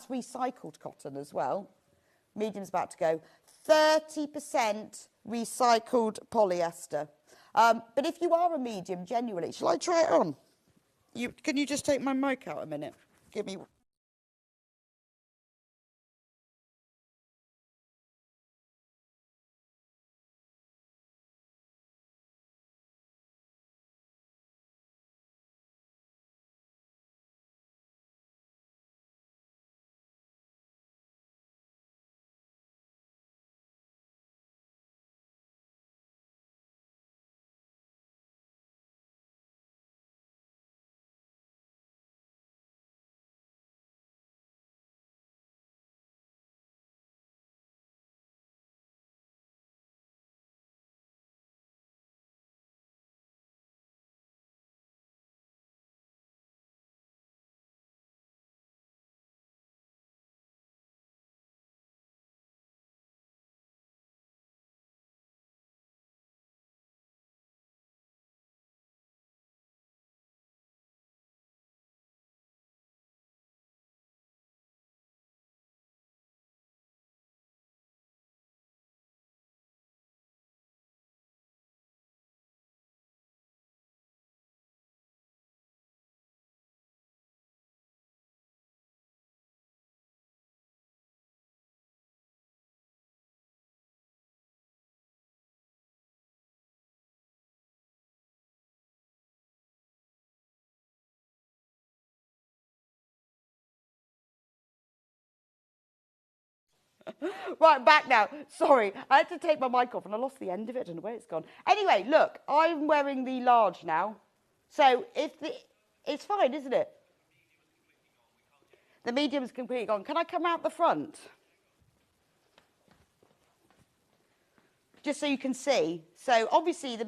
that's recycled cotton as well. Medium's about to go. 30% recycled polyester. But if you are a medium, genuinely, shall I try it on? Can you just take my mic out a minute? Give me... Right, back now. Sorry, I had to take my mic off and I lost the end of it. I don't know where it's gone. Anyway, look, I'm wearing the large now. So it's fine, isn't it? The medium's completely gone. Can I come out the front? Just so you can see. So obviously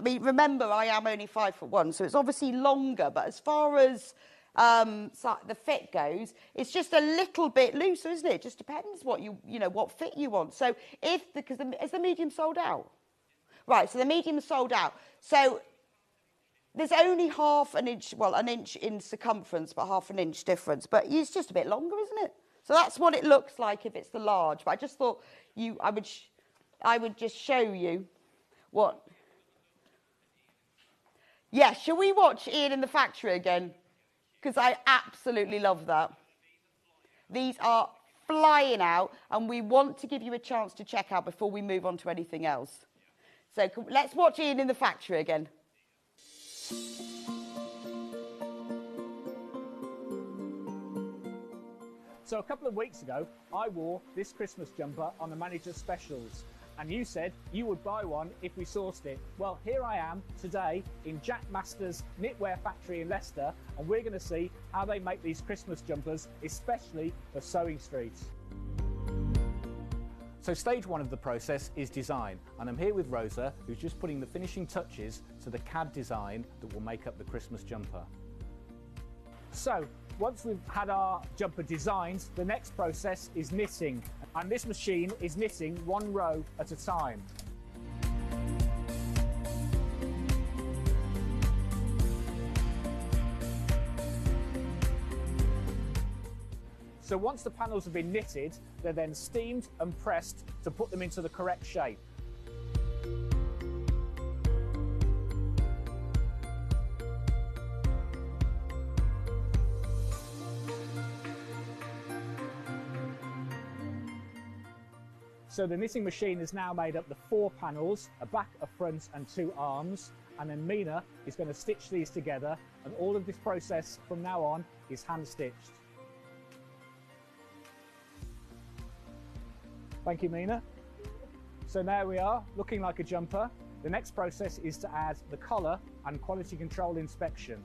remember I am only 5'1", so it's obviously longer, but as far as the fit goes, it's just a little bit looser, isn't it? It just depends what what fit you want. So is the medium sold out? Right, so the medium is sold out. So there's only half an inch, well, an inch in circumference, but half an inch difference. But it's just a bit longer, isn't it? So that's what it looks like if it's the large. But I just thought I would just show you what. Yeah, shall we watch Ian in the factory again? Because I absolutely love that. These are flying out, and we want to give you a chance to check out before we move on to anything else. So let's watch Ian in the factory again. So a couple of weeks ago, I wore this Christmas jumper on the manager's specials. And you said you would buy one if we sourced it. Well, here I am today in Jack Master's knitwear factory in Leicester, and we're going to see how they make these Christmas jumpers, especially for Sewing Street. So stage one of the process is design, and I'm here with Rosa, who's just putting the finishing touches to the CAD design that will make up the Christmas jumper. So once we've had our jumper designed, the next process is knitting, and this machine is knitting one row at a time. So once the panels have been knitted, they're then steamed and pressed to put them into the correct shape. So the knitting machine has now made up the 4 panels, a back, a front and 2 arms, and then Mina is going to stitch these together, and all of this process from now on is hand stitched. Thank you, Mina. So now we are looking like a jumper. The next process is to add the collar and quality control inspection.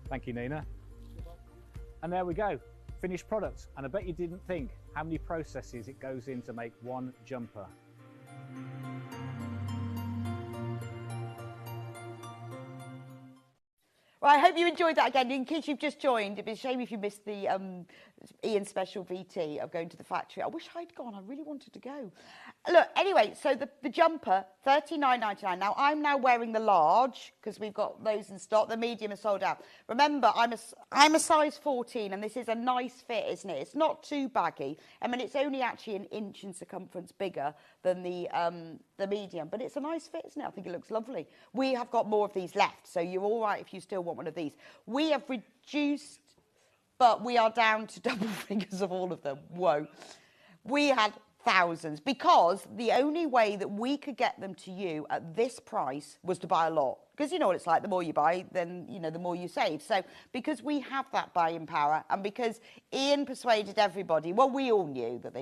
Thank you, Nina. And there we go, finished product, and I bet you didn't think how many processes it goes in to make one jumper. Well, I hope you enjoyed that again. In case you've just joined, it'd be a shame if you missed the Ian special VT of going to the factory. I wish I'd gone. I really wanted to go. Look, anyway, so the jumper, $39.99. Now, I'm now wearing the large because we've got those in stock. The medium is sold out. Remember, I'm a size 14, and this is a nice fit, isn't it? It's not too baggy. I mean, it's only actually an inch in circumference bigger than the medium, but it's a nice fit, isn't it? I think it looks lovely. We have got more of these left, so you're all right if you still want one of these. We have reduced, but we are down to double figures of all of them. Whoa. We had thousands because the only way that we could get them to you at this price was to buy a lot. Because you know what it's like, the more you buy, then, you know, the more you save. So because we have that buying power and because Ian persuaded everybody, well, we all knew that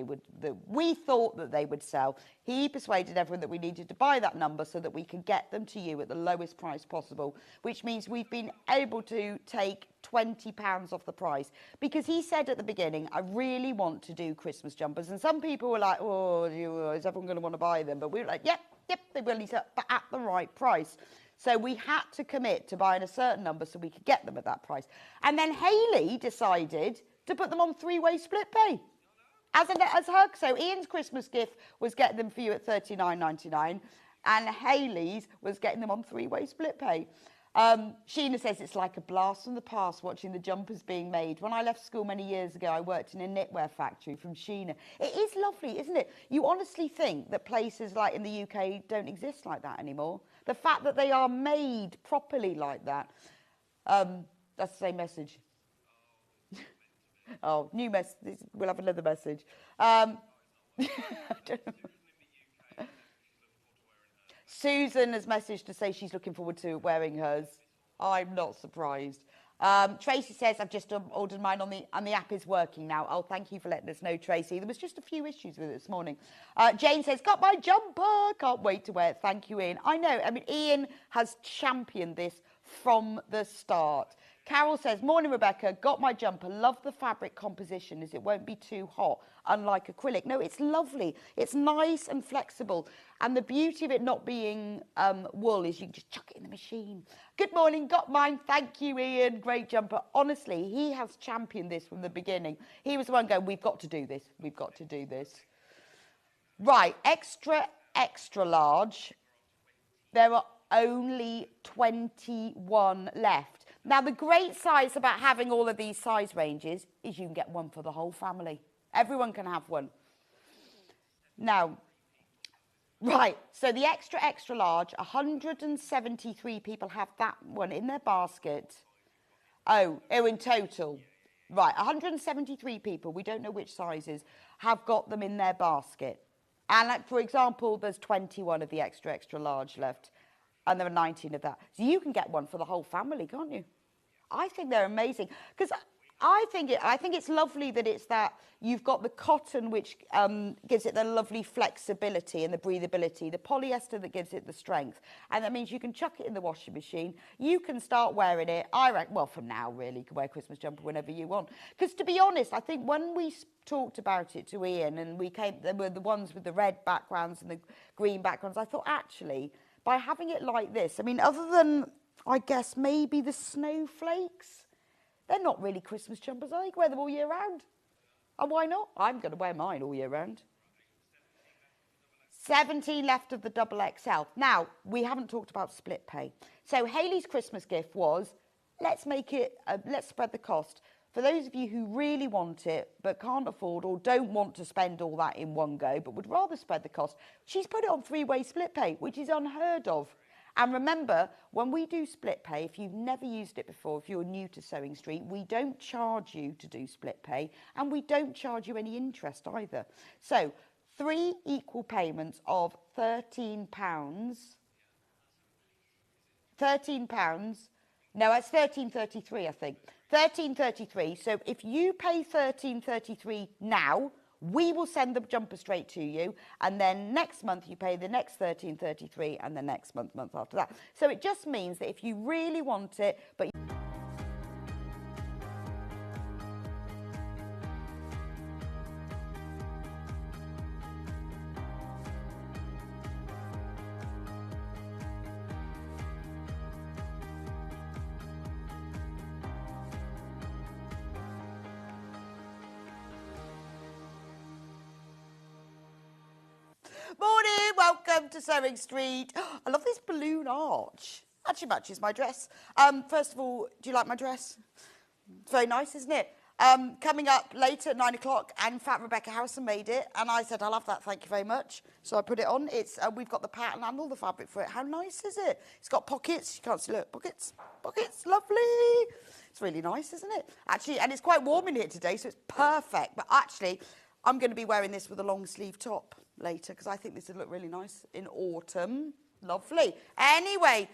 we thought that they would sell. He persuaded everyone that we needed to buy that number so that we could get them to you at the lowest price possible, which means we've been able to take £20 off the price. Because he said at the beginning, I really want to do Christmas jumpers. And some people were like, oh, is everyone going to want to buy them? But we were like, yep, they will, but at the right price. So we had to commit to buying a certain number so we could get them at that price. And then Hayley decided to put them on three-way split pay as a hug. So Ian's Christmas gift was getting them for you at $39.99 and Hayley's was getting them on three-way split pay. Sheena says it's like a blast from the past watching the jumpers being made. When I left school many years ago, I worked in a knitwear factory from Sheena. It is lovely, isn't it? You honestly think that places like in the UK don't exist like that anymore. The fact that they are made properly like that. That's the same message. Oh, new message. We'll have another message. I don't know. Susan has messaged to say she's looking forward to wearing hers. I'm not surprised. Tracy says, I've just ordered mine and the app is working now. Oh, thank you for letting us know, Tracy. There was just a few issues with it this morning. Jane says, got my jumper. Can't wait to wear it. Thank you, Ian. I know. I mean, Ian has championed this from the start. Carol says, morning, Rebecca. Got my jumper. Love the fabric composition as it won't be too hot, unlike acrylic. No, it's lovely. It's nice and flexible. And the beauty of it not being wool is you can just chuck it in the machine. Good morning. Got mine. Thank you, Ian. Great jumper. Honestly, he has championed this from the beginning. He was the one going, we've got to do this. We've got to do this. Right. Extra, extra large. There are only 21 left. Now, the great size about having all of these size ranges is you can get one for the whole family. Everyone can have one. Now, right, so the extra, extra large, 173 people have that one in their basket. Oh, in total. Right, 173 people, we don't know which sizes, have got them in their basket. And, like, for example, there's 21 of the extra, extra large left. And there are 19 of that. So you can get one for the whole family, can't you? I think they're amazing. Because I think it's lovely that it's that you've got the cotton, which gives it the lovely flexibility and the breathability, the polyester that gives it the strength. And that means you can chuck it in the washing machine. You can start wearing it. I reckon, well, for now, really, you can wear a Christmas jumper whenever you want. Because to be honest, I think when we talked about it to Ian and there were the ones with the red backgrounds and the green backgrounds, I thought, actually, by having it like this, I mean, other than, I guess, maybe the snowflakes, they're not really Christmas jumpers, are they? You can wear them all year round. And why not? I'm going to wear mine all year round. 17 left of the double XL. Now, we haven't talked about split pay. So Hayley's Christmas gift was, let's spread the cost. For those of you who really want it but can't afford or don't want to spend all that in one go but would rather spread the cost, she's put it on three-way split pay, which is unheard of. And remember, when we do split pay, if you've never used it before, if you're new to Sewing Street, we don't charge you to do split pay and we don't charge you any interest either. So 3 equal payments of £13. No, it's £13.33, I think. £13.33. So if you pay £13.33 now, we will send the jumper straight to you. And then next month you pay the next £13.33 and the next month after that. So it just means that if you really want it, but Welcome to Sewing Street. I love this balloon arch. Actually matches my dress. First of all, do you like my dress? It's very nice, isn't it? Coming up later at 9 o'clock, and in fact, Rebecca Howson made it, and I said, I love that, thank you very much. So I put it on. It's we've got the pattern and all the fabric for it. How nice is it? It's got pockets. You can't see, look, pockets, lovely. It's really nice, isn't it? Actually, and it's quite warm in here today, so it's perfect. But actually, I'm going to be wearing this with a long sleeve top later, because I think this would look really nice in autumn. Lovely. Anyway,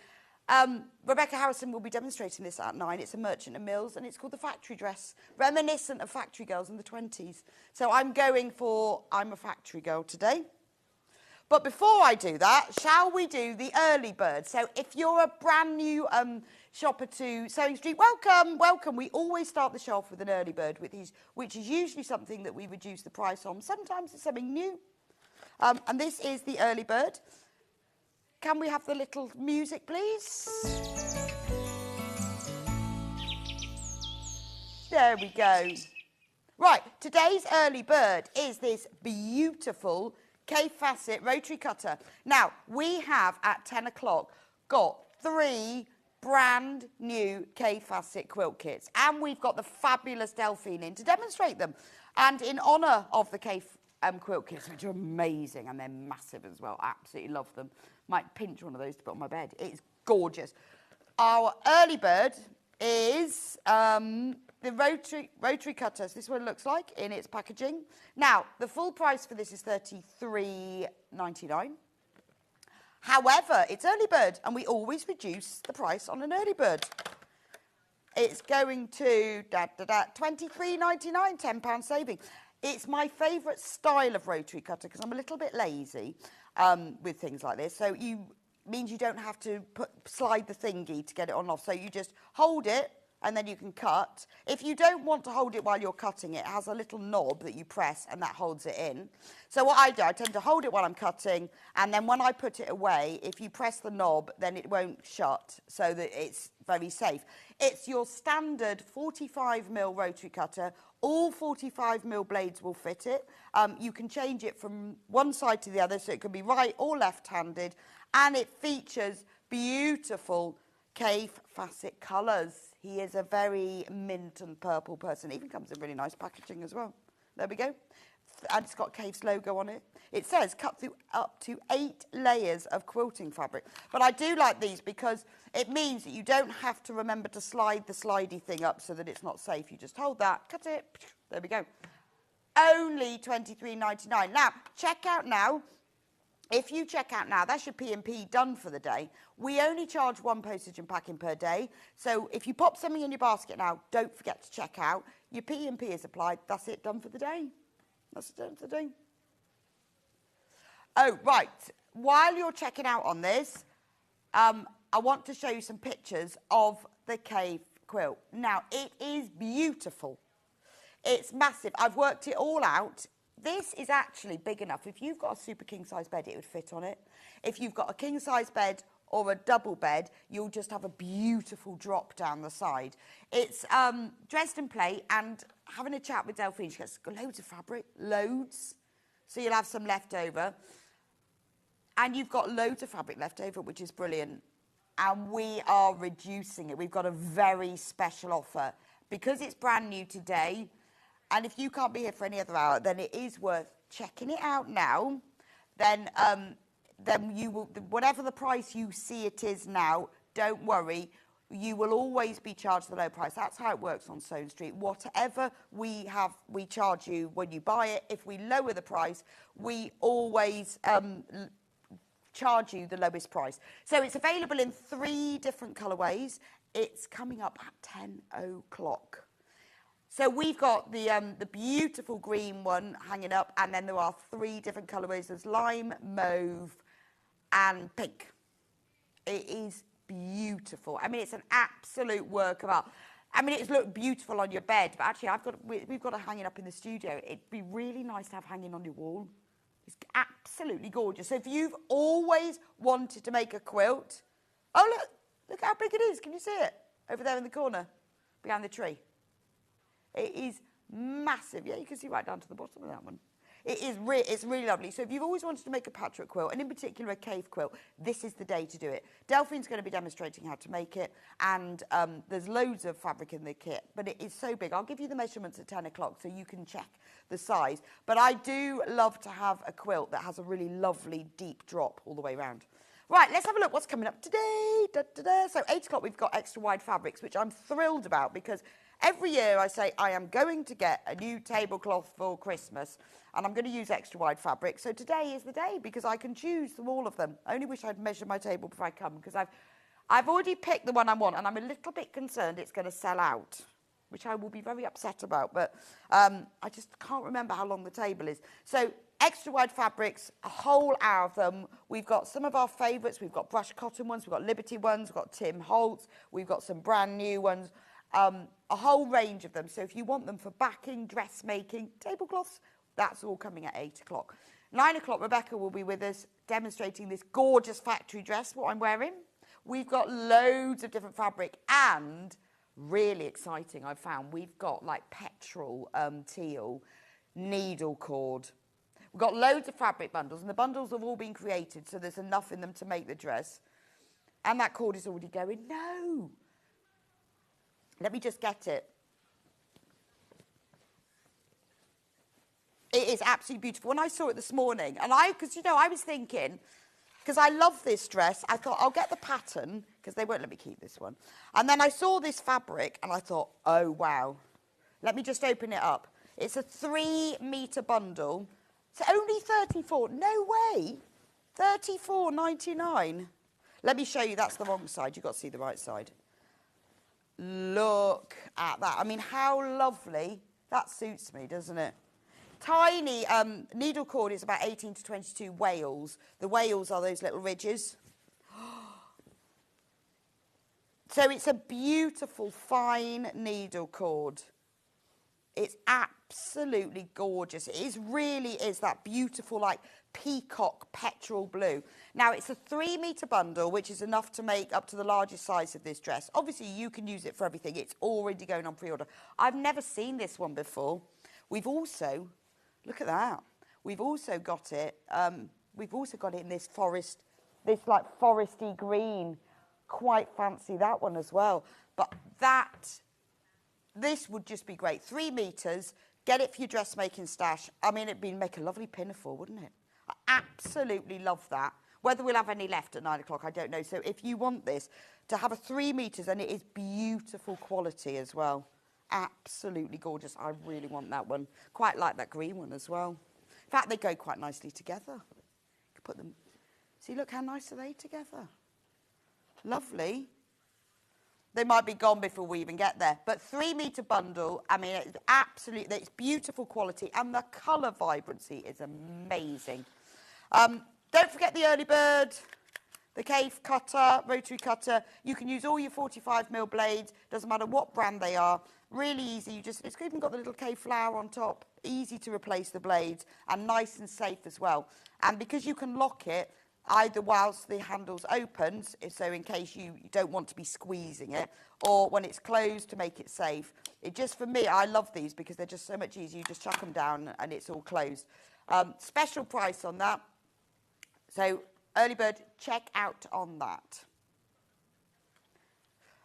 Rebecca Harrison will be demonstrating this at 9. It's a Merchant and Mills, and it's called the factory dress, reminiscent of factory girls in the 20s. So I'm going for I'm a factory girl today. But before I do that, shall we do the early bird? So if you're a brand new shopper to Sewing Street, welcome, welcome. We always start the show off with an early bird, which is usually something that we reduce the price on. Sometimes it's something new. And this is the early bird. Can we have the little music, please? There we go. Right, today's early bird is this beautiful Kaffe Fassett rotary cutter. Now, we have at 10 o'clock got 3 brand new Kaffe Fassett quilt kits, and we've got the fabulous Delphine in to demonstrate them. And in honour of the Kaffe quilt kits, which are amazing, and they're massive as well, absolutely love them. Might pinch one of those to put on my bed. It's gorgeous. Our early bird is the rotary cutters. This is what it looks like in its packaging. Now, the full price for this is $33.99. However, it's early bird, and we always reduce the price on an early bird. It's going to $23.99, £10 saving. It's my favourite style of rotary cutter because I'm a little bit lazy with things like this. So means you don't have to slide the thingy to get it on and off. So you just hold it and then you can cut. If you don't want to hold it while you're cutting, it has a little knob that you press and that holds it in. So what I do, I tend to hold it while I'm cutting, and then when I put it away, if you press the knob, then it won't shut, so that it's very safe. It's your standard 45mm rotary cutter. All 45mm blades will fit it. You can change it from one side to the other, so it can be right or left-handed, and it features beautiful Kaffe Fassett colours. He is a very mint and purple person. It even comes in really nice packaging as well. There we go. And it's got Kaffe's logo on it. It says cut through up to 8 layers of quilting fabric. But I do like these because it means that you don't have to remember to slide the slidey thing up so that it's not safe. You just hold that, cut it, there we go. Only $23.99. Now, check out now. If you check out now, that's your P&P done for the day. We only charge 1 postage and packing per day. So if you pop something in your basket now, don't forget to check out. Your P&P is applied. That's it, done for the day. That's it, done for the day. Oh, right. While you're checking out on this, I want to show you some pictures of the Kaffe quilt. Now, it is beautiful. It's massive. I've worked it all out. This is actually big enough. If you've got a super king-size bed, it would fit on it. If you've got a king-size bed or a double bed, you'll just have a beautiful drop down the side. It's Dresden plate, and having a chat with Delphine, she has loads of fabric, loads. So you'll have some left over. And you've got loads of fabric left over, which is brilliant. And we are reducing it. We've got a very special offer. Because it's brand new today, and if you can't be here for any other hour, then it is worth checking it out now. Then you will, whatever the price you see it is now, don't worry. You will always be charged the low price. That's how it works on Sewing Street. Whatever we have, we charge you when you buy it. If we lower the price, we always charge you the lowest price. So it's available in 3 different colourways. It's coming up at 10 o'clock. So we've got the beautiful green one hanging up, and then there are 3 different colourways. There's lime, mauve, and pink. It is beautiful. I mean, it's an absolute work of art. I mean, it's looked beautiful on your bed, but actually, we've got it hanging up in the studio. It'd be really nice to have hanging on your wall. It's absolutely gorgeous. So if you've always wanted to make a quilt, oh, look how big it is. Can you see it? Over there in the corner, behind the tree. It is massive. Yeah, you can see right down to the bottom of that one. It's really lovely. So if you've always wanted to make a patchwork quilt, and in particular a cave quilt, this is the day to do it. Delphine's going to be demonstrating how to make it, and there's loads of fabric in the kit, but it is so big. I'll give you the measurements at 10 o'clock so you can check the size. But I do love to have a quilt that has a really lovely deep drop all the way around. Right, let's have a look what's coming up today. So 8 o'clock we've got extra wide fabrics, which I'm thrilled about because every year I say I am going to get a new tablecloth for Christmas and I'm going to use extra wide fabric. So today is the day because I can choose from all of them. I only wish I'd measured my table before I come because I've already picked the one I want and I'm a little bit concerned it's going to sell out, which I will be very upset about. But I just can't remember how long the table is. So extra wide fabrics, a whole hour of them. We've got some of our favourites. We've got brushed cotton ones. We've got Liberty ones. We've got Tim Holtz. We've got some brand new ones. A whole range of them. So if you want them for backing, dressmaking, tablecloths, that's all coming at 8 o'clock. 9 o'clock, Rebecca will be with us demonstrating this gorgeous factory dress, what I'm wearing. We've got loads of different fabric and really exciting, I've found, we've got like petrol teal needle cord. We've got loads of fabric bundles, and the bundles have all been created, so there's enough in them to make the dress. And that cord is already going. No! Let me just get it. It is absolutely beautiful. When I saw it this morning, and because, you know, I was thinking, because I love this dress, I thought I'll get the pattern, because they won't let me keep this one. And then I saw this fabric, and I thought, oh, wow. Let me just open it up. It's a 3-metre bundle. It's only 34. No way. 34.99. Let me show you. That's the wrong side. You've got to see the right side. Look at that. I mean, how lovely. That suits me, doesn't it? Tiny needle cord is about 18 to 22 wales. The wales are those little ridges. So it's a beautiful, fine needle cord. It's absolutely gorgeous. It really is that beautiful, like, peacock petrol blue. Now, it's a 3-metre bundle, which is enough to make up to the largest size of this dress. Obviously, you can use it for everything. It's already going on pre-order. I've never seen this one before. We've also, look at that. We've also got it in this forest, this, like, foresty green. Quite fancy that one as well. But this would just be great. 3 metres, get it for your dressmaking stash. I mean, it'd make a lovely pinafore, wouldn't it? I absolutely love that. Whether we'll have any left at 9 o'clock, I don't know. So if you want this, to have a 3 metres, and it is beautiful quality as well. Absolutely gorgeous. I really want that one. Quite like that green one as well. In fact, they go quite nicely together. You can put them. See, look how nice are they together. Lovely. They might be gone before we even get there. But 3-metre bundle, I mean, it's absolutely, it's beautiful quality, and the colour vibrancy is amazing. Don't forget the early bird, the cave cutter, rotary cutter. You can use all your 45mm blades, doesn't matter what brand they are. Really easy. It's even got the little cave flower on top. Easy to replace the blades, and nice and safe as well. And because you can lock it, either whilst the handle's open, so in case you don't want to be squeezing it, or when it's closed to make it safe. It just, for me, I love these because they're just so much easier. You just chuck them down and it's all closed. Special price on that. So, early bird, check out on that.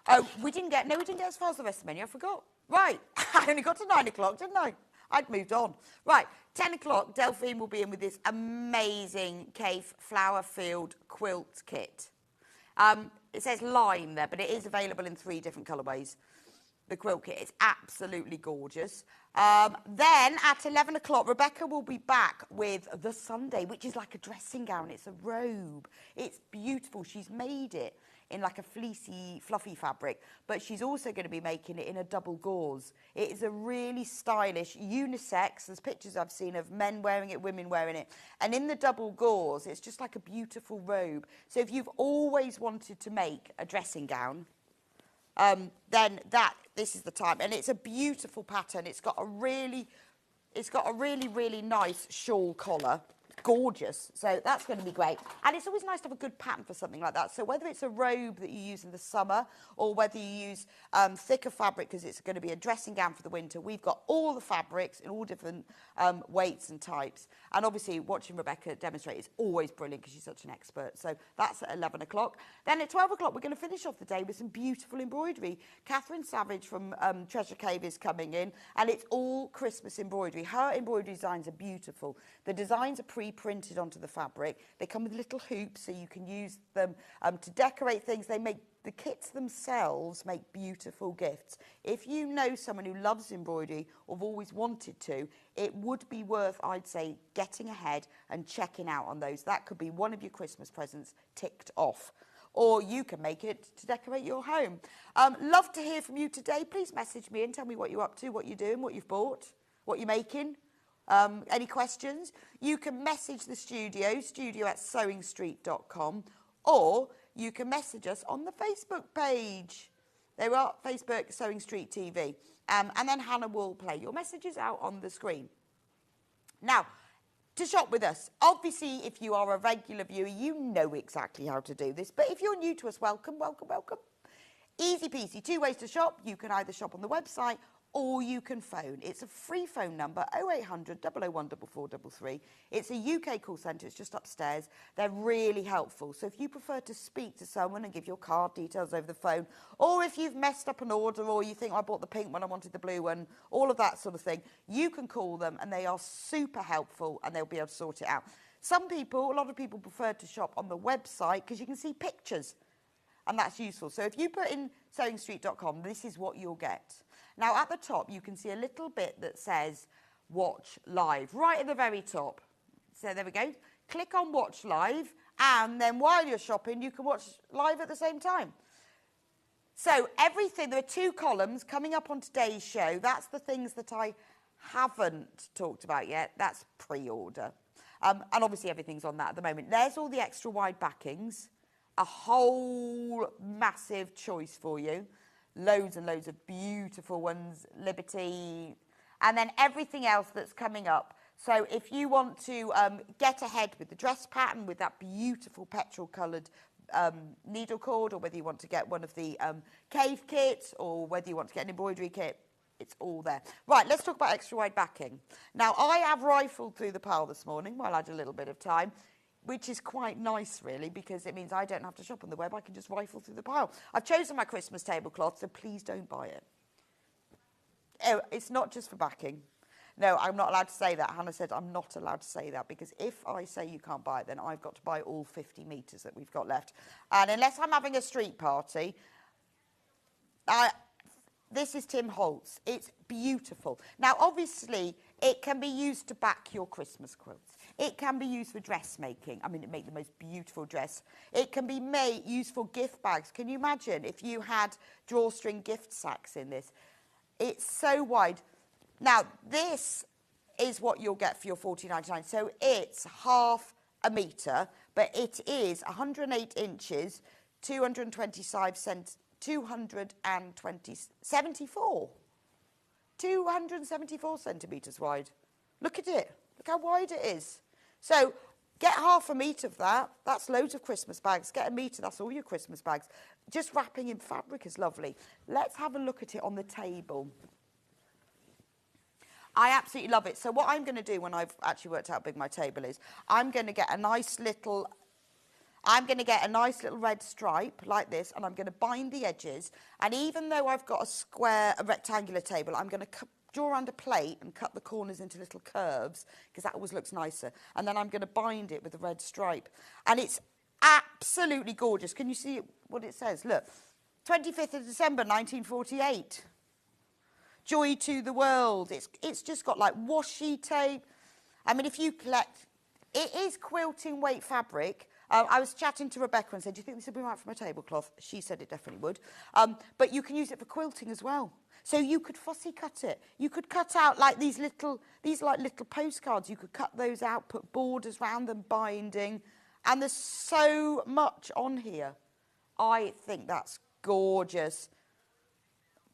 Oh, we didn't get as far as the rest of the menu. I forgot. Right, I only got to 9 o'clock, didn't I? I'd moved on. Right, 10 o'clock, Delphine will be in with this amazing Cave Flower Field quilt kit. It says lime there, but it is available in 3 different colourways. The quilt kit is absolutely gorgeous. Then at 11 o'clock, Rebecca will be back with the Sunday, which is like a dressing gown. It's a robe. It's beautiful. She's made it in like a fleecy, fluffy fabric, but she's also going to be making it in a double gauze. It is a really stylish unisex. There's pictures I've seen of men wearing it, women wearing it. And in the double gauze, it's just like a beautiful robe. So if you've always wanted to make a dressing gown, then this is the time. And it's a beautiful pattern. It's got a really, really nice shawl collar. gorgeous. So that's going to be great. And it's always nice to have a good pattern for something like that. So whether it's a robe that you use in the summer or whether you use thicker fabric because it's going to be a dressing gown for the winter, we've got all the fabrics in all different weights and types. And obviously watching Rebecca demonstrate is always brilliant because she's such an expert. So that's at 11 o'clock. Then at 12 o'clock, we're going to finish off the day with some beautiful embroidery. Catherine Savage from Treasure Cave is coming in, and it's all Christmas embroidery. Her embroidery designs are beautiful. The designs are pre-printed onto the fabric. They come with little hoops so you can use them to decorate things. They make the kits themselves make beautiful gifts. If you know someone who loves embroidery or have always wanted to, it would be worth, I'd say, getting ahead and checking out on those. That could be one of your Christmas presents ticked off. Or you can make it to decorate your home. Love to hear from you today. Please message me and tell me what you're up to, what you're doing, what you've bought, what you're making. Any questions? You can message the studio@sewingstreet.com, or you can message us on the Facebook page. There are Facebook Sewing Street TV. And then Hannah will play your messages out on the screen. Now, to shop with us, obviously, if you are a regular viewer, you know exactly how to do this. But if you're new to us, welcome, welcome, welcome. Easy peasy, 2 ways to shop. You can either shop on the website or you can phone. It's a free phone number, 0800 001 4433. It's a UK call centre, it's just upstairs. They're really helpful. So if you prefer to speak to someone and give your card details over the phone, or if you've messed up an order or you think, I bought the pink one, I wanted the blue one, all of that sort of thing, you can call them and they are super helpful and they'll be able to sort it out. A lot of people prefer to shop on the website because you can see pictures. And that's useful. So if you put in sewingstreet.com, this is what you'll get. Now, at the top, you can see a little bit that says Watch Live, right at the very top. So there we go. Click on Watch Live, and then while you're shopping, you can watch live at the same time. So everything, there are 2 columns coming up on today's show. That's the things that I haven't talked about yet. That's pre-order. And obviously, everything's on that at the moment. There's all the extra wide backings. A whole massive choice for you. Loads and loads of beautiful ones, Liberty, and then everything else that's coming up. So if you want to get ahead with the dress pattern with that beautiful petrol coloured needle cord, or whether you want to get one of the cave kits, or whether you want to get an embroidery kit, it's all there. Right, let's talk about extra wide backing. Now, I have rifled through the pile this morning while I had a little bit of time, which is quite nice, really, because it means I don't have to shop on the web. I can just rifle through the pile. I've chosen my Christmas tablecloth, so please don't buy it. Oh, it's not just for backing. No, I'm not allowed to say that. Hannah said I'm not allowed to say that, because if I say you can't buy it, then I've got to buy all 50 metres that we've got left. And unless I'm having a street party, this is Tim Holtz. It's beautiful. Now, obviously, it can be used to back your Christmas quilts. It can be used for dressmaking. I mean, it make the most beautiful dress. It can be used for gift bags. Can you imagine if you had drawstring gift sacks in this? It's so wide. Now, this is what you'll get for your $14.99. So it's half a metre, but it is 108 inches, 224 centimetres wide. Look at it. Look how wide it is. So get half a metre of that. That's loads of Christmas bags. Get a metre, that's all your Christmas bags. Just wrapping in fabric is lovely. Let's have a look at it on the table. I absolutely love it. So what I'm going to do when I've actually worked out how big my table is, I'm going to get a nice little red stripe like this, and I'm going to bind the edges. And even though I've got a rectangular table, I'm going to draw around a plate and cut the corners into little curves, because that always looks nicer. And then I'm going to bind it with a red stripe. And it's absolutely gorgeous. Can you see what it says? Look, 25th of December, 1948. Joy to the world. It's just got like washi tape. I mean, if you collect, it is quilting weight fabric. I was chatting to Rebecca and said, do you think this would be right for my tablecloth? She said it definitely would. But you can use it for quilting as well. So you could fussy cut it. You could cut out like these little postcards. You could cut those out, put borders around them, binding. And there's so much on here. I think that's gorgeous.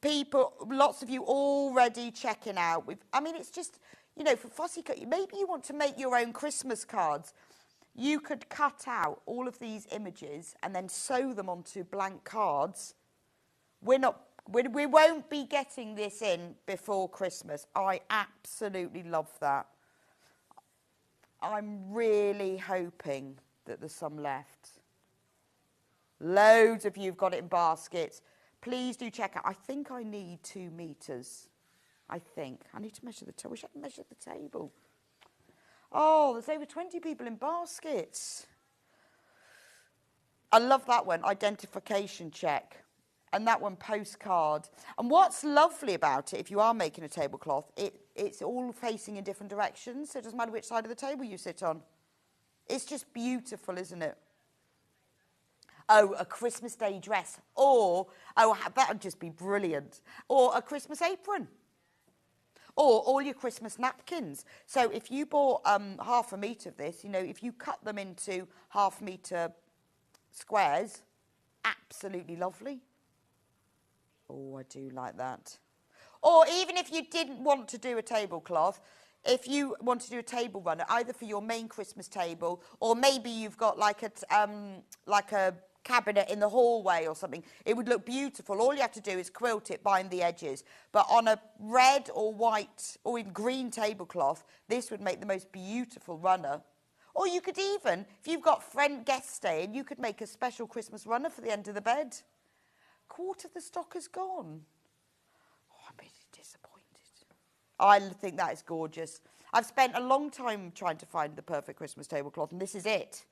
People, lots of you already checking out. I mean, it's just, you know, for fussy, maybe you want to make your own Christmas cards. You could cut out all of these images and then sew them onto blank cards. We won't be getting this in before Christmas. I absolutely love that. I'm really hoping that there's some left. Loads of you have got it in baskets. Please do check out. I think I need 2 meters. I think. I need to measure the table. I wish I could measure the table. Oh, there's over 20 people in baskets. I love that one, identification check. And that one, postcard. And what's lovely about it, if you are making a tablecloth, it's all facing in different directions, so it doesn't matter which side of the table you sit on. It's just beautiful, isn't it? Oh, a Christmas Day dress. Or, oh, that would just be brilliant. Or a Christmas apron. Or all your Christmas napkins. So if you bought half a metre of this, you know, if you cut them into half-metre squares, absolutely lovely. Oh, I do like that. Or even if you didn't want to do a tablecloth, if you want to do a table runner, either for your main Christmas table, or maybe you've got like a cabinet in the hallway or something, it would look beautiful. All you have to do is quilt it, bind the edges. But on a red or white or even green tablecloth, this would make the most beautiful runner. Or you could even, if you've got guests staying, you could make a special Christmas runner for the end of the bed. Quarter of the stock is gone. Oh, I'm really disappointed. I think that is gorgeous. I've spent a long time trying to find the perfect Christmas tablecloth, and this is it.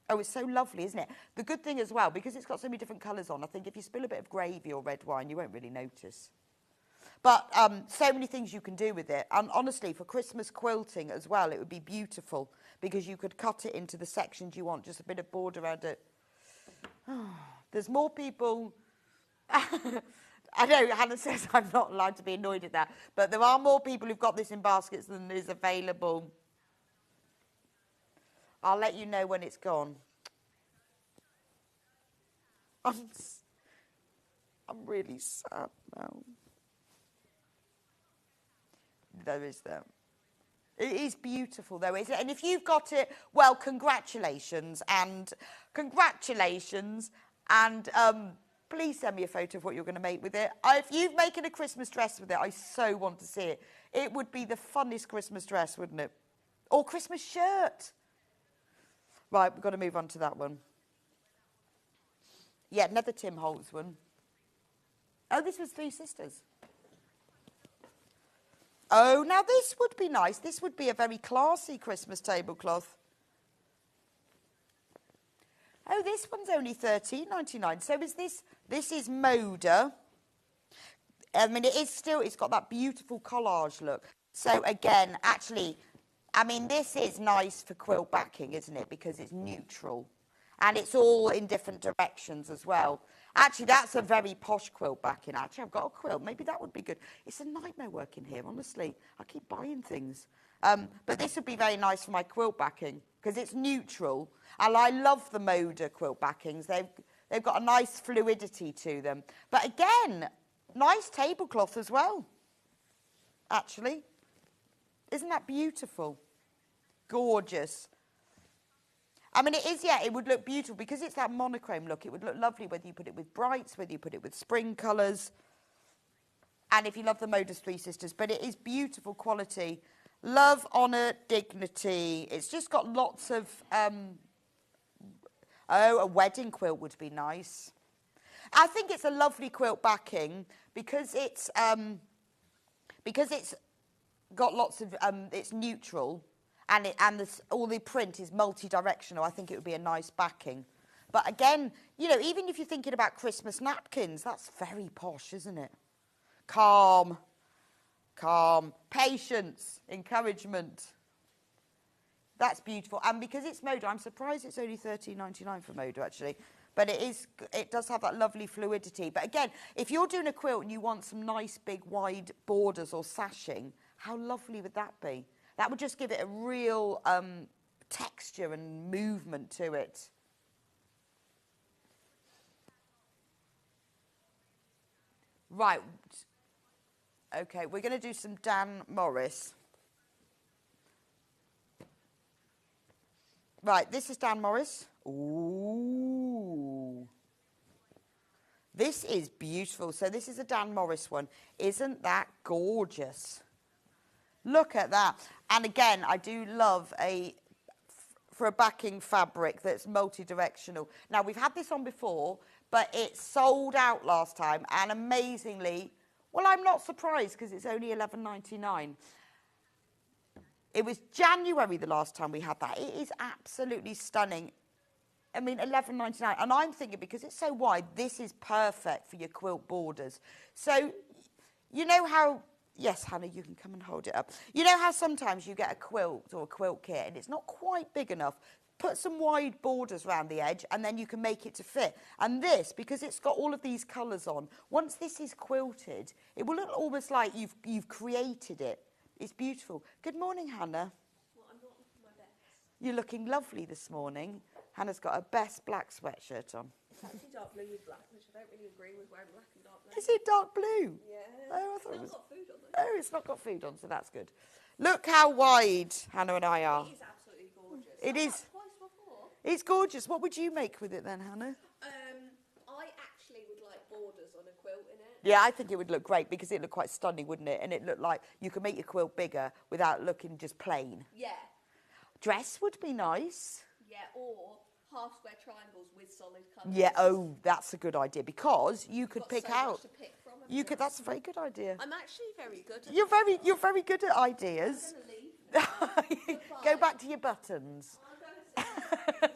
Oh, it's so lovely, isn't it? The good thing as well, because it's got so many different colours on, I think if you spill a bit of gravy or red wine, you won't really notice. But so many things you can do with it. And honestly, for Christmas quilting as well, it would be beautiful, because you could cut it into the sections you want, just a bit of border around it. Oh, there's more people. I know Hannah says I'm not allowed to be annoyed at that, but there are more people who've got this in baskets than is available. I'll let you know when it's gone. I'm really sad now. There is that. It is beautiful, though, isn't it? And if you've got it, well, congratulations. And please send me a photo of what you're going to make with it. If you've making a Christmas dress with it, I so want to see it. It would be the funnest Christmas dress, wouldn't it? Or Christmas shirt. Right, we've got to move on to that one. Yeah, another Tim Holtz one. Oh, this was Three Sisters. Oh, now this would be nice. This would be a very classy Christmas tablecloth. Oh, this one's only £13.99. So is this is Moda. I mean, it's got that beautiful collage look. So again, actually, I mean, this is nice for quilt backing, isn't it? Because it's neutral. And it's all in different directions as well. Actually, that's a very posh quilt backing. Actually, I've got a quilt. Maybe that would be good. It's a nightmare working here, honestly. I keep buying things. But this would be very nice for my quilt backing because it's neutral. And I love the Moda quilt backings. They've got a nice fluidity to them. But again, nice tablecloth as well, actually. Isn't that beautiful? Gorgeous. I mean, it is, yeah, it would look beautiful because it's that monochrome look. It would look lovely whether you put it with brights, whether you put it with spring colours. And if you love the Moda's Three Sisters. But it is beautiful quality. Love, honour, dignity. It's just got lots of... a wedding quilt would be nice. I think it's a lovely quilt backing because it's got lots of... it's neutral. And all the print is multi-directional. I think it would be a nice backing. But again, you know, even if you're thinking about Christmas napkins, that's very posh, isn't it? Calm. Patience. Encouragement. That's beautiful. And because it's Moda, I'm surprised it's only £13.99 for Moda, actually. But it does have that lovely fluidity. But again, if you're doing a quilt and you want some nice, big, wide borders or sashing, how lovely would that be? That would just give it a real texture and movement to it. Right. Okay, we're going to do some Dan Morris. Right, this is Dan Morris. Ooh. This is beautiful. So this is a Dan Morris one. Isn't that gorgeous? Look at that. And again, I do love for a backing fabric that's multi-directional. Now, we've had this on before, but it sold out last time. And amazingly, well, I'm not surprised because it's only $11.99. It was January the last time we had that. It is absolutely stunning. I mean, $11.99. And I'm thinking, because it's so wide, this is perfect for your quilt borders. So, you know how... Yes, Hannah, you can come and hold it up. You know how sometimes you get a quilt or a quilt kit and it's not quite big enough? Put some wide borders around the edge and then you can make it to fit. And this, because it's got all of these colours on, once this is quilted, it will look almost like you've created it. It's beautiful. Good morning, Hannah. Well, I'm not looking my best. You're looking lovely this morning. Hannah's got her best black sweatshirt on. It's actually dark blue with black, which I don't really agree with wearing black and dark blue. Is it dark blue? Yeah. Oh, I thought it was... It's not got food on it. Oh, it's not got food on, so that's good. Look how wide Hannah and I are. It is absolutely gorgeous. It I've is. had it twice before. It's gorgeous. What would you make with it then, Hannah? I actually would like borders on a quilt in it. Yeah, I think it would look great because it looked quite stunning, wouldn't it? And it looked like you could make your quilt bigger without looking just plain. Yeah. Dress would be nice. Yeah, or half square triangles with solid colours. Yeah, oh, that's a good idea because you could Got pick so out. much to pick from, haven't You could. That's a very good idea. I'm actually very good at You're very good at ideas. I'm going to leave. Go back to your buttons. I'm going to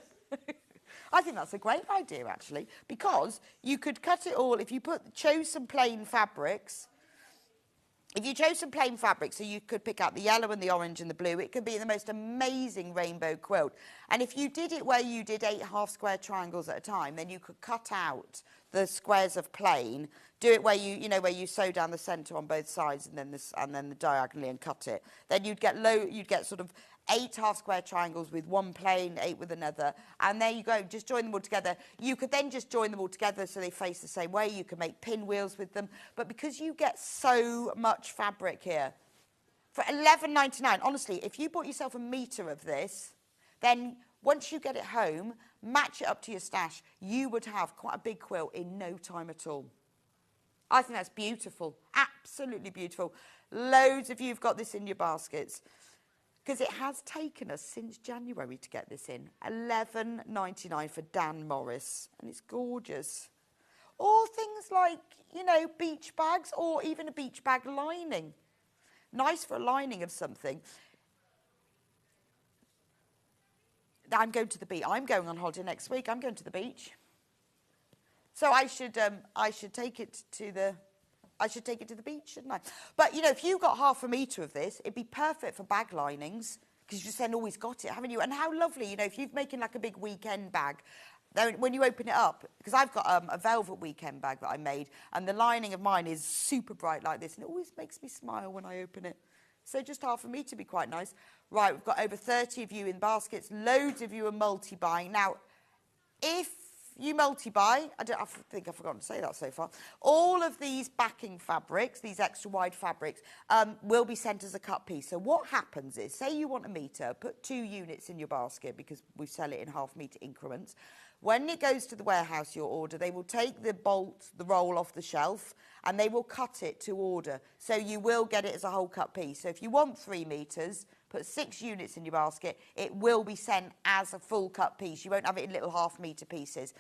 I think that's a great idea, actually, because you could cut it all. If you chose some plain fabrics, so you could pick out the yellow and the orange and the blue, it could be the most amazing rainbow quilt. And if you did it where you did 8 half square triangles at a time, then you could cut out the squares of plain, do it where where you sew down the centre on both sides and then the diagonally and cut it. Then you'd get sort of 8 half square triangles with one plain, 8 with another, and there you go, just join them all together. You could then just join them all together so they face the same way. You can make pinwheels with them, but because you get so much fabric here, for $11.99, honestly, if you bought yourself a metre of this, then once you get it home, match it up to your stash, you would have quite a big quilt in no time at all. I think that's beautiful, absolutely beautiful. Loads of you have got this in your baskets. Because it has taken us since January to get this in. $11.99 for Dan Morris. And it's gorgeous. Or things like, beach bags or even a beach bag lining. Nice for a lining of something. I'm going to the beach. I'm going on holiday next week. I'm going to the beach. So I should take it to the... beach, shouldn't I? But, if you got half a metre of this, it'd be perfect for bag linings because you just then always got it, haven't you? And how lovely, if you're making like a big weekend bag, then when you open it up, because I've got a velvet weekend bag that I made, and the lining of mine is super bright like this, and it always makes me smile when I open it. So just half a metre would be quite nice. Right, we've got over 30 of you in baskets. Loads of you are multi-buying. Now, if you multi-buy, I think I've forgotten to say that so far, all of these backing fabrics, these extra wide fabrics, will be sent as a cut piece. So what happens is, say you want a metre, put 2 units in your basket because we sell it in half metre increments. When it goes to the warehouse, your order, they will take the roll off the shelf and they will cut it to order. So you will get it as a whole cut piece. So if you want 3 metres, put 6 units in your basket, it will be sent as a full cut piece. You won't have it in little half metre pieces.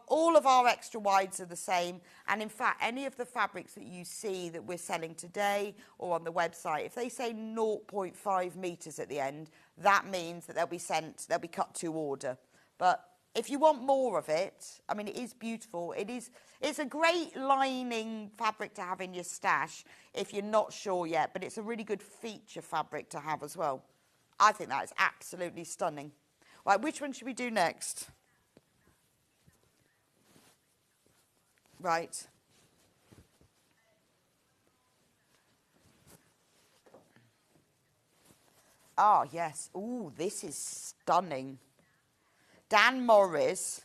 All of our extra wides are the same, and in fact, any of the fabrics that you see that we're selling today or on the website, if they say 0.5 metres at the end, that means that they'll be cut to order. But if you want more of it, I mean, it is beautiful. It's a great lining fabric to have in your stash if you're not sure yet, but it's a really good feature fabric to have as well. I think that is absolutely stunning. Right, which one should we do next? Right. Ah, yes. Ooh, this is stunning. Dan Morris.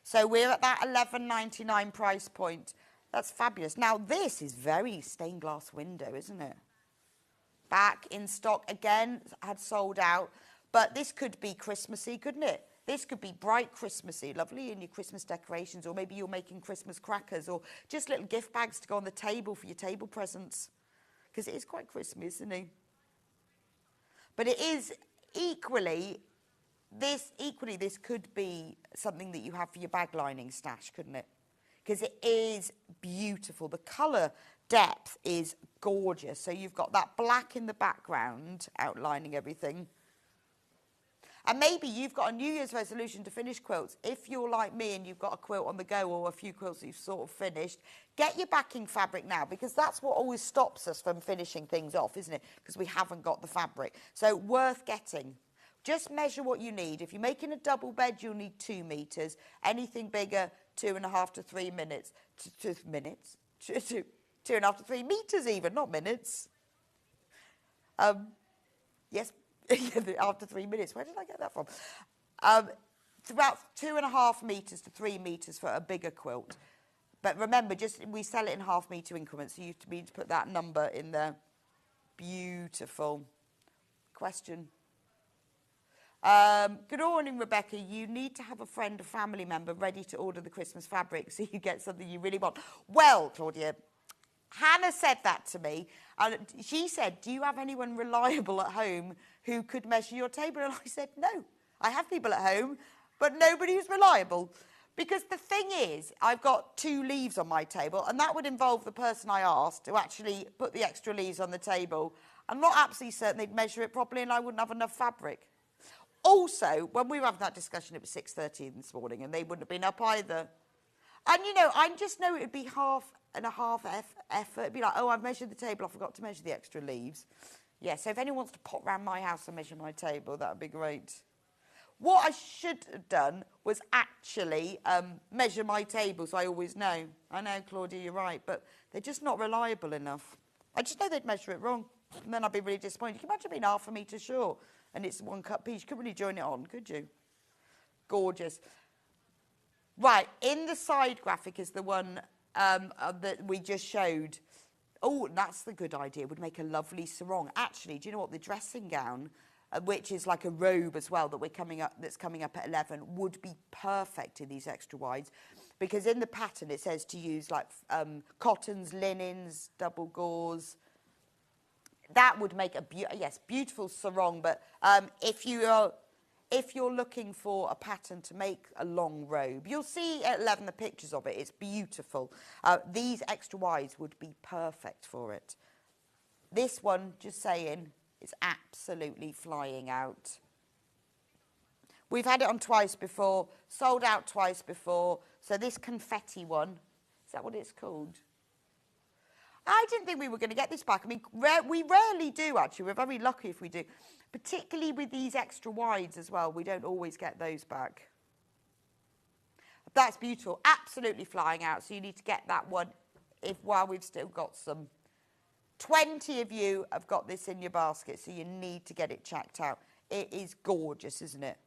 So we're at that $11.99 price point. That's fabulous. Now, this is very stained glass window, isn't it? Back in stock again, had sold out. But this could be Christmassy, couldn't it? This could be bright Christmassy, lovely in your Christmas decorations, or maybe you're making Christmas crackers, or just little gift bags to go on the table for your table presents. Because it is quite Christmas, isn't it? But it is equally, this could be something that you have for your bag lining stash, couldn't it? Because it is beautiful. The colour depth is gorgeous. So you've got that black in the background outlining everything. And maybe you've got a New Year's resolution to finish quilts. If you're like me and you've got a quilt on the go or a few quilts that you've sort of finished, get your backing fabric now, because that's what always stops us from finishing things off, isn't it? Because we haven't got the fabric. So worth getting. Just measure what you need. If you're making a double bed, you'll need 2 metres. Anything bigger, 2.5 to 3 minutes. 2 minutes? 2.5 to 3 metres even, not minutes. Yes. After 3 minutes. Where did I get that from? It's about 2.5 metres to 3 metres for a bigger quilt. But remember, we sell it in half-metre increments, so you need to put that number in there. Beautiful. Question. Good morning, Rebecca. You need to have a friend or family member ready to order the Christmas fabric so you get something you really want. Well, Claudia, Hannah said that to me, and she said, do you have anyone reliable at home who could measure your table? And I said, no, I have people at home, but nobody who's reliable. Because the thing is, I've got 2 leaves on my table, and that would involve the person I asked to actually put the extra leaves on the table. I'm not absolutely certain they'd measure it properly, and I wouldn't have enough fabric. Also, when we were having that discussion, it was 6:30 this morning, and they wouldn't have been up either. And, you know, I just know it would be half and a half effort. It'd be like, oh, I've measured the table, I forgot to measure the extra leaves. Yeah, so if anyone wants to pop round my house and measure my table, that would be great. What I should have done was actually measure my table, so I always know. I know, Claudia, you're right, but they're just not reliable enough. I just know they'd measure it wrong, and then I'd be really disappointed. Can you imagine being half a metre short, and it's 1 cut piece? You couldn't really join it on, could you? Gorgeous. Right, in the side graphic is the one that we just showed. Oh, that's the good idea. It would make a lovely sarong. Actually, do you know what? The dressing gown, which is like a robe as well, that's coming up at 11, would be perfect in these extra wides, because in the pattern it says to use like cottons, linens, double gauze. That would make a beautiful sarong. But if you're looking for a pattern to make a long robe, you'll see at 11 the pictures of it. It's beautiful. These extra wides would be perfect for it. This one, just saying, is absolutely flying out. We've had it on twice before, sold out twice before. So this confetti one, is that what it's called? I didn't think we were going to get this back. I mean, we rarely do, actually. We're very lucky if we do. Particularly with these extra wides as well. We don't always get those back. That's beautiful. Absolutely flying out. So you need to get that one while we've still got some. 20 of you have got this in your basket, so you need to get it checked out. It is gorgeous, isn't it?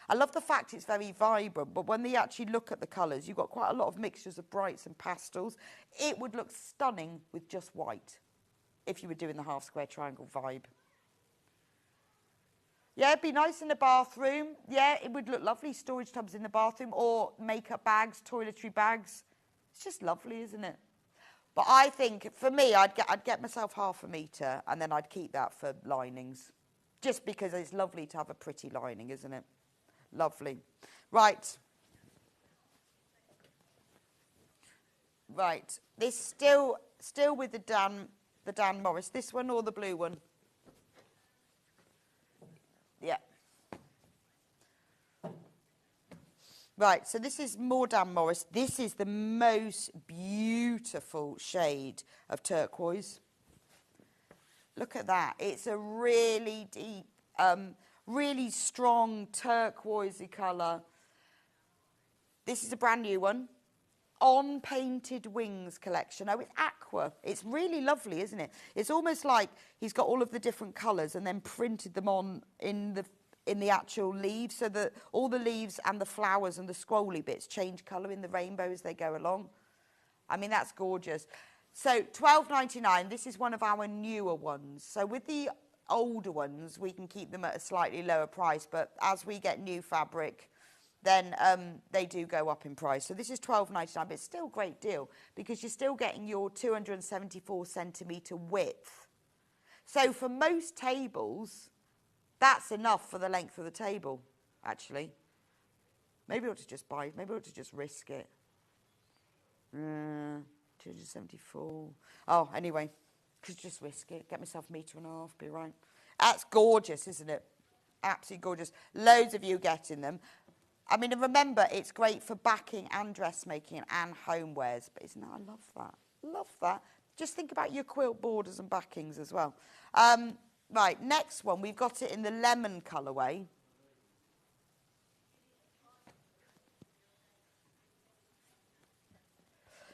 I love the fact it's very vibrant, but when they actually look at the colours, you've got quite a lot of mixtures of brights and pastels. It would look stunning with just white if you were doing the half square triangle vibe. Yeah, it'd be nice in the bathroom. Yeah, it would look lovely. Storage tubs in the bathroom, or makeup bags, toiletry bags. It's just lovely, isn't it? But I think, for me, I'd get myself half a metre, and then I'd keep that for linings. Just because it's lovely to have a pretty lining, isn't it? Lovely. Right. Right. This still with the Dan Morris. This one or the blue one? Yeah. Right, so this is more Dan Morris. This is the most beautiful shade of turquoise. Look at that. It's a really deep, really strong turquoisey colour. This is a brand new one. On Painted Wings collection. Oh, it's aqua. It's really lovely, isn't it? It's almost like he's got all of the different colours and then printed them on in the actual leaves, so that all the leaves and the flowers and the scrolly bits change colour in the rainbow as they go along. I mean, that's gorgeous. So £12.99, this is one of our newer ones. So with the older ones, we can keep them at a slightly lower price, but as we get new fabric, then they do go up in price. So this is £12.99, but it's still a great deal because you're still getting your 274 centimetre width. So for most tables, that's enough for the length of the table, actually. Maybe I ought to just risk it. 274. Oh, anyway, could just risk it. Get myself 1.5 meters, be right. That's gorgeous, isn't it? Absolutely gorgeous. Loads of you getting them. I mean, and remember, it's great for backing and dressmaking and homewares. But isn't that, I love that. Love that. Just think about your quilt borders and backings as well. Right, next one. We've got it in the lemon colourway.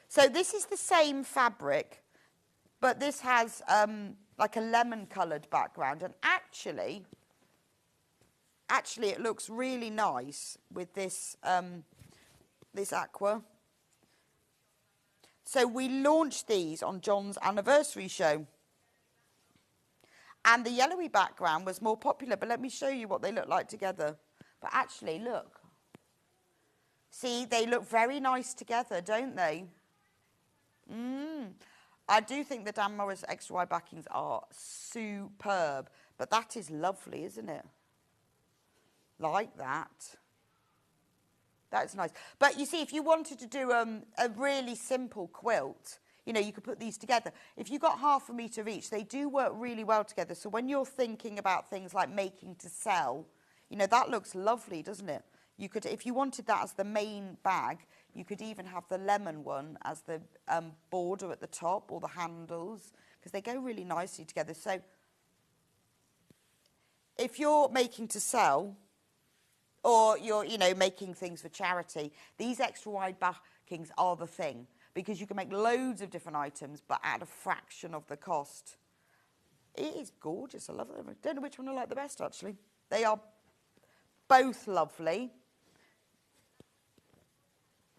So this is the same fabric, but this has like a lemon-coloured background. And actually, it looks really nice with this, this aqua. So we launched these on John's anniversary show. And the yellowy background was more popular, but let me show you what they look like together. But actually, look. See, they look very nice together, don't they? I do think the Dan Morris extra wide backings are superb, but that is lovely, isn't it? Like that. That's nice. But you see, if you wanted to do a really simple quilt, you know, you could put these together. If you got 0.5 metre each, they do work really well together. So when you're thinking about things like making to sell, you know, that looks lovely, doesn't it? You could, if you wanted that as the main bag, you could even have the lemon one as the border at the top, or the handles, because they go really nicely together. So if you're making to sell, or you're, you know, making things for charity, these extra wide backings are the thing, because you can make loads of different items, but at a fraction of the cost. It is gorgeous. I love them. I don't know which one I like the best, actually. They are both lovely.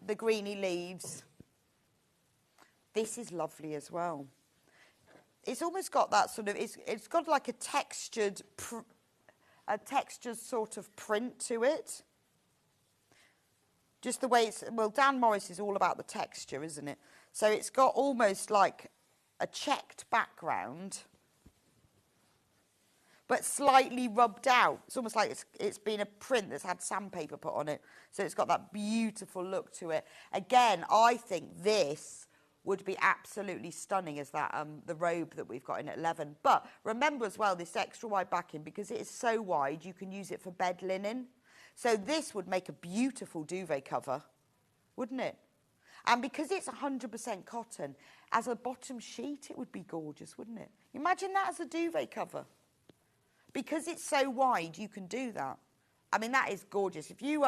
The greeny leaves. This is lovely as well. It's almost got that sort of, it's got like a textured sort of print to it. Just the way it's, well, Dan Morris is all about the texture, isn't it? So it's got almost like a checked background, but slightly rubbed out. It's almost like it's been a print that's had sandpaper put on it. So it's got that beautiful look to it. Again, I think this would be absolutely stunning as that the robe that we've got in at 11. But remember as well, this extra wide backing, because it is so wide, you can use it for bed linen. So this would make a beautiful duvet cover, wouldn't it? And because it's 100% cotton, as a bottom sheet, it would be gorgeous, wouldn't it? Imagine that as a duvet cover. Because it's so wide, you can do that. I mean, that is gorgeous. If you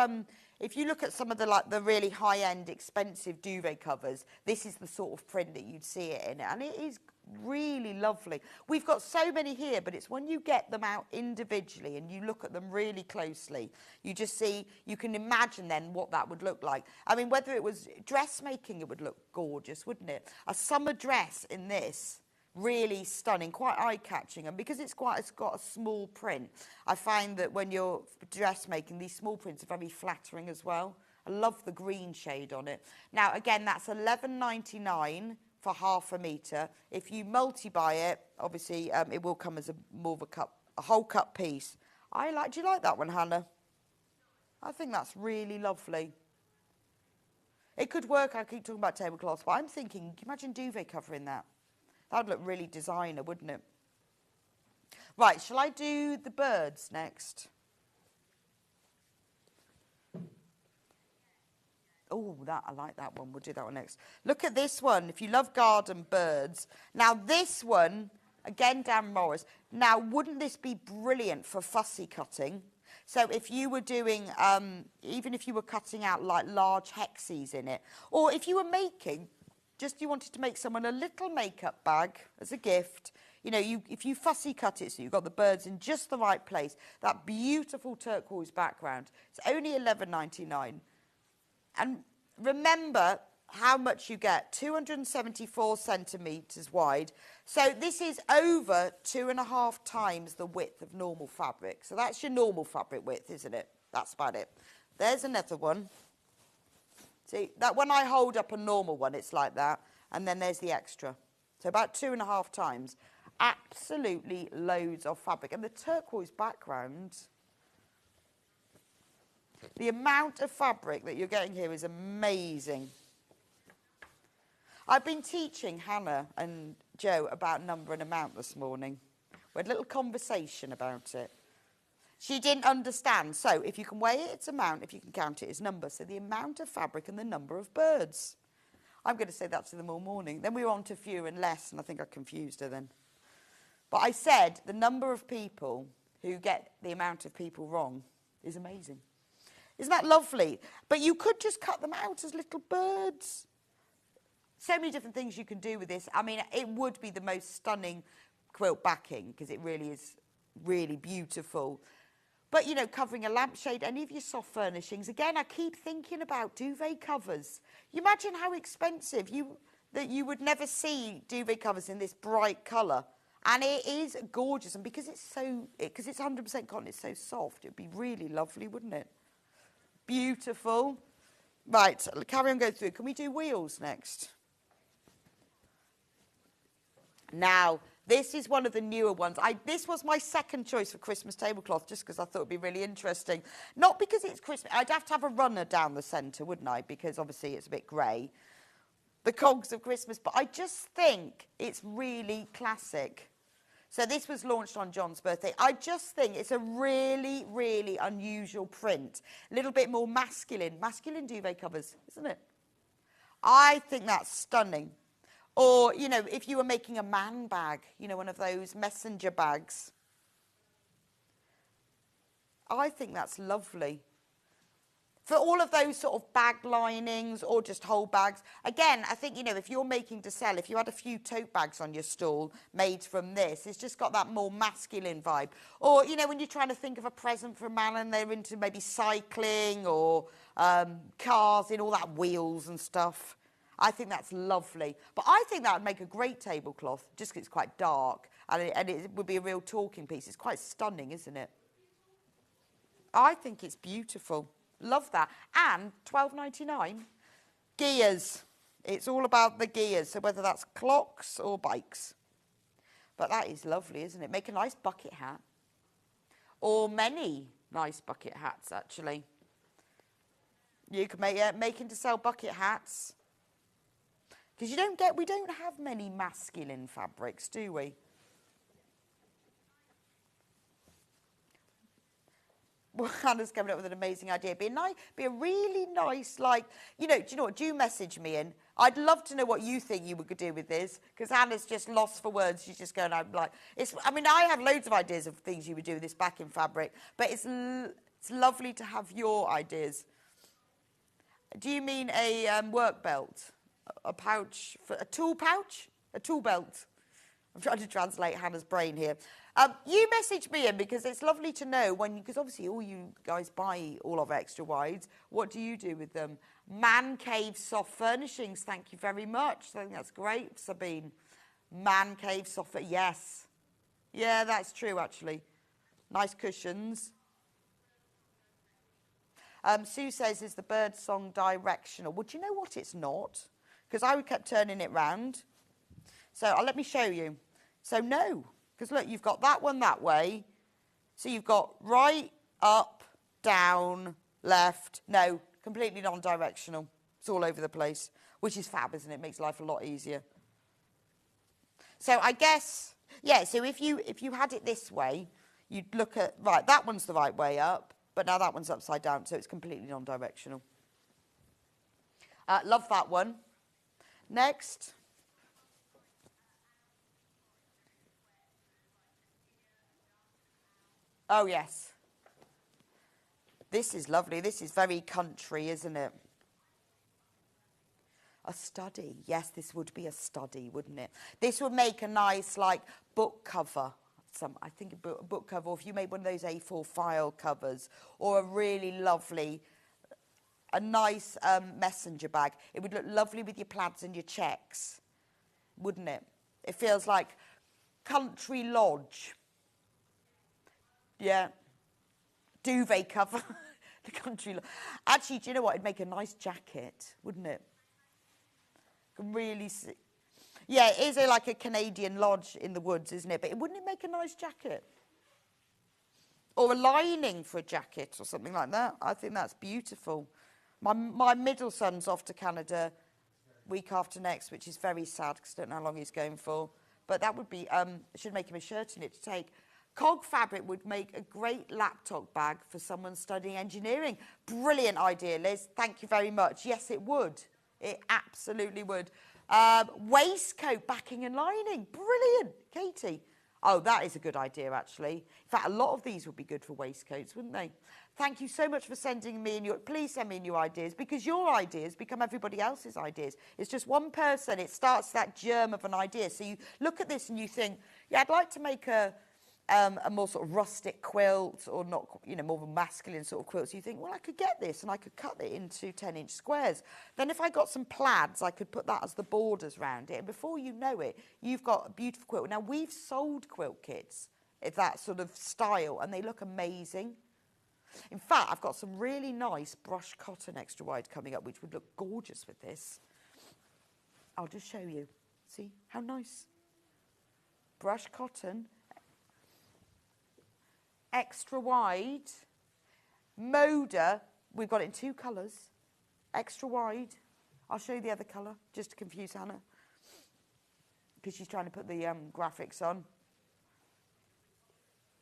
look at some of the really high-end, expensive duvet covers, this is the sort of print that you'd see it in, and it is really lovely. We've got so many here, but it's when you get them out individually and you look at them really closely, you just see, you can imagine then what that would look like. I mean, whether it was dressmaking, it would look gorgeous, wouldn't it? A summer dress in this, really stunning, quite eye-catching, and because it's got a small print, I find that when you're dressmaking, these small prints are very flattering as well. I love the green shade on it. Now, again, that's £11.99 for 0.5 metre. If you multi-buy it, obviously, it will come as a whole cut piece. Do you like that one, Hannah? I think that's really lovely. It could work. I keep talking about tablecloths, but I'm thinking, can you imagine duvet covering that? That would look really designer, wouldn't it? Right, shall I do the birds next? Oh, I like that one. We'll do that one next. Look at this one. If you love garden birds. Now, this one, again, Dan Morris. Now, wouldn't this be brilliant for fussy cutting? So if you were doing, even if you were cutting out like large hexes in it, or if you were making, just you wanted to make someone a little makeup bag as a gift, you know, if you fussy cut it so you've got the birds in just the right place, that beautiful turquoise background, it's only £11.99. And remember, how much you get. 274 centimetres wide. So this is over 2.5 times the width of normal fabric. So that's your normal fabric width, isn't it? That's about it. There's another one. See, that when I hold up a normal one, it's like that. And then there's the extra. So about 2.5 times. Absolutely loads of fabric. And the turquoise background, the amount of fabric that you're getting here is amazing. I've been teaching Hannah and Joe about number and amount this morning. We had a little conversation about it. She didn't understand. So if you can weigh it, it's amount. If you can count it, it's number. So the amount of fabric and the number of birds. I'm going to say that to them all morning. Then we were on to fewer and less, and I think I confused her then. But I said the number of people who get the amount of people wrong is amazing. Isn't that lovely? But you could just cut them out as little birds. So many different things you can do with this. I mean, it would be the most stunning quilt backing because it really is really beautiful. But, you know, covering a lampshade, any of your soft furnishings. Again, I keep thinking about duvet covers. You imagine how expensive that you would never see duvet covers in this bright colour. And it is gorgeous. And because it's 100% cotton, it's so soft, it'd be really lovely, wouldn't it? Beautiful. Right, carry on going through. Can we do wheels next? Now, this is one of the newer ones. This was my second choice for Christmas tablecloth, just because I thought it would be really interesting. Not because it's Christmas. I'd have to have a runner down the centre, wouldn't I? Because obviously it's a bit grey. The cogs of Christmas. But I just think it's really classic. So this was launched on John's birthday. I just think it's a really, really unusual print. A little bit more masculine. Masculine duvet covers, isn't it? I think that's stunning. Or, you know, if you were making a man bag, you know, one of those messenger bags. I think that's lovely. For all of those sort of bag linings or just whole bags. Again, I think, you know, if you're making to sell, if you had a few tote bags on your stall made from this, it's just got that more masculine vibe. Or, you know, when you're trying to think of a present for a man and they're into maybe cycling or cars in all that wheels and stuff. I think that's lovely. But I think that would make a great tablecloth, just because it's quite dark. And it would be a real talking piece. It's quite stunning, isn't it? I think it's beautiful. Love that. And £12.99. Gears. It's all about the gears. So whether that's clocks or bikes. But that is lovely, isn't it? Make a nice bucket hat. Or many nice bucket hats, actually. You can make to sell bucket hats. Because we don't have many masculine fabrics, do we? Well, Hannah's coming up with an amazing idea. Be a really nice, like, you know, do you know what? Do message me in. I'd love to know what you think you would do with this, because Hannah's just lost for words. She's just going, I'm like, I mean, I have loads of ideas of things you would do with this backing fabric, but it's lovely to have your ideas. Do you mean a work belt? A pouch, a tool pouch? A tool belt? I'm trying to translate Hannah's brain here. You message me in because it's lovely to know because obviously all you guys buy all of Extra Wides. What do you do with them? Man Cave Soft Furnishings, thank you very much. I think that's great, Sabine. Man Cave Soft, yes. Yeah, that's true, actually. Nice cushions. Sue says, is the bird song directional? Well, do you know what? It's not. Because I kept turning it round. So let me show you. So no. Because look, you've got that one that way. So you've got right, up, down, left. No, completely non-directional. It's all over the place, which is fab, isn't it? Makes life a lot easier. So I guess, yeah, so if you had it this way, you'd look at, right, that one's the right way up, but now that one's upside down, so it's completely non-directional. Love that one. Next. Oh, yes. This is lovely. This is very country, isn't it? A study. Yes, this would be a study, wouldn't it? This would make a nice, like, book cover. I think a book cover, or if you made one of those A4 file covers, or a really lovely a nice messenger bag. It would look lovely with your plaids and your checks, wouldn't it? It feels like country lodge. Yeah. Duvet cover. The country lodge. Actually, do you know what? It'd make a nice jacket, wouldn't it? Can really see. Yeah, it is like a Canadian lodge in the woods, isn't it? But wouldn't it make a nice jacket? Or a lining for a jacket or something like that. I think that's beautiful. My middle son's off to Canada week after next, which is very sad because I don't know how long he's going for. But that would be, should make him a shirt in it to take. Cog fabric would make a great laptop bag for someone studying engineering. Brilliant idea, Liz. Thank you very much. Yes, it would. It absolutely would. Waistcoat backing and lining. Brilliant, Katie. Oh, that is a good idea, actually. In fact, a lot of these would be good for waistcoats, wouldn't they? Thank you so much for sending me in your... Please send me in your ideas, because your ideas become everybody else's ideas. It's just one person. It starts that germ of an idea. So you look at this and you think, yeah, I'd like to make a more sort of rustic quilt, or not, you know, more of a masculine sort of quilt. So you think, well, I could get this and I could cut it into 10-inch squares. Then if I got some plaids, I could put that as the borders around it. And before you know it, you've got a beautiful quilt. Now, we've sold quilt kits of that sort of style, and they look amazing. In fact, I've got some really nice brushed cotton extra wide coming up, which would look gorgeous with this. I'll just show you. See how nice? Brushed cotton. Extra wide, Moda, we've got it in 2 colours, extra wide. I'll show you the other colour, just to confuse Hannah, because she's trying to put the graphics on,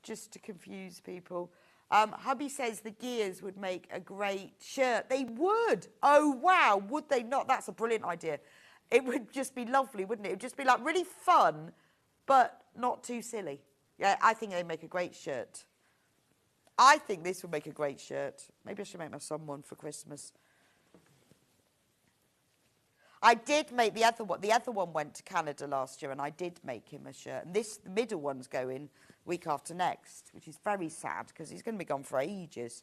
just to confuse people. Hubby says the gears would make a great shirt. They would. Oh, wow, would they not? That's a brilliant idea. It would just be lovely, wouldn't it? It would just be like really fun, but not too silly. Yeah, I think they'd make a great shirt. I think this would make a great shirt. Maybe I should make my son one for Christmas. I did make the other one. The other one went to Canada last year, and I did make him a shirt. And this, the middle one's going week after next, which is very sad because he's going to be gone for ages.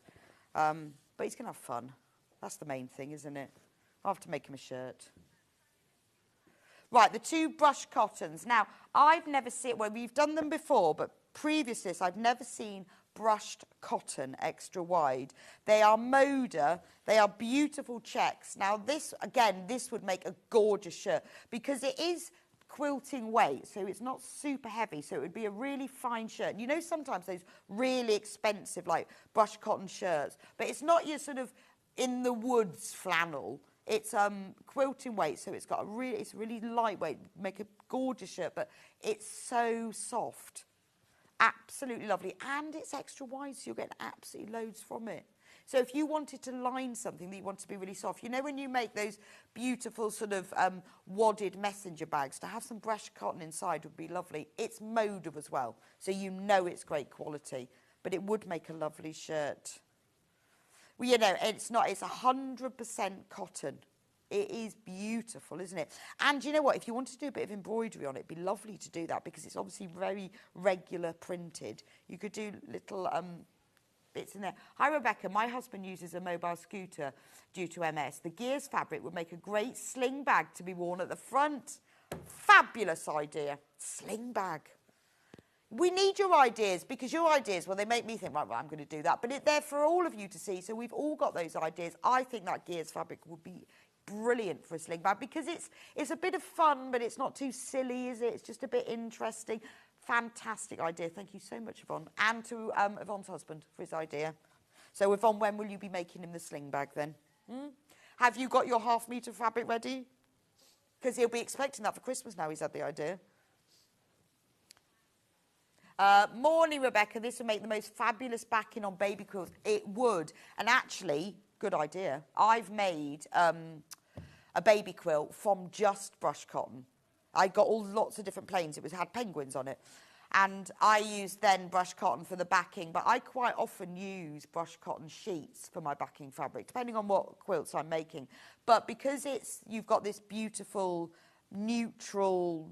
But he's going to have fun. That's the main thing, isn't it? I'll have to make him a shirt. Right, the 2 brushed cottons. Now, I've never seen, well, we've done them before, but previous to this, I've never seen brushed cotton extra wide. They are Moda. They are beautiful checks. Now this, again, this would make a gorgeous shirt because it is quilting weight, so it's not super heavy, so it would be a really fine shirt. You know, sometimes those really expensive like brushed cotton shirts, but it's not your sort of in the woods flannel. It's quilting weight, so it's got a really, it's really lightweight, make a gorgeous shirt, but it's so soft. Absolutely lovely, and it's extra wide, so you'll get absolutely loads from it. So if you wanted to line something that you want to be really soft, you know when you make those beautiful sort of wadded messenger bags, to have some brushed cotton inside would be lovely. It's Moda as well, so you know it's great quality, but it would make a lovely shirt. Well, you know, it's not, it's 100% cotton. It is beautiful, isn't it? And you know what? If you wanted to do a bit of embroidery on it, it'd be lovely to do that because it's obviously very regular printed. You could do little bits in there. Hi, Rebecca. My husband uses a mobile scooter due to MS. The gears fabric would make a great sling bag to be worn at the front. Fabulous idea. Sling bag. We need your ideas because your ideas, well, they make me think, right, well, I'm going to do that. But they're for all of you to see, so we've all got those ideas. I think that gears fabric would be brilliant for a sling bag because it's a bit of fun, but it's not too silly, is it? It's just a bit interesting. Fantastic idea. Thank you so much, Yvonne. And to Yvonne's husband for his idea. So, Yvonne, when will you be making him the sling bag then? Have you got your half-metre fabric ready? Because he'll be expecting that for Christmas now he's had the idea. Morning, Rebecca. This would make the most fabulous backing on baby quilts. It would. And actually, good idea. I've made a baby quilt from just brushed cotton. I got lots of different planes. It had penguins on it. And I used then brushed cotton for the backing, but I quite often use brushed cotton sheets for my backing fabric, depending on what quilts I'm making. But because you've got this beautiful, neutral,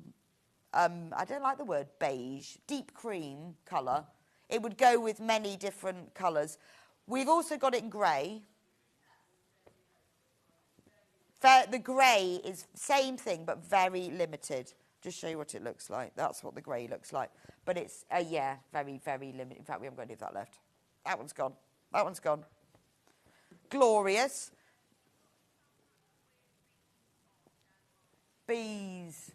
I don't like the word beige, deep cream colour, it would go with many different colours. We've also got it in grey. The grey is same thing, but very limited. Just show you what it looks like. That's what the grey looks like. But it's, yeah, very, very limited. In fact, we haven't got any of that left. That one's gone. That one's gone. Glorious. Bees.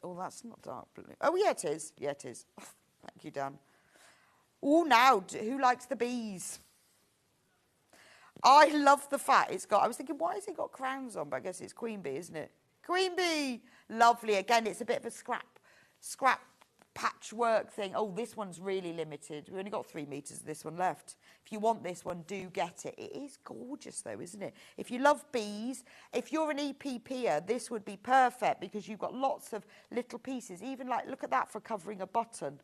Oh, that's not dark blue. Oh, yeah, it is. Yeah, it is. Thank you, Dan. Oh, now, who likes the bees? I love the fact it's got, I was thinking, why has it got crowns on? But I guess it's queen bee, isn't it? Queen bee. Lovely. Again, it's a bit of a scrap patchwork thing. Oh, this one's really limited. We've only got 3 meters of this one left. If you want this one, do get it. It is gorgeous, though, isn't it? If you love bees, if you're an EPPer, this would be perfect because you've got lots of little pieces. Even like, look at that for covering a button.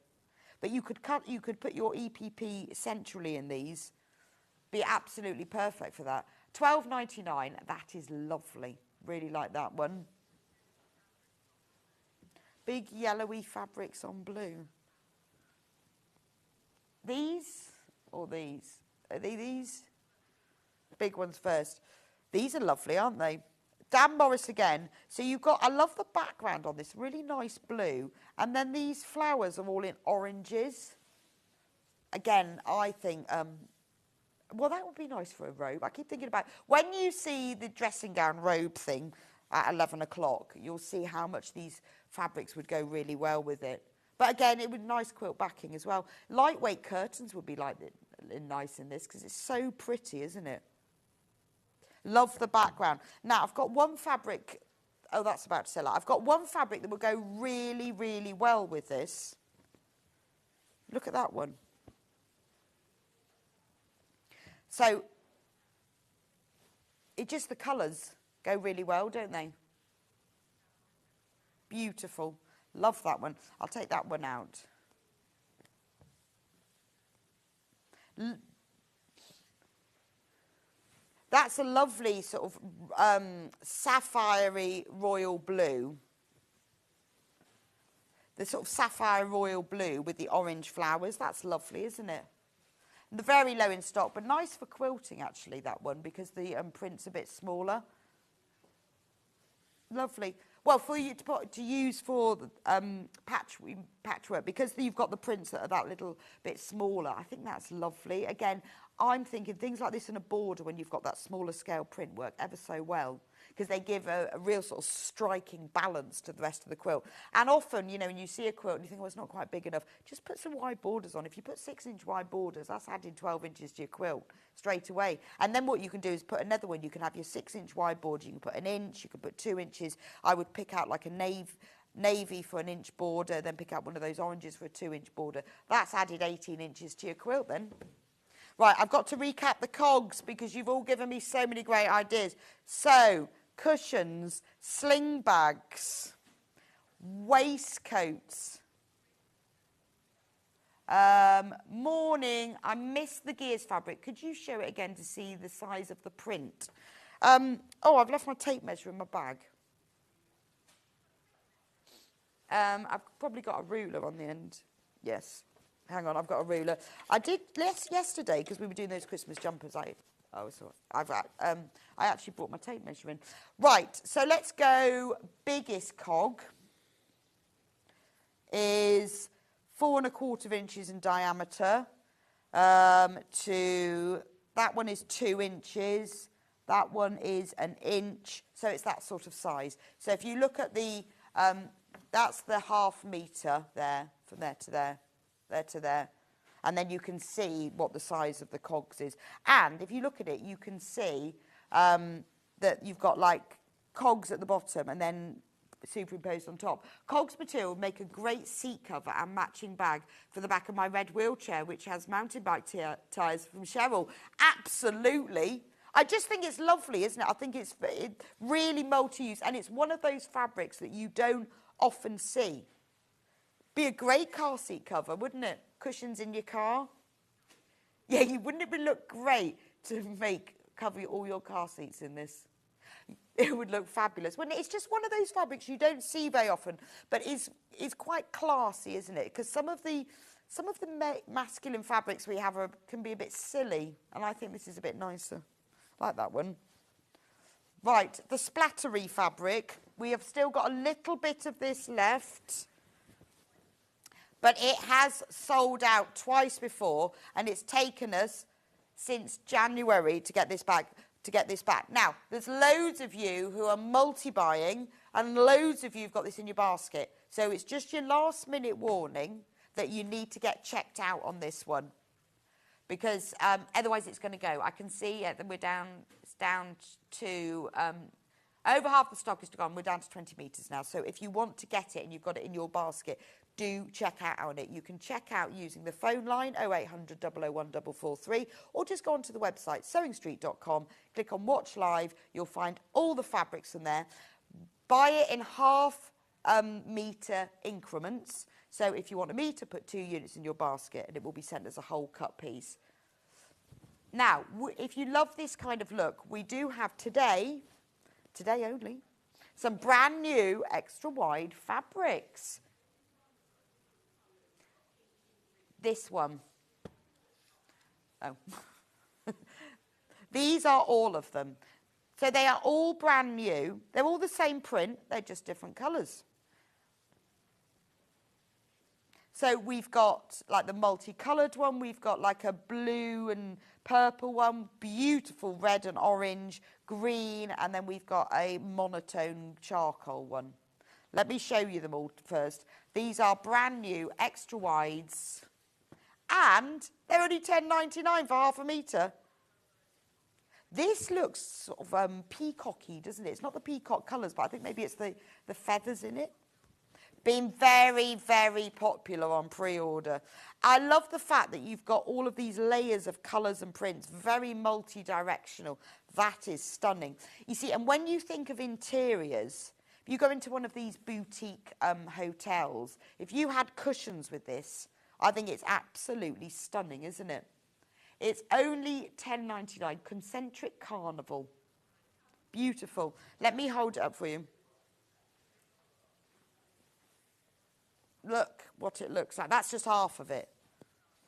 But you could put your EPP centrally in these. Be absolutely perfect for that. £12.99. That is lovely. Really like that one. Big yellowy fabrics on blue. These or these? Are they these? Big ones first. These are lovely, aren't they? Dan Morris again. So you've got, I love the background on this, really nice blue. And then these flowers are all in oranges. Again, I think, well, that would be nice for a robe. I keep thinking about, when you see the dressing gown robe thing at 11 o'clock, you'll see how much these fabrics would go really well with it. But again, it would nice quilt backing as well. Lightweight curtains would be nice in this because it's so pretty, isn't it? Love the background. Now, I've got one fabric. Oh, that's about to sell out. I've got one fabric that will go really, really well with this. Look at that one. So, the colours go really well, don't they? Beautiful. Love that one. I'll take that one out. That's a lovely sort of sapphire-y royal blue. The sort of sapphire royal blue with the orange flowers. That's lovely, isn't it? The very low in stock, but nice for quilting, actually, that one, because the print's a bit smaller. Lovely. Well, for you to use for patchwork, because you've got the prints that are that little bit smaller, I think that's lovely. Again, I'm thinking things like this in a border when you've got that smaller scale print work ever so well, because they give a real sort of striking balance to the rest of the quilt. And often, you know, when you see a quilt and you think, well, it's not quite big enough, just put some wide borders on. If you put 6-inch wide borders, that's adding 12 inches to your quilt straight away. And then what you can do is put another one. You can have your 6-inch wide border. You can put 1 inch. You can put 2 inches. I would pick out like a navy for 1 inch border, then pick out one of those oranges for a 2-inch border. That's added 18 inches to your quilt then. Right, I've got to recap the cogs because you've all given me so many great ideas. So, cushions, sling bags, waistcoats. Morning, I missed the Gears fabric. Could you show it again to see the size of the print? Oh, I've left my tape measure in my bag. I've probably got a ruler on the end. Yes. Hang on, I've got a ruler. I did yesterday because we were doing those Christmas jumpers. I actually brought my tape measure in. Right, so let's go. Biggest cog is 4 1/4 inches in diameter. To that one is 2 inches. That one is 1 inch. So it's that sort of size. So if you look at the, that's the ½ meter there, from there to there. There to there, and then you can see what the size of the cogs is. And if you look at it, you can see that you've got like cogs at the bottom and then superimposed on top. Cogs material would make a great seat cover and matching bag for the back of my red wheelchair, which has mountain bike tyres from Cheryl. Absolutely. I just think it's lovely, isn't it? I think it's really multi-use, and it's one of those fabrics that you don't often see. Be a great car seat cover, wouldn't it? Cushions in your car. Yeah, wouldn't it look great to cover all your car seats in this? It would look fabulous, wouldn't it? It's just one of those fabrics you don't see very often, but is quite classy, isn't it? Because some of the masculine fabrics we have can be a bit silly, and I think this is a bit nicer. I like that one. Right, the splattery fabric. We have still got a little bit of this left. But it has sold out twice before, and it's taken us since January to get this back. Now, there's loads of you who are multi-buying, and loads of you have got this in your basket. So it's just your last-minute warning that you need to get checked out on this one, because otherwise it's going to go. I can see that we're down. It's down to over half the stock is gone. We're down to 20 meters now. So if you want to get it and you've got it in your basket, do check out on it. You can check out using the phone line 0800 001 443, or just go onto the website sewingstreet.com, click on watch live. You'll find all the fabrics in there. Buy it in half meter increments. So if you want a meter, put 2 units in your basket and it will be sent as a whole cut piece. Now, if you love this kind of look, we do have today only, some brand new extra wide fabrics. This one. Oh. These are all of them. So they are all brand new. They're all the same print. They're just different colours. So we've got like the multicoloured one. We've got like a blue and purple one. Beautiful red and orange, green. And then we've got a monotone charcoal one. Let me show you them all first. These are brand new extra wides. And they're only £10.99 for half a metre. This looks sort of peacocky, doesn't it? It's not the peacock colours, but I think maybe it's the feathers in it. Been very, very popular on pre-order. I love the fact that you've got all of these layers of colours and prints, very multi-directional. That is stunning. You see, and when you think of interiors, if you go into one of these boutique hotels, if you had cushions with this, I think it's absolutely stunning, isn't it? It's only £10.99, Concentric Carnival. Beautiful. Let me hold it up for you. Look what it looks like. That's just half of it.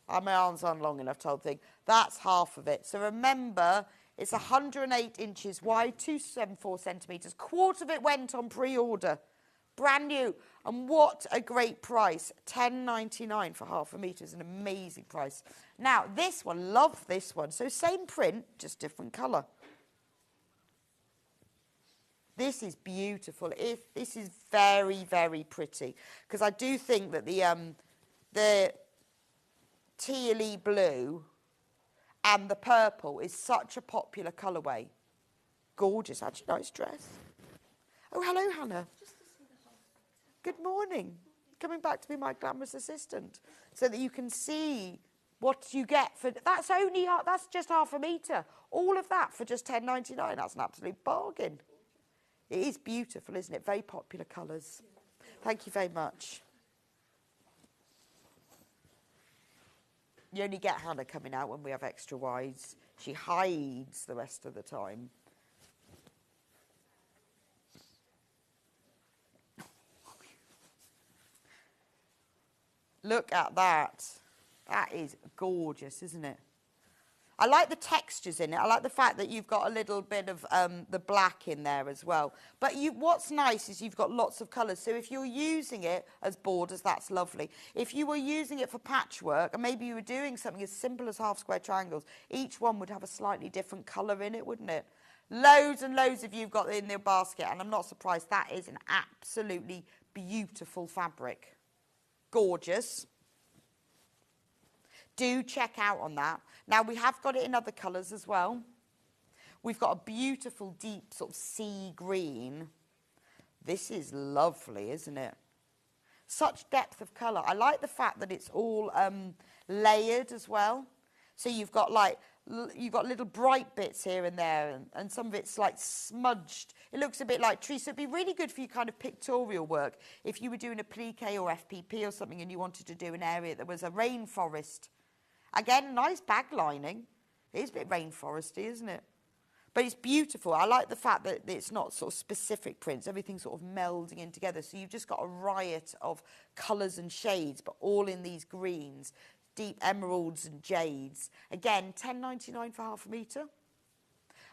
My arms aren't long enough to hold the thing. That's half of it. So remember, it's 108 inches wide, 274 centimetres. Quarter of it went on pre-order. Brand new. And what a great price. £10.99 for half a metre is an amazing price. Now, this one, love this one. So same print, just different colour. This is beautiful. This is very, very pretty. Because I do think that the tealy blue and the purple is such a popular colourway. Gorgeous. Actually, nice dress. Oh, hello, Hannah. Good morning. Coming back to be my glamorous assistant so that you can see what you get for... That's just half a metre. All of that for just £10.99. That's an absolute bargain. It is beautiful, isn't it? Very popular colours. Thank you very much. You only get Hannah coming out when we have extra wides. She hides the rest of the time. Look at that. That is gorgeous, isn't it? I like the textures in it. I like the fact that you've got a little bit of the black in there as well. But what's nice is you've got lots of colours. So if you're using it as borders, that's lovely. If you were using it for patchwork, and maybe you were doing something as simple as half square triangles, each one would have a slightly different colour in it, wouldn't it? Loads and loads of you have got it in their basket, and I'm not surprised. That is an absolutely beautiful fabric. Gorgeous. Do check out on that. Now, we have got it in other colours as well. We've got a beautiful deep sort of sea green. This is lovely, isn't it? Such depth of colour. I like the fact that it's all layered as well. So you've got little bright bits here and there, and some of it's like smudged. It looks a bit like trees. So it'd be really good for you kind of pictorial work if you were doing a plique or FPP or something and you wanted to do an area that was a rainforest. Again, nice bag lining. It is a bit rainforesty, isn't it? But it's beautiful. I like the fact that it's not sort of specific prints. Everything's sort of melding in together. So you've just got a riot of colours and shades, but all in these greens, deep emeralds and jades. Again, £10.99 for half a metre.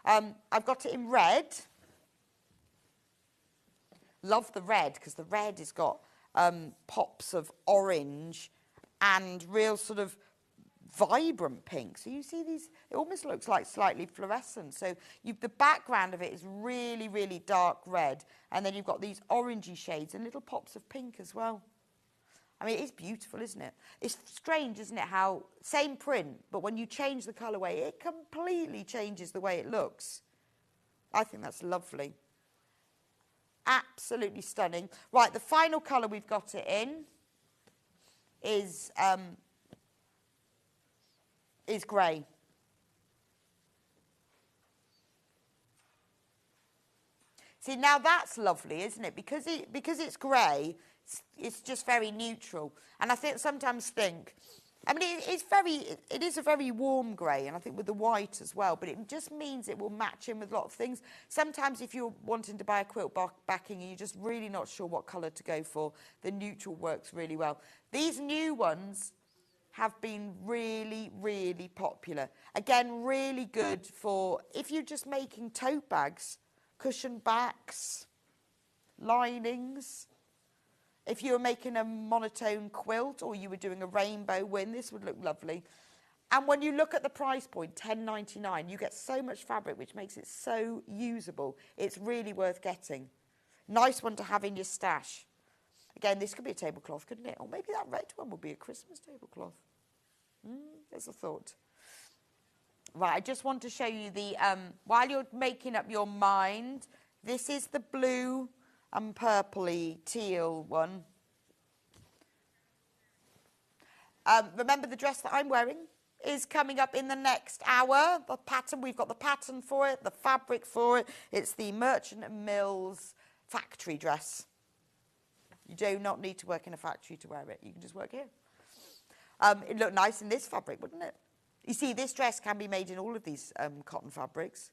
I've got it in red. Love the red, because the red has got pops of orange and real sort of vibrant pink. So you see these, it almost looks like slightly fluorescent. So the background of it is really, really dark red. And then you've got these orangey shades and little pops of pink as well. I mean, it is beautiful, isn't it? It's strange, isn't it, how same print, but when you change the colourway, it completely changes the way it looks. I think that's lovely. Absolutely stunning. Right, the final colour we've got it in is grey. See, now that's lovely, isn't it? Because it's grey, it's just very neutral. And I sometimes think, I mean, it is a very warm grey, and I think with the white as well, but it just means it will match in with a lot of things. Sometimes if you're wanting to buy a quilt backing and you're just really not sure what colour to go for, the neutral works really well. These new ones have been really, really popular. Again, really good for if you're just making tote bags, cushion backs, linings. If you were making a monotone quilt or you were doing a rainbow win, this would look lovely. And when you look at the price point, $10.99, you get so much fabric, which makes it so usable. It's really worth getting. Nice one to have in your stash. Again, this could be a tablecloth, couldn't it? Or maybe that red one would be a Christmas tablecloth. There's a thought. Right, I just want to show you the, while you're making up your mind, this is the blue and purpley teal one. Remember the dress that I'm wearing is coming up in the next hour. The pattern, we've got the pattern for it, the fabric for it. It's the Merchant & Mills factory dress. You do not need to work in a factory to wear it. You can just work here. It'd look nice in this fabric, wouldn't it? You see, this dress can be made in all of these cotton fabrics.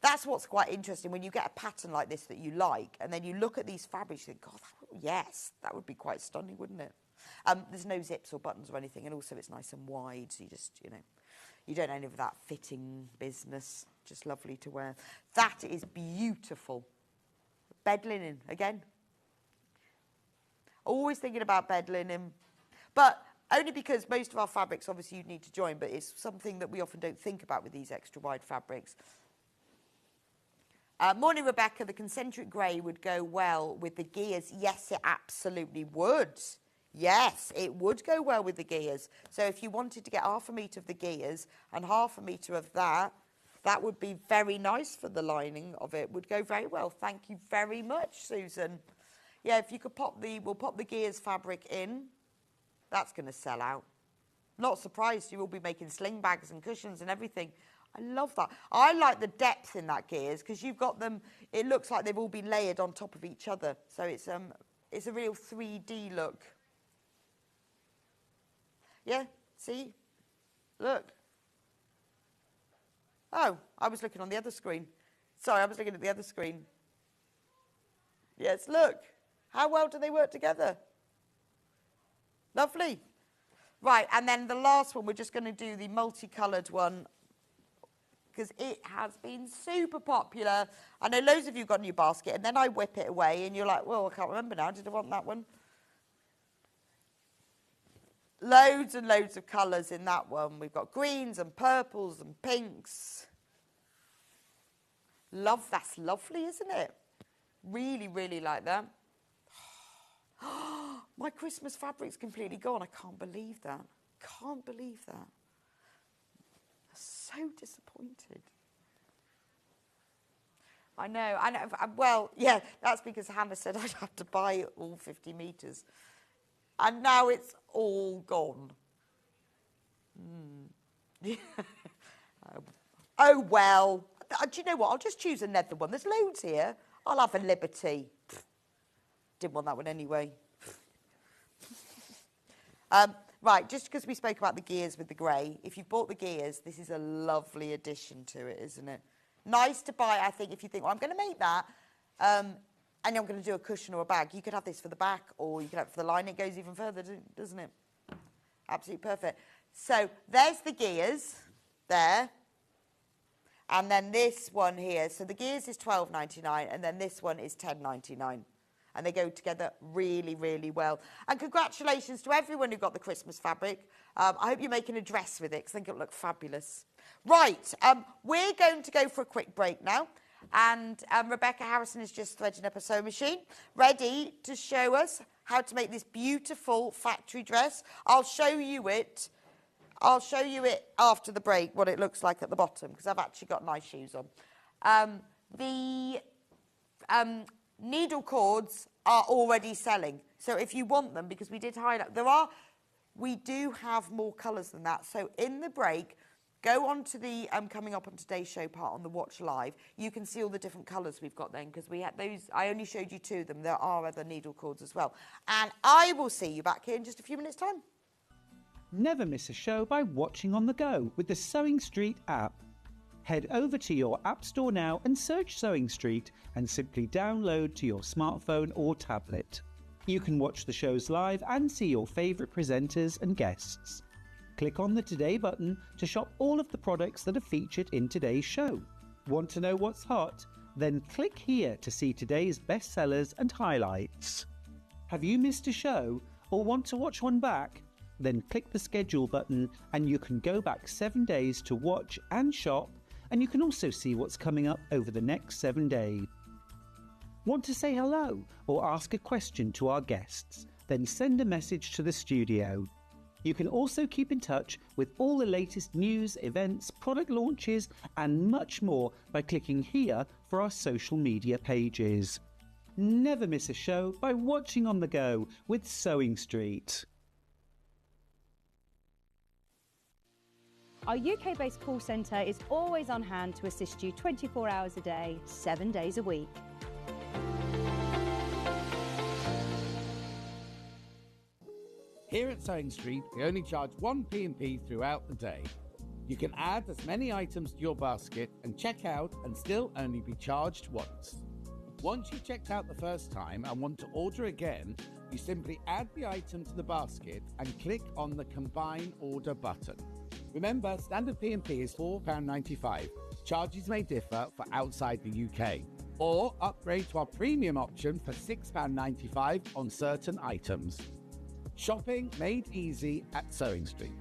That's what's quite interesting, when you get a pattern like this that you like, and then you look at these fabrics, you think, God, yes, that would be quite stunning, wouldn't it? There's no zips or buttons or anything, and also it's nice and wide, so you just, you don't have any of that fitting business. Just lovely to wear. That is beautiful. Bed linen, again. Always thinking about bed linen. But only because most of our fabrics, obviously, you'd need to join, but it's something that we often don't think about with these extra wide fabrics. Morning, Rebecca. The concentric grey would go well with the gears. Yes, it absolutely would. Yes, it would go well with the gears. So if you wanted to get 1/2 metre of the gears and 1/2 metre of that, that would be very nice for the lining of it. Would go very well. Thank you very much, Susan. Yeah, if you could we'll pop the gears fabric in. That's going to sell out. Not surprised, you will be making sling bags and cushions and everything. I love that. I like the depth in that gears because you've got them, it looks like they've all been layered on top of each other. So it's a real 3D look. Yeah, see? Look. Oh, I was looking on the other screen. Sorry, I was looking at the other screen. Yes, look. How well do they work together? Lovely. Right, and then the last one, we're just going to do the multicoloured one because it has been super popular. I know loads of you got in your basket, and then I whip it away, and you're like, well, I can't remember now. Did I want that one? Loads and loads of colours in that one. We've got greens and purples and pinks. Love, that's lovely, isn't it? Really, really like that. My Christmas fabric's completely gone. I can't believe that. Can't believe that. I'm so disappointed. I know. Well, yeah, that's because Hannah said I'd have to buy all 50 metres. And now it's all gone. Oh, well. Do you know what? I'll just choose another one. There's loads here. I'll have a liberty. Didn't want that one anyway. Right, just because we spoke about the gears with the grey, if you bought the gears, this is a lovely addition to it, isn't it? Nice to buy, I think, if you think, well, I'm going to make that, and I'm going to do a cushion or a bag. You could have this for the back, or you could have it for the line. It goes even further, doesn't it? Absolutely perfect. So there's the gears there. And then this one here. So the gears is $12.99, and then this one is $10.99. and they go together really, really well. And congratulations to everyone who got the Christmas fabric. I hope you're making a dress with it, because I think it'll look fabulous. Right, we're going to go for a quick break now. And Rebecca Harrison is just threading up a sewing machine, ready to show us how to make this beautiful factory dress. I'll show you it after the break, what it looks like at the bottom, because I've actually got nice shoes on. The needle cords are already selling. So if you want them, because we did highlight, we do have more colours than that. So in the break, go on to the coming up on today's show part on the Watch Live. You can see all the different colours we've got then, because we had those. I only showed you 2 of them. There are other needle cords as well. And I will see you back here in just a few minutes' time. Never miss a show by watching on the go with the Sewing Street app. Head over to your App Store now and search Sewing Street and simply download to your smartphone or tablet. You can watch the shows live and see your favourite presenters and guests. Click on the Today button to shop all of the products that are featured in today's show. Want to know what's hot? Then click here to see today's bestsellers and highlights. Have you missed a show or want to watch one back? Then click the schedule button and you can go back 7 days to watch and shop, and you can also see what's coming up over the next 7 days. Want to say hello or ask a question to our guests? Then send a message to the studio. You can also keep in touch with all the latest news, events, product launches and much more by clicking here for our social media pages. Never miss a show by watching on the go with Sewing Street. Our UK-based call centre is always on hand to assist you 24 hours a day, 7 days a week. Here at Sewing Street, we only charge one P&P throughout the day. You can add as many items to your basket and check out and still only be charged once. Once you've checked out the first time and want to order again, you simply add the item to the basket and click on the Combine Order button. Remember, standard P&P is £4.95. Charges may differ for outside the UK. Or upgrade to our premium option for £6.95 on certain items. Shopping made easy at Sewing Street.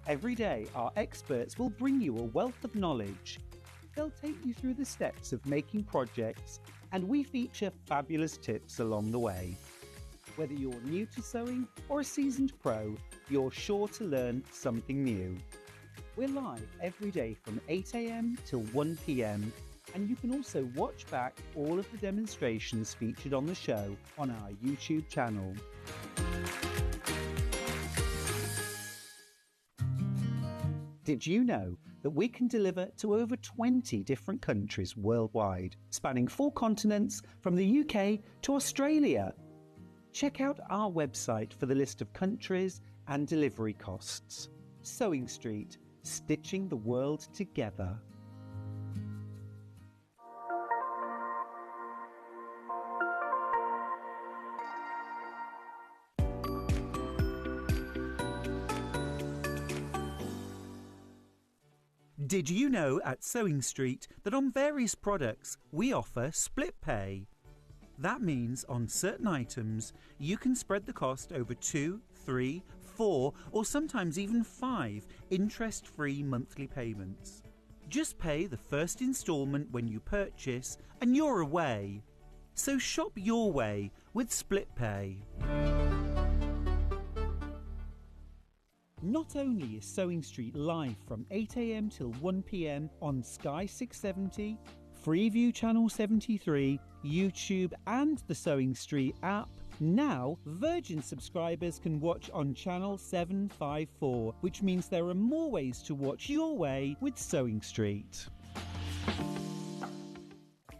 Every day, our experts will bring you a wealth of knowledge. They'll take you through the steps of making projects, and we feature fabulous tips along the way. Whether you're new to sewing or a seasoned pro, you're sure to learn something new. We're live every day from 8 a.m. till 1 p.m. and you can also watch back all of the demonstrations featured on the show on our YouTube channel. Did you know that we can deliver to over 20 different countries worldwide, spanning 4 continents from the UK to Australia? Check out our website for the list of countries and delivery costs. Sewing Street, stitching the world together. Did you know at Sewing Street that on various products we offer split pay? That means on certain items you can spread the cost over 2, 3, 4 or sometimes even 5 interest-free monthly payments. Just pay the first instalment when you purchase and you're away. So shop your way with split pay. Not only is Sewing Street live from 8 a.m. till 1 p.m. on Sky 670, Freeview Channel 73, YouTube and the Sewing Street app, now Virgin subscribers can watch on Channel 754, which means there are more ways to watch your way with Sewing Street.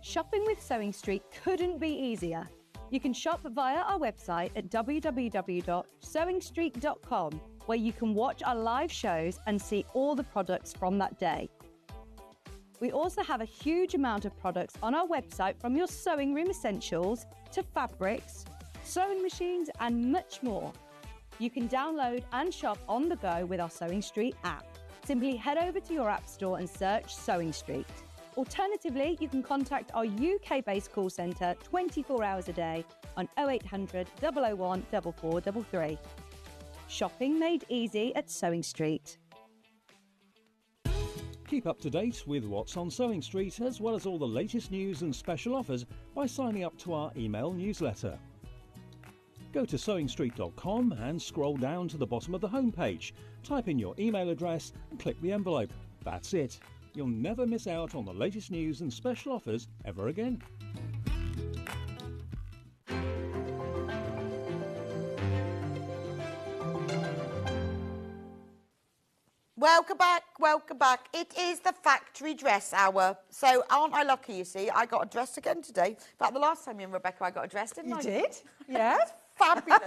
Shopping with Sewing Street couldn't be easier. You can shop via our website at www.sewingstreet.com, where you can watch our live shows and see all the products from that day. We also have a huge amount of products on our website, from your sewing room essentials to fabrics, sewing machines and much more. You can download and shop on the go with our Sewing Street app. Simply head over to your app store and search Sewing Street. Alternatively, you can contact our UK-based call centre 24 hours a day on 0800 001 4433. Shopping made easy at Sewing Street. Keep up to date with what's on Sewing Street, as well as all the latest news and special offers by signing up to our email newsletter. Go to sewingstreet.com and scroll down to the bottom of the homepage. Type in your email address and click the envelope. That's it. You'll never miss out on the latest news and special offers ever again. Welcome back, welcome back. It is the factory dress hour. So aren't I lucky, you see? I got a dress again today. In fact, the last time you and Rebecca, I got a dress, didn't I? You did? Yeah. Fabulous.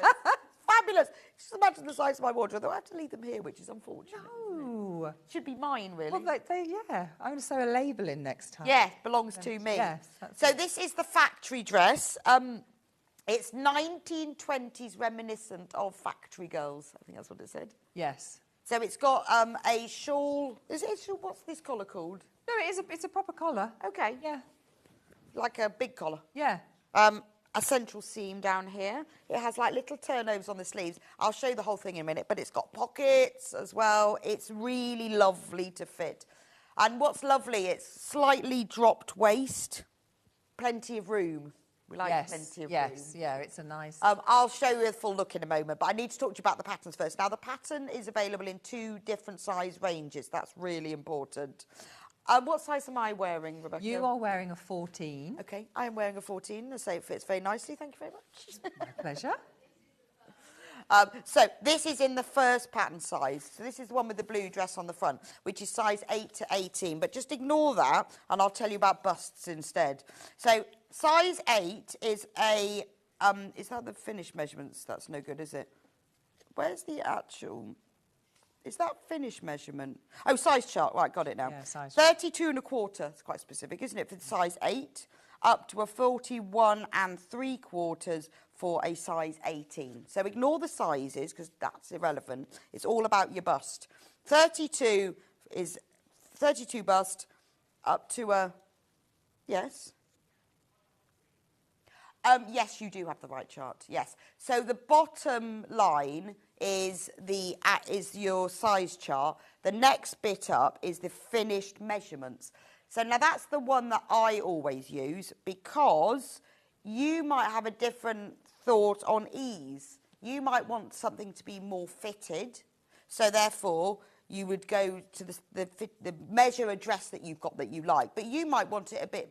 Fabulous. Just imagine the size of my wardrobe, though I have to leave them here, which is unfortunate. Oh. Should be mine, really. Well, yeah. I'm going to sew a label in next time. Yeah, belongs to me. Yes. So this is the factory dress. It's 1920s reminiscent of factory girls. I think that's what it said. Yes. So it's got a shawl. Is it a shawl? What's this collar called? No, it's a proper collar. Okay. Yeah. Like a big collar. Yeah. A central seam down here. It has like little turnovers on the sleeves. I'll show you the whole thing in a minute, but it's got pockets as well. It's really lovely to fit. And what's lovely, it's slightly dropped waist, plenty of room. We like plenty of room. Yeah, it's a nice... I'll show you a full look in a moment, but I need to talk to you about the patterns first. Now, the pattern is available in 2 different size ranges. That's really important. What size am I wearing, Rebecca? You are wearing a 14. Okay, I am wearing a 14. I say it fits very nicely. Thank you very much. My pleasure. So this is in the first pattern size. So this is the one with the blue dress on the front, which is size 8 to 18. But just ignore that, and I'll tell you about busts instead. So size 8 is a... is that the finished measurements? That's no good, is it? Where's the actual... Is that finished measurement? Oh, size chart. Right, got it now. Yeah, size chart. 32 1/4. It's quite specific, isn't it, for the size 8, up to a 41 3/4 for a size 18. So ignore the sizes because that's irrelevant. It's all about your bust. 32 is 32 bust up to a... Yes? Yes, you do have the right chart. Yes. So the bottom line is your size chart. The next bit up is the finished measurements. So now that's the one that I always use because you might have a different thought on ease. You might want something to be more fitted. So therefore, you would go to the measure a dress that you've got that you like, but you might want it a bit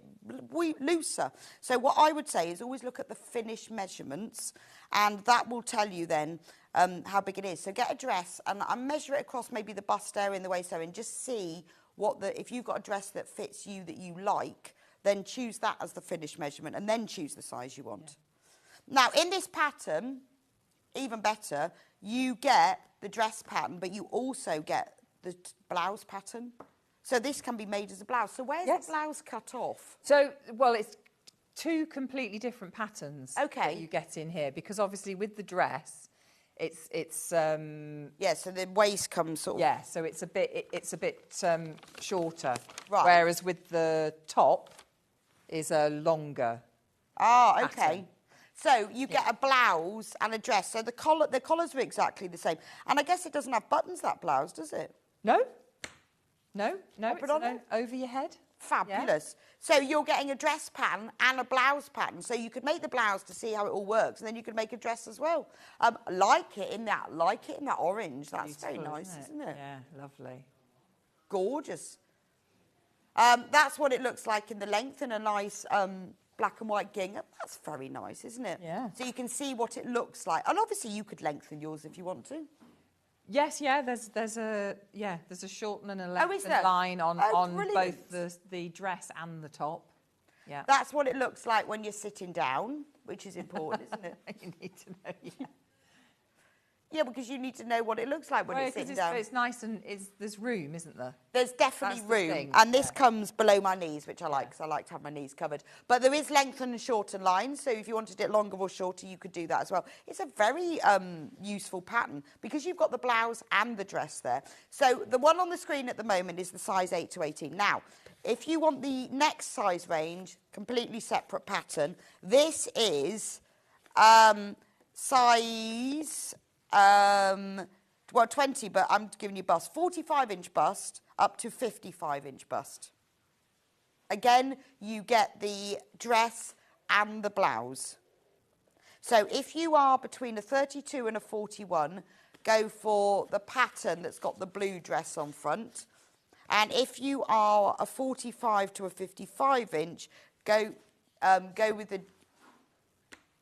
looser. So what I would say is always look at the finished measurements, and that will tell you then how big it is. So get a dress and measure it across maybe the bust area and the waist area, and just see if you've got a dress that fits you that you like, then choose that as the finished measurement, and then choose the size you want. Yeah. Now in this pattern, even better, you get the dress pattern, but you also get the blouse pattern. So this can be made as a blouse. So where's the blouse cut off? So, well, it's 2 completely different patterns that you get in here, because obviously with the dress, it's yeah, so the waist comes sort of... Yeah, so it's a bit shorter. Right. Whereas with the top is a longer okay. pattern. So you get a blouse and a dress. So the collars are exactly the same. And I guess it doesn't have buttons, that blouse, does it? No, Pop it on over your head. Fabulous. Yeah. So you're getting a dress pattern and a blouse pattern. So you could make the blouse to see how it all works, and then you could make a dress as well. Like it in that orange. That's beautiful, very nice, isn't it? Yeah, lovely. Gorgeous. That's what it looks like in the length, in a nice black and white gingham. That's very nice, isn't it? Yeah. So you can see what it looks like. And obviously you could lengthen yours if you want to. Yes, yeah. There's a shorten and a lengthen there? line on Brilliant. both the dress and the top. Yeah. That's what it looks like when you're sitting down, which is important, isn't it? You need to know. Yeah. Yeah, because you need to know what it looks like when Well, it's 'cause sitting down. it's nice and there's room, isn't there? There's definitely That's the room, thing, and this yeah. comes below my knees, which I like, because I like to have my knees covered. But there is lengthen and shorten lines, so if you wanted it longer or shorter, you could do that as well. It's a very useful pattern, because you've got the blouse and the dress there. So the one on the screen at the moment is the size 8 to 18. Now, if you want the next size range, completely separate pattern, this is size... well, 20, but I'm giving you bust. 45-inch bust up to 55-inch bust. Again, you get the dress and the blouse. So if you are between a 32 and a 41, go for the pattern that's got the blue dress on front. And if you are a 45 to a 55-inch, go with the...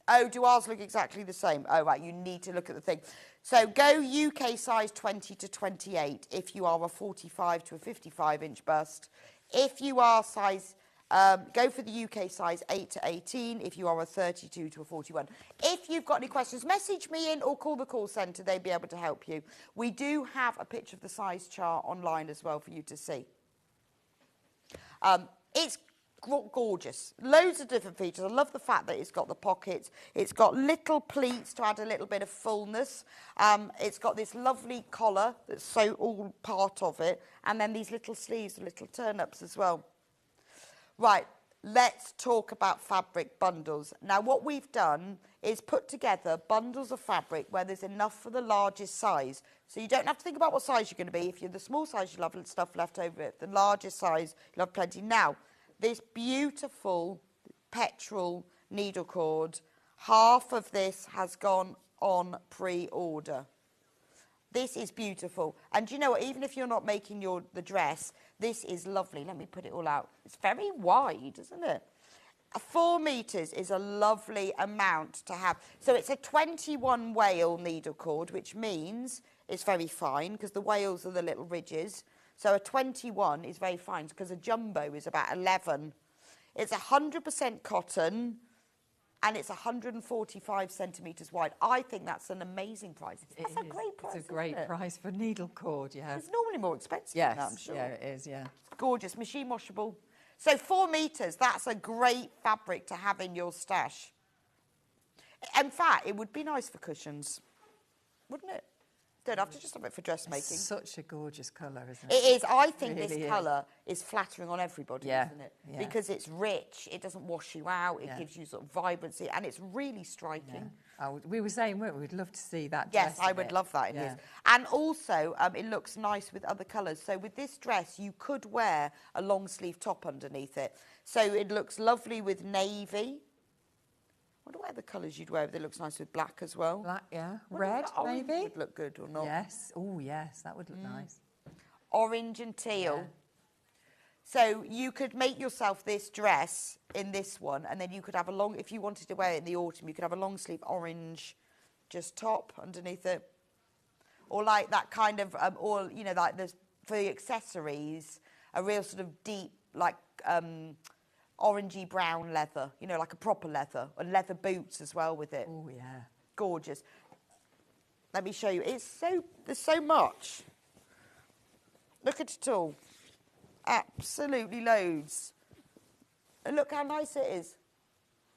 Oh, do ours look exactly the same? Oh, right, you need to look at the thing. So go UK size 20 to 28 if you are a 45 to a 55-inch bust. If you are size, go for the UK size 8 to 18 if you are a 32 to a 41. If you've got any questions, message me in or call the call centre. They'll be able to help you. We do have a picture of the size chart online as well for you to see. It's gorgeous. Loads of different features. I love the fact that it's got the pockets. It's got little pleats to add a little bit of fullness. It's got this lovely collar that's so all part of it. And then these little sleeves, little turn-ups as well. Right, let's talk about fabric bundles. Now, what we've done is put together bundles of fabric where there's enough for the largest size. So you don't have to think about what size you're going to be. If you're the small size, you'll have stuff left over it. The largest size, you'll have plenty. Now, this beautiful petrol needle cord, half of this has gone on pre-order. This is beautiful. And do you know what? Even if you're not making the dress, this is lovely. Let me put it all out. It's very wide, isn't it? 4 metres is a lovely amount to have. So it's a 21 wale needle cord, which means it's very fine because the wales are the little ridges. So a 21 is very fine because a jumbo is about 11. It's 100% cotton and it's 145 centimetres wide. I think that's an amazing price. That's a great price. It's a great price for needle cord, yeah. It's normally more expensive Yes, than that, I'm sure. yeah, it is, yeah. It's gorgeous, machine washable. So 4 metres, that's a great fabric to have in your stash. In fact, it would be nice for cushions, wouldn't it? Don't have to just have it for dressmaking. It's such a gorgeous colour, isn't it? It is. I think Really this is. colour is flattering on everybody, Yeah, isn't it? yeah. Because it's rich, it doesn't wash you out, it gives you sort of vibrancy, and it's really striking. Yeah. We were saying, weren't we? We'd love to see that Yes, dress I in would it. love that in Yeah. his. And also, it looks nice with other colours. So with this dress, you could wear a long sleeve top underneath it. So it looks lovely with navy. I wonder what other colours you'd wear if it looks nice with black as well. Black, yeah. Wonder if Red, that orange maybe? would look good or not. Yes. Oh, yes, that would look nice. Orange and teal. Yeah. So you could make yourself this dress in this one, and then you could have a long, if you wanted to wear it in the autumn, you could have a long sleeve orange just top underneath it. Or like that kind of, or, you know, like there's, for the accessories, a real sort of deep, like, orangey brown leather, you know, like a proper leather, and leather boots as well with it. Oh, yeah. Gorgeous. Let me show you. There's so much. Look at it all. Absolutely loads. And look how nice it is.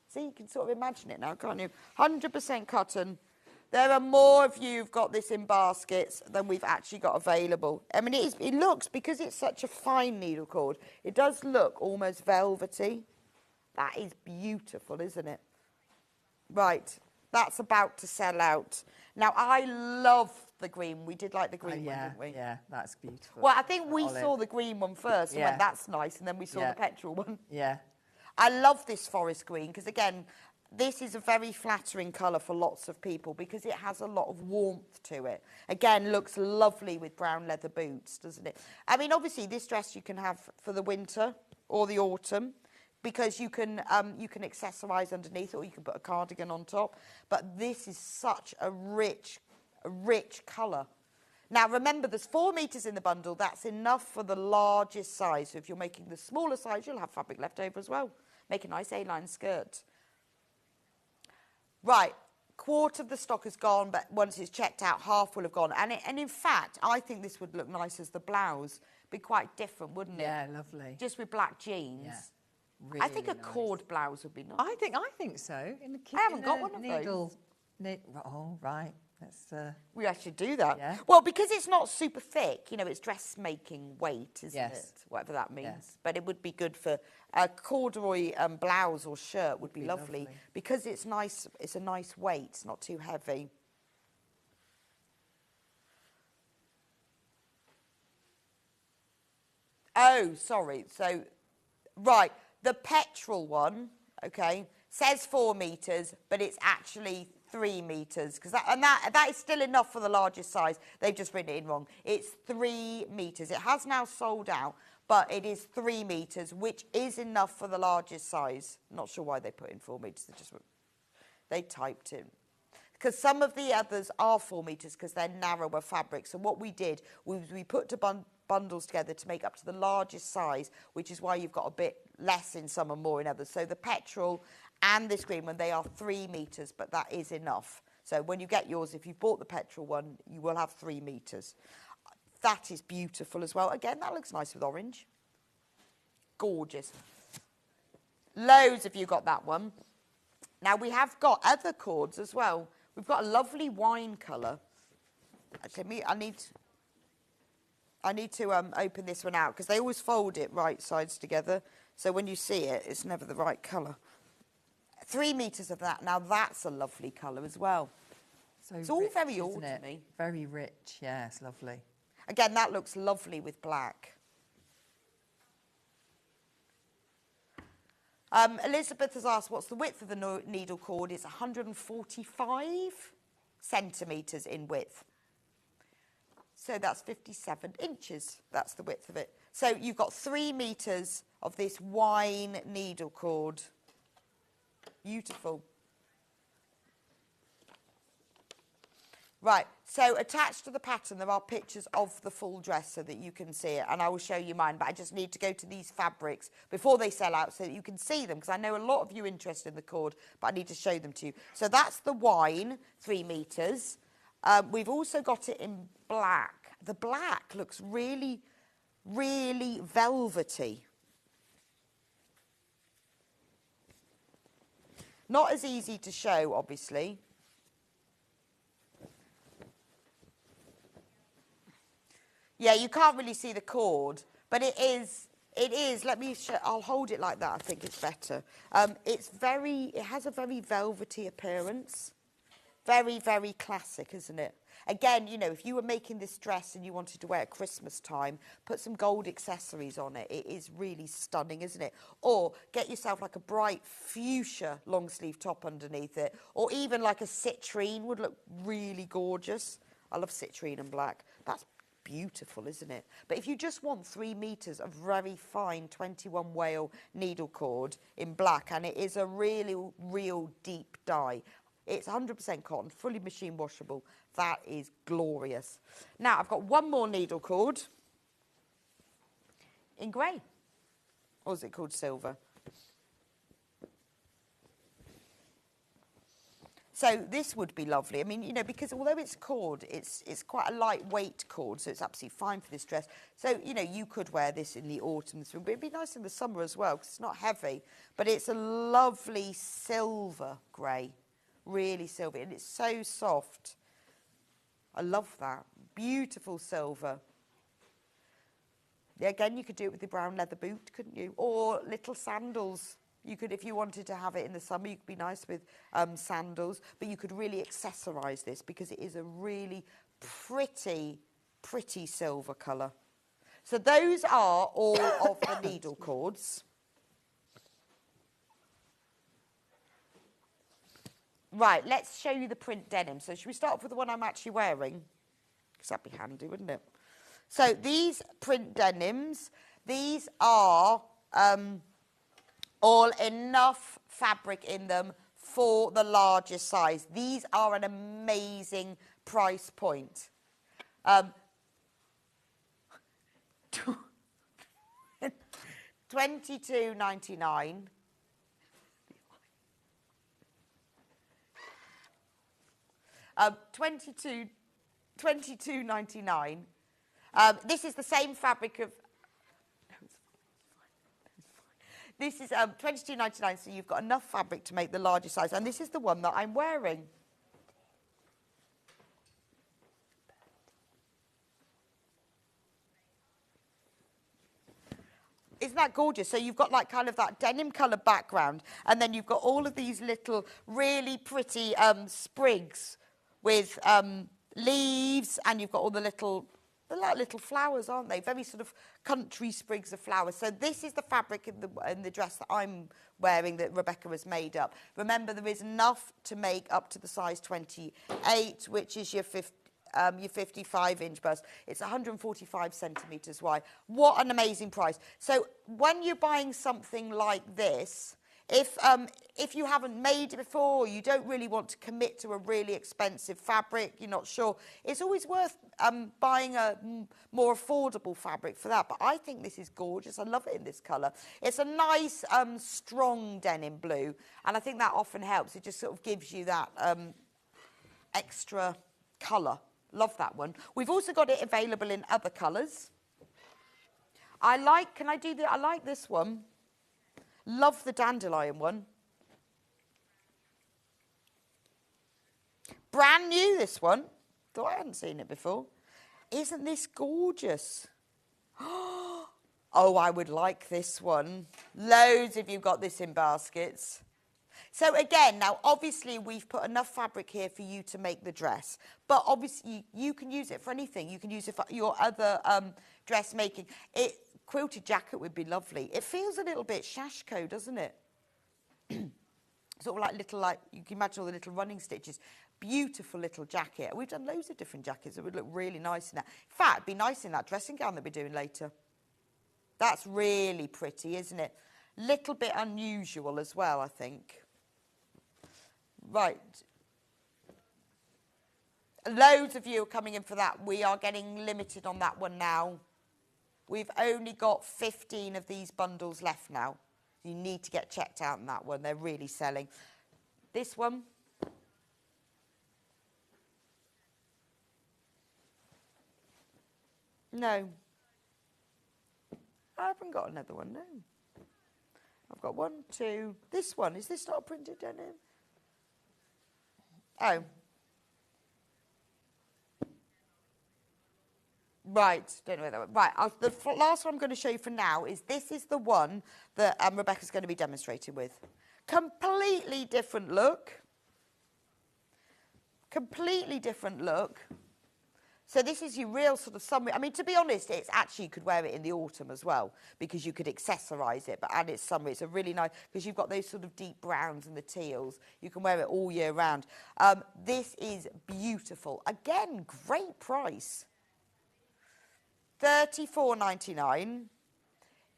See, you can sort of imagine it now, can't you? 100% cotton. There are more of you who've got this in baskets than we've actually got available. I mean, it looks, because it's such a fine needle cord, it does look almost velvety. That is beautiful, isn't it? Right, that's about to sell out. Now, I love the green. We did like the green one, didn't we? Yeah, that's beautiful. Well, I think we Olive. saw the green one first and Yeah. went, that's nice, and then we saw Yeah. the petrol one. Yeah. I love this forest green because, again, this is a very flattering colour for lots of people because it has a lot of warmth to it. Again, looks lovely with brown leather boots, doesn't it? I mean, obviously, this dress you can have for the winter or the autumn because you can accessorise underneath, or you can put a cardigan on top. But this is such a rich colour. Now, remember, there's 4 metres in the bundle. That's enough for the largest size. So if you're making the smaller size, you'll have fabric left over as well. Make a nice A-line skirt. Right, quarter of the stock has gone, but once it's checked out, half will have gone. And in fact, I think this would look nice as the blouse. Be quite different, wouldn't it? Yeah, lovely. Just with black jeans. Yeah, I think a really cord blouse would be nice. I think so. In the I haven't got one of those. Oh, right. Let's. We actually do that. Yeah. Well, because it's not super thick, you know, it's dressmaking weight, isn't Yes. it? Whatever that means. Yes. But it would be good for a corduroy blouse or shirt would be lovely. Because it's nice. It's a nice weight. It's not too heavy. Oh, sorry. So, right, the petrol one, okay, says 4 metres, but it's actually 3 metres, because that is still enough for the largest size. They've just written it in wrong. It's 3 metres. It has now sold out, but it is 3 metres, which is enough for the largest size. Not sure why they put in 4 metres. They typed in. Because some of the others are 4 metres because they're narrower fabrics. So what we did was we put bundles together to make up to the largest size, which is why you've got a bit less in some and more in others. So the petrol and this green one, they are 3 metres, but that is enough. So when you get yours, if you bought the petrol one, you will have 3 metres. That is beautiful as well. Again, that looks nice with orange. Gorgeous. Loads of you got that one. Now, we have got other cords as well. We've got a lovely wine colour. Actually, I need to open this one out because they always fold it right sides together. So when you see it, it's never the right colour. 3 metres of that. Now, that's a lovely colour as well. So it's all rich, very isn't autumny. it? Very rich. Yeah, it's lovely. Again, that looks lovely with black. Elizabeth has asked, what's the width of the needle cord? It's 145 centimetres in width. So that's 57 inches. That's the width of it. So you've got 3 metres of this wine needle cord. Beautiful. Right, so attached to the pattern there are pictures of the full dress so that you can see it, and I will show you mine, but I just need to go to these fabrics before they sell out so that you can see them, because I know a lot of you are interested in the cord, but I need to show them to you. So that's the wine, 3 metres. We've also got it in black. The black looks really, really velvety. Not as easy to show, obviously. Yeah, you can't really see the cord, but it is, let me show, I'll hold it like that, I think it's better. It has a very velvety appearance. Very, very classic, isn't it? Again, you know, if you were making this dress and you wanted to wear it at Christmas time, put some gold accessories on it. It is really stunning, isn't it? Or get yourself like a bright fuchsia long sleeve top underneath it. Or even like a citrine would look really gorgeous. I love citrine and black. That's beautiful, isn't it? But if you just want 3 metres of very fine 21 wale needle cord in black, and it is a really, real deep dye, it's 100% cotton, fully machine washable. That is glorious. Now, I've got one more needle cord in grey. Or is it called silver? So this would be lovely. I mean, you know, because although it's cord, it's quite a lightweight cord, so it's absolutely fine for this dress. So, you know, you could wear this in the autumn, but it'd be nice in the summer as well, because it's not heavy. But it's a lovely silver grey. Really silver, and it's so soft. I love that. Beautiful silver. Yeah, again, you could do it with the brown leather boot, couldn't you? Or little sandals. You could, if you wanted to have it in the summer, you could be nice with sandals, but you could really accessorise this because it is a really pretty, pretty silver colour. So those are all of the needle cords. Right, let's show you the print denim. So should we start off with the one I'm actually wearing? Because that'd be handy, wouldn't it? So these print denims, these are all enough fabric in them for the largest size. These are an amazing price point. $22.99. 22.99. This is the same fabric of. This is $22.99, so you've got enough fabric to make the largest size. And this is the one that I'm wearing. Isn't that gorgeous? So you've got like kind of that denim colour background, and then you've got all of these little really pretty sprigs with leaves, and you've got all the little, they're like little flowers, aren't they? Very sort of country sprigs of flowers. So this is the fabric in the dress that I'm wearing that Rebecca has made up. Remember, there is enough to make up to the size 28, which is your 55-inch bust. It's 145 centimetres wide. What an amazing price. So when you're buying something like this, if you haven't made it before, you don't really want to commit to a really expensive fabric, you're not sure, it's always worth buying a more affordable fabric for that. But I think this is gorgeous. I love it in this colour. It's a nice, strong denim blue, and I think that often helps. It just sort of gives you that extra colour. Love that one. We've also got it available in other colours. I like this one. Love the dandelion one. Brand new, this one. Thought I hadn't seen it before. Isn't this gorgeous? Oh, I would like this one. Loads of you got this in baskets. So again, now obviously we've put enough fabric here for you to make the dress, but obviously you can use it for anything. You can use it for your other dressmaking. Quilted jacket would be lovely. It feels a little bit Shashko, doesn't it? Sort of like little, like, you can imagine all the little running stitches. Beautiful little jacket. We've done loads of different jackets that would look really nice in that. In fact, it'd be nice in that dressing gown that we're doing later. That's really pretty, isn't it? Little bit unusual as well, I think. Right. Loads of you are coming in for that. We are getting limited on that one now. We've only got 15 of these bundles left now. You need to get checked out on that one. They're really selling. This one. No. I haven't got another one, no. I've got 1, 2. This one. Is this not a printed denim? Oh. Right, don't know where that went. Right, the last one I'm going to show you for now is this is the one that Rebecca's going to be demonstrating with. Completely different look. Completely different look. So this is your real sort of summer. I mean, to be honest, it's actually, you could wear it in the autumn as well because you could accessorise it. But and it's summer, it's a really nice, because you've got those sort of deep browns and the teals. You can wear it all year round. This is beautiful. Again, great price. $34.99.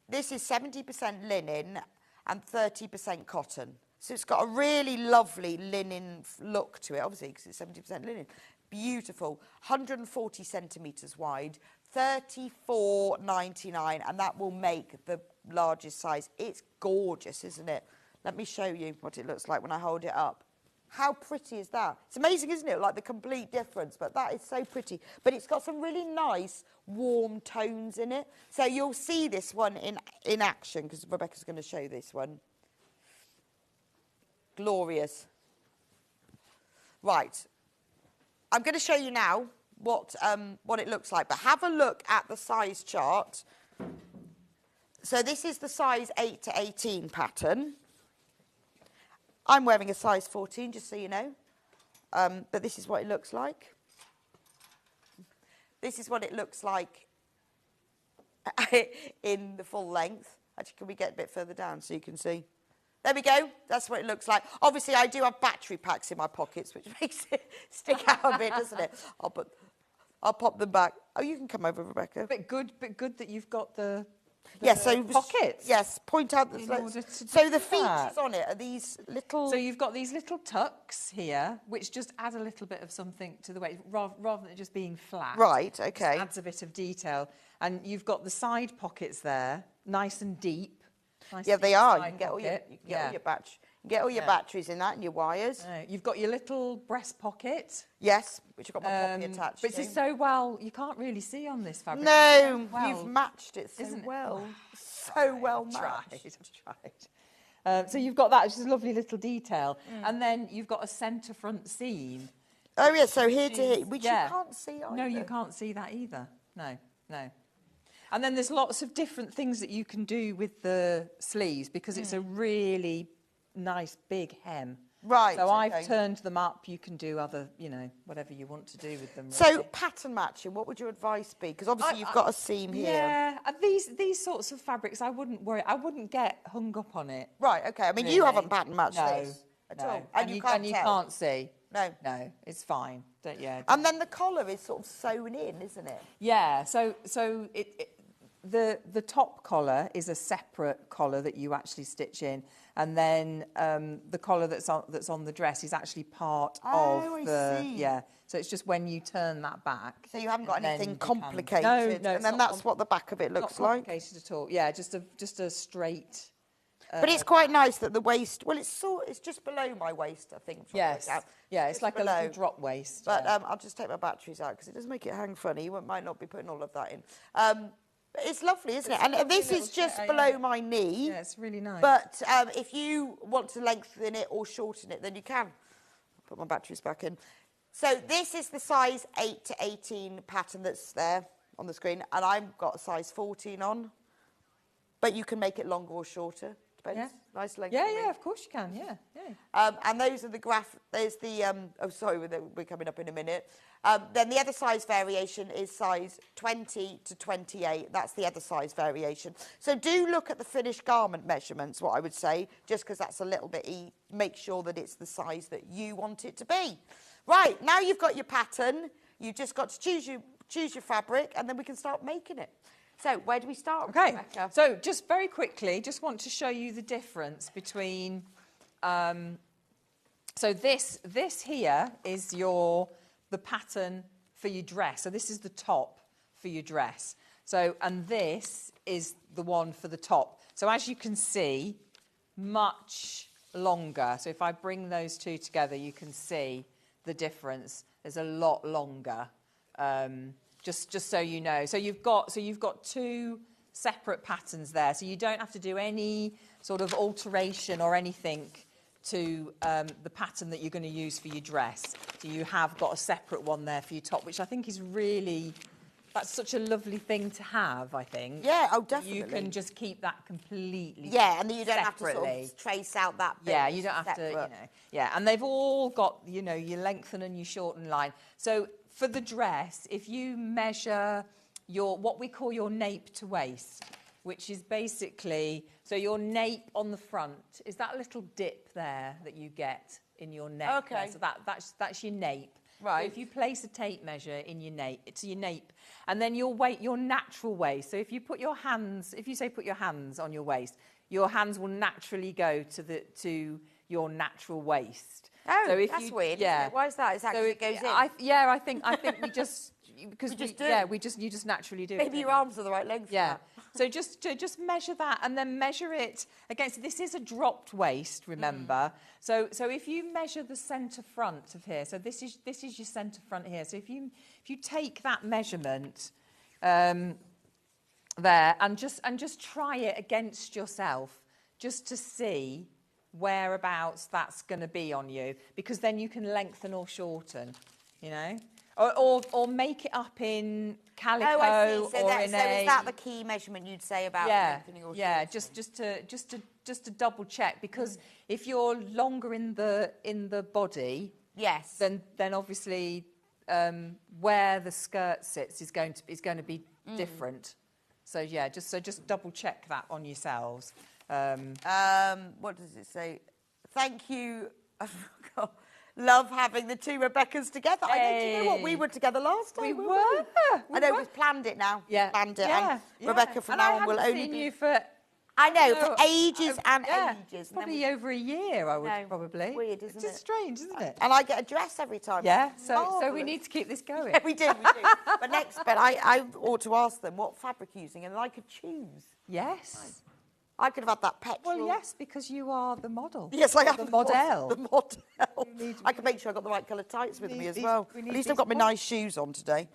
This is 70% linen and 30% cotton. So it's got a really lovely linen look to it, obviously, because it's 70% linen. Beautiful. 140 centimetres wide. $34.99, and that will make the largest size. It's gorgeous, isn't it? Let me show you what it looks like when I hold it up. How pretty is that? It's amazing, isn't it? Like the complete difference, but that is so pretty. But it's got some really nice, warm tones in it. So you'll see this one in action, because Rebecca's going to show this one. Glorious. Right. I'm going to show you now what it looks like, but have a look at the size chart. So this is the size 8 to 18 pattern. I'm wearing a size 14, just so you know. But this is what it looks like. This is what it looks like in the full length. Actually, can we get a bit further down so you can see? There we go. That's what it looks like. Obviously, I do have battery packs in my pockets, which makes it stick out a bit, doesn't it? I'll pop them back. Oh, you can come over, Rebecca. But good that you've got the yes, so pockets. Yes, point out the so the features on it are these little. So you've got these little tucks here, which just add a little bit of something to the weight, rather than it just being flat. Right. Okay. It adds a bit of detail, and you've got the side pockets there, nice and deep. Nice yeah, they are. You can Get all your batteries in that and your wires. You've got your little breast pocket. Yes, which I've got my poppy attached But to. it's so well, you can't really see on this fabric. No, Well, you've matched it so isn't it? well. Oh, So well matched. I've tried. So you've got that, which is a lovely little detail. And then you've got a centre front seam. Oh, yeah, so here to here, which Yeah. you can't see either. No, you can't see that either. No. And then there's lots of different things that you can do with the sleeves because it's a really nice big hem. Right, So okay. I've turned them up. You can do other, whatever you want to do with them. So really. pattern matching, what would your advice be? Because obviously you've got a seam here. Yeah, and these sorts of fabrics, I wouldn't worry. I wouldn't get hung up on it. Right, okay. I mean, you really. haven't pattern matched No, this at all. And you you can't see. No. No, it's fine. Don't, yeah. And then the collar is sort of sewn in, isn't it? Yeah, so the top collar is a separate collar that you actually stitch in, and then the collar that's on the dress is actually part of I the see. yeah. So it's just when you turn that back. So you haven't got and then anything you can- complicated. No, and it's then not that's what the back of it looks not like. complicated at all. Yeah, just a straight. But it's quite nice that the waist, well, it's just below my waist, I think. from Yes. the look out. Yeah, it's Just like below. a little drop waist. But yeah. I'll just take my batteries out because it does make it hang funny. You might not be putting all of that in. But it's lovely, isn't it? It's a And lovely this little is just set, below yeah. my knee. Yeah, it's really nice. But if you want to lengthen it or shorten it, then you can. I'll put my batteries back in. So this is the size 8 to 18 pattern that's there on the screen. And I've got a size 14 on. But you can make it longer or shorter. Depends. Yeah. Nice length. yeah, of course you can. Yeah. And those are the there's the, oh, sorry, we're coming up in a minute. Then the other size variation is size 20 to 28. That's the other size variation. So do look at the finished garment measurements, what I would say, just because that's a little bit, make sure that it's the size that you want it to be. Right, now you've got your pattern. You've just got to choose your fabric, and then we can start making it. So where do we start, Okay, Rebecca? so just very quickly, just want to show you the difference between, so this here is the pattern for your dress. So this is the top for your dress. So, and this is the one for the top. So as you can see, much longer. So if I bring those two together, you can see the difference. There's a lot longer. Just so you know. So you've got two separate patterns there. So you don't have to do any sort of alteration or anything to the pattern that you're going to use for your dress. So you have got a separate one there for your top, which I think is really, that's such a lovely thing to have, I think. Yeah, oh, definitely. You can just keep that completely Yeah, and then you don't separately. have to sort of trace out that bit. Yeah, you don't have to, Yeah, and they've all got, your lengthen and your shorten line. So for the dress, if you measure what we call your nape to waist, which is basically, so your nape on the front is that little dip there that you get in your neck. Okay. There. So that's your nape. Right. So if you place a tape measure in your nape, it's your nape, and then your natural waist. So if you put your hands, if you say put your hands on your waist, your hands will naturally go to your natural waist. Oh, so if that's you, weird. Yeah. Isn't it? Why is that? It's actually it goes in. I think we just because We just do yeah, it. you just naturally do it. Maybe don't your you? arms are the right length. Yeah. For So just measure that and then measure it against. This is a dropped waist, remember. So if you measure the centre front of here, so this is your centre front here. So if you take that measurement there and just try it against yourself, just to see whereabouts that's going to be on you, because then you can lengthen or shorten, or make it up in calico Oh, I see. So, or that, in so is that the key measurement you'd say about lengthening or shortening? just to double check, because if you're longer in the body, Yes. then obviously where the skirt sits is going to be different. So yeah, just double check that on yourselves. What does it say? Thank you. I forgot. Love having the two Rebeccas together. I know, do you know what? We were together last time. We weren't were. I know, we've planned it now. Yeah, Planned it. yeah, and Rebecca from and now I on will haven't only seen be... you for. I know, No, for ages and yeah, ages. And then Probably over a year, I would No, probably. it's weird, isn't It's it? just strange, isn't it? And I get a dress every time. Yeah, It's so we marvellous. need to keep this going. Yeah, we do. But I ought to ask them what fabric you're using, and then I could choose. Yes. I could have had that petrol. Well, yes, because you are the model. Yes, I Or am. the model. The model. need- I can make sure I've got the right colour tights with we me need as these- well. we At need least I've these got my models. nice shoes on today.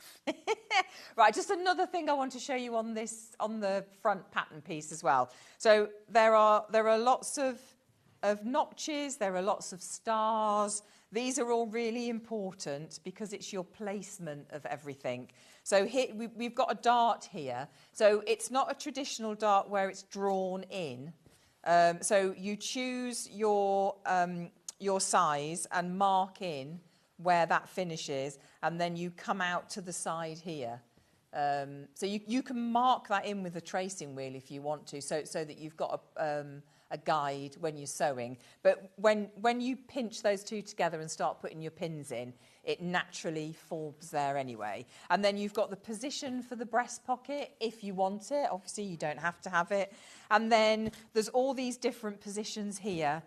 Right, just another thing I want to show you on the front pattern piece as well. So there are lots of notches, there are lots of stars. These are all really important because it's your placement of everything. So here we've got a dart here. So it's not a traditional dart where it's drawn in. So you choose your size and mark in where that finishes, and then you come out to the side here. So you can mark that in with a tracing wheel if you want to, so that you've got a guide when you're sewing. But when you pinch those two together and start putting your pins in, it naturally forms there anyway. And then you've got the position for the breast pocket if you want it. Obviously, you don't have to have it. And then there's all these different positions here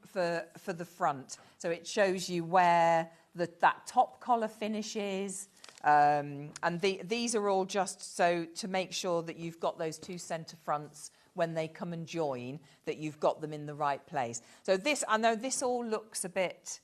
for the front. So it shows you where that top collar finishes. And these are all just so to make sure that you've got those two centre fronts when they come and join, that you've got them in the right place. So this, I know this all looks a bit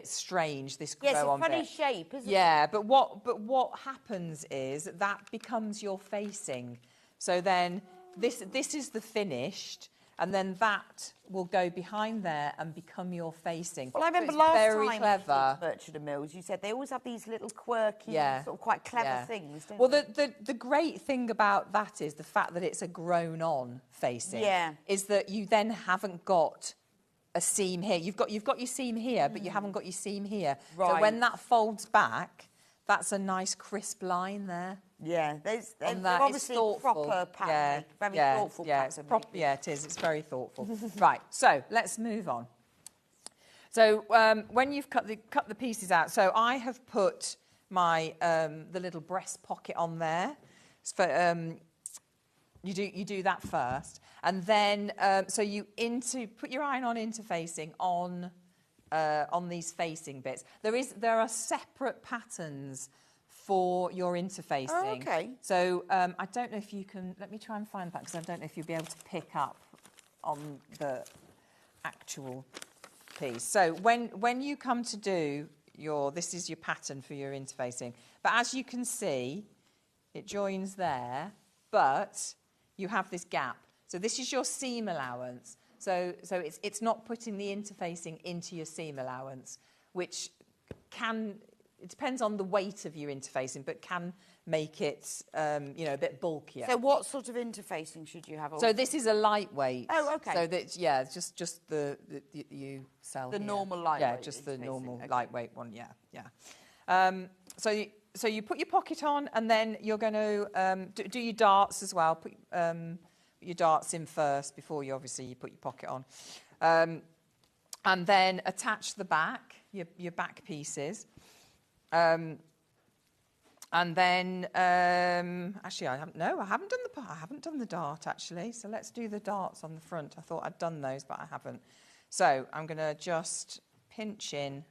strange, this Yes, grow a on funny bit. shape, isn't it? Yeah, but what happens is that becomes your facing. So then this is the finished, and then that will go behind there and become your facing. Well, I remember so it's last very time clever. Merchant and Mills, you said they always have these little quirky, Yeah. sort of quite clever Yeah. things, don't Well, they? the great thing about that is the fact that it's a grown-on facing. Yeah. Is that you then haven't got a seam here. You've got your seam here, but you haven't got your seam here. So Right. when that folds back, that's a nice crisp line there. Yeah, they're On that, obviously it's thoughtful. proper pattern, very thoughtful yeah, it's pattern. yeah, it is. It's very thoughtful. Right, so let's move on. So when you've cut the pieces out, so I have put my the little breast pocket on there. So, you do that first, and then so you put your iron on interfacing on these facing bits. There are separate patterns for your interfacing. Oh, okay. So I don't know if you can. Let me try and find that because I don't know if you'll be able to pick up on the actual piece. So when you come to do this is your pattern for your interfacing. But as you can see, it joins there, but you have this gap. So this is your seam allowance. So it's not putting the interfacing into your seam allowance, which it depends on the weight of your interfacing, but can make it, a bit bulkier. So what sort of interfacing should you have? So this is a lightweight. Oh, okay. So that's, yeah, just the you sell The here. normal lightweight Yeah, just the interfacing, normal okay. lightweight one, yeah. So you put your pocket on, and then you're going to do your darts as well. Put your darts in first before you put your pocket on. And then attach the back, your back pieces. And then, actually, I haven't done the dart, actually. So let's do the darts on the front. I thought I'd done those, but I haven't. So I'm going to just pinch in.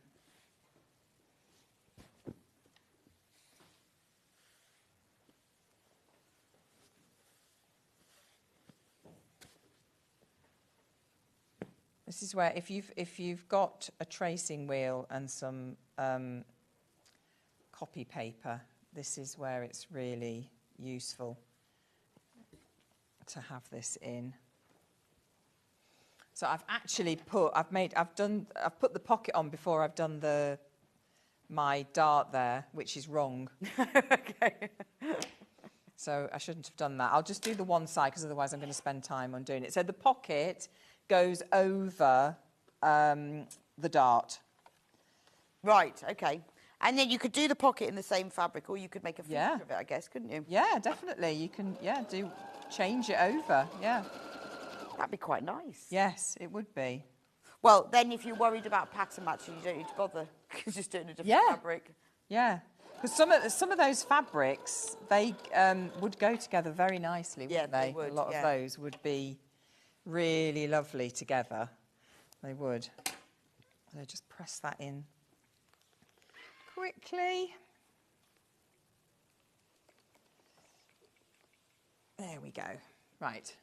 This is where, if you've got a tracing wheel and some copy paper, this is where it's really useful to have this in. So I've actually put the pocket on before I've done my dart there, which is wrong. Okay. So I shouldn't have done that. I'll just do the one side because otherwise I'm going to spend time on doing it. So the pocket goes over the dart. Right, okay. And then you could do the pocket in the same fabric, or you could make a feature Yeah. of it, I guess, couldn't you? Yeah, definitely. You can, change it over. Yeah. That'd be quite nice. Yes, it would be. Well, then if you're worried about pattern matching, you don't need to bother, because just doing a different Yeah. fabric. Yeah. Because some of those fabrics, they would go together very nicely, wouldn't Yeah, they? they would, A lot yeah. of those would be really lovely together. They would. So just press that in quickly. There we go. Right.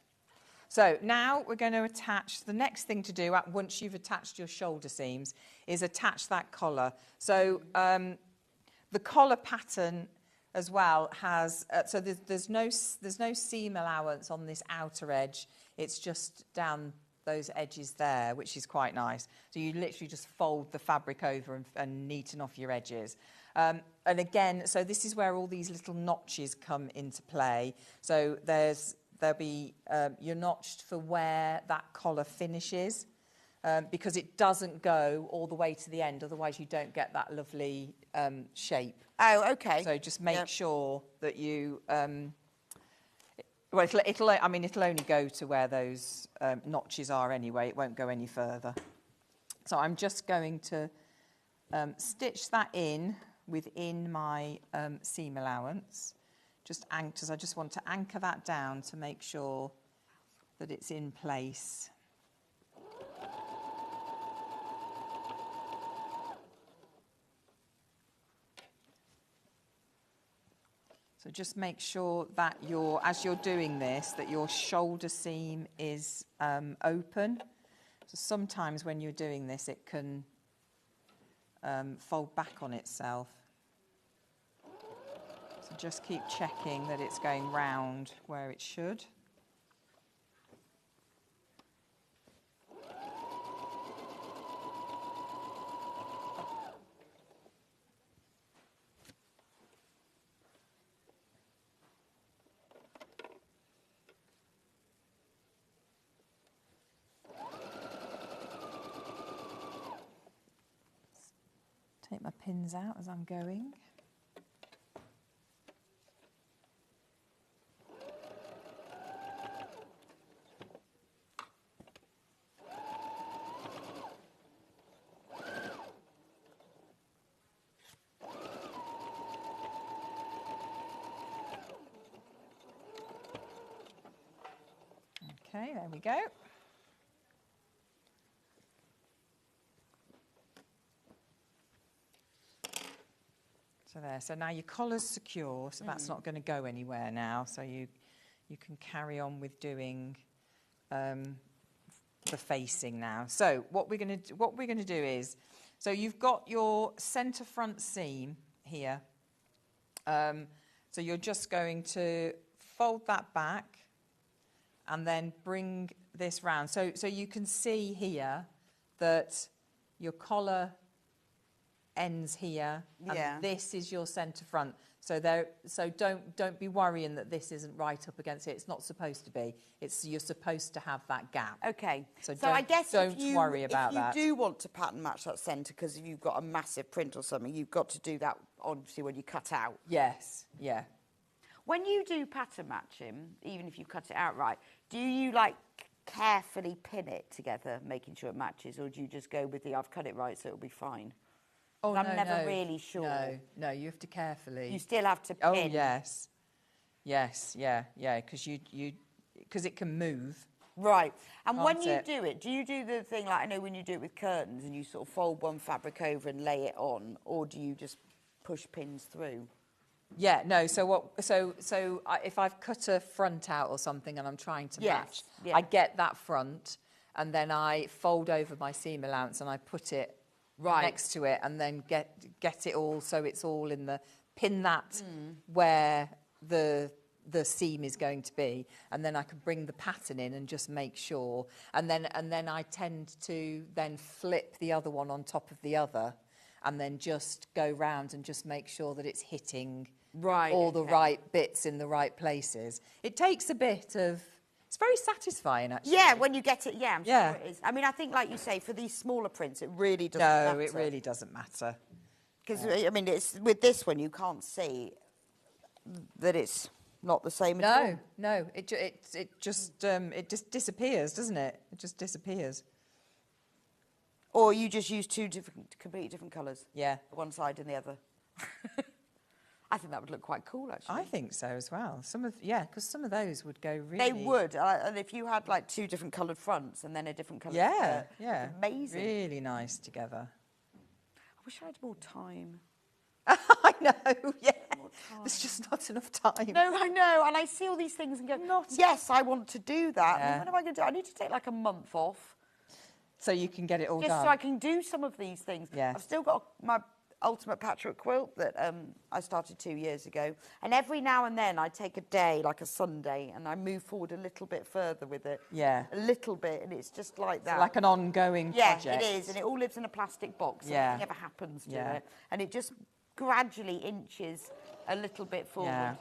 So now we're going to attach, the next thing to do once you've attached your shoulder seams is attach that collar. So the collar pattern as well has, so there's no seam allowance on this outer edge. It's just down those edges there, which is quite nice. So you literally just fold the fabric over and neaten off your edges. And again, so this is where all these little notches come into play. So there'll be, you're notched for where that collar finishes, because it doesn't go all the way to the end, otherwise you don't get that lovely shape. Oh, okay. So just make sure that you, well, it'll only go to where those notches are anyway. It won't go any further. So I'm just going to stitch that in within my seam allowance. I just want to anchor that down to make sure that it's in place. So just make sure that as you're doing this, that your shoulder seam is open. So sometimes when you're doing this, it can fold back on itself. So just keep checking that it's going round where it should. Take my pins out as I'm going. Okay, there we go. So there, so now your collar's secure, so that's not going to go anywhere now. So you can carry on with doing the facing now. So what we're going to do is, so you've got your centre front seam here. So you're just going to fold that back and then bring this round. So you can see here that your collar ends here, and this is your centre front. So don't be worrying that this isn't right up against it. It's not supposed to be. You're supposed to have that gap. Okay. So I guess don't worry about that. If you do want to pattern match that centre, because if you've got a massive print or something, you've got to do that obviously when you cut out. Yes. Yeah. When you do pattern matching, even if you cut it out right, do you like carefully pin it together, making sure it matches, or do you just go with I've cut it right so it'll be fine? Oh, I'm never really sure. No, you have to carefully. You still have to pin. Oh, yes. Yes, yeah, because it can move. Right. And when Can't you it? do it, do you do the thing like I know when you do it with curtains and you sort of fold one fabric over and lay it on, or do you just push pins through? Yeah, no. So if I've cut a front out or something and I'm trying to match, I get that front and then I fold over my seam allowance and I put it next to it and then get it all so it's all in the pin that where the seam is going to be, and then I can bring the pattern in and just make sure, and then I tend to then flip the other one on top of the other and then just go round and just make sure that it's hitting all the right bits in the right places. It takes a bit of, it's very satisfying actually. Yeah, when you get it, I'm sure it is. I mean, I think like you say, for these smaller prints, it really doesn't matter. No, it really doesn't matter. Because, I mean, it's with this one, you can't see that it's not the same at all. No, it just disappears, doesn't it? It just disappears. Or you just use two completely different colours. Yeah. One side and the other. I think that would look quite cool, actually. I think so as well. Because some of those would go really... They would. And if you had, like, two different coloured fronts and then a different colour... Yeah. Amazing. Really nice together. I wish I had more time. I know, yeah. More There's just not enough time. No, I know, and I see all these things and go, yes, I want to do that. Yeah. When am I going to do it? I need to take like a month off. So you can get it all Just done. so I can do some of these things. Yes. I've still got my ultimate patchwork quilt that I started 2 years ago. And every now and then I take a day, like a Sunday, and I move forward a little bit further with it. Yeah. A little bit, and it's just like that. Like an ongoing project. Yeah, it is, and it all lives in a plastic box. So Yeah. nothing ever happens to Yeah. it. And it just gradually inches a little bit forward. Yeah.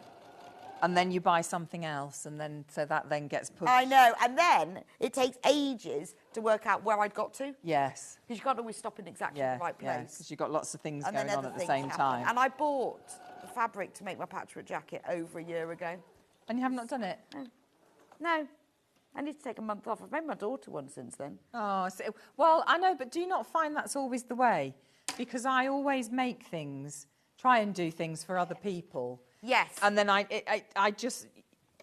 And then you buy something else, and then so that then gets pushed. I know, and then it takes ages to work out where I'd got to. Yes. Because you can't always stop in exactly Yeah. the right Yeah. place. Because you've got lots of things And going then on other at the things same happen. time. And I bought the fabric to make my patchwork jacket over a year ago. And you have not done it. No, I need to take a month off. I've made my daughter one since then. Oh, so, well, I know, but do you not find that's always the way? Because I always make things, try and do things for other people. Yes. And then I just,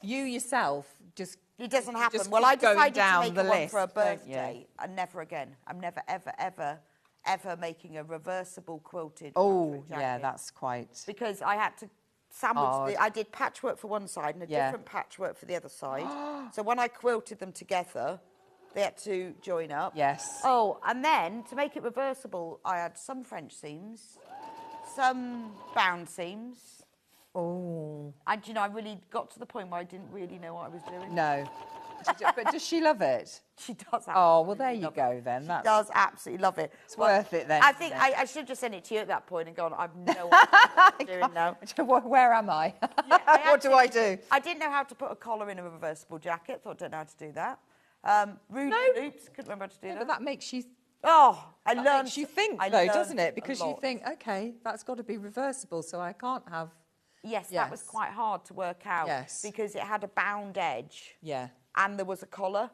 you yourself just. It doesn't happen. just Well, I keep going decided to down make the one list, for a don't you? birthday, and never again. I'm never, ever, ever, ever making a reversible quilted Oh, patchwork yeah, jacket. that's quite. Because I had to sandwich. Hard. I did patchwork for one side and a Yeah. different patchwork for the other side. So when I quilted them together, they had to join up. Yes. Oh, and then to make it reversible, I had some French seams, some bound seams. Oh. And, you know, I really got to the point where I didn't really know what I was doing. No. But does she love it? She does. Oh, well, there absolutely you love go it. then. She That's does absolutely love it. It's worth it then, I think isn't it? I should have just sent it to you at that point and gone, I've no idea what I'm doing now. Where am I? I What do I do? I didn't know how to put a collar in a reversible jacket. Thought I don't know how to do that. Rude loops. Couldn't remember how to do that. But that makes you. Oh, I That learned. makes you think, I though, learned doesn't it? a Because you lot. think, okay, that's got to be reversible, so I can't have. Yes, that was Yes. quite hard to work out. Yes. Because it had a bound edge Yeah. and there was a collar.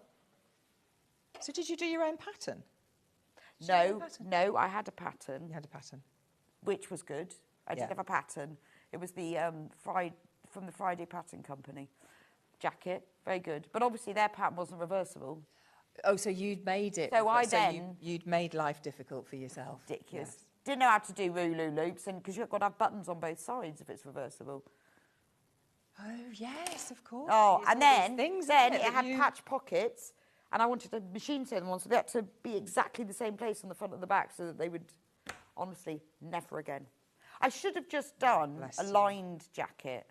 So did you do your own pattern? No, no, I had a pattern, You had a pattern. which was good. I Yeah. did have a pattern. It was the from the Friday Pattern Company jacket. Very good. But obviously their pattern wasn't reversible. Oh, so you'd made it. So I you, then- you'd made life difficult for yourself. Ridiculous. Yes. Didn't know how to do Rulu loops, and because you've got to have buttons on both sides if it's reversible. Oh yes, of course. Oh, It's and all these then things, then isn't it had that you- patch pockets, and I wanted to machine sew them on, so they had to be exactly the same place on the front and the back, so that they would, honestly, never again. I should have just done Bless a you. lined jacket.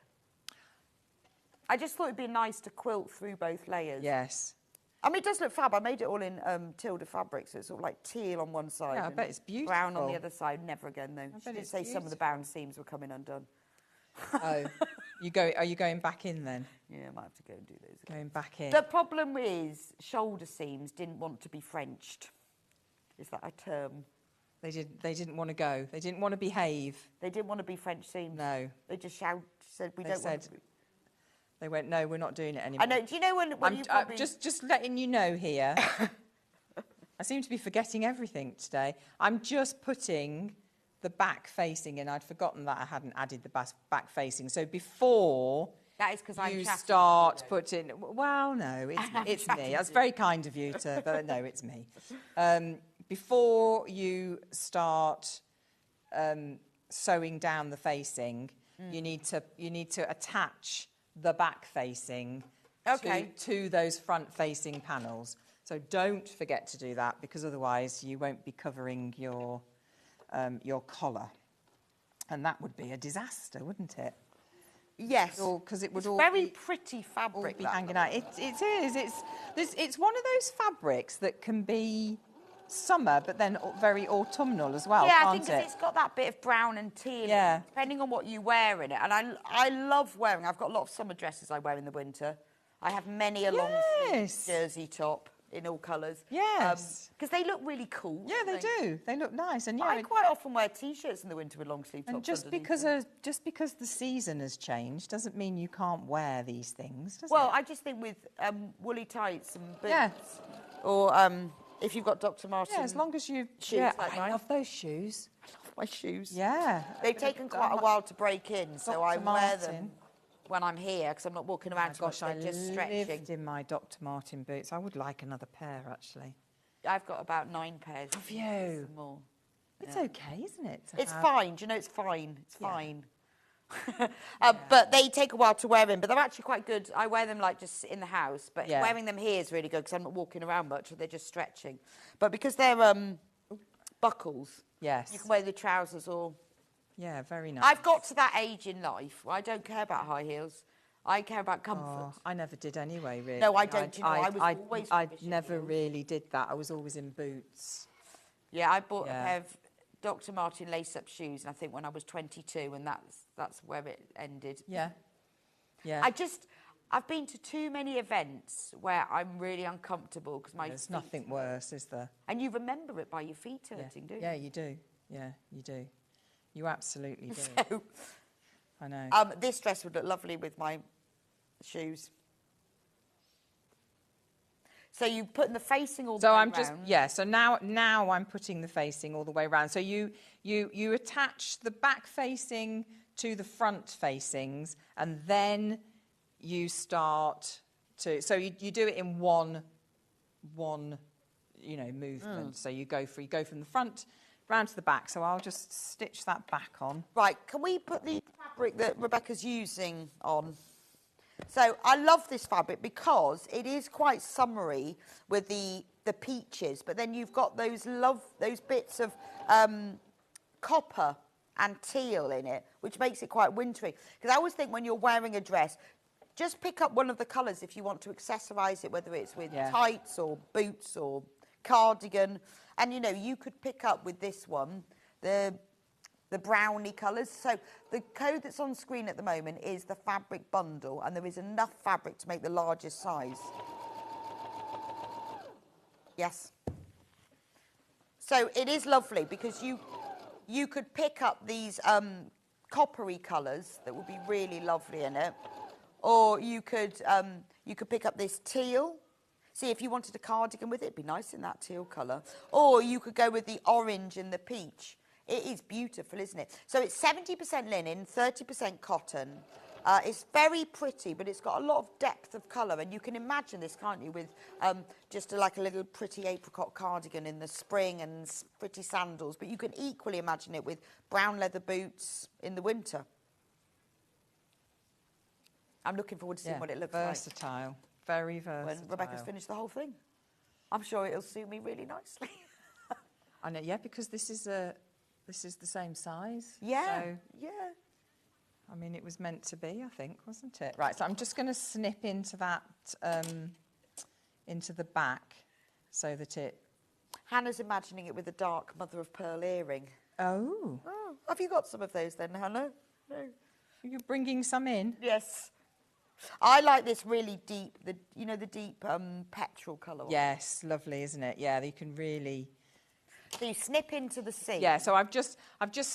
I just thought it'd be nice to quilt through both layers. Yes. I mean, it does look fab. I made it all in Tilda fabric, so it's sort of like teal on one side. Yeah, I and bet it's brown on the beautiful. other side. Never again, though. She bet did it's say some of the bound seams were coming undone. Oh, Are you going back in then? Yeah, I might have to go and do those again. Going back in. The problem is shoulder seams didn't want to be Frenched. Is that a term? They didn't want to go. They didn't want to behave. They didn't want to be French seams. No. They just said, we They don't want said to be. They went, no, we're not doing it anymore. I know. Do you know when I'm you probably... just letting you know here. I seem to be forgetting everything today. I'm just putting the back facing in. I'd forgotten that I hadn't added the back facing. So before That is because I'm you chatting. start putting, well, no, it's me. That's very kind of you to, but no, it's me. Before you start sewing down the facing, you need to attach the back facing to those front facing panels. So don't forget to do that, because otherwise you won't be covering your collar, and that would be a disaster, wouldn't it? Yes. Because it would It's all very be, pretty all fabric. be that hanging colour. out. It is. It's one of those fabrics that can be summer, but then very autumnal as well, Yeah, I can't think 'cause it? it's got that bit of brown and teal, Yeah. depending on what you wear in it. And I love wearing, I've got a lot of summer dresses I wear in the winter. I have many a long Yes. sleeve jersey top in all colours. Yes. Because they look really cool. Yeah, they do. They look nice, and But yeah, I quite often wear T-shirts in the winter with long sleeve tops and just underneath because the season has changed doesn't mean you can't wear these things, does Well, it? I just think with woolly tights and boots, Yeah. or if you've got Dr. Martens, Yeah, as long as you. shoes Yeah, like I mine. love those shoes. my shoes. Yeah, They've taken quite a while to break in, so I Dr. wear them Martin. when I'm here because I'm not walking Oh around my too much. gosh, I They're just stretching. lived in my Dr. Martin boots. I would like another pair, actually. I've got about 9 pairs. Have you? Some more. It's okay, isn't it? It's fine. Do you know it's fine? It's Yeah. fine. But they take a while to wear in, but they're actually quite good. I wear them like just in the house, but Yeah. wearing them here is really good because I'm not walking around much, they're just stretching. But because they're buckles, Yes. you can wear the trousers or... Yeah, very nice. I've got to that age in life where I don't care about high heels. I care about comfort. Oh, I never did anyway, really. No, I don't, you know, I was always I rubbish at never heels. really did that. I was always in boots. Yeah, I bought Yeah. a pair of Dr. Martin lace-up shoes, and I think when I was 22, and that's where it ended. Yeah. Yeah. I've been to too many events where I'm really uncomfortable because my There's feet nothing hurt. worse, is there? And you remember it by your feet Yeah. hurting, don't Yeah, you? you do. Yeah, you do. You absolutely do. So, I know. this dress would look lovely with my shoes. So you put the facing all the So way I'm just round. So now I'm putting the facing all the way around. So you attach the back facing to the front facings, and then you start to. So you do it in one movement. So you go from the front round to the back. So I'll just stitch that back on. Right, can we put the fabric that Rebecca's using on? So I love this fabric because it is quite summery with the peaches, but then you've got those bits of copper and teal in it, which makes it quite wintry. Because I always think when you're wearing a dress, just pick up one of the colours if you want to accessorise it, whether it's with tights or boots or cardigan. And, you could pick up with this one the brownie colours. So the code that's on screen at the moment is the fabric bundle, and there is enough fabric to make the largest size. Yes. So it is lovely because you could pick up these coppery colours that would be really lovely in it, or you could pick up this teal. See, if you wanted a cardigan with it, it'd be nice in that teal colour. Or you could go with the orange and the peach. It is beautiful, isn't it? So it's 70% linen, 30% cotton. It's very pretty, but it's got a lot of depth of colour. And you can imagine this, can't you, with just like a little pretty apricot cardigan in the spring and pretty sandals. But you can equally imagine it with brown leather boots in the winter. I'm looking forward to seeing what it looks like. Versatile. Very versatile. When Rebecca's finished the whole thing. I'm sure it'll suit me really nicely. I know, yeah, because this is the same size. Yeah, So, yeah. I mean, it was meant to be, I think, wasn't it? Right, so I'm just going to snip into that, into the back, so that it... Hannah's imagining it with a dark mother-of-pearl earring. Oh. Oh, have you got some of those then, Hannah? No. You're bringing some in? Yes. I like this really deep, the deep petrol colour. Yes, lovely, isn't it? Yeah, you can really... So you snip into the seam. Yeah, so I've just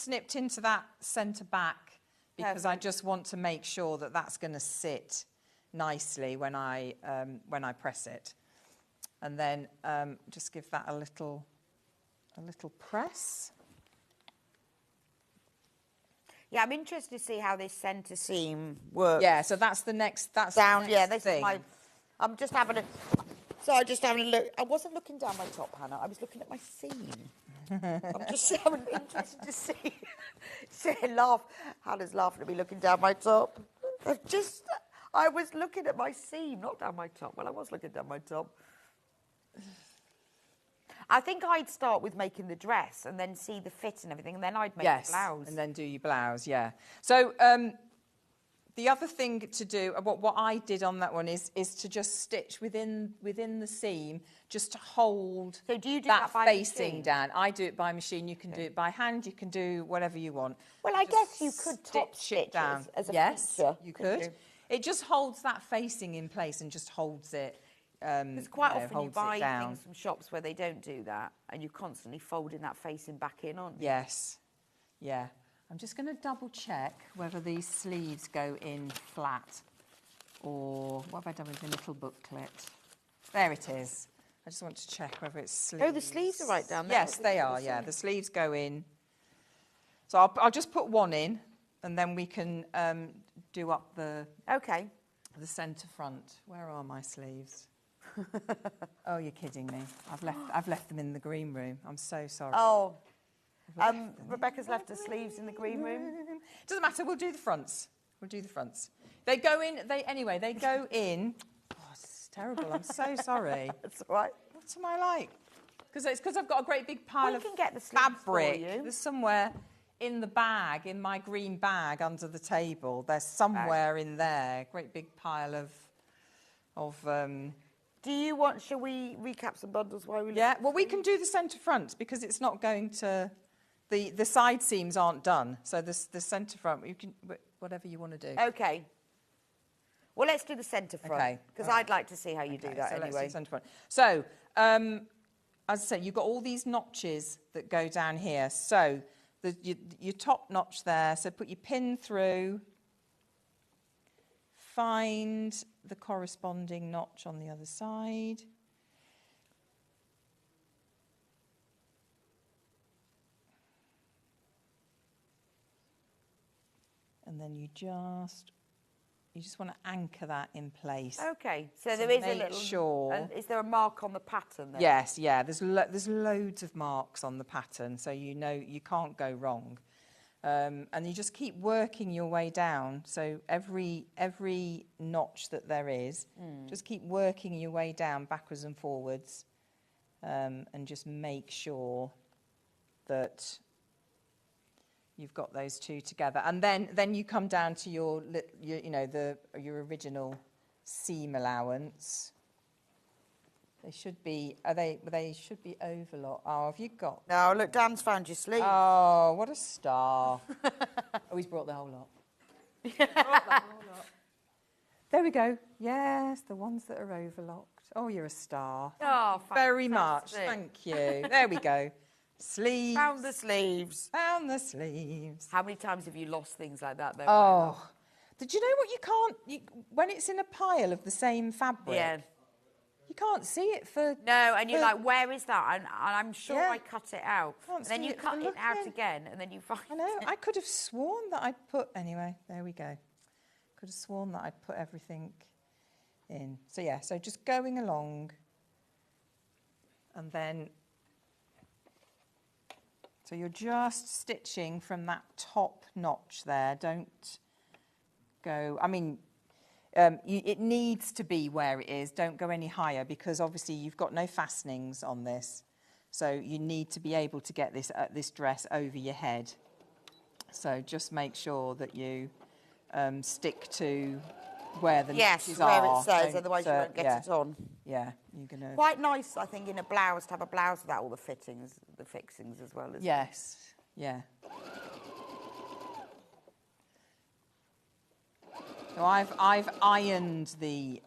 snipped into that centre back because I Perfect. just want to make sure that that's going to sit nicely when I press it, and then just give that a little press. Yeah, I'm interested to see how this centre seam works. Yeah, so that's the next. That's Down. The Yeah, next this thing. is my. I'm just having a. So I'm just having a look. I wasn't looking down my top, Hannah. I was looking at my seam. I'm just interested to see laugh. Hannah's laughing at me looking down my top. I was looking at my seam, not down my top. Well, I was looking down my top. I think I'd start with making the dress and then see the fit and everything, and then I'd make the blouse. And then do your blouse, yeah. So the other thing to do, what I did on that one is to just stitch within the seam, just to hold So do you do that that by facing machine? down. I do it by machine. You can do it by hand. You can do whatever you want. Well, I Just guess you could top stitch it stitch down. as a yes, feature, you couldn't could. you? It just holds that facing in place and just holds it. Because quite often you holds it buy down. things from shops where they don't do that, and you're constantly folding that facing back in, aren't you? Yes, yeah. I'm just going to double check whether these sleeves go in flat or what have I done with the little booklet? There it is. I just want to check whether it's sleeves. Oh, the sleeves are right down there. Yes, they are, yeah. The sleeves go in. So I'll just put one in and then we can do up the Okay. centre front. Where are my sleeves? Oh, you're kidding me. I've left them in the green room. I'm so sorry. Oh, Rebecca's left her sleeves in the green room. Doesn't matter, we'll do the fronts. We'll do the fronts. They go in, they go in. Oh, it's terrible, I'm so sorry. That's all right. What am I like? It's because I've got a great big pile We of can get the sleeves for fabric. you. There's somewhere in the bag, in my green bag under the table. There's somewhere in there, great big pile of Do you want, shall we recap some bundles while we look? yeah, well, we can do the centre front because it's not going to... The side seams aren't done. So the centre front, you can... Whatever you want to do. Okay. Well, let's do the centre front. Okay. Because I'd like to see how you do that so anyway. Let's do centre front. So, as I say, you've got all these notches that go down here. So, your top notch there. So, put your pin through. Find the corresponding notch on the other side. And then you just want to anchor that in place. Okay, so there is a make little... sure- And is there a mark on the pattern then? Yes, yeah, there's loads of marks on the pattern, so you know you can't go wrong. And you just keep working your way down. So every notch that there is, just keep working your way down backwards and forwards, and just make sure that you've got those two together. And then you come down to your original seam allowance. They should be, they should be overlock. Oh, have you got? No, look, Dan's found your sleeve. Oh, what a star. Oh, he's brought the whole lot. There we go. Yes, the ones that are overlocked. Oh, you're a star. Oh, Very much. fantastic. Thank you. There we go. Sleeves. Found the sleeves. Found the sleeves. How many times have you lost things like that, though? Oh. Did you know what you can't... when it's in a pile of the same fabric, Yeah. you can't see it for... No, and you're for- like, where is that? And I'm sure Yeah. I cut it out. Can't And then see you it cut for it out looking. again, and then you find I know. it. I could have sworn that I'd put... Anyway, there we go. Could have sworn that I'd put everything in. So, yeah, so just going along. And then... So you're just stitching from that top notch there. Don't go... I mean, it needs to be where it is. Don't go any higher because obviously you've got no fastenings on this. So you need to be able to get this dress over your head. So just make sure that you stick to where the notches are. Yes, where it says, Don't, otherwise you won't get it on. Yeah, you're going to... Quite nice, I think, in a blouse to have a blouse without all the fittings, the fixings as well. Yes, yeah. So I've ironed the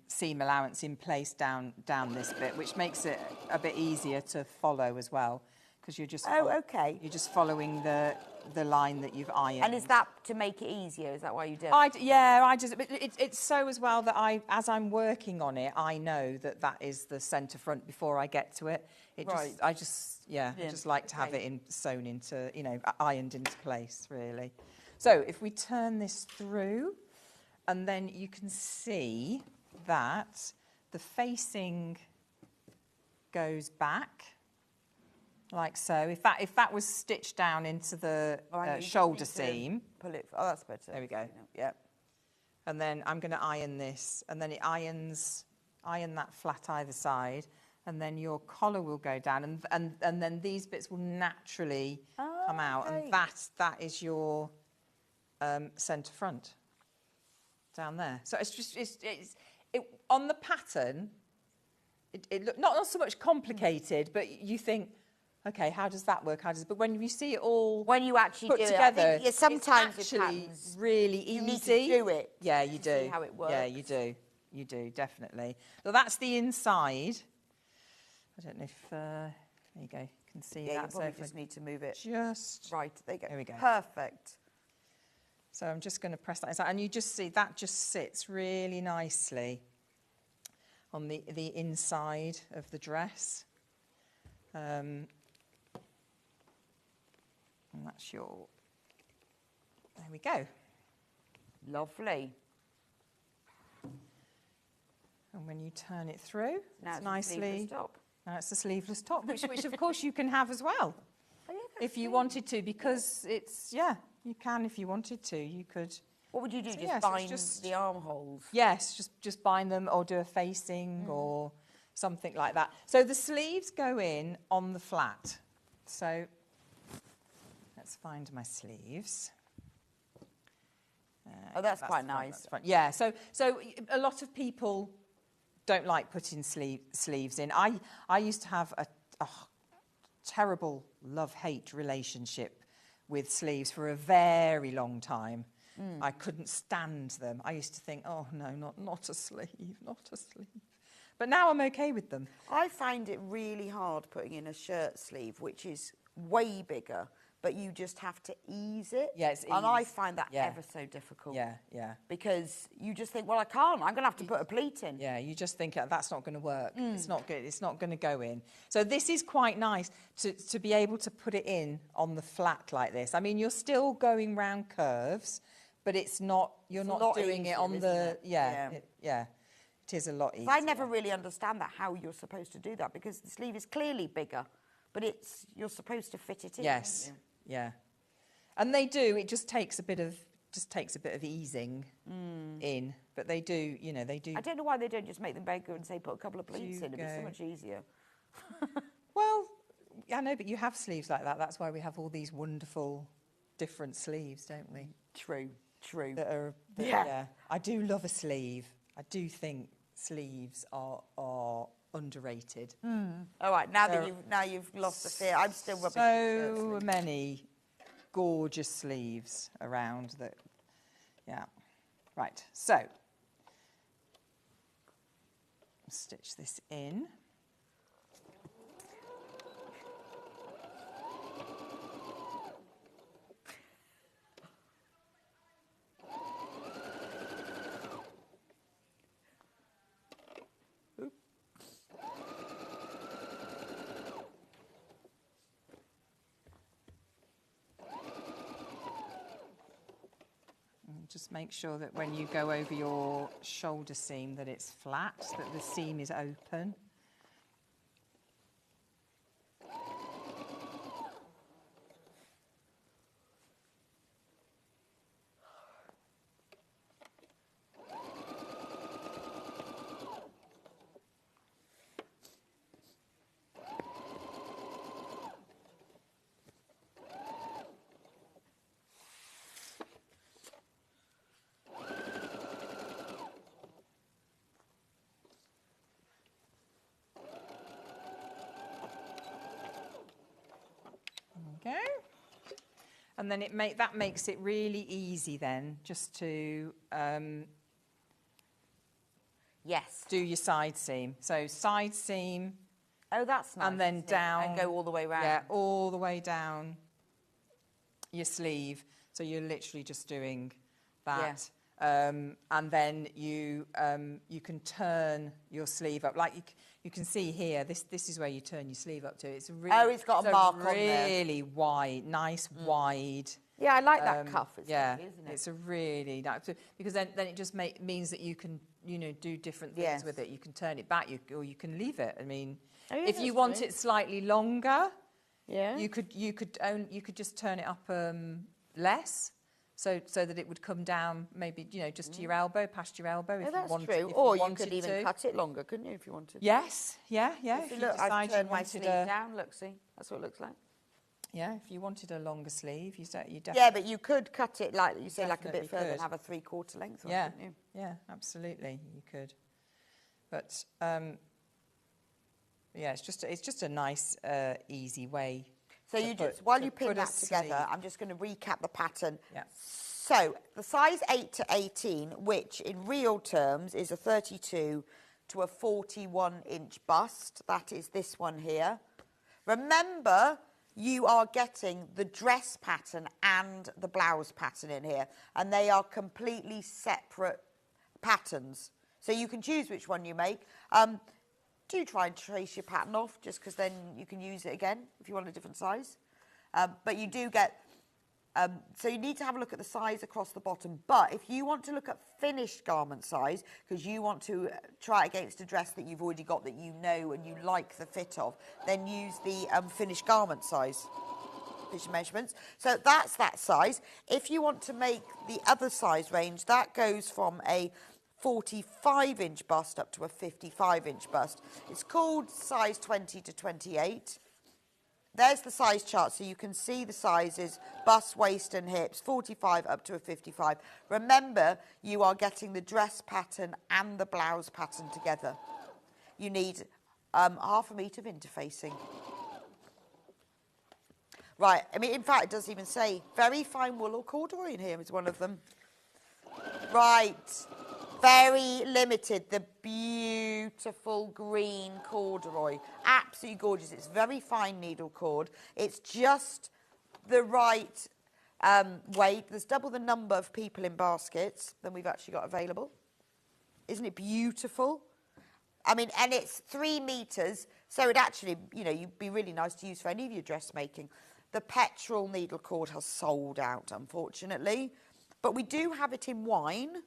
seam allowance in place down this bit, which makes it a bit easier to follow as well, because you're just okay. You're just following the line that you've ironed. And is that to make it easier? Is that why you do it? It's so as well that as I'm working on it, I know that is the centre front before I get to it. I just like to have it sewn into, ironed into place, really. So if we turn this through, and then you can see that the facing goes back, like so. If that was stitched down into the shoulder seam. Pull it. Oh, that's better. There we go. Yeah. And then I'm going to iron this, and then it iron that flat either side, and then your collar will go down, and then these bits will naturally come out, and that is your centre front down there. So it's just on the pattern. It look not so much complicated, but you think, okay, how does that work? But when you see it all, when you actually put do together, it, I think, sometimes it's with actually patterns, really easy. you need to do it. Yeah, you do. See how it works. Yeah, you do. You do definitely. So that's the inside. I don't know if there you go. You can see Yeah, that. you probably just need to move it. Just right. There you go. There we go. Perfect. So I'm just going to press that inside, and you just see that just sits really nicely on the inside of the dress. And that's your... There we go. Lovely. And when you turn it through, Now it's nicely... top. Now it's the sleeveless top, which of course you can have as well. Oh, yeah, if you wanted to, because it's, yeah, you can if you wanted to. You could, What would you do? So, Just yeah, so it's bind just- the armholes? yes, just bind them or do a facing or something like that. So the sleeves go in on the flat. So let's find my sleeves. Oh, that's quite the one, nice. that's the front. Yeah, so a lot of people don't like putting sleeves in. I used to have a terrible love-hate relationship with sleeves for a very long time. I couldn't stand them. I used to think, oh no, not a sleeve, not a sleeve. But now I'm okay with them. I find it really hard putting in a shirt sleeve, which is way bigger, but you just have to ease it. Yeah, it's And I ease. find that Yeah. ever so difficult. Yeah, yeah. Because you just think, well, I can't. I'm going to have to put a pleat in. Yeah, you just think that's not going to work. It's not good. It's not going to go in. So this is quite nice to be able to put it in on the flat like this. I mean, you're still going round curves, but it's not. You're It's a not lot doing it easier, on isn't the. it? Yeah, Yeah. it is a lot easier. I never really understand that, how you're supposed to do that, because the sleeve is clearly bigger, but you're supposed to fit it in. Yes. aren't Yeah. And they do. It just takes a bit of easing in, but they do. You know, they do. you? I don't know why they don't just make them bigger and say put a couple of pleats Do in. It'd be so go. much easier. Well, I know, but you have sleeves like that. That's why we have all these wonderful different sleeves, don't we? True. That are, Yeah. I do love a sleeve. I do think sleeves are underrated. All right, now There- that you've lost the fear, I'm still rubbish. at shirt So sleeves. many gorgeous sleeves around that. Yeah. Right. So stitch this in. Just make sure that when you go over your shoulder seam that it's flat, that the seam is open. Go. And then that makes it really easy then just to Yes. do your side seam. So side seam Oh, that's nice. and then isn't it? down. And go all the way round. Yeah, all the way down your sleeve. So you're literally just doing that. And then you can turn your sleeve up. Like you can see here, this is where you turn your sleeve up to. It's really, Oh, it's got a mark on there. really wide, nice wide. Yeah, I like that cuff. It's Yeah, lovely, isn't it? it's a really nice, because then it just means that you can, do different things Yes. with it. You can turn it back, or you can leave it. I mean, Oh, yeah, if you that's want true. it slightly longer, Yeah. you could just turn it up less, so that it would come down maybe just to your elbow, past your elbow. If Oh, that's you want, true. If Or you wanted could even to. cut it longer, couldn't you, if you wanted? Yes, yeah. If you If you look, I've decide you turned my wanted sleeve a, down. Look, see, that's what it looks like. yeah, if you wanted a longer sleeve, you definitely. Yeah, but you could cut it like you say, like a bit Definitely further, and could. have a 3/4 length on, Yeah, couldn't you? yeah, absolutely, you could. But yeah, it's just a nice, easy way. So to you put- just while to you pin put a that together, sleeve. I'm just going to recap the pattern. Yeah. So the size 8 to 18, which in real terms is a 32 to a 41-inch bust. That is this one here. Remember, you are getting the dress pattern and the blouse pattern in here, and they are completely separate patterns. So you can choose which one you make. Do try and trace your pattern off, just because then you can use it again if you want a different size. But you do get... so you need to have a look at the size across the bottom. But if you want to look at finished garment size, because you want to try it against a dress that you've already got that you know and you like the fit of, then use the finished garment size. Turkish measurements. So that's that size. If you want to make the other size range, that goes from a 45-inch bust up to a 55-inch bust. It's called size 20 to 28. There's the size chart, so you can see the sizes, bust, waist and hips, 45 up to a 55. Remember, you are getting the dress pattern and the blouse pattern together. You need half a metre of interfacing. Right, I mean, in fact, it doesn't even say very fine wool or corduroy in here is one of them. Right, very limited, the beautiful green corduroy. Absolutely gorgeous. It's very fine needle cord. It's just the right weight. There's double the number of people in baskets than we've actually got available. Isn't it beautiful? I mean, and it's 3 metres, so it actually, you know, you'd be really nice to use for any of your dressmaking. The petrol needle cord has sold out, unfortunately, but we do have it in wine.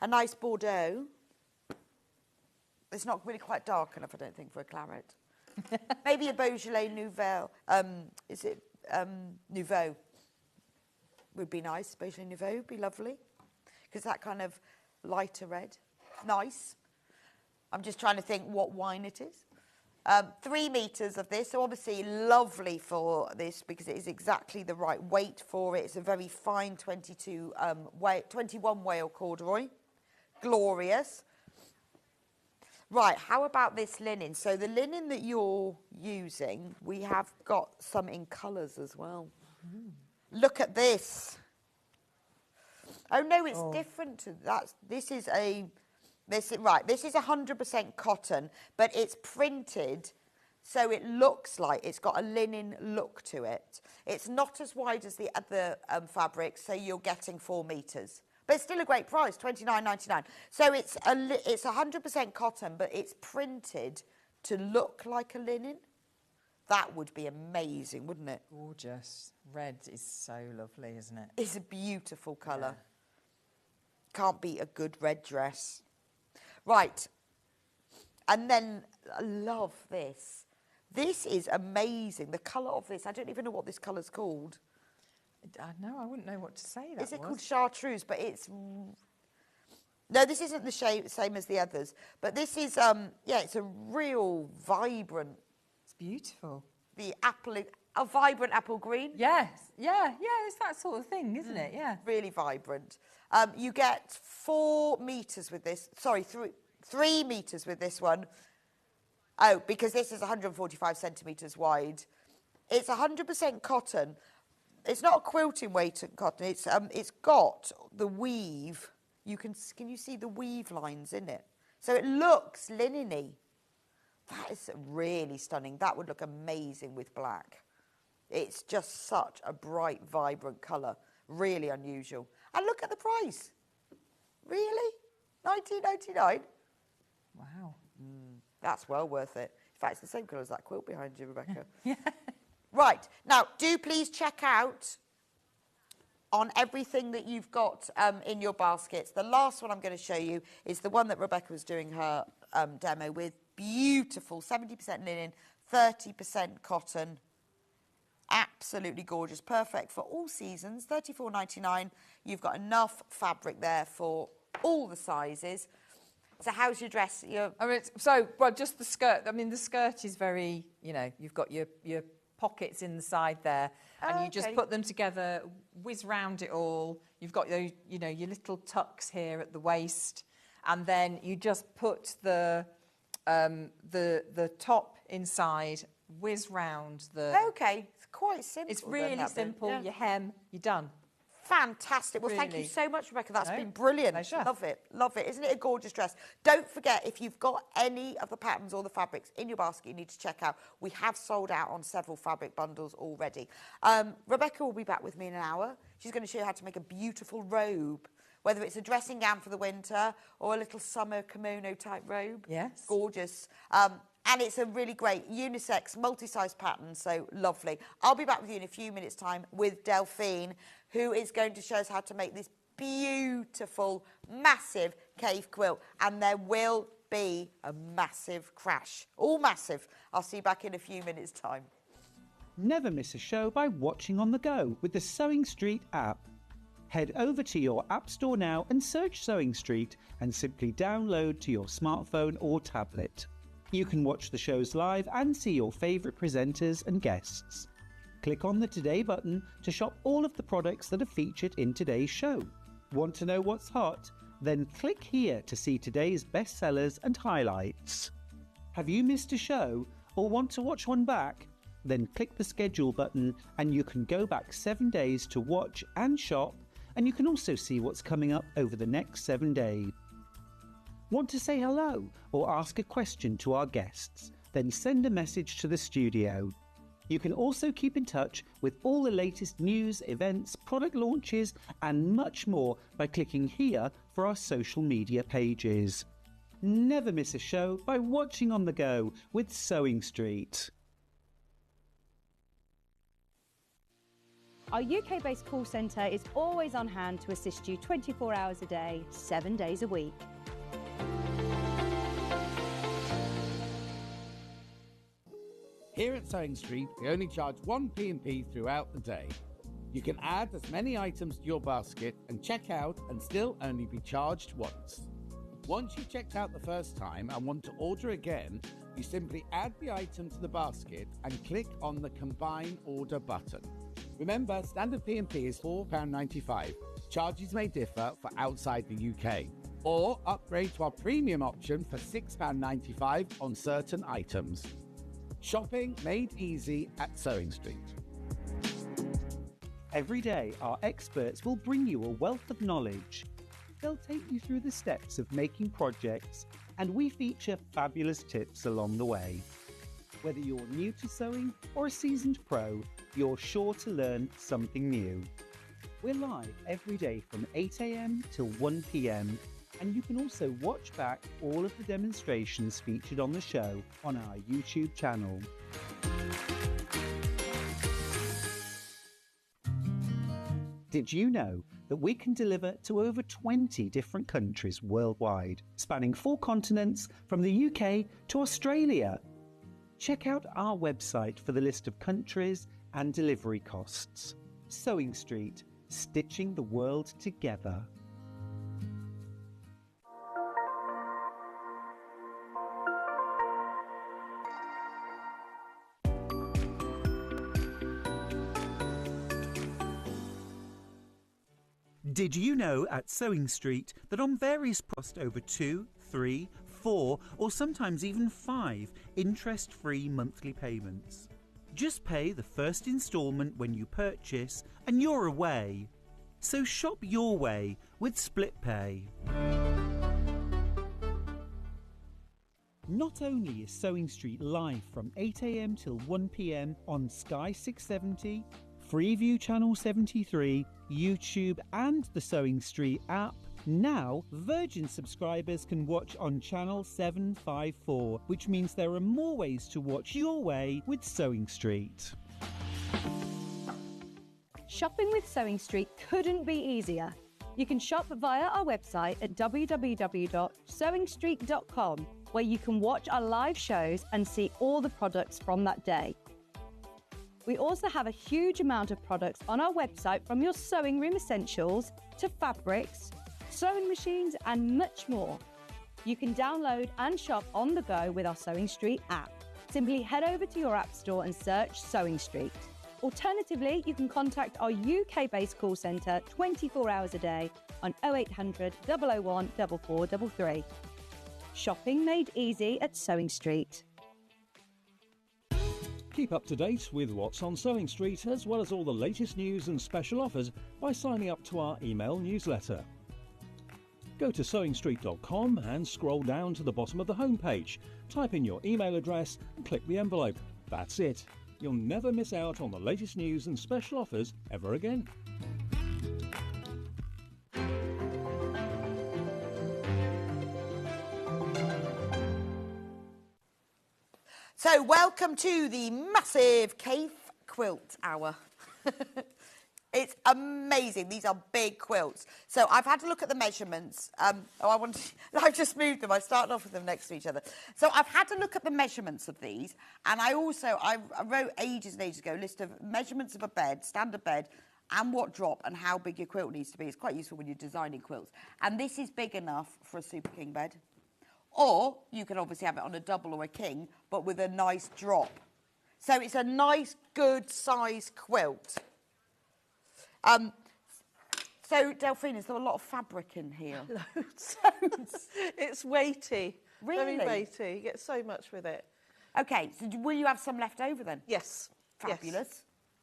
A nice Bordeaux. It's not really quite dark enough, I don't think, for a claret. Maybe a Beaujolais Nouveau. Nouveau would be nice. Beaujolais Nouveau would be lovely. Because that kind of lighter red. Nice. I'm just trying to think what wine it is. 3 metres of this. So obviously lovely for this because it is exactly the right weight for it. It's a very fine 21 wale corduroy. Glorious. Right, how about this linen? So the linen that you're using, we have got some in colours as well. Look at this. Oh no, it's different to that. This is 100% cotton, but it's printed so it looks like it's got a linen look to it. It's not as wide as the other fabrics, so you're getting 4 metres. But it's still a great price, $29.99. So it's 100% cotton, but it's printed to look like a linen. That would be amazing, wouldn't it? Gorgeous. Red is so lovely, isn't it? It's a beautiful colour. Can't beat a good red dress. Right. And then I love this. This is amazing. The colour of this, I don't even know what this colour's called. No, I wouldn't know what to say. Is it called chartreuse? But it's... No, this isn't the same as the others. But this is, it's a real vibrant... It's beautiful. A vibrant apple green. Yes, it's that sort of thing, isn't it? Yeah. Really vibrant. You get 4 metres with this. Sorry, 3 metres with this one. Oh, because this is 145 centimetres wide. It's 100% cotton. It's not a quilting weight cotton. It's got the weave. Can you see the weave lines in it? So it looks linen-y. That is really stunning. That would look amazing with black. It's just such a bright, vibrant colour. Really unusual. And look at the price. Really? $19.99? Wow. That's well worth it. In fact, it's the same colour as that quilt behind you, Rebecca. Yeah. Right. Now, do please check out on everything that you've got in your baskets. The last one I'm going to show you is the one that Rebecca was doing her demo with. Beautiful, 70% linen, 30% cotton. Absolutely gorgeous, perfect for all seasons. $34.99. You've got enough fabric there for all the sizes. So how's your dress? Just the skirt. I mean, the skirt is very, you've got your pockets in the side there, and you just put them together, whiz round it all. You've got your little tucks here at the waist, and then you just put the top inside, whiz round the... Okay, it's quite simple. It's really simple. Yeah. Your hem, you're done. Fantastic. Well, thank you so much, Rebecca. That's been brilliant. Pleasure. Love it. Love it. Isn't it a gorgeous dress? Don't forget, if you've got any of the patterns or the fabrics in your basket, you need to check out. We have sold out on several fabric bundles already. Rebecca will be back with me in an hour. She's going to show you how to make a beautiful robe, whether it's a dressing gown for the winter or a little summer kimono type robe. Yes. Gorgeous. And it's a really great unisex, multi-size pattern, so lovely. I'll be back with you in a few minutes' time with Delphine, who is going to show us how to make this beautiful, massive cave quilt. And there will be a massive crash. All massive. I'll see you back in a few minutes' time. Never miss a show by watching on the go with the Sewing Street app. Head over to your App Store now and search Sewing Street and simply download to your smartphone or tablet. You can watch the shows live and see your favourite presenters and guests. Click on the Today button to shop all of the products that are featured in today's show. Want to know what's hot? Then click here to see today's bestsellers and highlights. Have you missed a show or want to watch one back? Then click the schedule button and you can go back 7 days to watch and shop, and you can also see what's coming up over the next 7 days. Want to say hello or ask a question to our guests? Then send a message to the studio. You can also keep in touch with all the latest news, events, product launches and much more by clicking here for our social media pages. Never miss a show by watching on the go with Sewing Street. Our UK-based call centre is always on hand to assist you 24 hours a day, 7 days a week. Here at Sewing Street, we only charge 1 P&P throughout the day. You can add as many items to your basket and check out and still only be charged once. Once you've checked out the first time and want to order again, you simply add the item to the basket and click on the Combine Order button. Remember, standard P&P is £4.95. Charges may differ for outside the UK. Or upgrade to our premium option for £6.95 on certain items. Shopping made easy at Sewing Street. Every day, our experts will bring you a wealth of knowledge. They'll take you through the steps of making projects, and we feature fabulous tips along the way. Whether you're new to sewing or a seasoned pro, you're sure to learn something new. We're live every day from 8 a.m. till 1 p.m. and you can also watch back all of the demonstrations featured on the show on our YouTube channel. Did you know that we can deliver to over 20 different countries worldwide, spanning 4 continents from the UK to Australia? Check out our website for the list of countries and delivery costs. Sewing Street, stitching the world together. Did you know at Sewing Street that on various cost over 2, 3, 4 or sometimes even 5 interest-free monthly payments? Just pay the first instalment when you purchase and you're away. So shop your way with Split Pay. Not only is Sewing Street live from 8 a.m. till 1 p.m. on Sky 670, Freeview Channel 73, YouTube and the Sewing Street app, now Virgin subscribers can watch on Channel 754, which means there are more ways to watch your way with Sewing Street. Shopping with Sewing Street couldn't be easier. You can shop via our website at www.sewingstreet.com, where you can watch our live shows and see all the products from that day. We also have a huge amount of products on our website, from your sewing room essentials to fabrics, sewing machines and much more. You can download and shop on the go with our Sewing Street app. Simply head over to your app store and search Sewing Street. Alternatively, you can contact our UK-based call centre 24 hours a day on 0800 001 4433. Shopping made easy at Sewing Street. Keep up to date with what's on Sewing Street, as well as all the latest news and special offers by signing up to our email newsletter. Go to sewingstreet.com and scroll down to the bottom of the homepage. Type in your email address and click the envelope. That's it. You'll never miss out on the latest news and special offers ever again. So welcome to the massive Cave Quilt Hour. It's amazing. These are big quilts. So I've had to look at the measurements. I've just moved them. I started off with them next to each other. So I've had to look at the measurements of these. And I wrote ages and ages ago a list of measurements of a bed, standard bed, and what drop and how big your quilt needs to be. It's quite useful when you're designing quilts. And this is big enough for a Super King bed. Or you can obviously have it on a double or a king, but with a nice drop. So it's a nice, good size quilt. So, Delphine, is there a lot of fabric in here? Loads. It's weighty. Really? Very weighty. You get so much with it. Okay, so will you have some left over then? Yes. Fabulous.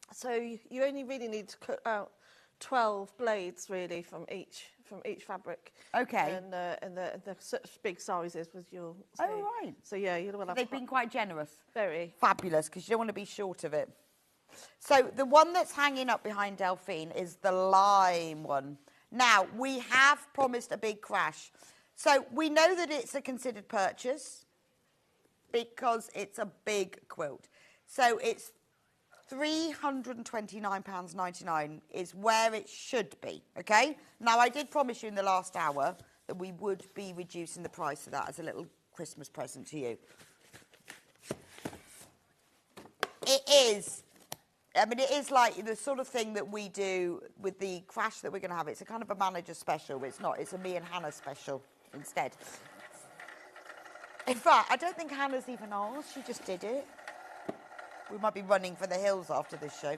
Yes. So you only really need to cut out 12 blades, really, from each fabric. Okay. And the such big sizes with your... Oh, right. So, yeah, you will have... They've been quite generous. Very. Fabulous, because you don't want to be short of it. So the one that's hanging up behind Delphine is the lime one. Now, we have promised a big crash. So we know that it's a considered purchase because it's a big quilt. So it's £329.99 is where it should be, okay? Now, I did promise you in the last hour that we would be reducing the price of that as a little Christmas present to you. It is... I mean, it is like the sort of thing that we do with the crash that we're going to have. It's a kind of a manager special, but it's not. It's a me and Hannah special instead. In fact, I don't think Hannah's even asked. She just did it. We might be running for the hills after this show.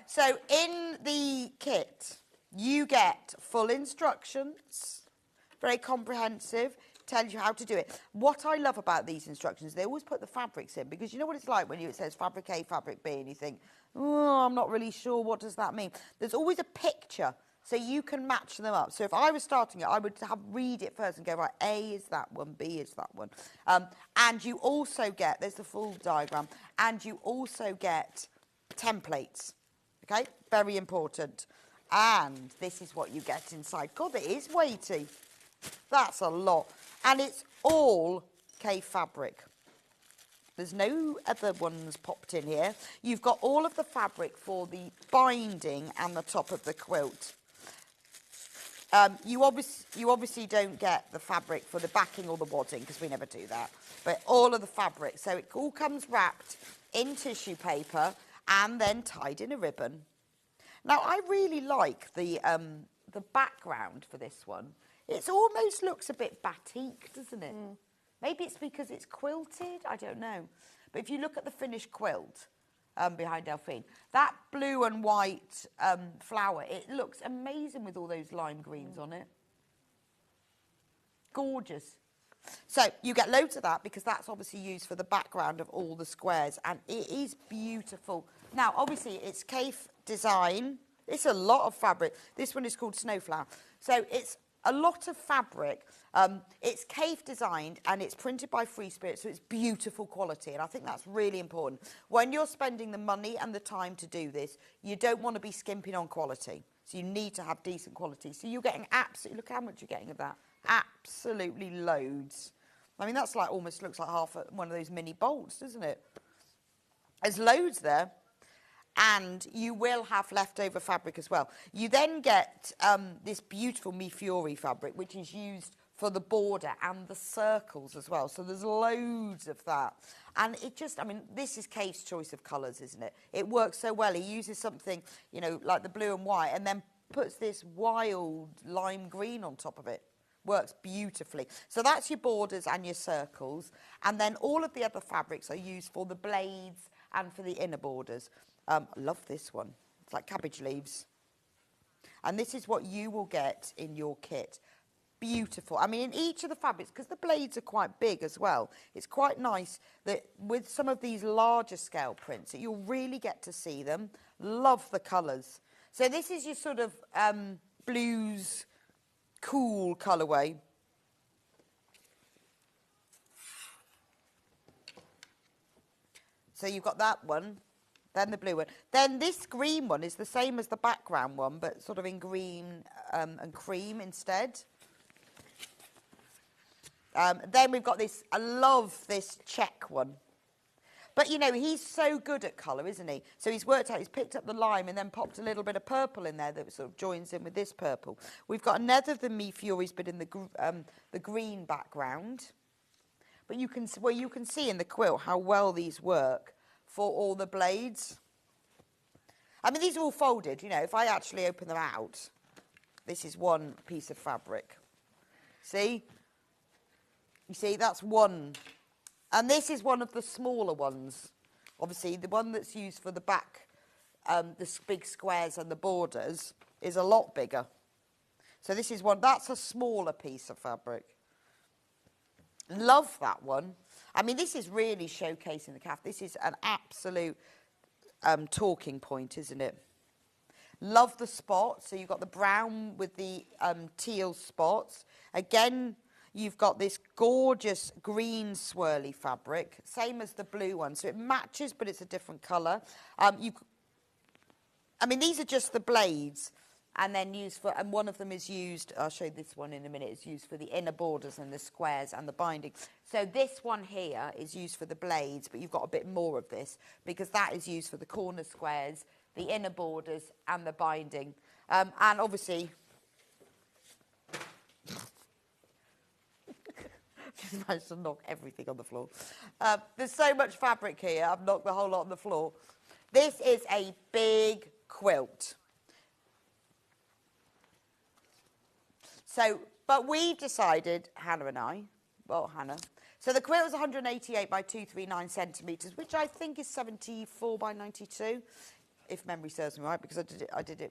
So in the kit, you get full instructions, very comprehensive, tells you how to do it. What I love about these instructions, they always put the fabrics in, because you know what it's like when it says fabric A, fabric B, and you think, oh, I'm not really sure, what does that mean? There's always a picture, so you can match them up. So if I was starting it, I would read it first and go, right, A is that one, B is that one. And you also get, there's the full diagram, and you also get templates, okay? Very important. And this is what you get inside. God, it is weighty. That's a lot. And it's all Kaffe fabric. There's no other ones popped in here. You've got all of the fabric for the binding and the top of the quilt. You obviously don't get the fabric for the backing or the wadding, because we never do that. But all of the fabric. So it all comes wrapped in tissue paper and then tied in a ribbon. Now, I really like the background for this one. It almost looks a bit batik, doesn't it? Mm. Maybe it's because it's quilted, I don't know. But if you look at the finished quilt behind Delphine, that blue and white flower, it looks amazing with all those lime greens on it. Gorgeous. So you get loads of that, because that's obviously used for the background of all the squares, and it is beautiful. Now, obviously, it's Kaffe design. It's a lot of fabric. This one is called Snowflower. So it's a lot of fabric. It's Kaffe designed, and it's printed by Free Spirit, so it's beautiful quality, and I think that's really important. When you're spending the money and the time to do this, you don't want to be skimping on quality, so you need to have decent quality. So you're getting absolutely, look how much you're getting of that, absolutely loads. I mean, that's like almost looks like half one of those mini bolts, doesn't it? There's loads there. And you will have leftover fabric as well. You then get this beautiful Mi Fiori fabric, which is used for the border and the circles as well. So there's loads of that. And it just, I mean, this is Kaffe's choice of colours, isn't it? It works so well. He uses something, you know, like the blue and white, and then puts this wild lime green on top of it. Works beautifully. So that's your borders and your circles. And then all of the other fabrics are used for the blades and for the inner borders. I love this one. It's like cabbage leaves. And this is what you will get in your kit. Beautiful. I mean, in each of the fabrics, because the blades are quite big as well, it's quite nice that with some of these larger scale prints that you'll really get to see them. Love the colours. So this is your sort of blues, cool colourway. So you've got that one. Then the blue one. Then this green one is the same as the background one, but sort of in green and cream instead. Then we've got this, I love this check one. But, you know, he's so good at colour, isn't he? So he's worked out, he's picked up the lime and then popped a little bit of purple in there that sort of joins in with this purple. We've got another of the Mi Fioris, but in the green background. But you can see in the quilt how well these work for all the blades. I mean, these are all folded, you know. If I actually open them out, this is one piece of fabric. See? You see, that's one. And this is one of the smaller ones. Obviously, the one that's used for the back, the big squares and the borders, is a lot bigger. So this is one, that's a smaller piece of fabric. Love that one. I mean, this is really showcasing the calf. This is an absolute talking point, isn't it? Love the spots. So you've got the brown with the teal spots. Again, you've got this gorgeous green swirly fabric, same as the blue one. So it matches, but it's a different colour. I mean, these are just the blades, and then used for, and one of them is used, I'll show you this one in a minute, it's used for the inner borders and the squares and the binding. So this one here is used for the blades, but you've got a bit more of this, because that is used for the corner squares, the inner borders and the binding. And obviously, just managed to knock everything on the floor. There's so much fabric here, I've knocked the whole lot on the floor. This is a big quilt. So, but we've decided, Hannah and I, well, Hannah, so the quilt is 188 by 239 centimetres, which I think is 74 by 92, if memory serves me right, because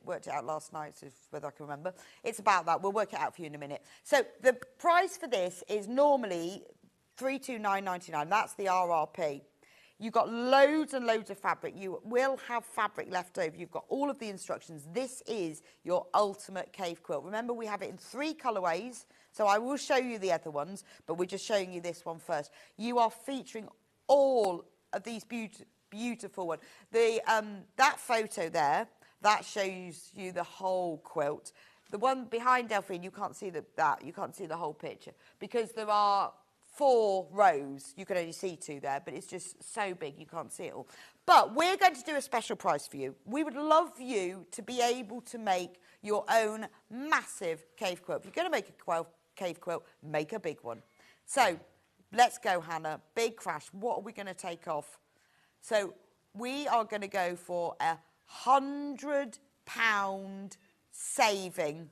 worked it out last night, so whether I can remember. It's about that. We'll work it out for you in a minute. So the price for this is normally $329.99. That's the RRP. You've got loads and loads of fabric. You will have fabric left over. You've got all of the instructions. This is your ultimate cave quilt. Remember, we have it in 3 colourways, so I will show you the other ones, but we're just showing you this one first. You are featuring all of these beautiful ones. That photo there, that shows you the whole quilt. The one behind Delphine, you can't see you can't see the whole picture, because there are 4 rows. You can only see 2 there, but it's just so big you can't see it all. But we're going to do a special price for you. We would love you to be able to make your own massive cave quilt. If you're going to make a cave quilt, make a big one. So let's go, Hannah. Big crash. What are we going to take off? So we are going to go for £100 saving.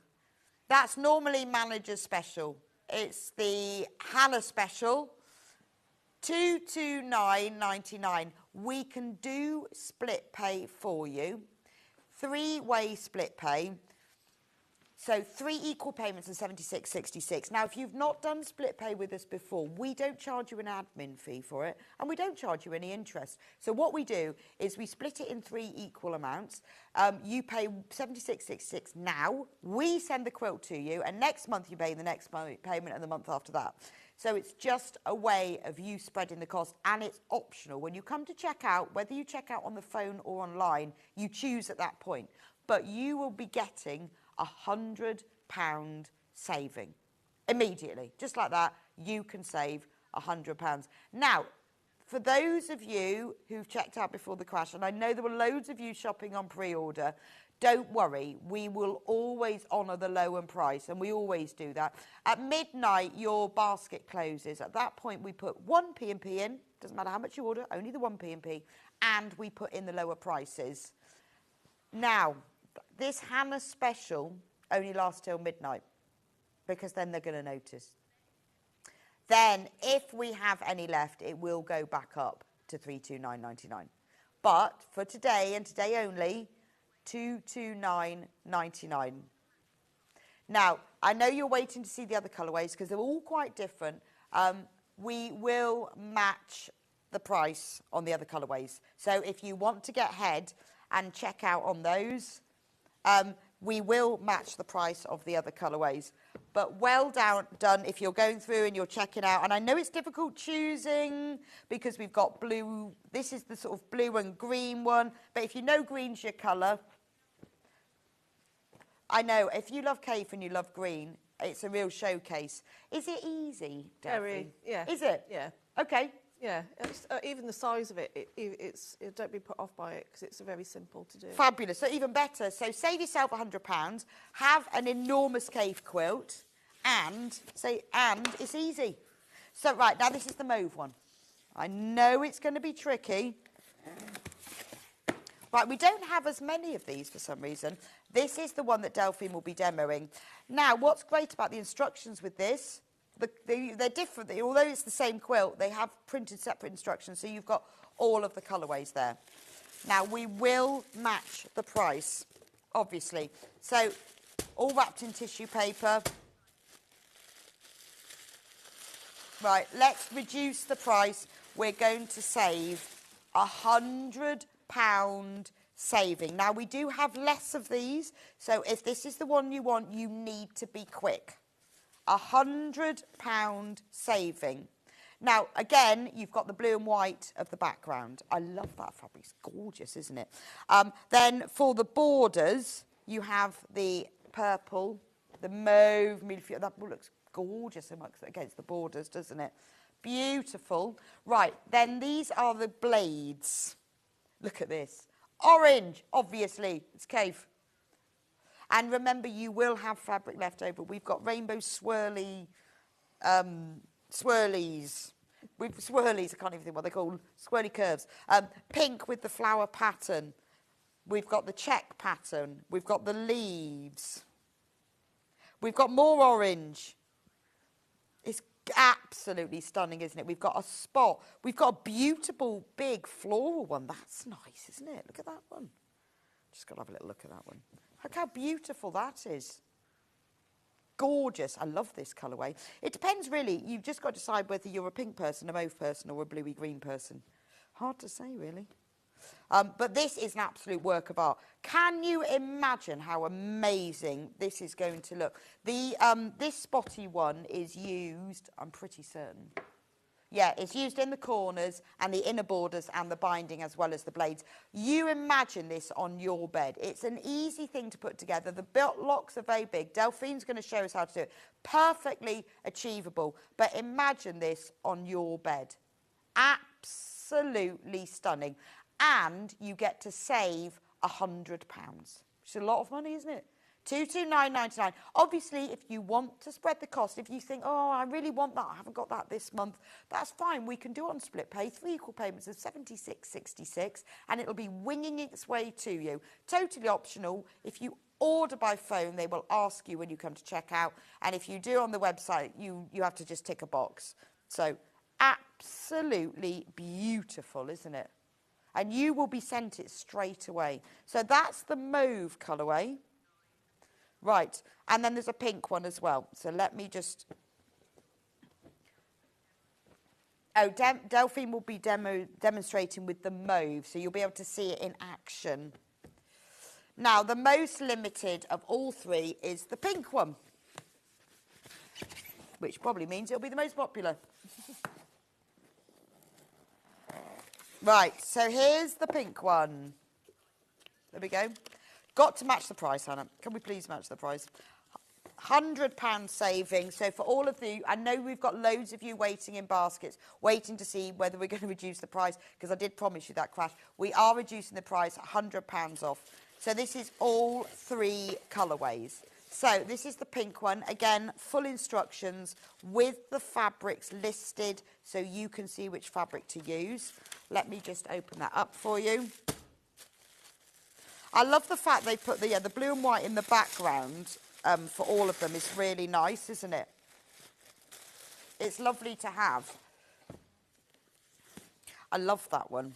That's normally manager's special. It's the Hannah special, $229.99. We can do split pay for you, 3-way split pay. So 3 equal payments of $76.66. Now, if you've not done split pay with us before, we don't charge you an admin fee for it, and we don't charge you any interest. So what we do is we split it in 3 equal amounts. You pay $76.66 now. We send the quilt to you, and next month you pay the next payment, and the month after that. So it's just a way of you spreading the cost, and it's optional. When you come to check out, whether you check out on the phone or online, you choose at that point. But you will be getting £100 saving immediately. Just like that, you can save £100. Now, for those of you who've checked out before the crash, and I know there were loads of you shopping on pre-order, don't worry, we will always honour the low-end price, and we always do that. At midnight, your basket closes. At that point, we put 1 P&P in, doesn't matter how much you order, only the 1 P&P, and we put in the lower prices. Now, this Hannah special only lasts till midnight, because then they're going to notice. Then, if we have any left, it will go back up to $329.99. But for today, and today only, $229.99. Now, I know you're waiting to see the other colourways, because they're all quite different. We will match the price on the other colourways. So if you want to get ahead and check out on those, we will match the price of the other colourways. But well done if you're going through and you're checking out. And I know it's difficult choosing, because we've got blue. This is the sort of blue and green one. But if you know green's your colour, I know if you love cave and you love green, it's a real showcase. Is it easy, Delphine? Very, yeah. Is it? Yeah. Okay. Yeah, even the size of don't be put off by it because it's very simple to do. Fabulous. So even better. So save yourself £100, have an enormous cave quilt, and it's easy. So right, now this is the mauve one. I know it's going to be tricky. Right, we don't have as many of these for some reason. This is the one that Delphine will be demoing. Now, what's great about the instructions with this, they're different. Although it's the same quilt, they have printed separate instructions, so you've got all of the colourways there. Now, we will match the price, obviously. So, all wrapped in tissue paper. Right, let's reduce the price. We're going to save £100 saving. Now, we do have less of these, so if this is the one you want, you need to be quick. £100 saving. Now, again, you've got the blue and white of the background. I love that fabric. It's gorgeous, isn't it? Then for the borders, you have the purple, the mauve, millefeuille. That looks gorgeous against the borders, doesn't it? Beautiful. Right, then these are the blades. Look at this. Orange, obviously. It's cave. And remember, you will have fabric left over. We've got rainbow swirlies. Swirlies, I can't even think what they're called. Swirly curves. Pink with the flower pattern. We've got the check pattern. We've got the leaves. We've got more orange. It's absolutely stunning, isn't it? We've got a spot. We've got a beautiful, big floral one. That's nice, isn't it? Look at that one. Just got to have a little look at that one. Look how beautiful that is. Gorgeous. I love this colourway. It depends, really. You've just got to decide whether you're a pink person, a mauve person, or a bluey green person. Hard to say, really. But this is an absolute work of art. Can you imagine how amazing this is going to look? This spotty one is used, I'm pretty certain. Yeah, it's used in the corners and the inner borders and the binding as well as the blades. You imagine this on your bed. It's an easy thing to put together. The blocks are very big. Delphine's going to show us how to do it. Perfectly achievable. But imagine this on your bed. Absolutely stunning. And you get to save £100. Which is a lot of money, isn't it? £229.99. Obviously, if you want to spread the cost, if you think, oh, I really want that, I haven't got that this month, that's fine. We can do it on split pay, 3 equal payments of £76.66, and it'll be winging its way to you. Totally optional. If you order by phone, they will ask you when you come to check out, and if you do on the website, you have to just tick a box. So, absolutely beautiful, isn't it? And you will be sent it straight away. So that's the mauve colourway. Right, and then there's a pink one as well. So let me just... Oh, Delphine will be demonstrating with the mauve, so you'll be able to see it in action. Now, the most limited of all three is the pink one, which probably means it'll be the most popular. Right, so here's the pink one. There we go. Got to match the price, Hannah. Can we please match the price? £100 saving. So for all of you, I know we've got loads of you waiting in baskets, waiting to see whether we're going to reduce the price, because I did promise you that, Crash. We are reducing the price, £100 off. So this is all 3 colourways. So this is the pink one. Again, full instructions with the fabrics listed so you can see which fabric to use. Let me just open that up for you. I love the fact they put the blue and white in the background for all of them. Is really nice, isn't it? It's lovely to have. I love that one.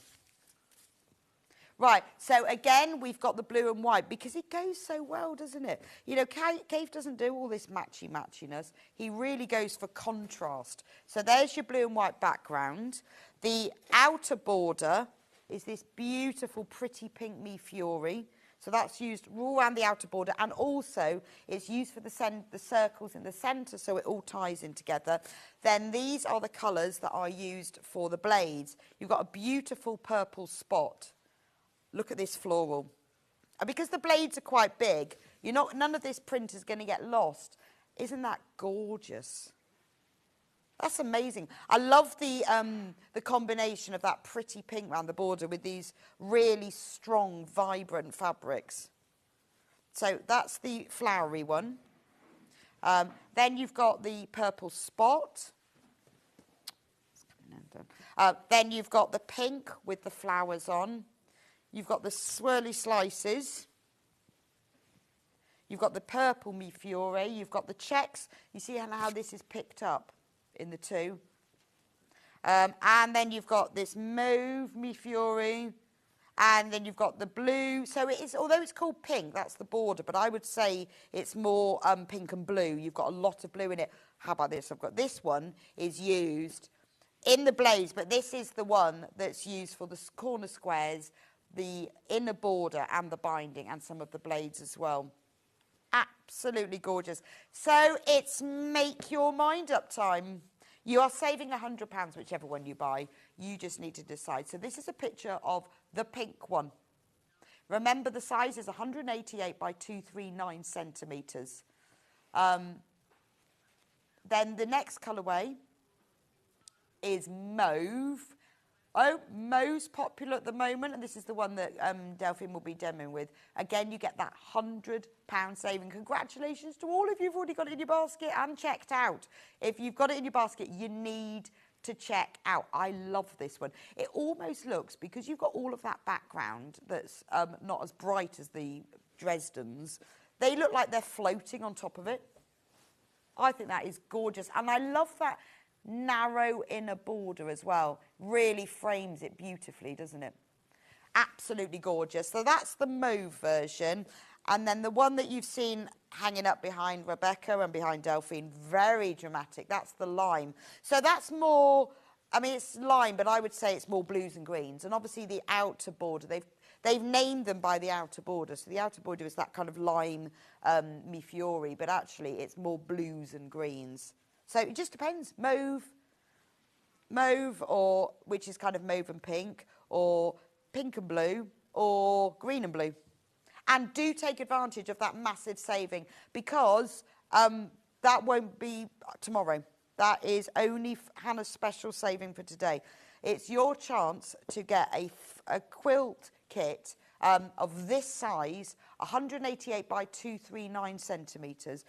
Right, so again, we've got the blue and white because it goes so well, doesn't it? You know, Cave doesn't do all this matchy-matchiness. He really goes for contrast. So there's your blue and white background. The outer border is this beautiful, pretty pink millefeuille. So that's used all around the outer border, and also it's used for the circles in the centre, so it all ties in together. Then these are the colours that are used for the blades. You've got a beautiful purple spot. Look at this floral. And because the blades are quite big, none of this print is going to get lost. Isn't that gorgeous? That's amazing. I love the combination of that pretty pink around the border with these really strong, vibrant fabrics. So that's the flowery one. Then you've got the purple spot. Then you've got the pink with the flowers on. You've got the swirly slices. You've got the purple Mi Fiore. You've got the checks. You see how this is picked up in the two. And then you've got this mauve Mi Fiore. And then you've got the blue. So it is, although it's called pink, that's the border, but I would say it's more pink and blue. You've got a lot of blue in it. How about this? I've got this one is used in the blades, but this is the one that's used for the corner squares, the inner border and the binding and some of the blades as well. Absolutely gorgeous. So it's make your mind up time. You are saving £100, whichever one you buy. You just need to decide. So this is a picture of the pink one. Remember, the size is 188 by 239 centimetres. Then the next colourway is mauve. Oh, mauve's popular at the moment, and this is the one that Delphine will be demoing with. Again, you get that £100 saving. Congratulations to all of you who've already got it in your basket and checked out. If you've got it in your basket, you need to check out. I love this one. It almost looks, because you've got all of that background that's not as bright as the Dresden's, they look like they're floating on top of it. I think that is gorgeous. And I love that narrow inner border as well. Really frames it beautifully, doesn't it? Absolutely gorgeous. So that's the mauve version. And then the one that you've seen hanging up behind Rebecca and behind Delphine, very dramatic. That's the lime. So that's more, I mean, it's lime, but I would say it's more blues and greens. And obviously the outer border, they've named them by the outer border. So the outer border is that kind of lime Mi Fiore, but actually it's more blues and greens. So it just depends. Mauve, or which is kind of mauve and pink, or pink and blue, or green and blue. And do take advantage of that massive saving, because that won't be tomorrow. That is only Hannah's special saving for today. It's your chance to get a quilt kit of this size, 188 by 239 centimetres,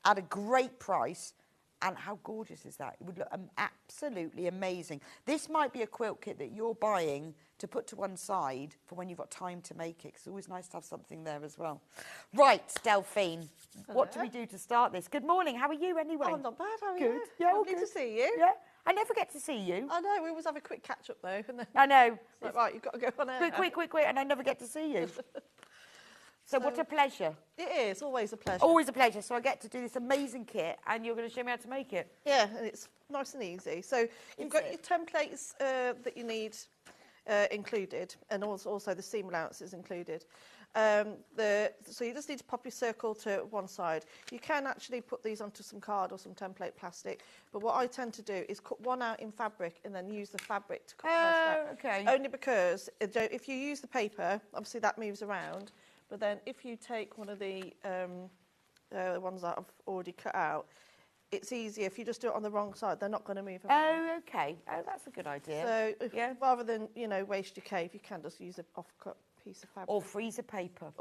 at a great price. And how gorgeous is that? It would look absolutely amazing. This might be a quilt kit that you're buying to put to one side for when you've got time to make it. 'Cause it's always nice to have something there as well. Right, Delphine, what do we do to start this? Good morning. How are you anyway? Oh, not bad. How are Good. you? Yeah, all Lovely good. to see you. Yeah. I never get to see you. I know. We always have a quick catch up though. And then I know. it's like, right, you've got to go on air. Quick, and I never get to see you. So what a pleasure. It is always a pleasure. Always a pleasure. So I get to do this amazing kit, and you're going to show me how to make it. Yeah, and it's nice and easy. So you've got your templates that you need included, and also the seam allowances included. So you just need to pop your circle to one side. You can actually put these onto some card or some template plastic, but what I tend to do is cut one out in fabric and then use the fabric to cut the rest out. Okay. Only because if you use the paper, obviously that moves around, but then if you take one of the ones that I've already cut out, it's easier. If you just do it on the wrong side, they're not going to move around. Oh, okay. Oh, that's a good idea. So yeah. rather than, waste your cave, you can just use an off-cut piece of fabric. Or freezer paper.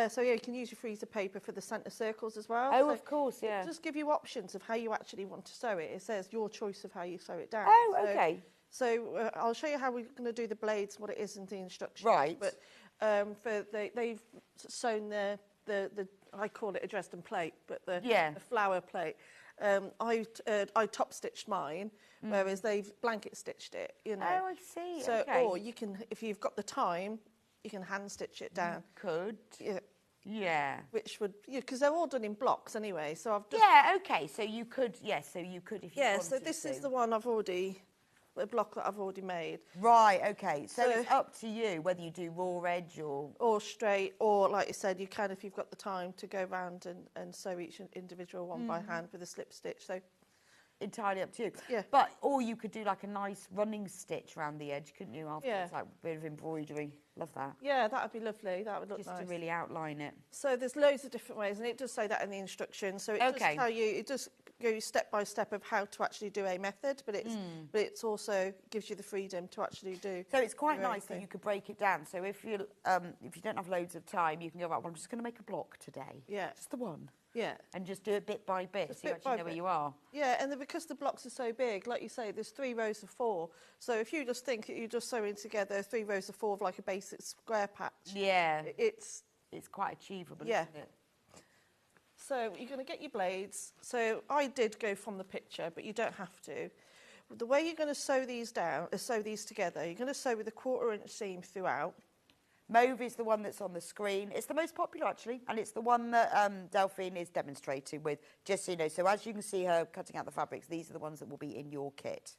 So yeah, you can use your freezer paper for the centre circles as well. Oh, so of course, yeah. Just give you options of how you actually want to sew it. It says your choice of how you sew it down. Oh, okay. So I'll show you how we're going to do the blades, what it is in the instructions. Right. But they've sewn the I call it a Dresden plate, but the flower plate. I top stitched mine, whereas they've blanket stitched it. Oh, I see. So, okay. or you can, if you've got the time, you can hand stitch it down. Could. Yeah. Yeah. Which would, because they're all done in blocks anyway. So I've just. Yeah. Okay. So you could. Yes. So you could if you wanted to. So this is the one the block that I've already made. Right. Okay. So it's up to you whether you do raw edge or straight, or like you said, you can if you've got the time to go round and sew each individual one by hand with a slip stitch. So entirely up to you. Yeah. But or you could do like a nice running stitch around the edge, couldn't you? After it's like a bit of embroidery. Love that. Yeah, that would be lovely. That would look nice. Just to really outline it. So there's loads of different ways, and it does say that in the instructions. So it does tell you, it does go step by step of how to actually do a method, but it's also gives you the freedom to actually do. So it's quite your own nice that thing. you could break it down. So if you don't have loads of time, you can go, right, well, I'm just going to make a block today. Yeah. Just the one. Yeah. And just do it bit by bit, Just so you bit actually by know where bit. you are. Yeah, and then because the blocks are so big, like you say, there's 3 rows of 4. So if you just think that you're just sewing together 3 rows of 4 of like a basic square patch, Yeah. it's It's quite achievable, Yeah. isn't it? So you're going to get your blades. So I did go from the picture, but you don't have to. The way you're going to sew these together, you're going to sew with a 1/4 inch seam throughout. Mauve is the one that's on the screen. It's the most popular, actually, and it's the one that Delphine is demonstrating with, just so you know. So as you can see her cutting out the fabrics, these are the ones that will be in your kit.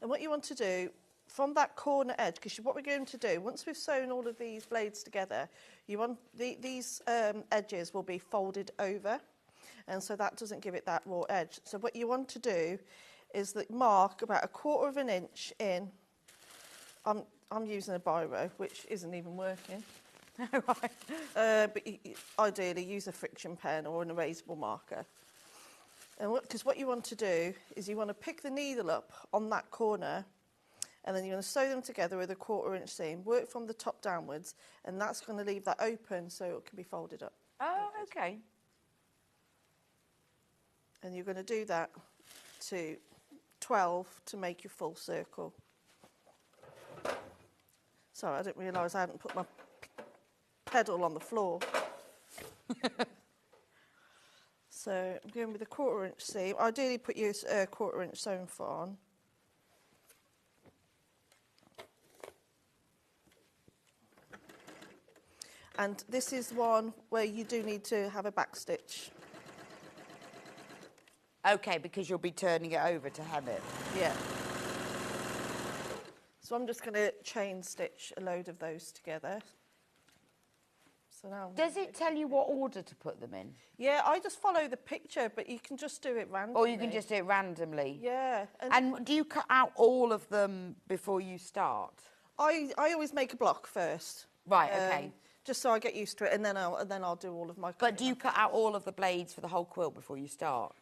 And what you want to do, from that corner edge, because what we're going to do, once we've sewn all of these blades together, you want these edges will be folded over, and so that doesn't give it that raw edge. So what you want to do is that mark about 1/4 inch in. I'm using a biro, which isn't even working. But ideally use a friction pen or an erasable marker. And because what you want to do is you want to pick the needle up on that corner, and then you're going to sew them together with a 1/4 inch seam, work from the top downwards, and that's going to leave that open so it can be folded up. Oh, okay. And you're going to do that to 12 to make your full circle. Sorry, I didn't realise I hadn't put my pedal on the floor. So I'm going with a 1/4 inch seam. Ideally put your 1/4 inch sewn foot on. And this is one where you do need to have a back stitch. Okay, because you'll be turning it over to hem it. Yeah. So I'm just going to chain stitch a load of those together. So now Does it tell you what order to put them in? Yeah, I just follow the picture, but you can just do it randomly. Or you can just do it randomly? Yeah. And do you cut out all of them before you start? I always make a block first. Right, okay. Just so I get used to it, and then I'll do all of my. But do you cut out all of the blades for the whole quilt before you start?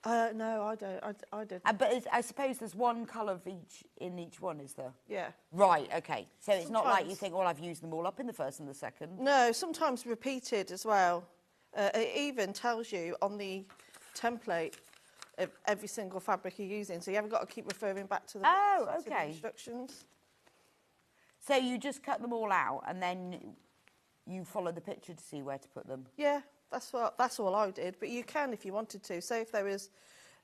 No, I don't. I did. But I suppose there's one colour of each in each one, is there? Yeah. Right, okay. So it's not like you Sometimes- think, well, I've used them all up in the first and the second. No, sometimes repeated as well. It even tells you on the template of every single fabric you're using, so you haven't got to keep referring back to the, Oh, to the okay. instructions. So you just cut them all out and then you follow the picture to see where to put them? Yeah, that's all I did. But you can if you wanted to. Say if there was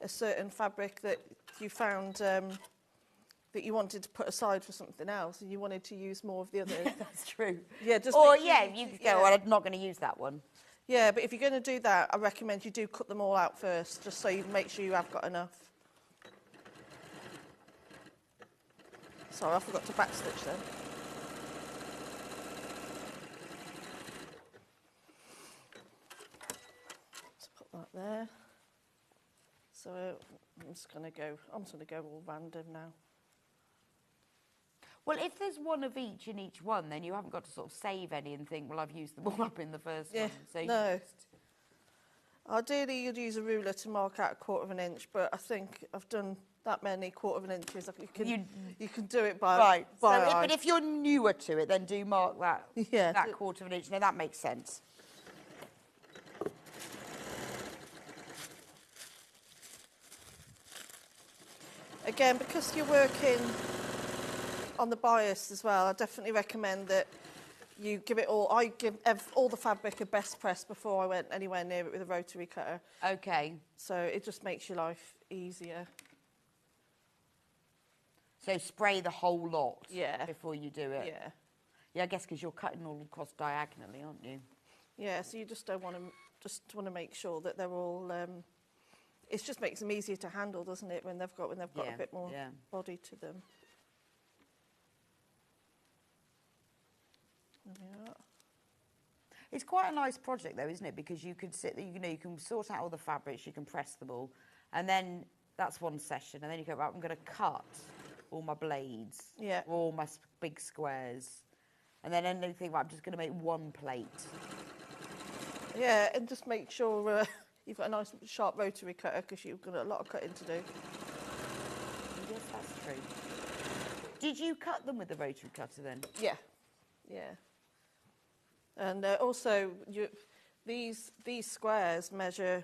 a certain fabric that you found that you wanted to put aside for something else, and you wanted to use more of the others. That's true. Yeah, just Or, make sure yeah, you could go, well, I'm not going to use that one. Yeah, but if you're going to do that, I recommend you do cut them all out first, just so you make sure you have got enough. Sorry, I forgot to backstitch then. Let's put that there. So I'm just going to go all random now. Well, if there's one of each in each one, then you haven't got to sort of save any and think, well, I've used them all up in the first one. So you no. just- Ideally, you'd use a ruler to mark out 1/4 inch, but I think I've done that many 1/4 inches. You can do it by Right. by So, eye. but if you're newer to it, then do mark that, Yeah, that do- 1/4 inch. No, that makes sense. Again, because you're working on the bias as well, I definitely recommend that you give it all. I give all the fabric a best press before I went anywhere near it with a rotary cutter. Okay. So it just makes your life easier. So spray the whole lot Yeah. before you do it. Yeah. Yeah, I guess because you're cutting all across diagonally, aren't you? Yeah, so you just don't want to make sure that they're all. It just makes them easier to handle, doesn't it? When they've got Yeah, a bit more yeah. body to them. There we are. It's quite a nice project, though, isn't it? Because you could you can sort out all the fabrics, you can press them all, and then that's one session, and then you go, right, I'm going to cut all my blades, Yeah. all my big squares, and then you think, right, I'm just going to make one plate. Yeah, and just make sure you've got a nice sharp rotary cutter because you've got a lot of cutting to do. Yes, that's true. Did you cut them with the rotary cutter then? Yeah, yeah. And also, these squares measure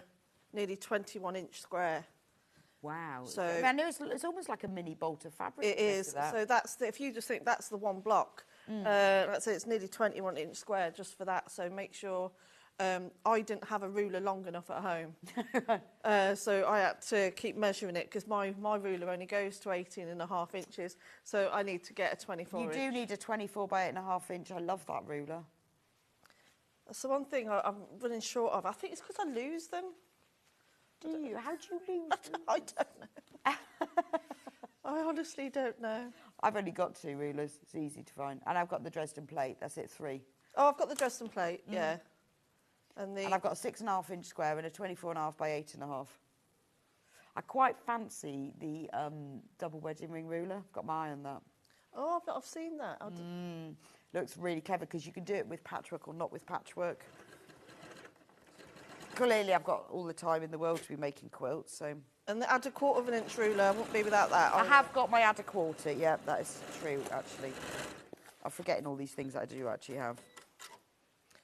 nearly 21-inch square. Wow. So I mean, it's almost like a mini bolt of fabric. It is. So that's if you just think that's the one block, let's say it's nearly 21-inch square just for that. So make sure. I didn't have a ruler long enough at home, so I had to keep measuring it because my ruler only goes to 18.5 inches. So I need to get a 24 inch. You do need a 24 by 8.5 inch. I love that ruler. That's the one thing I'm running short of. I think it's because I lose them. Do you? How do you lose them? I don't know. I honestly don't know. I've only got 2 rulers. It's easy to find. And I've got the Dresden plate. That's it, 3. Oh, I've got the Dresden plate, yeah. And I've got a 6.5 inch square and a 24.5 by 8.5. I quite fancy the double wedding ring ruler. I've got my eye on that. Oh, I've seen that. Looks really clever because you can do it with patchwork or not with patchwork. Clearly, I've got all the time in the world to be making quilts, so... And add a 1/4 inch ruler. I won't be without that. I have got my add a quarter, yeah, that is true, actually. I'm forgetting all these things that I do actually have.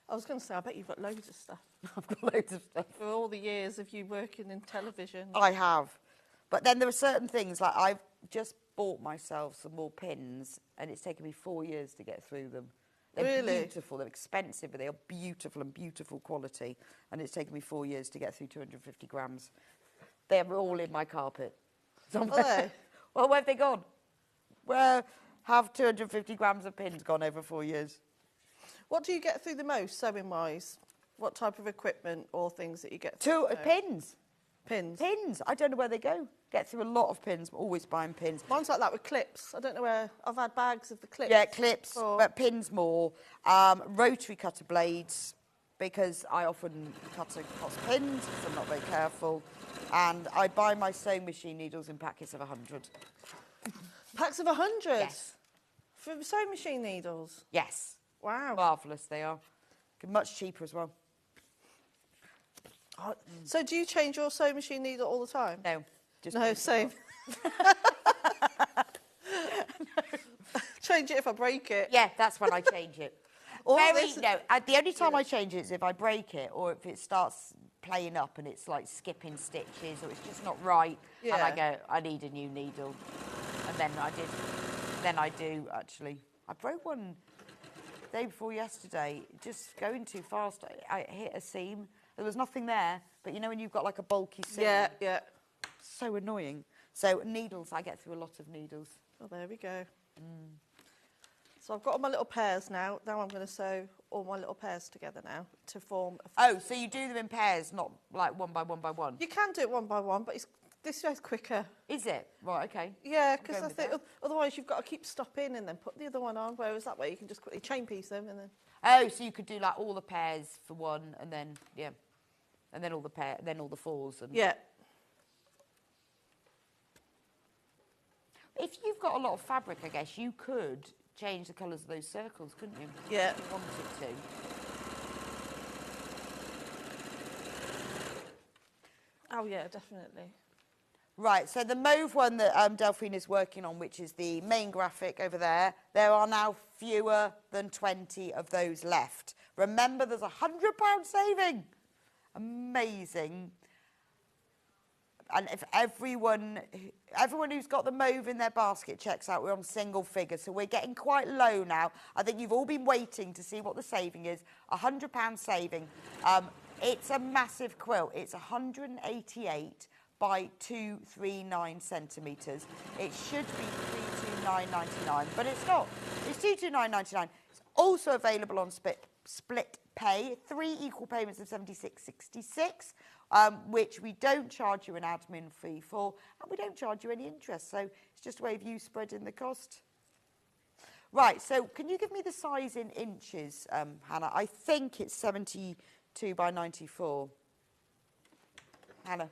I was going to say, I bet you've got loads of stuff. I've got loads of stuff. For all the years of you working in television. I have. But then there are certain things, like I've just bought myself some more pins, and it's taken me 4 years to get through them. They're Really? beautiful, they're expensive, but they are beautiful and beautiful quality. And it's taken me 4 years to get through 250 grams. They're all in my carpet. Somewhere. Are they? Well, where have they gone? Where have 250 grams of pins gone over 4 years? What do you get through the most, sewing-wise? What type of equipment or things that you get through? Pins. Pins? Pins. I don't know where they go. Get through a lot of pins, always buying pins. Mine's like that with clips. I don't know where... I've had bags of the clips. Yeah, clips, or... but pins more. Rotary cutter blades, because I often cut across pins because I'm not very careful. And I buy my sewing machine needles in packets of 100. Packs of 100? Yes. For sewing machine needles? Yes. Wow. Marvellous they are. Much cheaper as well. Oh, so do you change your sewing machine needle all the time? No. Just No, same. Change it if I break it. Yeah, that's when I change it. The only time I change it is if I break it or if it starts playing up and it's like skipping stitches or it's just not right. Yeah. And I go, I need a new needle. And then I do actually. I broke one the day before yesterday, just going too fast. I hit a seam. There was nothing there, but you know when you've got like a bulky seam? Yeah, yeah. So annoying. So needles, I get through a lot of needles. Oh, there we go. So I've got all my little pairs now. Now I'm going to sew all my little pairs together now to form a... Oh, so you do them in pairs, not like one by one by one? You can do it one by one, but this goes quicker. Is it? Right, okay. Yeah, because Going I with think that. otherwise you've got to keep stopping and then put the other one on, whereas that way you can just quickly chain piece them and then... Oh, so you could do like all the pairs for one and then, yeah. And then all the fours. And... Yeah. If you've got a lot of fabric, I guess, you could change the colours of those circles, couldn't you? Yeah. If you wanted to. Oh, yeah, definitely. Right, so the mauve one that Delphine is working on, which is the main graphic over there, there are now fewer than 20 of those left. Remember, there's £100 saving. Amazing. And if everyone who's got the mauve in their basket checks out, we're on single figures. So we're getting quite low now. I think you've all been waiting to see what the saving is. £100 saving. It's a massive quilt. It's 188 by 239 centimetres. It should be 329.99, but it's not. It's 229.99. It's also available on split pay, 3 equal payments of 76.66. Which we don't charge you an admin fee for, and we don't charge you any interest. So it's just a way of you spreading the cost. Right, so can you give me the size in inches, Hannah? I think it's 72 by 94. Hannah?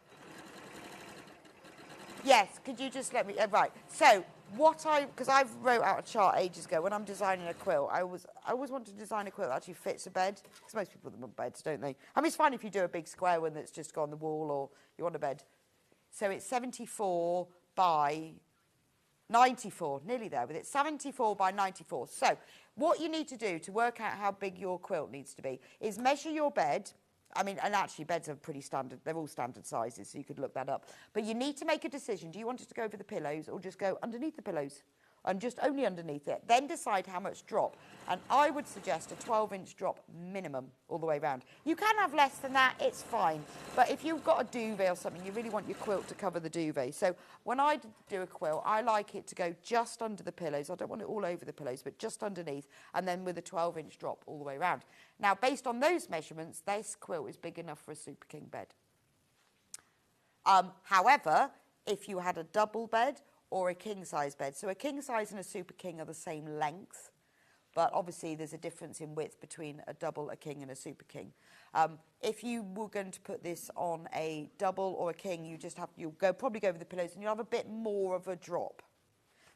Yes, could you just let me... right, so because I've wrote out a chart ages ago, when I'm designing a quilt, I always want to design a quilt that actually fits a bed, because most people put them on beds, don't they? I mean, it's fine if you do a big square one that's just got on the wall or you want a bed. So it's 74 by 94, nearly there with it, 74 by 94. So what you need to do to work out how big your quilt needs to be is measure your bed. I mean, and actually beds are pretty standard. They're all standard sizes, so you could look that up. But you need to make a decision. Do you want it to go over the pillows or just go underneath the pillows? And just only underneath it. Then decide how much drop. And I would suggest a 12-inch drop minimum all the way around. You can have less than that, it's fine. But if you've got a duvet or something, you really want your quilt to cover the duvet. So when I do a quilt, I like it to go just under the pillows. I don't want it all over the pillows, but just underneath. And then with a 12-inch drop all the way around. Now, based on those measurements, this quilt is big enough for a Super King bed. However, if you had a double bed or a king-size bed. So a king-size and a Super King are the same length, but obviously there's a difference in width between a double, a king, and a Super King. If you were going to put this on a double or a king, you'll probably go over the pillows and you'll have a bit more of a drop.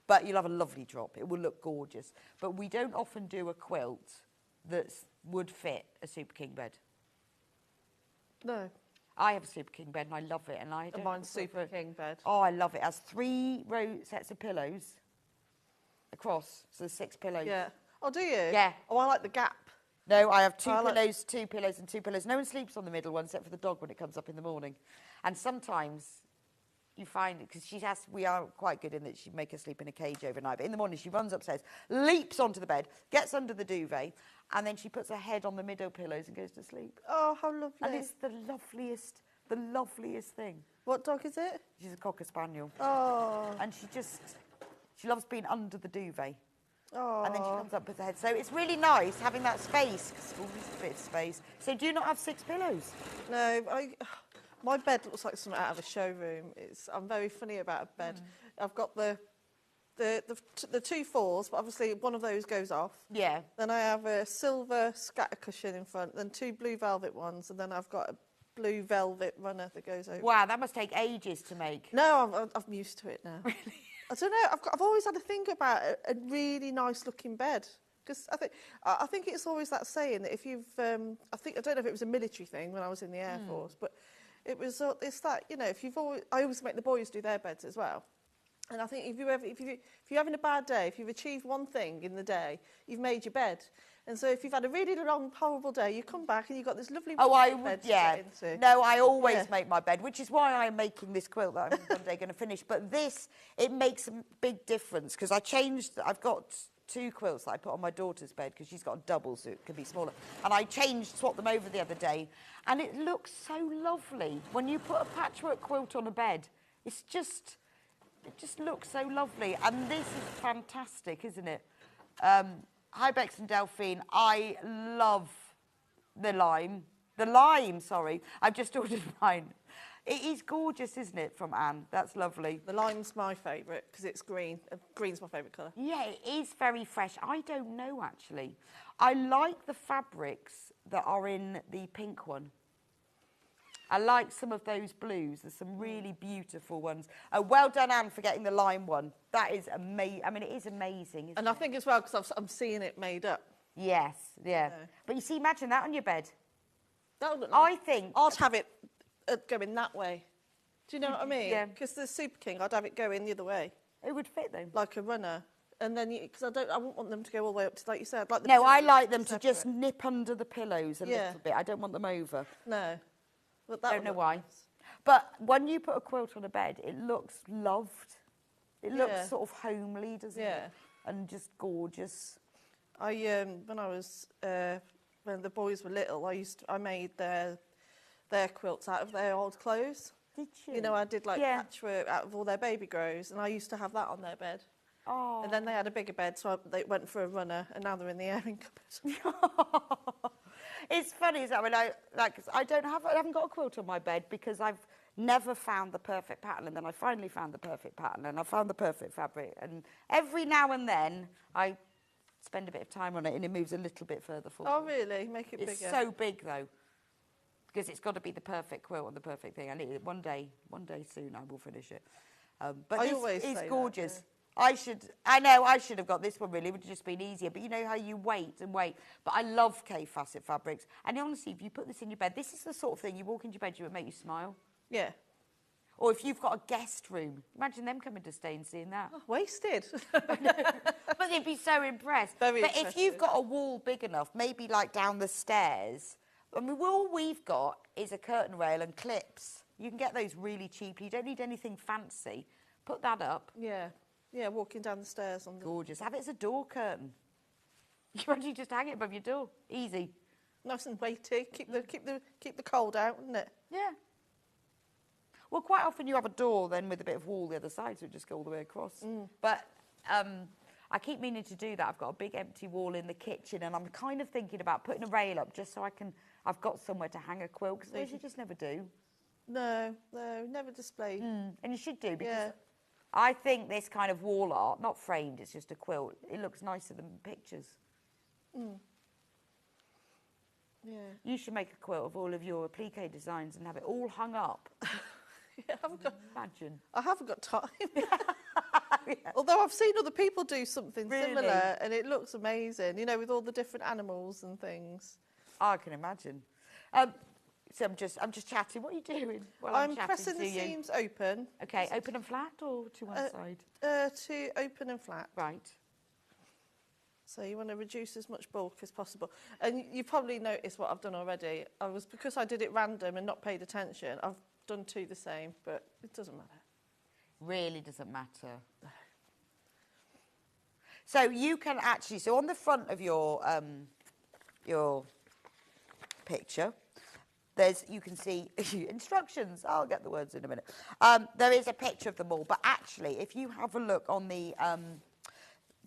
But you'll have a lovely drop. It will look gorgeous. But we don't often do a quilt that would fit a Super King bed. No. I have a Super King bed and I love it. And mine's Super King bed. Oh, I love it. It has 3 sets of pillows across, so there's 6 pillows. Yeah. Oh, do you? Yeah. Oh, I like the gap. No, I have 2 pillows, 2 pillows and 2 pillows. No one sleeps on the middle one except for the dog when it comes up in the morning. And sometimes you find, because we are quite good in that she'd make her sleep in a cage overnight, but in the morning she runs upstairs, leaps onto the bed, gets under the duvet, and then she puts her head on the middle pillows and goes to sleep. Oh, how lovely. And it's the loveliest thing. What dog is it? She's a Cocker Spaniel. Oh. And she loves being under the duvet. Oh. And then she comes up with her head. So it's really nice having that space, because it's always a bit of space. So do you not have 6 pillows? No, my bed looks like something out of a showroom. I'm very funny about a bed. I've got the 2 4s, but obviously one of those goes off. Yeah. Then I have a silver scatter cushion in front, then 2 blue velvet ones, and then I've got a blue velvet runner that goes over. Wow, that must take ages to make. No, I'm used to it now. Really? I don't know. I've always had to think about a really nice looking bed. Because I think it's always that saying that if you've I don't know if it was a military thing when I was in the Air Force, but it's that, you know, I always make the boys do their beds as well. And I think if you're having a bad day, if you've achieved one thing in the day, you've made your bed. And so if you've had a really long, horrible day, you come back and you've got this lovely bed to get into. No, I always make my bed, which is why I'm making this quilt that I'm one day going to finish. But it makes a big difference, because I've got 2 quilts that I put on my daughter's bed, because she's got a double, so it can be smaller. And I swapped them over the other day, and it looks so lovely. When you put a patchwork quilt on a bed, it just looks so lovely. And this is fantastic, isn't it? Ibex and Delphine, I love the lime. I've just ordered mine. It is gorgeous, isn't it, from Anne? That's lovely. The lime's my favourite because it's green. Green's my favourite colour. Yeah, it is very fresh. I don't know, actually. I like the fabrics that are in the pink one. I like some of those blues. There's some really beautiful ones. Well done, Anne, for getting the lime one. That is amazing. I mean, it is amazing, and I think as well, because I'm seeing it made up. Yes, yeah. But you see, imagine that on your bed. That would look I nice. think... I'd have it going that way. Do you know what I mean? Yeah. Because the Super King, I'd have it going the other way. It would fit, though. Like a runner. And then, because I wouldn't want them to go all the way up to, like you said. Like I like them to just nip under the pillows a little bit. I don't want them over. No. But I don't know why. But when you put a quilt on a bed, it looks loved. It looks sort of homely, doesn't it? And just gorgeous. When the boys were little, I made their quilts out of their old clothes. Did you? You know, I did patchwork out of all their baby grows, and I used to have that on their bed. Oh. And then they had a bigger bed, so they went for a runner, and now they're in the airing cupboard. It's funny, is that when I haven't got a quilt on my bed because I've never found the perfect pattern, and then I finally found the perfect pattern, and I found the perfect fabric, and every now and then I spend a bit of time on it, and it moves a little bit further forward. Oh, really? Make it bigger. It's so big, though, because it's got to be the perfect quilt and the perfect thing. I need it one day soon. I will finish it. But this is gorgeous. I know I should have got this one really. It would have just been easier. But you know how you wait and wait. But I love K Facet fabrics. And honestly, if you put this in your bed, this is the sort of thing you walk into your bedroom and make you smile. Yeah. Or if you've got a guest room, imagine them coming to stay and seeing that. Oh, wasted. But they'd be so impressed. Very but if interested. you've got a wall big enough, maybe like down the stairs, I mean, all we've got is a curtain rail and clips. You can get those really cheaply. You don't need anything fancy. Put that up. Yeah. Yeah, walking down the stairs on the... Gorgeous. Have it as a door curtain. You actually just hang it above your door. Easy. Nice and weighty. Keep the cold out, isn't it? Yeah. Well, quite often you have a door then with a bit of wall the other side, so it just go all the way across. But I keep meaning to do that. I've got a big empty wall in the kitchen, and I'm kind of thinking about putting a rail up just so I've got somewhere to hang a quilt, because those you just never do. No, never displayed. And you should do, because Yeah. I think this kind of wall art, not framed, it's just a quilt, it looks nicer than pictures. Yeah. You should make a quilt of all of your applique designs and have it all hung up. Yeah, Imagine. I haven't got time. Although I've seen other people do something Really? similar, and it looks amazing, you know, with all the different animals and things. I can imagine. So I'm just chatting. What are you doing? Well, I'm chatting pressing to the you. seams open. Okay, open and flat or to one side? To open and flat. Right. So you want to reduce as much bulk as possible. And you probably noticed what I've done already. Because I did it random and not paid attention, I've done two the same, but it doesn't matter. Really doesn't matter. So you can actually, so on the front of your picture, you can see instructions. I'll get the words in a minute. There is a picture of them all, but actually, if you have a look on the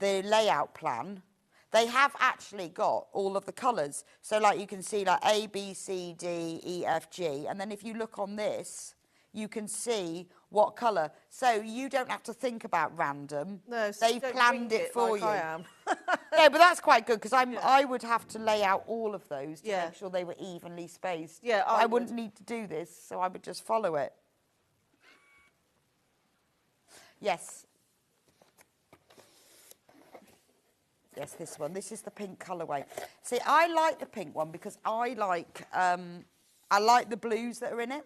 layout plan, they have actually got all of the colours. So, like, you can see like A, B, C, D, E, F, G, and then if you look on this, you can see what colour. So you don't have to think about random. No, so they've don't planned wing it for like you. I am. No, but that's quite good, because I would have to lay out all of those to Yeah. make sure they were evenly spaced. Yeah, But I I wouldn't would. need to do this, so I would just follow it. Yes. Yes, this one. This is the pink colourway. See, I like the pink one because I like the blues that are in it.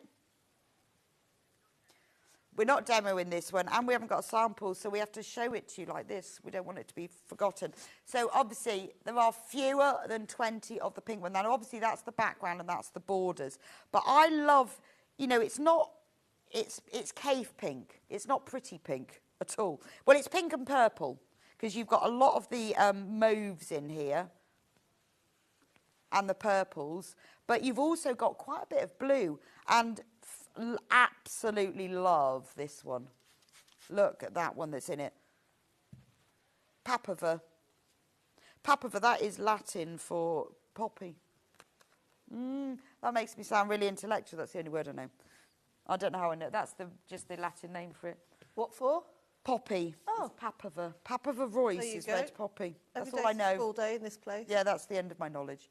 We're not demoing this one, and we haven't got a sample, so we have to show it to you like this. We don't want it to be forgotten. So obviously, there are fewer than 20 of the pink one. Now, obviously, that's the background and that's the borders. But I love, you know, it's cave pink. It's not pretty pink at all. Well, it's pink and purple, because you've got a lot of the mauves in here and the purples, but you've also got quite a bit of blue, and absolutely love this one. Look at that one that's in it. Papava. Papava, that is Latin for poppy. That makes me sound really intellectual. That's the only word I know. I don't know how I know. That's just the Latin name for it. What for? Poppy. Oh. It's Papava. Papava Royce There you is go. red poppy. That's Every all I day's a know. school day in this place. Yeah, that's the end of my knowledge.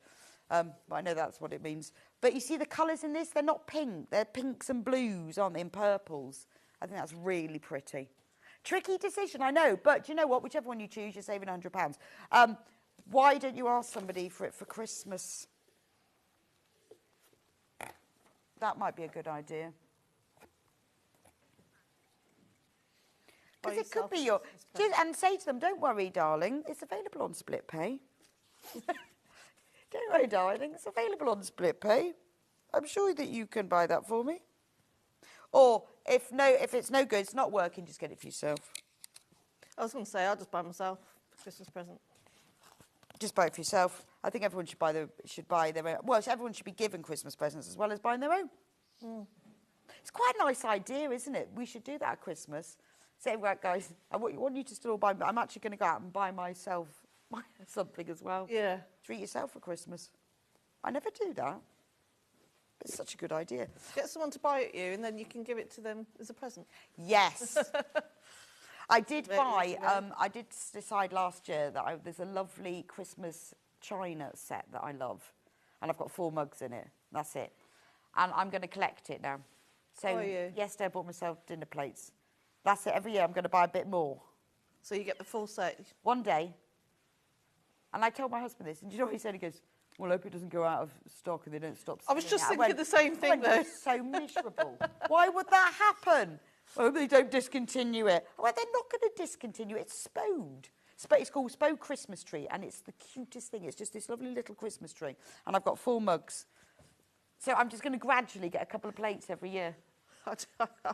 But I know that's what it means. But you see the colours in this? They're not pink. They're pinks and blues, aren't they, and purples. I think that's really pretty. Tricky decision, I know. But do you know what? Whichever one you choose, you're saving £100. Why don't you ask somebody for it for Christmas? That might be a good idea. Because it could be your... And say to them, don't worry, darling, it's available on split pay. Don't worry, darling, it's available on split pay. I'm sure that you can buy that for me. Or if it's no good, it's not working, just get it for yourself. I was going to say, I'll just buy myself a Christmas present. Just buy it for yourself. I think everyone should buy their own. Well, everyone should be given Christmas presents as well as buying their own. It's quite a nice idea, isn't it? We should do that at Christmas. Say, right, guys, I want you to still buy. I'm actually going to go out and buy myself something as well. Yeah. Treat yourself for Christmas. I never do that. It's such a good idea. Get someone to buy it you, and then you can give it to them as a present. Yes. I did Very buy, easy. I did decide last year that there's a lovely Christmas china set that I love. And I've got 4 mugs in it. That's it. And I'm going to collect it now. So Are you? yesterday I bought myself dinner plates. That's it. Every year I'm going to buy a bit more. So you get the full set. One day, and I told my husband this, and do you know what he said? He goes, well, I hope it doesn't go out of stock and they don't stop I was selling just it. thinking the same thing, though. You're so miserable. Why would that happen? I hope they don't discontinue it. Well, they're not going to discontinue it. It's Spode. It's called Spode Christmas Tree, and it's the cutest thing. It's just this lovely little Christmas tree. And I've got 4 mugs. So I'm just going to gradually get a couple of plates every year.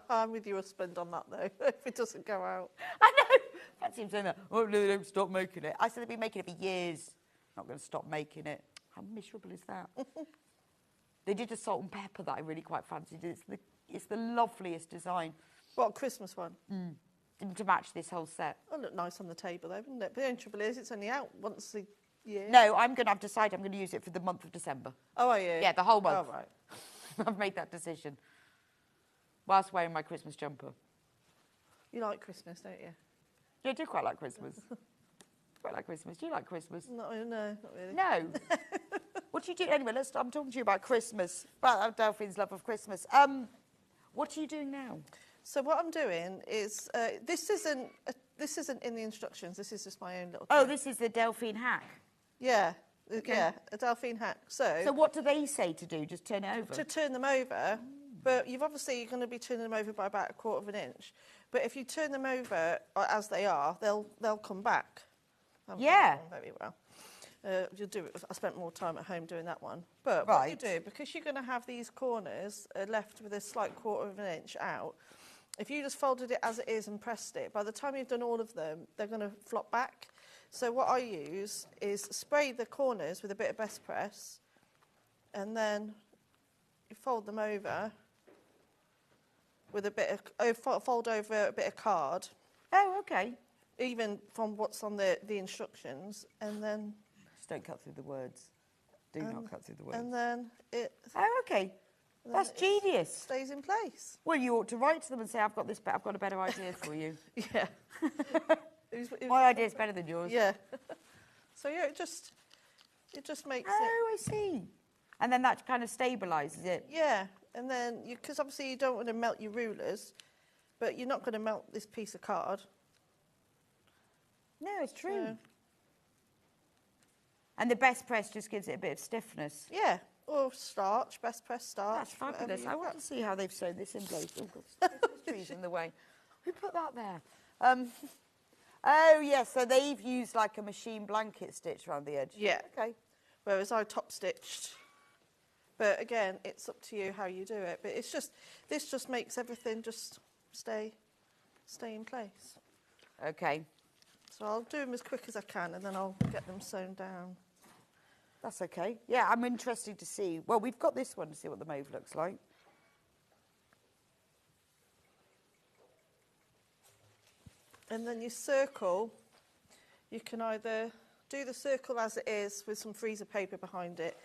I'm with your husband on that, though, if it doesn't go out. I know. Fancy him saying that. Oh, no, they don't stop making it. I said they've been making it for years. Not going to stop making it. How miserable is that? They did a salt and pepper that I really quite fancied. It's the loveliest design. What, a Christmas one? To match this whole set. It'll look nice on the table, though, wouldn't it? But the only trouble is, it's only out once a year. No, I've decided I'm going to use it for the month of December. Oh, are you? Yeah, the whole month. Oh, right. I've made that decision. Whilst wearing my Christmas jumper. You like Christmas, don't you? Yeah, I do quite like Christmas. Quite like Christmas. Do you like Christmas? No, not really. No. What do you do? Anyway, I'm talking to you about Christmas, about Delphine's love of Christmas. What are you doing now? So what I'm doing is, this isn't in the instructions. This is just my own little. Oh, thing. this is the Delphine hack. Yeah, Okay. yeah, a Delphine hack. So what do they say to do? Just turn it over? To turn them over, but you're going to be turning them over by about 1/4 of an inch. But if you turn them over as they are, they'll come back. Yeah. Very well. You'll do it. I spent more time at home doing that one. But Right. what you do, because you're going to have these corners left with a slight 1/4 of an inch out, if you just folded it as it is and pressed it, by the time you've done all of them, they're going to flop back. So what I use is spray the corners with a bit of Best Press, and then you fold them over with a bit of, fold over a bit of card, Oh, okay. even from what's on the instructions, and then... Just don't cut through the words. Do not cut through the words. And then it Oh, okay. That's genius. stays in place. Well, you ought to write to them and say, I've got a better idea for you. Yeah. My idea is better than yours. Yeah. So yeah, it just makes it. Oh, I see. And then that kind of stabilises it. Yeah, and then because obviously you don't want to melt your rulers, but you're not going to melt this piece of card. No, it's true. So, And the Best Press just gives it a bit of stiffness. yeah, or starch, Best Press starch. That's whatever fabulous. you've I want got. to see how they've sewn this in place. Oh, God, Christmas trees in the way. Who put that there? Oh, yes, so they've used like a machine blanket stitch around the edge. Yeah. Okay. Whereas I top stitched. But again, it's up to you how you do it. But it's just this just makes everything just stay in place. Okay. So I'll do them as quick as I can, and then I'll get them sewn down. That's okay. Yeah, I'm interested to see. Well, we've got this one to see what the mauve looks like. And then your circle, you can either do the circle as it is with some freezer paper behind it,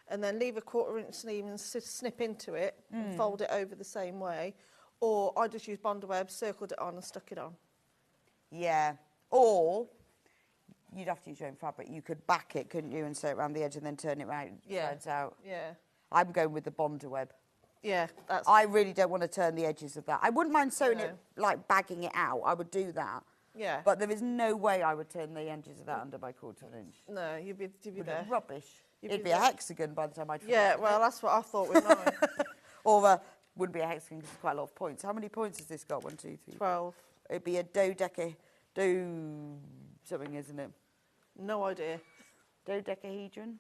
and then leave a 1/4 inch sleeve and snip into it and fold it over the same way. Or I just used Bondaweb, circled it on and stuck it on. Yeah. Or you'd have to use your own fabric. You could back it, couldn't you, and sew it around the edge and then turn it round, sides out. Yeah. I'm going with the Bondaweb. Yeah, that's... I really don't want to turn the edges of that. I wouldn't mind sewing No. it, like bagging it out. I would do that. Yeah. But there is no way I would turn the edges of that under by 1/4 inch. No, you'd be Would it there. be rubbish. You'd It'd be be a there. hexagon by the time I'd Yeah, finish well, it. that's what I thought with mine. Or wouldn't be a hexagon because it's quite a lot of points. How many points has this got? 1, 2, 3. 12. It'd be a something, isn't it? No idea. Dodecahedron?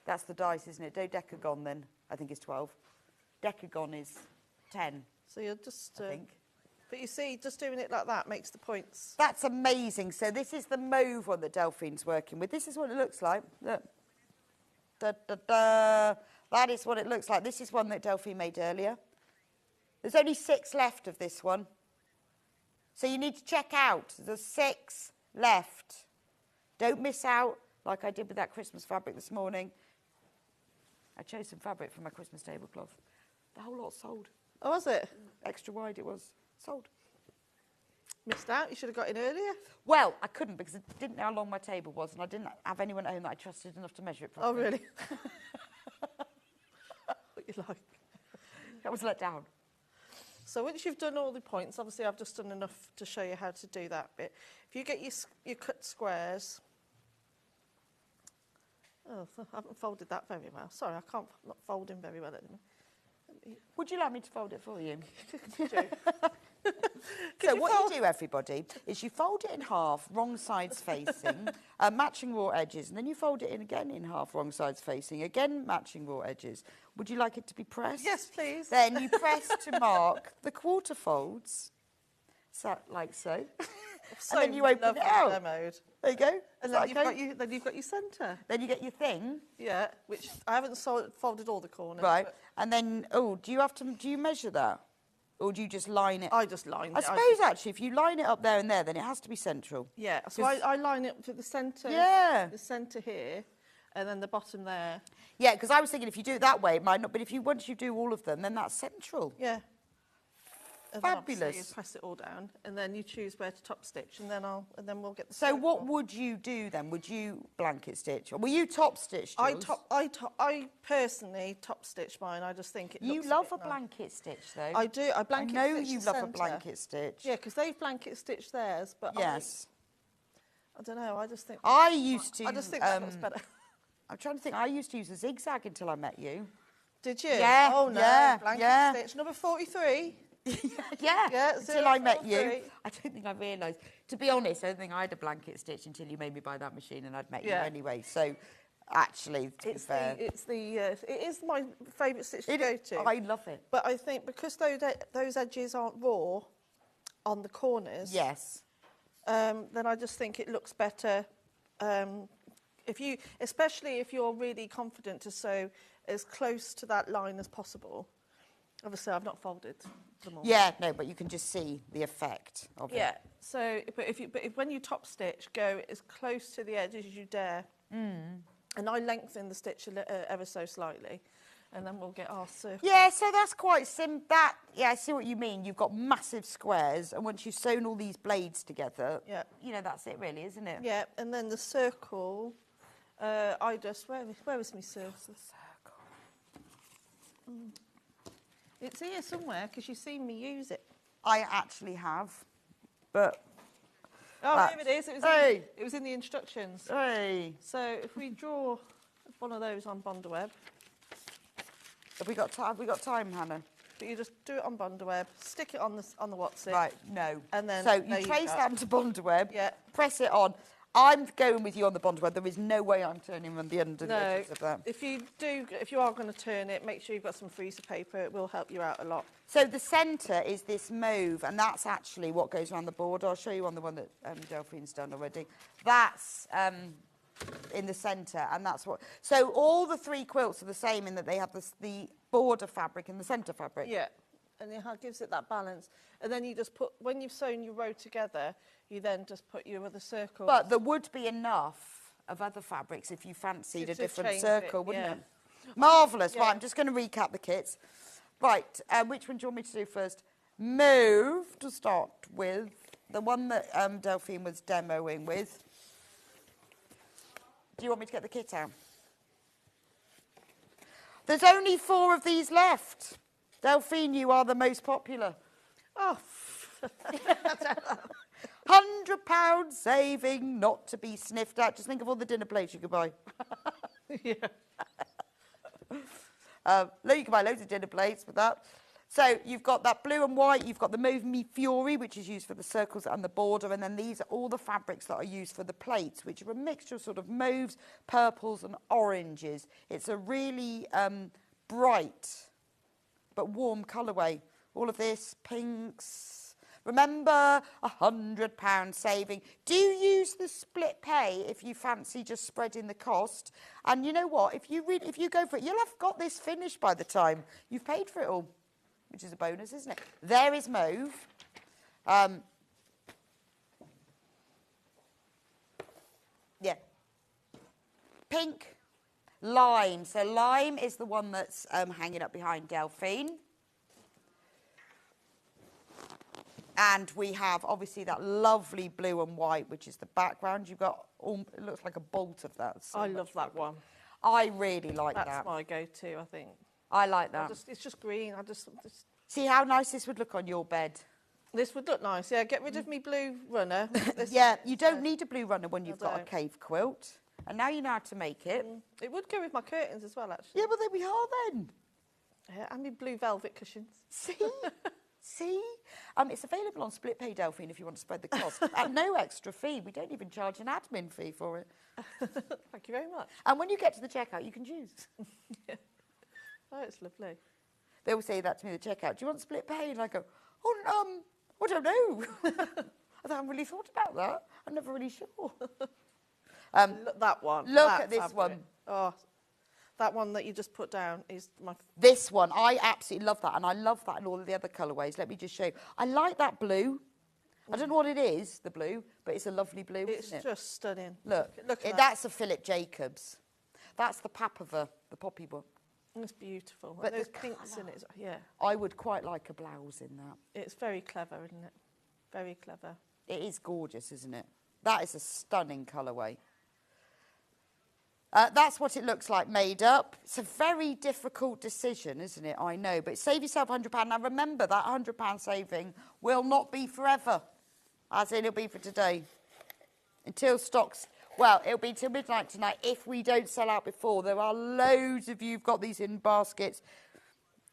That's the dice, isn't it? Dodecagon, then, I think is 12. Decagon is 10, So you're just... I think. But you see, just doing it like that makes the points. That's amazing. So this is the mauve one that Delphine's working with. This is what it looks like. Look. Da, da, da. That is what it looks like. This is one that Delphine made earlier. There's only 6 left of this one. So you need to check out. There's 6 left. Don't miss out like I did with that Christmas fabric this morning. I chose some fabric for my Christmas tablecloth. The whole lot sold. Oh, was it? Extra wide it was. Sold. Missed out. You should have got in earlier. Well, I couldn't because I didn't know how long my table was and I didn't have anyone at home that I trusted enough to measure it Oh, properly. really? What you like? I was let down. So once you've done all the points, obviously I've just done enough to show you how to do that bit. If you get your cut squares, oh, I haven't folded that very well. Sorry, I'm not folding very well at the moment. Would you like me to fold it for you? Could So you what fold- you do, everybody, is you fold it in half, wrong sides facing, matching raw edges, and then you fold it in again in half, wrong sides facing, again matching raw edges. Would you like it to be pressed? Yes, please. Then you press to mark the quarter folds, so, like so. So and then you open it lovely out. demoed. There you go. And Is then that you've, okay? got your centre. Then you get your thing, Yeah, which I haven't folded all the corners. right? but And then, do you measure that? Or do you just line it? I just lined I it. suppose, actually, if you line it up there and there, then it has to be central. Yeah, so 'Cause- I line it to the centre. Yeah. The centre here, and then the bottom there. Yeah, because I was thinking if you do it that way, it might not. But if you once you do all of them, then that's central. Yeah. And then obviously Fabulous. you press it all down, and then you choose where to top stitch, and then we'll get the. So what circle. would you do then? Would you blanket stitch, or will you top stitch? I Jules? I personally top stitch mine. I just think it. You looks love a a bit nice. blanket stitch, though. I do. I blanket. I know stitch you the love a centre. blanket stitch. Yeah, because they've blanket stitched theirs, but Yes. I don't know. I just think. I used to. I just think that looks better. I'm trying to think. I used to use a zigzag until I met you. Did you? Yeah, Oh no. yeah, Blanket yeah. stitch number 43. Yeah, Yeah, until I met you. 043. I don't think I realised. To be honest, I don't think I had a blanket stitch until you made me buy that machine, and I'd met Yeah. you anyway. So, actually, to be fair, It is my favourite stitch to it- go to. I love it. But I think because those edges aren't raw on the corners, Yes. then I just think it looks better. Especially if you're really confident to sew as close to that line as possible. Obviously, I've not folded them all. Yeah, no, but you can just see the effect of Yeah. it. So, when you top stitch, go as close to the edge as you dare. And I lengthen the stitch ever so slightly, and then we'll get our circle. Yeah, so that's quite yeah, I see what you mean. You've got massive squares, and once you've sewn all these blades together, Yeah. That's it really, isn't it? Yeah, and then the circle, where is my circle? It's here somewhere, because you've seen me use it. I actually have, but... Oh, That's- here it is. Hey. It was in the instructions. Hey, So if we draw one of those on Bondaweb, have we got time, Hannah? but you just do it on Bondaweb, stick it on the What's-It. Right, no. And then So there you you trace go. that to Bondaweb, Yeah. press it on. I'm going with you on the Bondaweb. There is no way I'm turning on the under the No, edges of that. if you are going to turn it, make sure you've got some freezer paper. It will help you out a lot. So the centre is this mauve, and that's actually what goes around the border. I'll show you on the one that Delphine's done already. That's in the centre, and that's what... So all the three quilts are the same in that they have the border fabric and the centre fabric. Yeah, and it gives it that balance. And then you just put, when you've sewn your row together, you then just put your other circles. But there would be enough of other fabrics if you fancied a To different change circle, it, wouldn't yeah. it? Marvellous. Yeah. Right, I'm just going to recap the kits. Right, which one do you want me to do first? Mauve, to start with. The one that Delphine was demoing with. Do you want me to get the kit out? There's only 4 of these left. Delphine, you are the most popular. Oh, £100 saving, not to be sniffed at. Just think of all the dinner plates you could buy. yeah. You can buy loads of dinner plates with that. So you've got that blue and white, you've got the Mauve Mi Fiori, which is used for the circles and the border, and then these are all the fabrics that are used for the plates, which are a mixture of sort of mauves, purples and oranges. It's a really bright but warm colourway. All of this, pinks. Remember, £100 saving. Do use the split pay if you fancy just spreading the cost. And you know what? If you go for it, you'll have got this finished by the time you've paid for it all, which is a bonus, isn't it? There is mauve. Yeah. Pink. Lime. So lime is the one that's hanging up behind Delphine. And we have, obviously, that lovely blue and white, which is the background. You've got, it looks like a bolt of that. So I much love that one. I really like That's that. my go-to, I think. I like that. It's just green. See how nice this would look on your bed. This would look nice. Yeah, get rid of me blue runner. This Yeah, you don't need a blue runner when you've I got a don't. cave quilt. And now you know how to make it. It would go with my curtains as well, actually. Yeah, well, there we are then. Yeah, and my blue velvet cushions. See? See? It's available on Split Pay, Delphine, if you want to spread the cost. At no extra fee. We don't even charge an admin fee for it. Thank you very much. And when you get to the checkout, you can choose. Oh, it's lovely. They will say that to me at the checkout. Do you want Split Pay? And I go, I don't know. I haven't really thought about that. I'm never really sure. Look, that one. Look that at this fabric. one. Oh, that one that you just put down is my... This one, I absolutely love that. And I love that in all of the other colourways. Let me just show you. I like that blue. I don't know what it is, the blue, but it's a lovely blue, It's isn't it? just stunning. Look, Look at that. that's a Philip Jacobs. That's the Papava, the poppy one. It's beautiful. But And those the pinks in it. Yeah, I would quite like a blouse in that. it's very clever, isn't it? Very clever. It is gorgeous, isn't it? That is a stunning colourway. That's what it looks like made up. It's a very difficult decision, isn't it? I know, but save yourself £100. Now remember, that £100 saving will not be forever, as in it'll be for today. Until stocks, well, it'll be till midnight tonight if we don't sell out before. There are loads of you who've got these in baskets.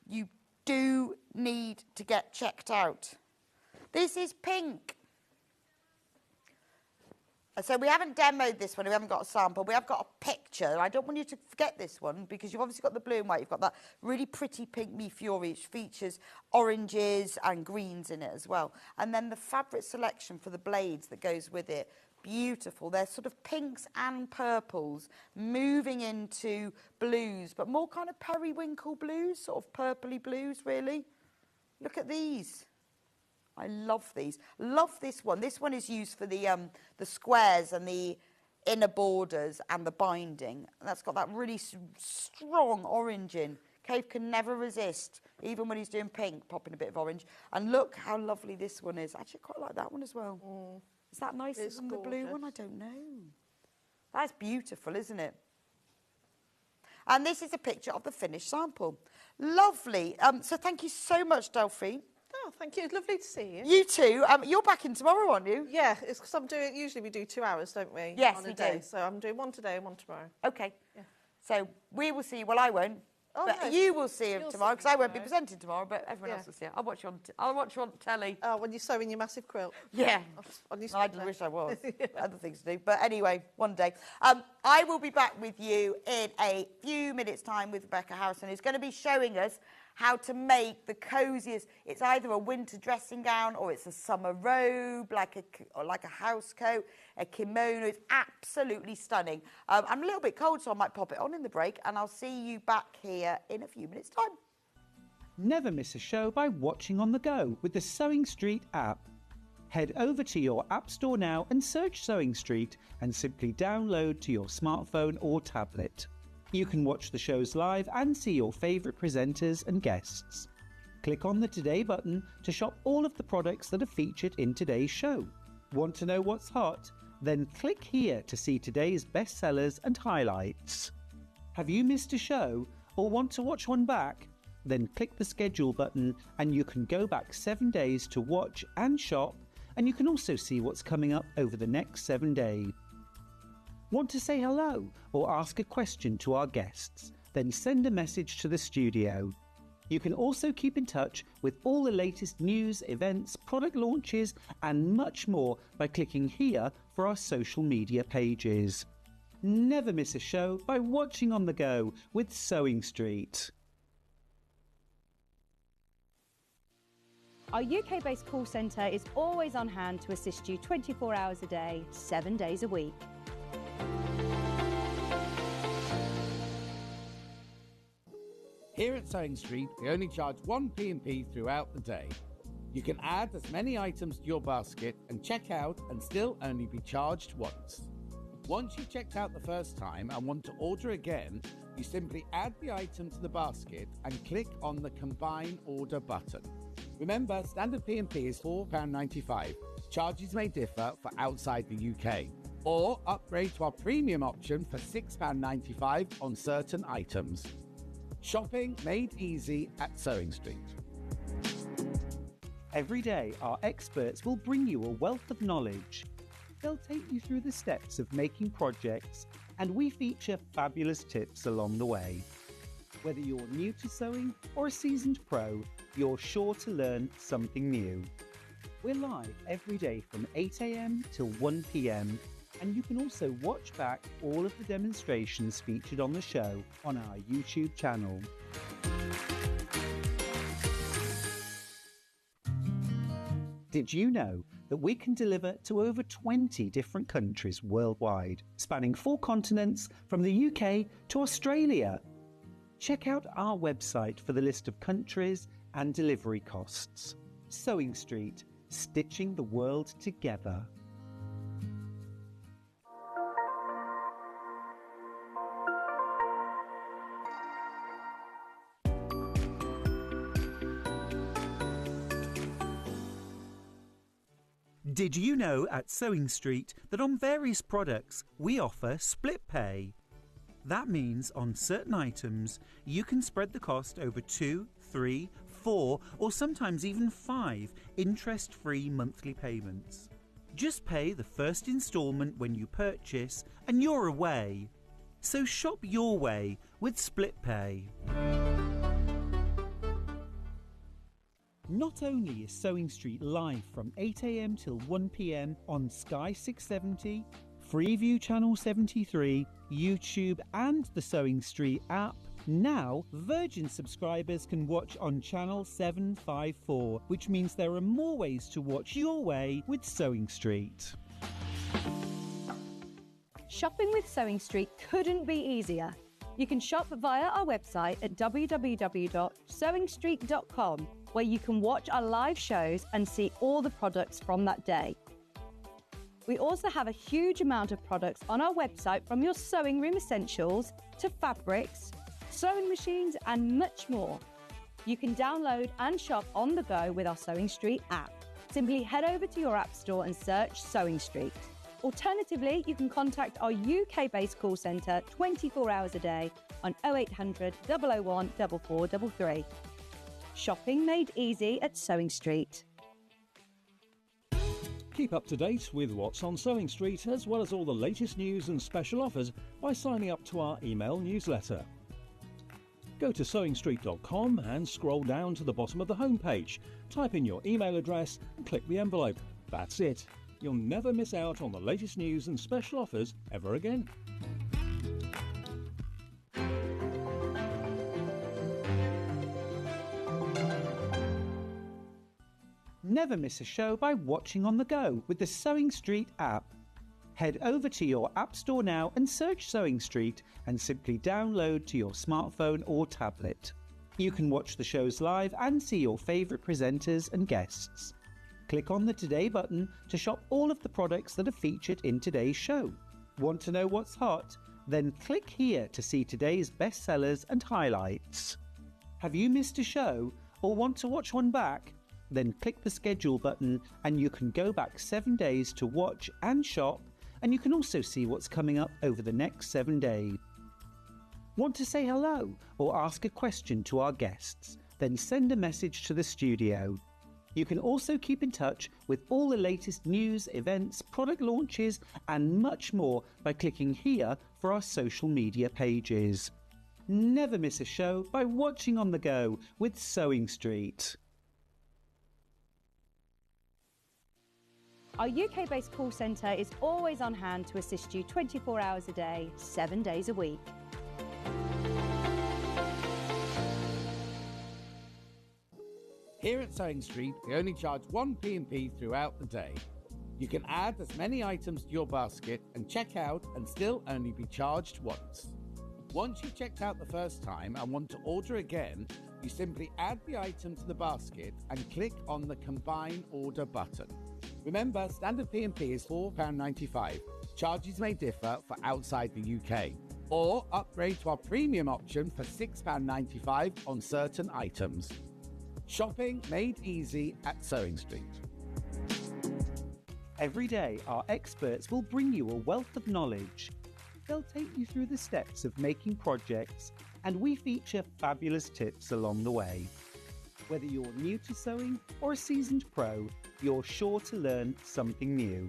You do need to get checked out. This is pink. So we haven't demoed this one, we haven't got a sample, we have got a picture. I don't want you to forget this one because you've obviously got the blue and white, you've got that really pretty pink Mi Fiori, which features oranges and greens in it as well. And then the fabric selection for the blades that goes with it, beautiful. They're sort of pinks and purples moving into blues, but more kind of periwinkle blues, sort of purpley blues really. Look at these. I love these. Love this one. This one is used for the squares and the inner borders and the binding. And that's got that really strong orange in. Cave can never resist, even when he's doing pink, popping a bit of orange. And look how lovely this one is. Actually, I quite like that one as well. Is that nicer than the blue one? I don't know. That's beautiful, isn't it? And this is a picture of the finished sample. Lovely. So thank you so much, Delphine. Oh, thank you. It's lovely to see you. You too. You're back in tomorrow, aren't you? Yeah, it's because I'm doing. Usually we do 2 hours, don't we? Yes, on we a day. do. So I'm doing one today and one tomorrow. Okay. Yeah. So we will see. Well, I won't. Oh, but no. you will see him You'll tomorrow see because me I won't be tomorrow. presenting tomorrow, but everyone Yeah. else will see it. I'll watch you on telly. Oh, when you're sewing your massive quilt. Yeah. On your I split wish day. I was. Other things to do. But anyway, one day. I will be back with you in a few minutes' time with Rebecca Harrison, who's going to be showing us how to make the coziest. It's either a winter dressing gown or it's a summer robe, like a house coat, a kimono. It's absolutely stunning. I'm a little bit cold, so I might pop it on in the break, and I'll see you back here in a few minutes' time. Never miss a show by watching on the go with the Sewing Street app. Head over to your App Store now and search Sewing Street and simply download to your smartphone or tablet. You can watch the shows live and see your favourite presenters and guests. Click on the Today button to shop all of the products that are featured in today's show. Want to know what's hot? Then click here to see today's bestsellers and highlights. Have you missed a show or want to watch one back? Then click the schedule button and you can go back 7 days to watch and shop, and you can also see what's coming up over the next 7 days. Want to say hello or ask a question to our guests? Then send a message to the studio. You can also keep in touch with all the latest news, events, product launches and much more by clicking here for our social media pages. Never miss a show by watching on the go with Sewing Street. Our UK-based call centre is always on hand to assist you 24 hours a day, 7 days a week. Here at Sewing Street, we only charge 1 P&P throughout the day. You can add as many items to your basket and check out and still only be charged once. Once you've checked out the first time and want to order again, you simply add the item to the basket and click on the Combine Order button. Remember, standard P&P is £4.95. Charges may differ for outside the UK. Or upgrade to our premium option for £6.95 on certain items. Shopping made easy at Sewing Street. Every day, our experts will bring you a wealth of knowledge. They'll take you through the steps of making projects, and we feature fabulous tips along the way. Whether you're new to sewing or a seasoned pro, you're sure to learn something new. We're live every day from 8 a.m. till 1 p.m, and you can also watch back all of the demonstrations featured on the show on our YouTube channel. Did you know that we can deliver to over 20 different countries worldwide, spanning 4 continents from the UK to Australia? Check out our website for the list of countries and delivery costs. Sewing Street, stitching the world together. Did you know at Sewing Street that on various products we offer split pay? That means on certain items you can spread the cost over 2, 3, 4 or sometimes even 5 interest-free monthly payments. Just pay the first instalment when you purchase and you're away. So shop your way with split pay. Not only is Sewing Street live from 8 a.m. till 1 p.m. on Sky 670, Freeview Channel 73, YouTube and the Sewing Street app, now Virgin subscribers can watch on Channel 754, which means there are more ways to watch your way with Sewing Street. Shopping with Sewing Street couldn't be easier. You can shop via our website at www.sewingstreet.com, where you can watch our live shows and see all the products from that day. We also have a huge amount of products on our website, from your sewing room essentials to fabrics, sewing machines and much more. You can download and shop on the go with our Sewing Street app. Simply head over to your app store and search Sewing Street. Alternatively, you can contact our UK-based call centre 24 hours a day on 0800 001 4433. Shopping made easy at Sewing Street. Keep up to date with what's on Sewing Street, as well as all the latest news and special offers by signing up to our email newsletter. Go to sewingstreet.com and scroll down to the bottom of the homepage. Type in your email address and click the envelope. That's it. You'll never miss out on the latest news and special offers ever again. Never miss a show by watching on the go with the Sewing Street app. Head over to your app store now and search Sewing Street and simply download to your smartphone or tablet. You can watch the shows live and see your favourite presenters and guests. Click on the Today button to shop all of the products that are featured in today's show. Want to know what's hot? Then click here to see today's bestsellers and highlights. Have you missed a show or want to watch one back? Then click the schedule button and you can go back 7 days to watch and shop, and you can also see what's coming up over the next 7 days. Want to say hello or ask a question to our guests? Then send a message to the studio. You can also keep in touch with all the latest news, events, product launches and much more by clicking here for our social media pages. Never miss a show by watching on the go with Sewing Street. Our UK-based call centre is always on hand to assist you 24 hours a day, 7 days a week. Here at Sewing Street, we only charge 1 P&P throughout the day. You can add as many items to your basket and check out and still only be charged once. Once you've checked out the first time and want to order again, you simply add the item to the basket and click on the Combine Order button. Remember, standard P&P is £4.95. Charges may differ for outside the UK. Or upgrade to our premium option for £6.95 on certain items. Shopping made easy at Sewing Street. Every day, our experts will bring you a wealth of knowledge. They'll take you through the steps of making projects, and we feature fabulous tips along the way. Whether you're new to sewing or a seasoned pro, you're sure to learn something new.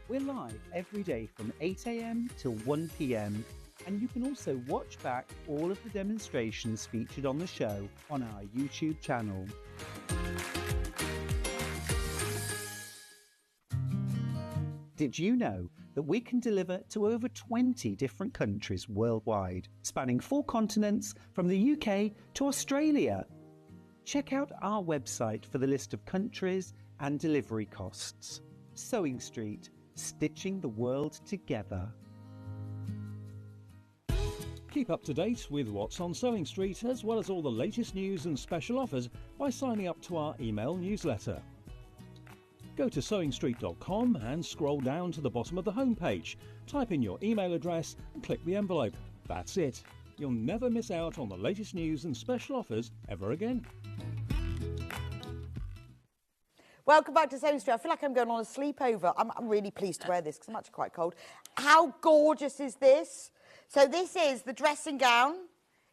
We're live every day from 8 a.m. till 1 p.m. and you can also watch back all of the demonstrations featured on the show on our YouTube channel. Did you know that we can deliver to over 20 different countries worldwide, spanning 4 continents from the UK to Australia? Check out our website for the list of countries and delivery costs. Sewing Street, stitching the world together. Keep up to date with what's on Sewing Street, as well as all the latest news and special offers by signing up to our email newsletter. Go to sewingstreet.com and scroll down to the bottom of the homepage. Type in your email address and click the envelope. That's it. You'll never miss out on the latest news and special offers ever again. Welcome back to Sewing Street. I feel like I'm going on a sleepover. I'm really pleased to wear this because I'm actually quite cold. How gorgeous is this? So this is the dressing gown.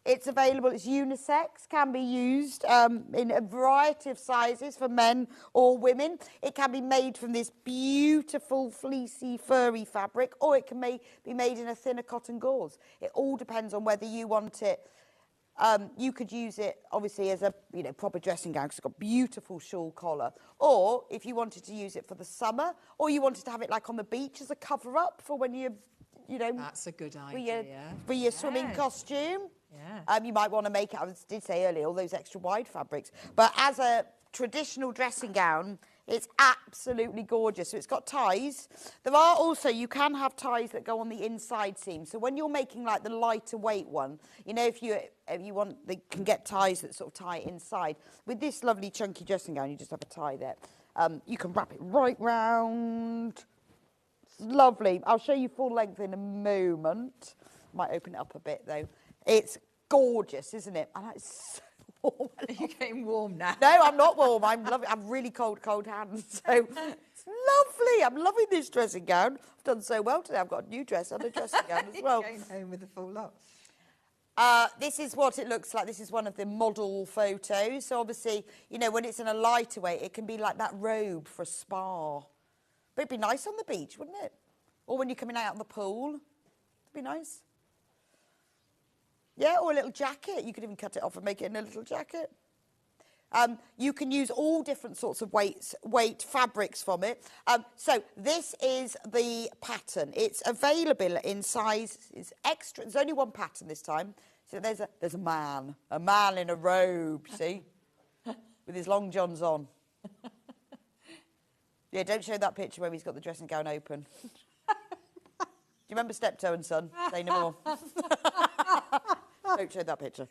It's available, it's unisex, can be used in a variety of sizes for men or women. It can be made from this beautiful fleecy furry fabric, or it can be made in a thinner cotton gauze. It all depends on whether you want it. You could use it obviously as a proper dressing gown because it's got beautiful shawl collar, or if you wanted to use it for the summer, or you wanted to have it like on the beach as a cover up for when you That's a good idea. For your swimming costume. Yeah. You might want to make it, I did say earlier, all those extra wide fabrics. But as a traditional dressing gown, it's absolutely gorgeous. So it's got ties. There are also, you can have ties that go on the inside seam. So when you're making like the lighter weight one, if you want, they can get ties that sort of tie inside. With this lovely chunky dressing gown, you just have a tie there. You can wrap it right round. It's lovely. I'll show you full length in a moment. Might open it up a bit though. It's gorgeous, isn't it? And it's so warm. Are you getting warm now? No, I'm not warm. I'm loving. I've really cold hands. So it's lovely. I'm loving this dressing gown. I've done so well today. I've got a new dress and a dressing gown as well. Going home with a full lot. This is what it looks like. This is one of the model photos. So obviously, when it's in a lighter weight, it can be like that robe for a spa. But it'd be nice on the beach, wouldn't it? Or when you're coming out on the pool. It'd be nice. Yeah, or a little jacket. You could even cut it off and make it in a little jacket. You can use all different sorts of weight fabrics from it. So this is the pattern. It's available in size. It's extra. There's only one pattern this time. So there's a man in a robe. See, with his long johns on. Yeah, don't show that picture where he's got the dressing gown open. Do you remember Steptoe and Son? Say no more. Don't show that picture.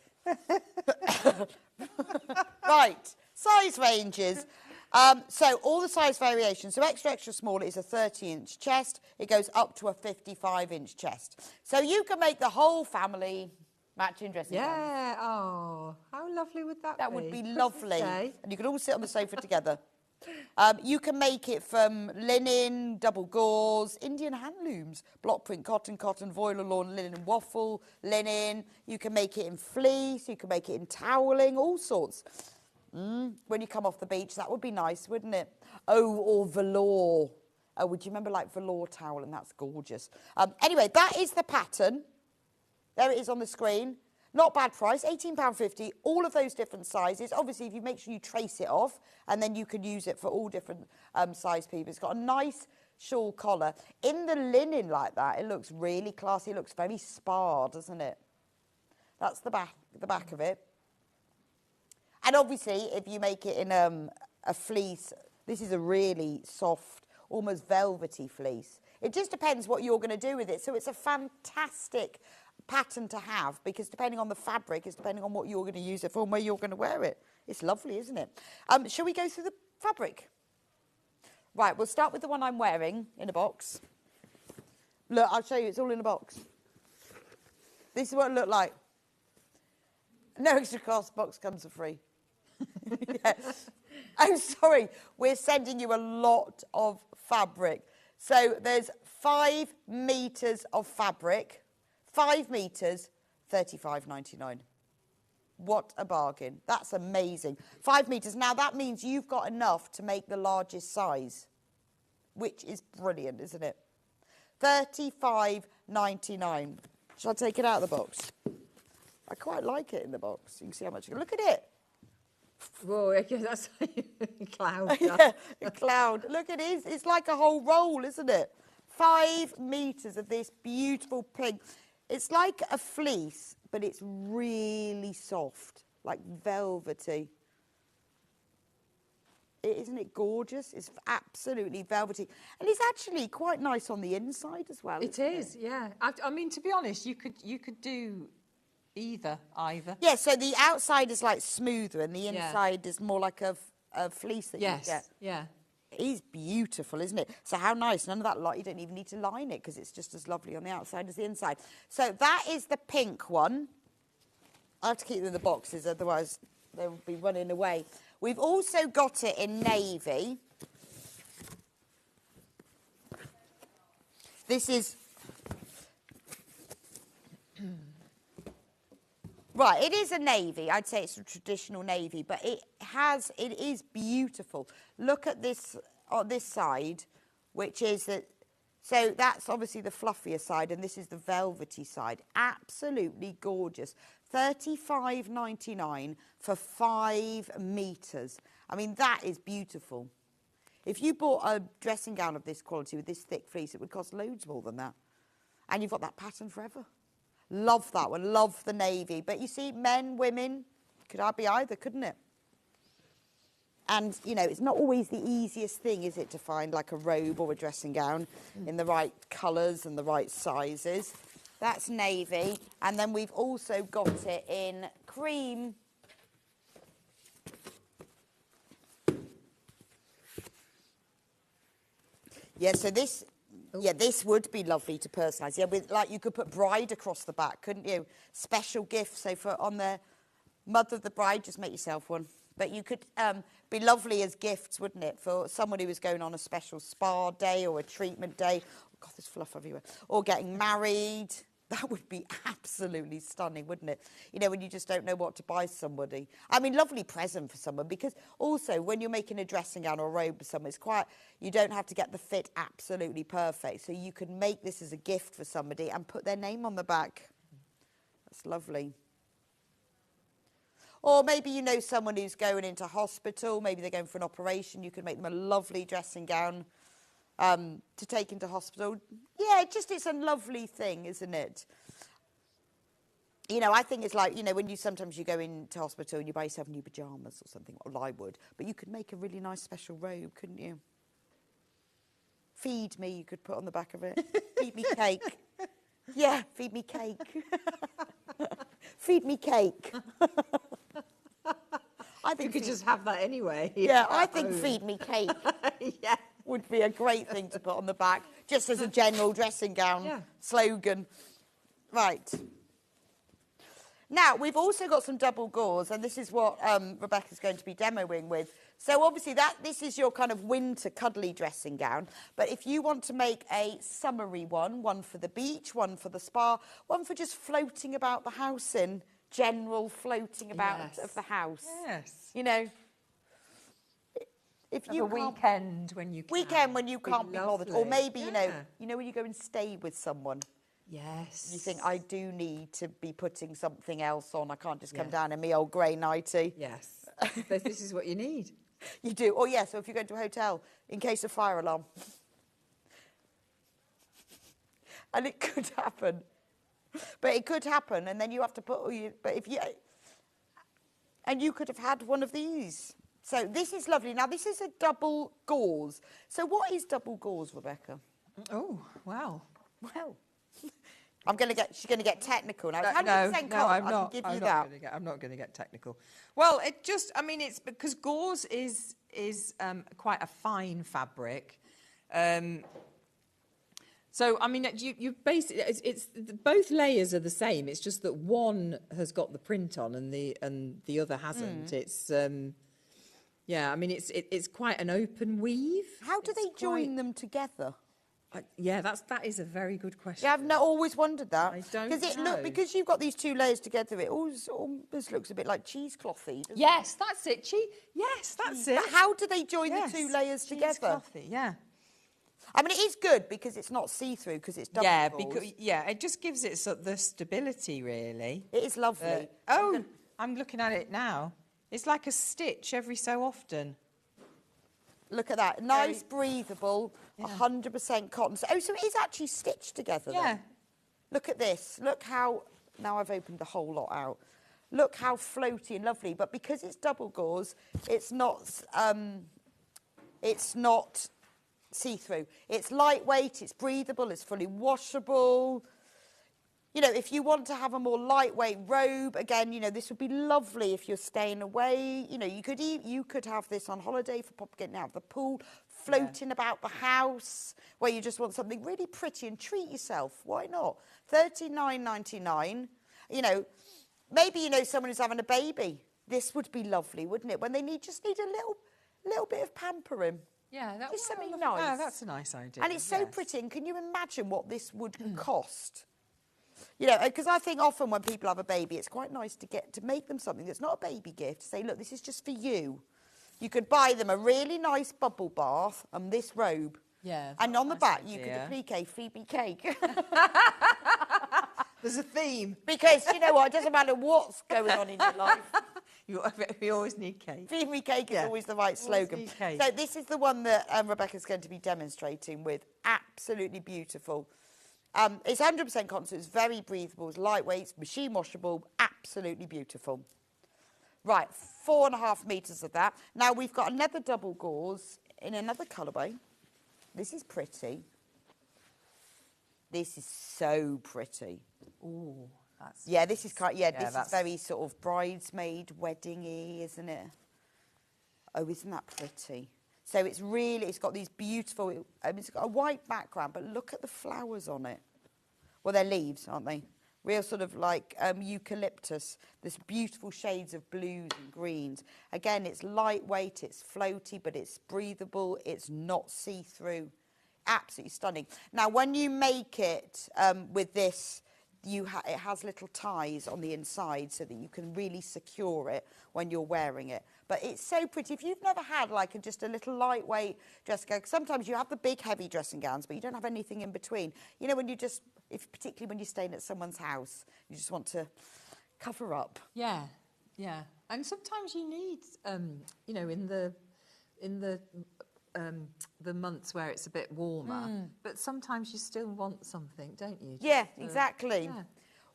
Right, size ranges. So all the size variations. So extra small is a 30-inch chest. It goes up to a 55-inch chest. So you can make the whole family matching dressing gowns. Yeah, oh, how lovely would that be? That would be Christmas lovely. Day. And you could all sit on the sofa together. You can make it from linen, double gauze, Indian hand looms, block print, cotton, voile lawn, linen, waffle, linen. You can make it in fleece, you can make it in toweling, all sorts. When you come off the beach, that would be nice, wouldn't it? Oh, or velour. Oh, would you remember like velour toweling? That's gorgeous. Anyway, that is the pattern. There it is on the screen. Not bad price, £18.50, all of those different sizes. Obviously, if you make sure you trace it off, and then you can use it for all different size people. It's got a nice shawl collar. In the linen like that, it looks really classy. It looks very spa, doesn't it? That's the back of it. And obviously, if you make it in a fleece, this is a really soft, almost velvety fleece. It just depends what you're going to do with it. So it's a fantastic pattern to have, because depending on the fabric is depending on what you're going to use it for and where you're going to wear it. It's lovely, isn't it? Shall we go through the fabric? Right, we'll start with the one I'm wearing in a box. Look, I'll show you, it's all in a box. This is what it looked like. No extra cost, box comes for free. Yeah. I'm sorry, we're sending you a lot of fabric. So there's 5 metres of fabric. 5 metres, £35.99. What a bargain. That's amazing. 5 metres. Now, that means you've got enough to make the largest size, which is brilliant, isn't it? $35.99. Shall I take it out of the box? I quite like it in the box. You can see how much. Look at it. Whoa, yeah, that's a cloud. Yeah, a cloud. Look at it. It's like a whole roll, isn't it? 5 metres of this beautiful pink. It's like a fleece, but it's really soft, like velvety. Isn't it gorgeous? It's absolutely velvety. And it's actually quite nice on the inside as well. It is, yeah. I mean, to be honest, you could do either. Yeah, so the outside is like smoother and the inside is more like a fleece that you get. Yeah. It is beautiful, isn't it? So how nice. None of that lot. You don't even need to line it because it's just as lovely on the outside as the inside. So that is the pink one. I have to keep them in the boxes, otherwise they'll be running away. We've also got it in navy. This is... Right, it is a navy. I'd say it's a traditional navy, but it is beautiful. Look at this on this side, which is that. So that's obviously the fluffier side, and this is the velvety side. Absolutely gorgeous. $35.99 for 5 metres. I mean, that is beautiful. If you bought a dressing gown of this quality with this thick fleece, it would cost loads more than that. And you've got that pattern forever. Love that one. Love the navy. But you see, men, women, could be either, couldn't it? And, you know, it's not always the easiest thing, is it, to find like a robe or a dressing gown in the right colours and the right sizes. That's navy. And then we've also got it in cream. Yeah, so this... Yeah, this would be lovely to personalise. Yeah, with, like, you could put bride across the back, couldn't you? Special gift, so for on the mother of the bride, just make yourself one. But you could be lovely as gifts, wouldn't it, for someone who was going on a special spa day or a treatment day. Oh, God, there's fluff everywhere. Or getting married. That would be absolutely stunning, wouldn't it? You know, when you just don't know what to buy somebody. I mean, lovely present for someone, because also when you're making a dressing gown or a robe for someone, it's quite, you don't have to get the fit absolutely perfect. So you can make this as a gift for somebody and put their name on the back. That's lovely. Or maybe you know someone who's going into hospital, maybe they're going for an operation, you could make them a lovely dressing gown to take into hospital. Yeah, it's a lovely thing, isn't it? You know, I think it's like, you know, when sometimes you go into hospital and you buy yourself new pyjamas or something, or I would, but you could make a really nice special robe, couldn't you? Feed me, you could put on the back of it. Feed me cake. Yeah, feed me cake. Feed me cake. I think you could just have that anyway. Yeah, I think feed me cake. Yeah. Would be a great thing to put on the back, just as a general dressing gown slogan. Right. Now, we've also got some double gauze, and this is what Rebecca's going to be demoing with. So obviously this is your kind of winter cuddly dressing gown, but if you want to make a summery one for the beach, one for the spa, one for just floating about the house in, general floating about of the house. Yes. You know, if you a weekend when you can't be bothered, or maybe you know when you go and stay with someone. Yes. You think, I do need to be putting something else on. I can't just come down in me old grey nightie. Yes. This is what you need. You do. Oh yeah. So if you go to a hotel, in case of fire alarm, and it could happen, but it could happen, and then you have to put. And you could have had one of these. So this is lovely. Now, this is a double gauze. So what is double gauze, Rebecca? Oh, wow. Well, she's going to get technical now. 100% I'm not. I'm not going to get technical. Well, it's because gauze is quite a fine fabric. So, I mean, you basically, it's both layers are the same. It's just that one has got the print on and the other hasn't. It's yeah, I mean, it's quite an open weave. How do they join them together? Yeah, that is a very good question. Yeah, I've always wondered that. I don't Look, know. because you've got these two layers together, it almost looks a bit like cheeseclothy, doesn't Yes, that's it. Yes, that's it. But how do they join Yes, the two layers together? cheeseclothy, yeah. I mean, it is good because it's not see-through, because it's double Yeah, gauze. because it just gives it the stability, really. It is lovely. I'm looking at it now. It's like a stitch every so often. Look at that. Nice, breathable, 100% cotton. So it is actually stitched together then. Yeah. Look at this. Look how... Now I've opened the whole lot out. Look how floaty and lovely. But because it's double gauze, it's not see-through. It's lightweight, it's breathable, it's fully washable. You know, if you want to have a more lightweight robe, again, you know, this would be lovely if you're staying away. You know, you could have this on holiday for getting out of the pool, floating about the house, where you just want something really pretty and treat yourself. Why not? $39.99. You know, maybe you know someone who's having a baby. This would be lovely, wouldn't it? When they just need a little bit of pampering. Yeah, Just something nice. Yeah, that's a nice idea. And it's so pretty. And can you imagine what this would cost? You know, because I think often when people have a baby, it's quite nice to make them something that's not a baby gift. To say, look, this is just for you. You could buy them a really nice bubble bath and this robe. Yeah. And on the back, you could applique feed me cake. There's a theme. Because, you know what, it doesn't matter what's going on in your life. You always need cake. Feed me cake is always the right slogan. Need cake. So this is the one that Rebecca's going to be demonstrating with. Absolutely beautiful. It's 100% cotton, so it's very breathable, it's lightweight, it's machine washable, absolutely beautiful. Right, 4.5 metres of that. Now we've got another double gauze in another colourway. This is pretty. This is so pretty. Ooh, that's... Yeah, this is this is very sort of bridesmaid, wedding-y, isn't it? Oh, isn't that pretty? So it's got these beautiful, it's got a white background, but look at the flowers on it. Well, they're leaves, aren't they? Real sort of like eucalyptus, this beautiful shades of blues and greens. Again, it's lightweight, it's floaty, but it's breathable, it's not see-through. Absolutely stunning. Now, when you make it with this, it has little ties on the inside so that you can really secure it when you're wearing it. But it's so pretty. If you've never had like just a little lightweight dressing gown, sometimes you have the big heavy dressing gowns, but you don't have anything in between. You know, when you just, particularly when you're staying at someone's house, you just want to cover up. Yeah, yeah. And sometimes you need, you know, in the months where it's a bit warmer, but sometimes you still want something, don't you? Yeah, exactly. Yeah.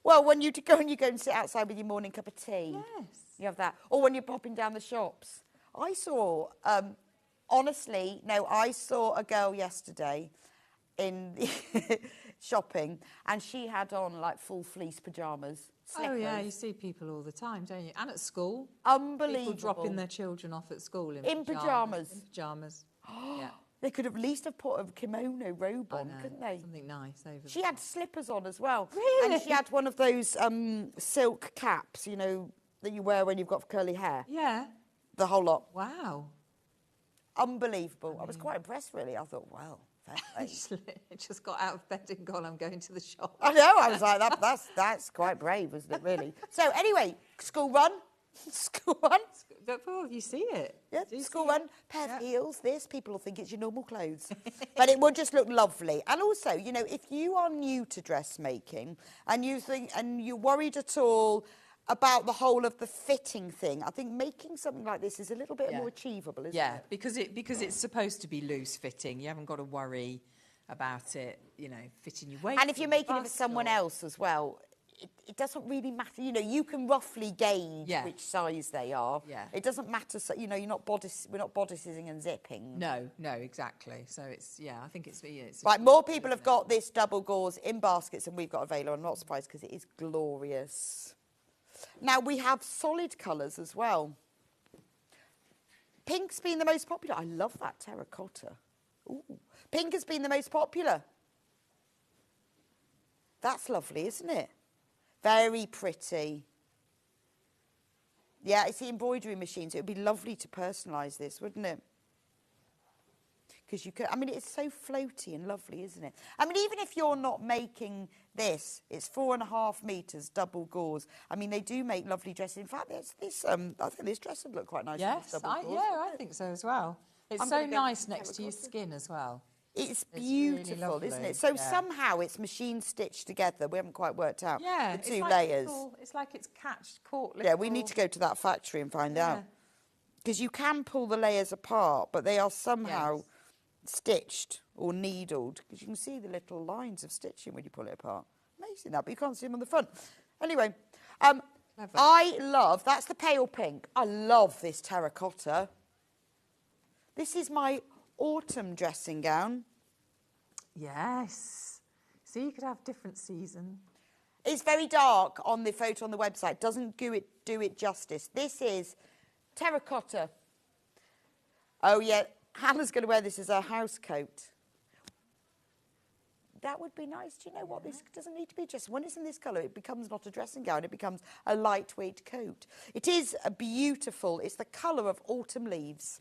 Well, when you go and sit outside with your morning cup of tea, you have that. Or when you're popping down the shops. I saw, I saw a girl yesterday in the shopping, and she had on like full fleece pyjamas. Slippers. Oh yeah, you see people all the time, don't you? And at school. Unbelievable. People dropping their children off at school in pyjamas. In pyjamas. Yeah. They could at least have put a kimono robe on, couldn't they? Something nice over She had slippers on as well. Really? And she had one of those silk caps, you know, that you wear when you've got curly hair. Yeah. The whole lot. Wow. Unbelievable. I was quite impressed, really. I thought, wow. Just got out of bed and gone, I'm going to the shop. I know, I was like, that's quite brave, isn't it, really? So anyway, school run. School run. Well, you see it. Yeah, school run, pair of heels, people will think it's your normal clothes. But it will just look lovely. And also, you know, if you are new to dressmaking and you're worried at all about the whole of the fitting thing, I think making something like this is a little bit more achievable, isn't it? Yeah, because it's supposed to be loose fitting. You haven't got to worry about it, you know, fitting your waist. And if you're making it for someone else as well, it doesn't really matter. You know, you can roughly gauge which size they are. Yeah. It doesn't matter. So, you know, we're not bodicing and zipping. No, exactly. So it's, I think it's... Right, more people have got this double gauze in baskets than we've got available. I'm not surprised because it is glorious. Now, we have solid colours as well. Pink's been the most popular. I love that terracotta. Ooh. Pink has been the most popular. That's lovely, isn't it? Very pretty. Yeah, it's the embroidery machines. It would be lovely to personalise this, wouldn't it? because you could, I mean, it's so floaty and lovely, isn't it? I mean, even if you're not making this, it's 4.5 metres, double gauze. I mean, they do make lovely dresses. In fact, there's this, I think this dress would look quite nice. Yes, with double gauze. I think so as well. It's I'm so gonna go nice for next to your skin as well. It's really beautiful, isn't lovely, it? So yeah. somehow it's machine stitched together. We haven't quite worked out Yeah, the two layers. It's like it's caught. Yeah, we need to go to that factory and find out. Because you can pull the layers apart, but they are somehow stitched or needled. Because you can see the little lines of stitching when you pull it apart. Amazing that, but you can't see them on the front. Anyway, I love, that's the pale pink. I love this terracotta. This is my autumn dressing gown. Yes. So you could have different season. It's very dark on the photo on the website. Doesn't do it justice. This is terracotta. Oh, yeah. Hannah's going to wear this as her house coat. That would be nice. Do you know what? This doesn't need to be just... When it's in this colour, it becomes not a dressing gown. It becomes a lightweight coat. It is a beautiful... It's the colour of autumn leaves.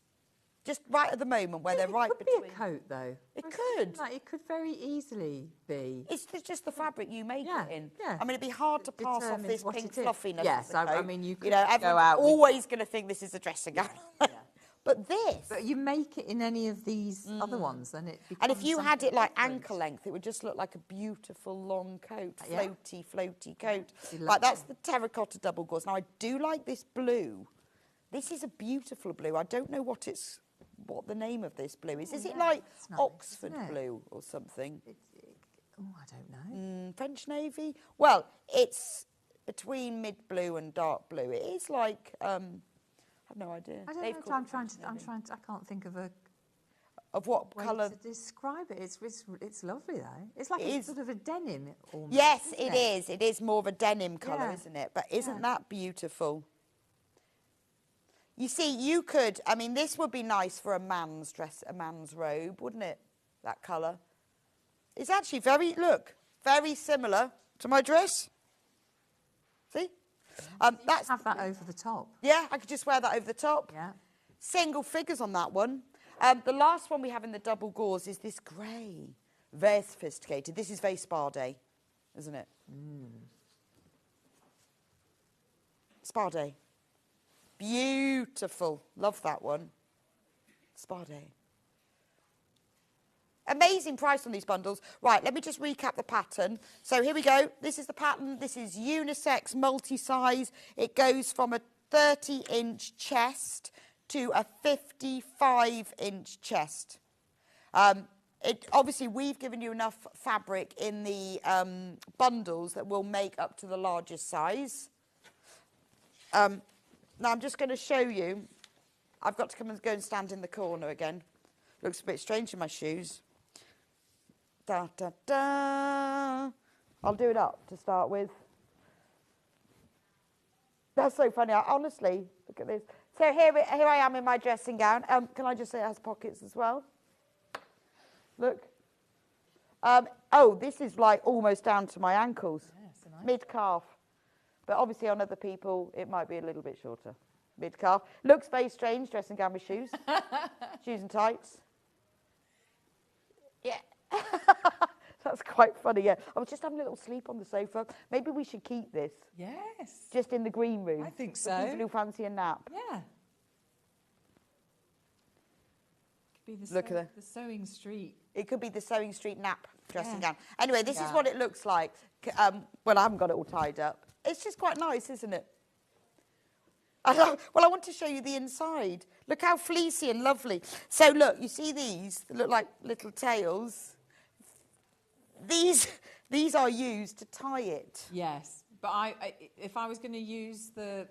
Just right at the moment where they're right between... It could be a coat, though. It could. Like, it could very easily be. It's just the fabric you make it in. Yeah. I mean, it'd be hard to pass off Determine this what pink it is. fluffiness. Yes, of the I coat. mean, you could know, go everyone's out with- always going to think this is a dressing gown. But this... But you make it in any of these other ones, then it becomes And if you had it like different. ankle length, it would just look like a beautiful long coat, Yeah. floaty coat. Be Like that's lovely. the terracotta double gauze. Now I do like this blue. This is a beautiful blue. I don't know what the name of this blue is. Is it like it's nice, Oxford isn't it? blue or something? I don't know. French Navy? Well, it's between mid blue and dark blue. It is like I have no idea. I don't They've know. called I'm it trying French to. Navy. I can't think of a Of what way colour? to describe it. It's lovely though. It's like It it's is. sort of a denim. Almost, Yes, isn't it is. It is more of a denim colour, Yeah. isn't it? But isn't Yeah. that beautiful? You see, you could, I mean, this would be nice for a man's dress, a man's robe, wouldn't it? That colour. It's actually very similar to my dress. See? That's Have that over the top. Yeah, I could just wear that over the top. Yeah. Single figures on that one. The last one we have in the double gauze is this grey. Very sophisticated. This is very Spa Day, isn't it? Spa Day. Beautiful. Love that one. Spa Day. Amazing price on these bundles. Right, let me just recap the pattern. So here we go. This is the pattern. This is unisex, multi-size. It goes from a 30-inch chest to a 55-inch chest. Obviously, we've given you enough fabric in the bundles that will make up to the largest size. Now, I'm just going to show you. I've got to come and go and stand in the corner again. Looks a bit strange in my shoes. Da, da, da. I'll do it up to start with. That's so funny. Honestly, look at this. So here I am in my dressing gown. Can I just say it has pockets as well? Look. Oh, this is like almost down to my ankles. Yeah, so nice. Mid-calf. But obviously on other people, it might be a little bit shorter. Mid-calf. Looks very strange, dressing gown with shoes. Shoes and tights. Yeah. That's quite funny, yeah. I was just having a little sleep on the sofa. Maybe we should keep this. Yes. Just in the green room. I think For so. people who fancy a nap. Yeah. Could be the Look at the Sewing Street. It could be the Sewing Street nap dressing Yeah. gown. Anyway, this is what it looks like. Well, I haven't got it all tied up. It's just quite nice, isn't it? Well, I want to show you the inside. Look how fleecy and lovely. So look, you see these? They look like little tails. These are used to tie it. Yes, but I if I was going to use the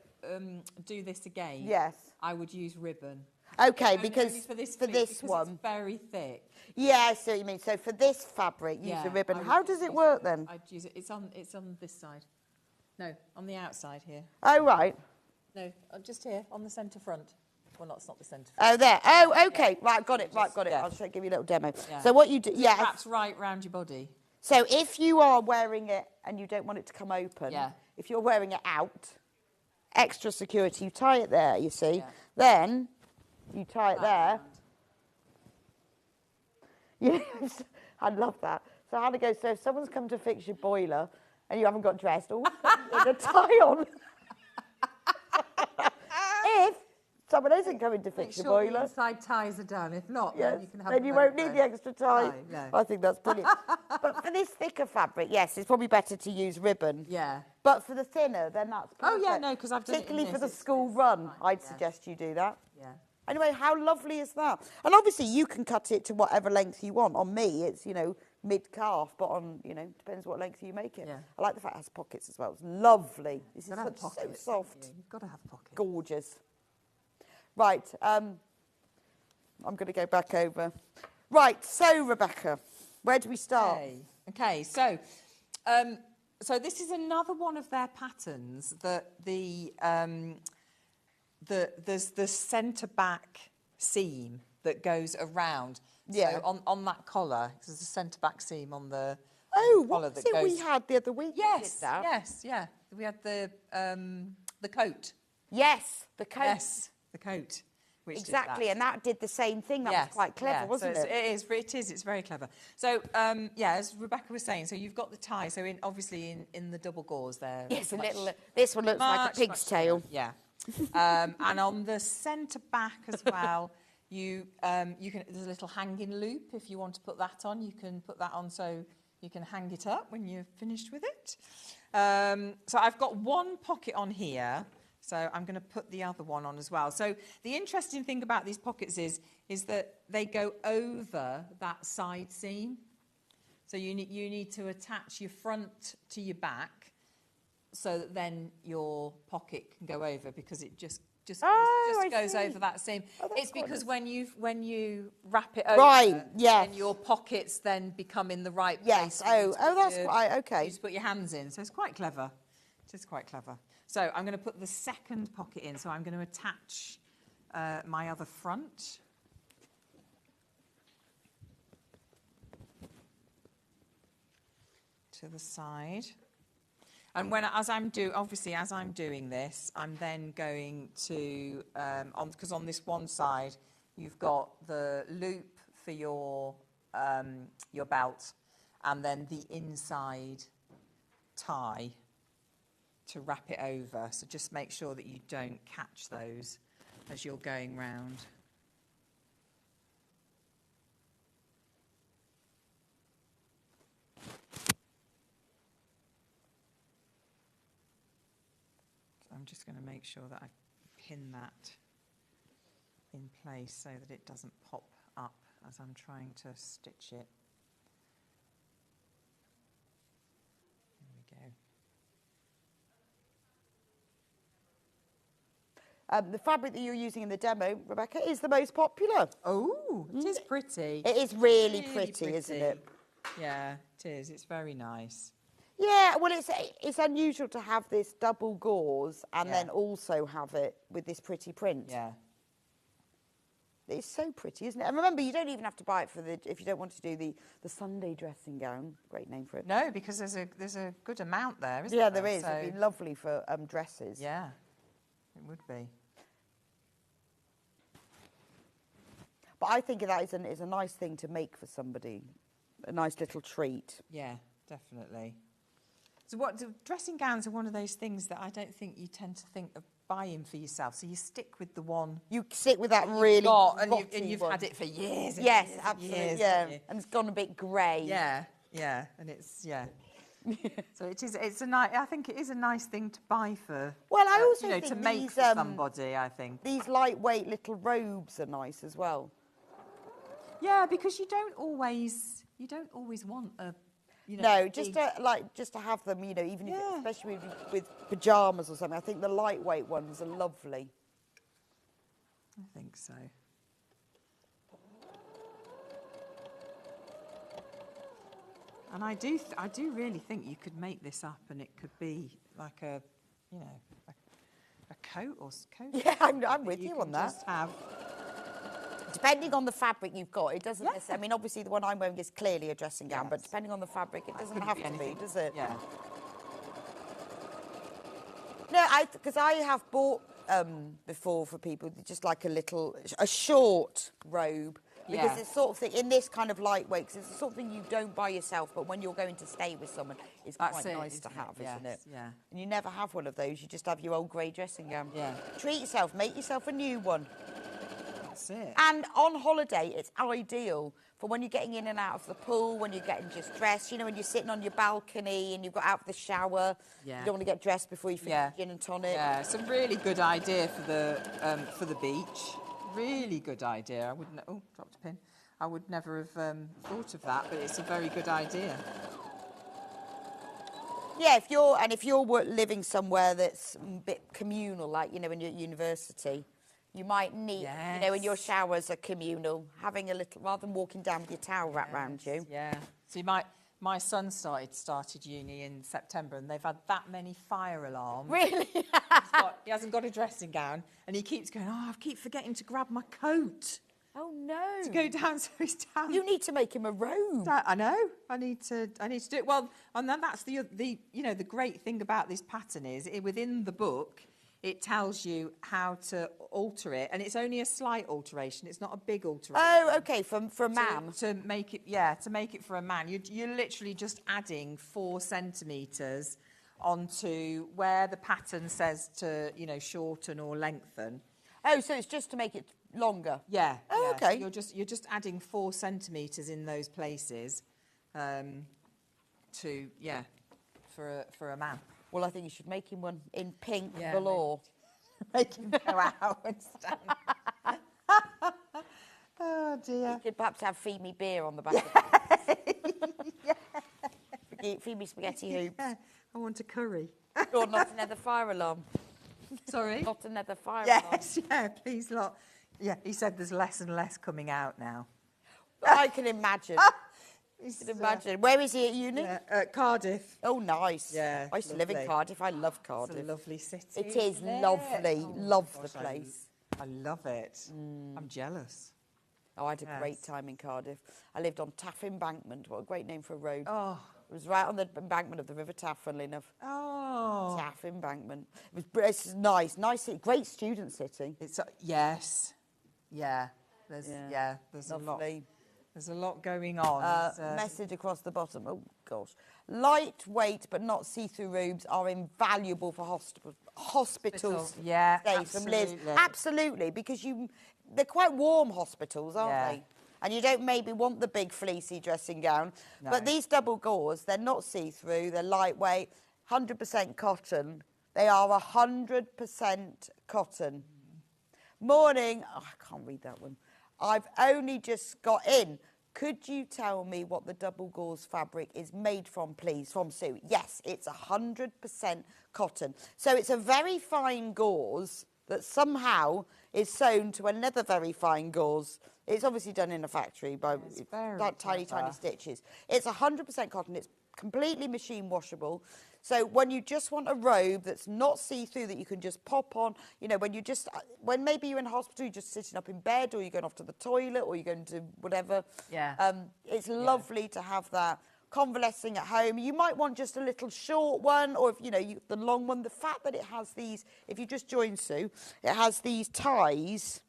do this again, Yes. I would use ribbon. Okay, Only because for this, for piece, this because one. it's very thick. Yeah, I see what you mean. So for this fabric, use a ribbon. How does it work then? I'd use it. It's on this side. No, on the outside here. Oh, right. No, just here on the centre front. Well, it's not the centre front. Oh, there. Oh, okay. Right, got it. Right, got it. Yeah. I'll give you a little demo. Yeah. So what you do, It yeah. wraps right round your body. So if you are wearing it and you don't want it to come open, Yeah. if you're wearing it out, extra security, you tie it there, you see. Yeah. Then you tie it there. Round. You know, I love that. So Hannah goes, so if someone's come to fix your boiler and you haven't got dressed, always put a tie on. If someone isn't coming to fix your boiler, inside ties are done. If not, yes, then you can have then you won't need the extra tie. No. I think that's brilliant. But for this thicker fabric, yes, it's probably better to use ribbon. Yeah. But for the thinner, then that's perfect. Oh, yeah, no, because I've done it in particularly for this, the it's school run, fine, I'd yeah. suggest you do that. Yeah. Anyway, how lovely is that? And obviously, you can cut it to whatever length you want. On me, it's, you know, mid-calf, but on, you know, depends what length you make it. Yeah. I like the fact it has pockets as well. It's lovely. This is Gotta have so pockets, soft. You've got to have pockets. Gorgeous. Right, I'm going to go back over. Right, so Rebecca, where do we start? Okay, so this is another one of their patterns that there's the centre back seam that goes around. Yeah. So on that collar, there's a centre back seam on the Oh, collar what that was it goes. we had the other week? Yes, Did that? yes, yeah. We had the coat. Yes, the coat. Yes, the coat. Which Exactly, did that. and that did the same thing. That was quite clever, wasn't so it? It is. It's very clever. So, yeah, as Rebecca was saying, so you've got the tie. So, obviously, in the double gauze there. Yes, a little. This one looks like a pig's tail. Yeah. And on the centre back as well, you can. There's a little hanging loop. If you want to put that on, you can put that on so you can hang it up when you're finished with it. So I've got one pocket on here. So I'm going to put the other one on as well. So the interesting thing about these pockets is that they go over that side seam. So you need to attach your front to your back so that then your pocket can go over, because it just goes over that seam. Oh, it's because when you wrap it over, Right, yes. then your pockets then become in the right Yes. place. That's quite okay. You just put your hands in. So it's quite clever. It is quite clever. So I'm going to put the second pocket in. So I'm going to attach my other front. To the side. And as I'm doing this, I'm then going to, because on this one side, you've got the loop for your belt, and then the inside tie to wrap it over. So just make sure that you don't catch those as you're going round. So I'm just going to make sure that I pin that in place so that it doesn't pop up as I'm trying to stitch it. There we go. The fabric that you're using in the demo, Rebecca, is the most popular. Oh, it is pretty. It is really pretty, isn't it? Yeah, it is. It's very nice. Yeah, well, it's unusual to have this double gauze and Yeah. then also have it with this pretty print. Yeah. It's so pretty, isn't it? And remember, you don't even have to buy it if you don't want to do the Sunday dressing gown. Great name for it. No, because there's a good amount there, isn't Yeah, there? there is. So, It'd be lovely for dresses. yeah, it would be. But I think that is a nice thing to make for somebody, a nice little treat. Yeah, definitely. So dressing gowns are one of those things that I don't think you tend to think of buying for yourself. So you stick with the one You stick with that you've really got, and rotty you've one. had it for years. And Yes, years and absolutely. years, Yeah, haven't you? and it's gone a bit grey. Yeah, and it's So it is. It's a nice. I think it is a nice thing to buy for. Well, I also to think make these, for somebody. I think. These lightweight little robes are nice as well. Yeah, because you don't always want a. No, just big- to have them, even if, Yeah. especially with pyjamas or something. I think the lightweight ones are lovely. I think so. And I do really think you could make this up, and it could be like a coat or coat. Yeah, I'm with you can on that. Just have. Depending on the fabric you've got, it doesn't necessarily. I mean, obviously the one I'm wearing is clearly a dressing gown, but depending on the fabric, it doesn't have to be, anything. does it? Yeah. No, because I have bought before for people just like a short robe Because Yeah. it's sort of thing, in this kind of lightweight, 'cause it's the sort of thing you don't buy yourself, but when you're going to stay with someone, it's That's quite it, nice to isn't it? have, isn't Yes, it? yeah. And you never have one of those, you just have your old grey dressing gown. Yeah. Treat yourself, make yourself a new one. That's it. And on holiday, it's ideal for when you're getting in and out of the pool, when you're getting just dressed, you know, when you're sitting on your balcony and you've got out of the shower. Yeah. You don't want to get dressed before you finish Yeah. gin and tonic. Yeah, it's a really good idea for the beach. Really good idea. I wouldn't. Oh, dropped a pin. I would never have thought of that, but it's a very good idea. Yeah, if you're living somewhere that's a bit communal, like, you know, when you're at university, you might need, you know, when your Yes. showers are communal, having a little, rather than walking down with your towel wrapped around you. Yeah. See, my son started uni in September, and they've had that many fire alarms. Really? He hasn't got a dressing gown, and he keeps going, oh, I keep forgetting to grab my coat Oh, no. to go down, so he's down. You need to make him a robe. I know. I need to do it. Well, and then that's the you know, the great thing about this pattern is within the book it tells you how to alter it, and it's only a slight alteration. It's not a big alteration. Oh, okay, for a man. To make it, to make it for a man, you're literally just adding 4 centimetres onto where the pattern says to, you know, shorten or lengthen. Oh, so it's just to make it longer. Yeah. Oh, yeah. okay. So you're just adding 4 centimetres in those places, for a man. Well, I think you should make him one in pink Yeah, galore. Make him go out and stand. Oh dear. You could perhaps have Feed Beer on the back of it. Feed Me Spaghetti Hoops. Yeah, I want a curry. Or not another fire alarm. Sorry. Not another fire alarm. Yes, yeah, please lot. Yeah, he said there's less and less coming out now. I can imagine. He's, can imagine. Where is he at uni? Cardiff. Oh, nice. Yeah, I used to live in lovely. Cardiff. I love It's Cardiff. a lovely city. It is isn't it? lovely. Oh, Love gosh, the place. I love it. I'm jealous. Oh, I had a great Yes. time in Cardiff. I lived on Taff Embankment. What a great name for a road. Oh. It was right on the embankment of the River Taff, funnily enough. Oh. Taff Embankment. It's nice. Nice city. Great student city. It's yes. Yeah. There's there's Lovely. a lot going on. It's, Message across the bottom. Oh, gosh. Lightweight but not see-through robes are invaluable for hospitals. Yeah, Stays from Liz. absolutely. Absolutely, because they're quite warm hospitals, aren't Yeah. they? And you don't maybe want the big fleecy dressing gown. No. But these double gauze, they're not see-through, they're lightweight, 100% cotton. They are 100% cotton. Morning. Oh, I can't read that one. I've only just got in. Could you tell me what the double gauze fabric is made from, please? From Sue. Yes, it's 100% cotton. So it's a very fine gauze that somehow is sewn to another very fine gauze. It's obviously done in a factory by very like tiny clever. stitches. It's 100% cotton. It's completely machine washable. So when you just want a robe that's not see-through that you can just pop on, you know, when maybe you're in hospital, you're just sitting up in bed, or you're going off to the toilet, or you're going to whatever. Yeah. It's lovely to have that. Convalescing at home, you might want just a little short one, or if you know the long one. The fact that it has these, if you just join Sue, it has these ties.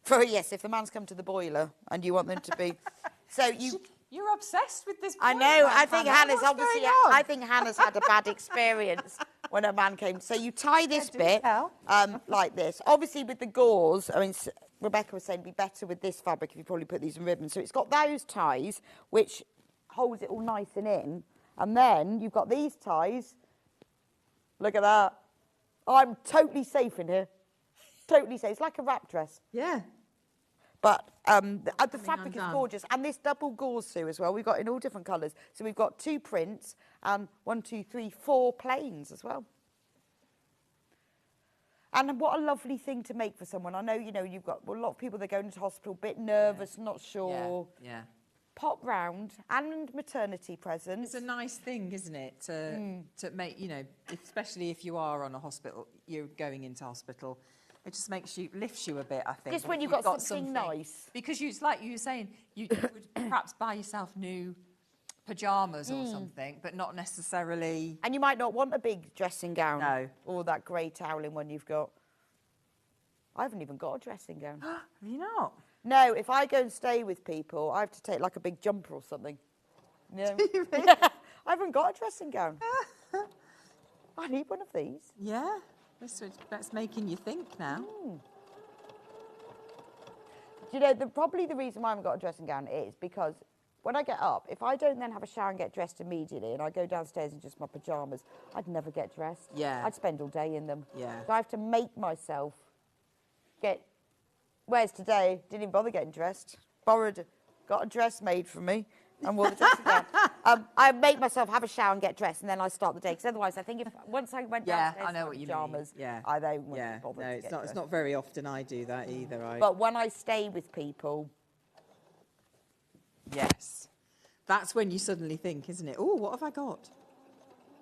For yes, if the man's come to the boiler and you want them to be, so you. You're obsessed with this. I point, know. Hannah. I think Hannah's What's obviously. going on? I think Hannah's had a bad experience when a man came. So you tie this do bit tell. like this. Obviously, with the gauze, I mean, Rebecca was saying it'd be better with this fabric if you probably put these in ribbons. So it's got those ties which holds it all nice and in, and then you've got these ties. Look at that. I'm totally safe in here. Totally safe. It's like a wrap dress. Yeah. But the fabric is undone. gorgeous. And this double gauze, Sue, as well. We've got in all different colours. So we've got 2 prints and 1, 2, 3, 4 plains as well. And what a lovely thing to make for someone. I know, you know, you've got a lot of people that go into hospital, a bit nervous, not sure. Yeah. Pop round and maternity presents. It's a nice thing, isn't it, to make, you know, especially if you are on a hospital, you're going into hospital. It just lifts you a bit, I think. Just when if you've got something nice. Because it's like you were saying, you would perhaps buy yourself new pyjamas or something, but not necessarily. And you might not want a big dressing gown. No. Or that grey toweling one you've got. I haven't even got a dressing gown. Have you not? No, if I go and stay with people, I have to take like a big jumper or something. No. I haven't got a dressing gown. I need one of these. Yeah, that's making you think now. Do you know, probably the reason why I haven't got a dressing gown is because when I get up, if I don't then have a shower and get dressed immediately and I go downstairs in just my pyjamas, I'd never get dressed. Yeah. I'd spend all day in them. Yeah. So I have to make myself get... Whereas today, didn't even bother getting dressed. Got a dress made for me and wore the dressing gown. I make myself have a shower and get dressed and then I start the day. Because otherwise, I think once I went downstairs I know in what you pyjamas, mean. Yeah. I don't want to bother No, to it's get not. dressed. It's not very often I do that either. But when I stay with people... Yes. That's when you suddenly think, isn't it? Oh, what have I got?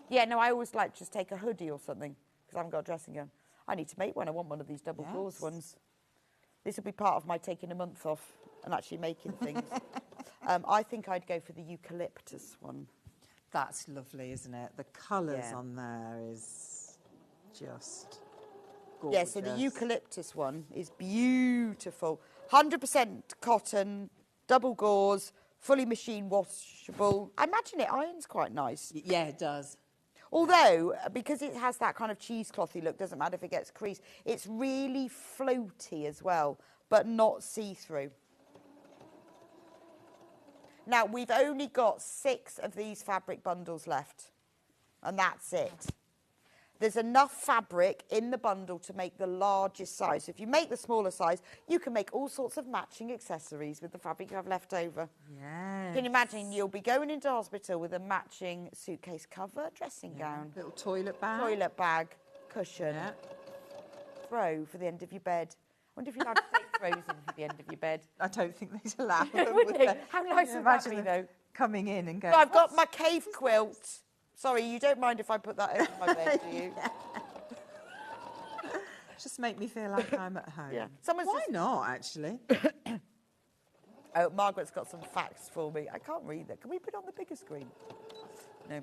Yeah, no, I always like to just take a hoodie or something because I haven't got a dressing gown. I need to make one. I want one of these double gauze ones. This will be part of my taking a month off and actually making things. I think I'd go for the eucalyptus one. That's lovely, isn't it? The colours on there is just gorgeous. Yeah, so the eucalyptus one is beautiful. 100% cotton, double gauze, fully machine washable. I imagine it irons quite nice. Yeah, it does. Although, because it has that kind of cheeseclothy look, doesn't matter if it gets creased, it's really floaty as well, but not see-through. Now, we've only got 6 of these fabric bundles left, and that's it. There's enough fabric in the bundle to make the largest size. So if you make the smaller size, you can make all sorts of matching accessories with the fabric you have left over. Yeah. Can you imagine you'll be going into hospital with a matching suitcase cover, dressing gown, little toilet bag, cushion, throw for the end of your bed. I wonder if you'd have to take throws in for the end of your bed. I don't think they'd allow them. Wouldn't they? How nice would that be, though? Coming in and going. So I've got my cave quilt. Sorry, you don't mind if I put that over my bed, do you? Just make me feel like I'm at home. Yeah. Why not, actually? Oh, Margaret's got some facts for me. I can't read that. Can we put it on the bigger screen? No.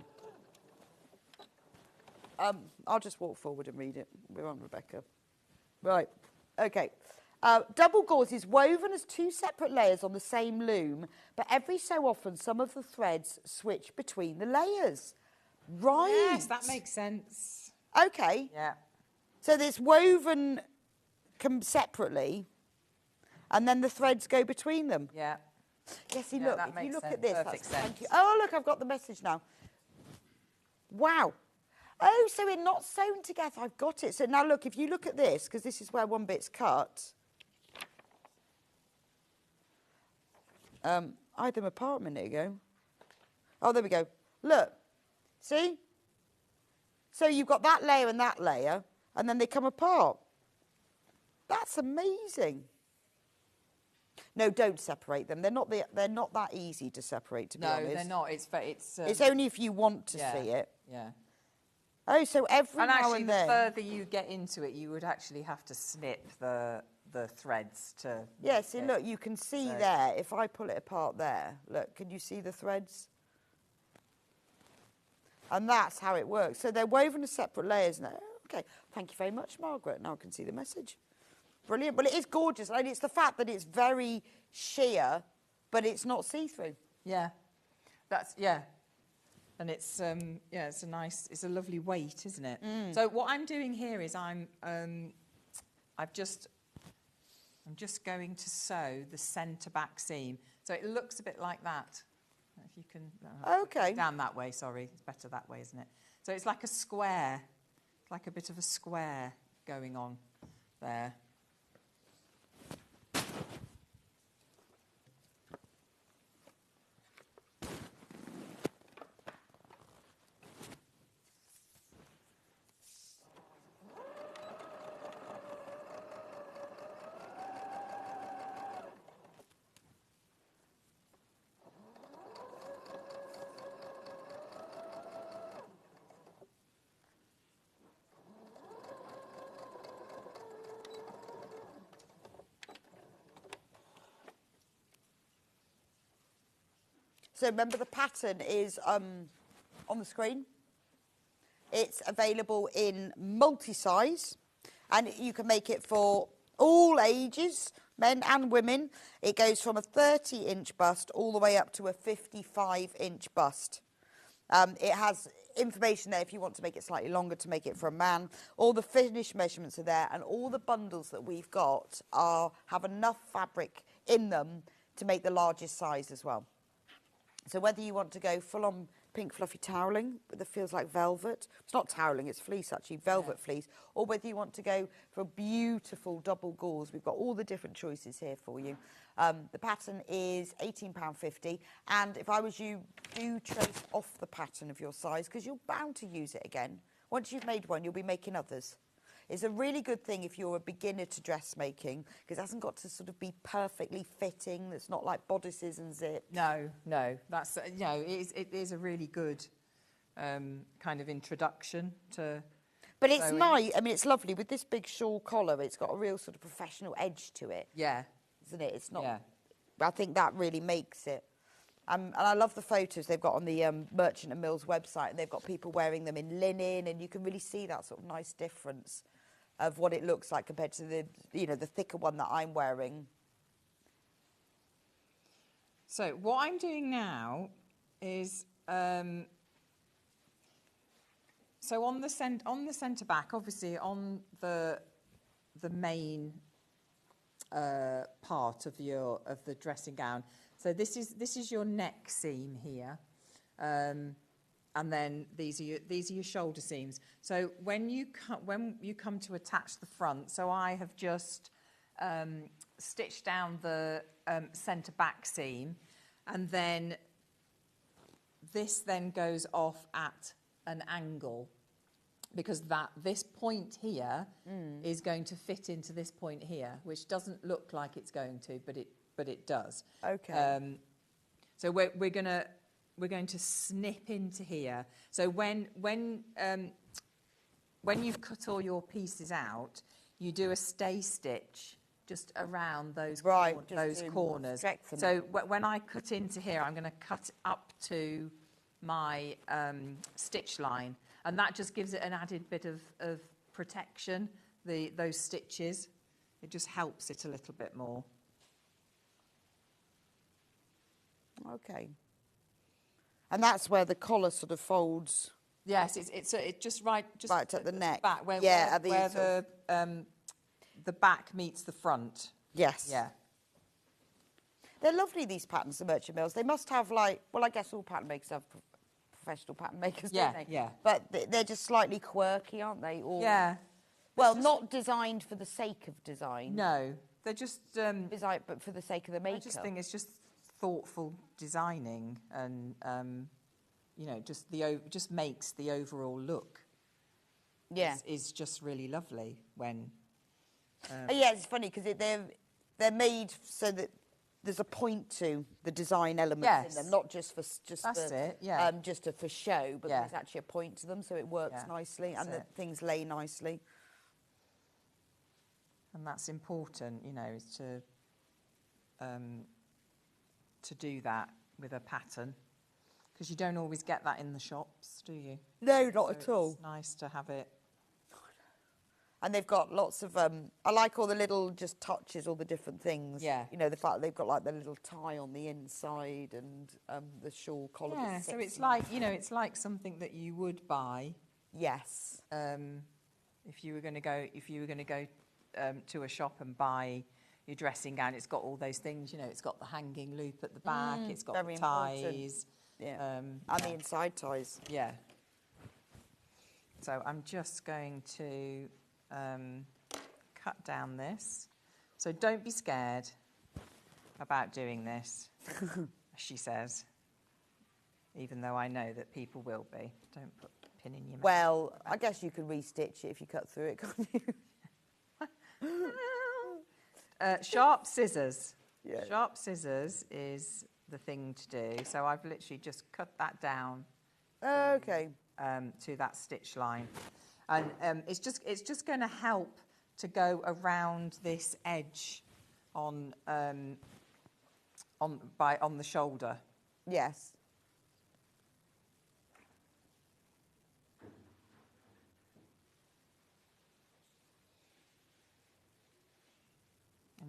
I'll just walk forward and read it. We're on Rebecca. Right. Okay. Double gauze is woven as 2 separate layers on the same loom, but every so often some of the threads switch between the layers. Right. Yes, that makes sense. Okay. Yeah. So there's woven separately, and then the threads go between them. Yeah. Yeah, see, Yeah, look, that if you makes look sense. at this, Perfect that's sense. thank you. Oh, look, I've got the message now. Wow. Oh, so we're not sewn together. I've got it. So now look, if you look at this, because this is where one bit's cut. I had them apart a minute ago. Oh, there we go. Look. See? So you've got that layer, and then they come apart. That's amazing. No, don't separate them. They're not that easy to separate, to be honest. No, they're not. It's only if you want to see it. Yeah. Oh, so every now actually, and then. the further you get into it, you would actually have to snip the threads to. Yeah, see, look, you can see there. If I pull it apart there, look, can you see the threads? And that's how it works. So they're woven as separate layers now. Okay, thank you very much, Margaret. Now I can see the message. Brilliant. Well, it is gorgeous. And it's the fact that it's very sheer, but it's not see-through. Yeah. And it's it's a lovely weight, isn't it? So what I'm doing here is I'm just going to sew the centre back seam. So it looks a bit like that. If you can Okay. down that way, sorry. It's better that way, isn't it? So it's like a square. It's like a bit of a square going on there. So remember, the pattern is on the screen. It's available in multi-size, and you can make it for all ages, men and women. It goes from a 30-inch bust all the way up to a 55-inch bust. It has information there if you want to make it slightly longer to make it for a man. All the finished measurements are there, and all the bundles that we've got have enough fabric in them to make the largest size as well. So whether you want to go full-on pink fluffy toweling that feels like velvet, it's not toweling, it's fleece actually, velvet fleece, or whether you want to go for a beautiful double gauze, we've got all the different choices here for you. The pattern is £18.50, and if I was you, do trace off the pattern of your size because you're bound to use it again. Once you've made one, you'll be making others. It's a really good thing if you're a beginner to dressmaking because it hasn't got to sort of be perfectly fitting. It's not like bodices and zips. No, that's it is a really good kind of introduction to. But it's sewing. nice. I mean, it's lovely with this big shawl collar. It's got a real sort of professional edge to it. Yeah, isn't it? It's not. Yeah. I think that really makes it. And I love the photos they've got on the Merchant and Mills website, and they've got people wearing them in linen, and you can really see that sort of nice difference of what it looks like compared to the, the thicker one that I'm wearing. So what I'm doing now is so on the centre back, obviously on the main part of the dressing gown. So this is your neck seam here. And then these are your shoulder seams. So when you come to attach the front, so I have just stitched down the centre back seam, and then this then goes off at an angle because this point here is going to fit into this point here, which doesn't look like it's going to, but it does. Okay. So we're going to snip into here. So when you've cut all your pieces out, you do a stay stitch just around those corners. So when I cut into here, I'm going to cut up to my stitch line, and that just gives it an added bit of protection. Those stitches, it just helps it a little bit more. Okay. And that's where the collar sort of folds. Yes, it's just right at the neck. Back where the back meets the front. Yes. Yeah. They're lovely, these patterns, the Merchant Mills. They must have I guess all pattern makers have professional pattern makers, don't they? Yeah. But they're just slightly quirky, aren't they? Or, yeah. Well, not designed for the sake of design. No, they're just designed, but for the sake of the makeup. I just think it's just thoughtful designing, and just makes the overall look. Yeah, is just really lovely when. Yeah, it's funny because they're made so that there's a point to the design elements in them, not just for for show, but there's actually a point to them, so it works nicely and the things lay nicely. And that's important, is to do that with a pattern, because you don't always get that in the shops, do you? No, not at all. It's nice to have it. And they've got lots of, I like all the little just touches, all the different things. Yeah. The fact that they've got like the little tie on the inside and the shawl collar. Yeah, so it's like, it's like something that you would buy. Yes. If you were going to go to a shop and buy your dressing gown, it's got all those things, it's got the hanging loop at the back, it's got the ties. And the inside ties. Yeah. So I'm just going to cut down this. So don't be scared about doing this, she says, even though I know that people will be. Don't put a pin in your mouth. Well, I guess you can re-stitch it if you cut through it, can't you? Sharp scissors. Yeah. Sharp scissors is the thing to do. So I've literally just cut that down. Okay. To that stitch line, and it's just going to help to go around this edge on the shoulder. Yes.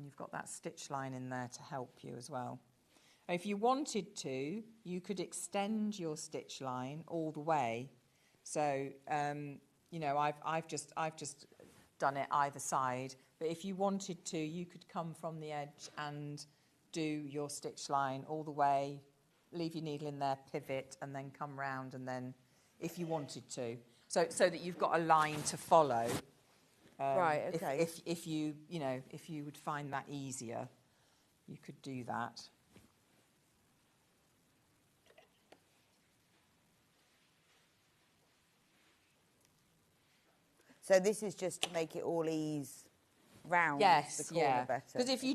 and you've got that stitch line in there to help you as well. If you wanted to, you could extend your stitch line all the way. So, you know, I've just done it either side, but if you wanted to, you could come from the edge and do your stitch line all the way, leave your needle in there, pivot, and then come round, and then, if you wanted to, so that you've got a line to follow. Right, okay. If you know, if you would find that easier, you could do that. So this is just to make it all ease round Yes, the corner yeah. better. Because if you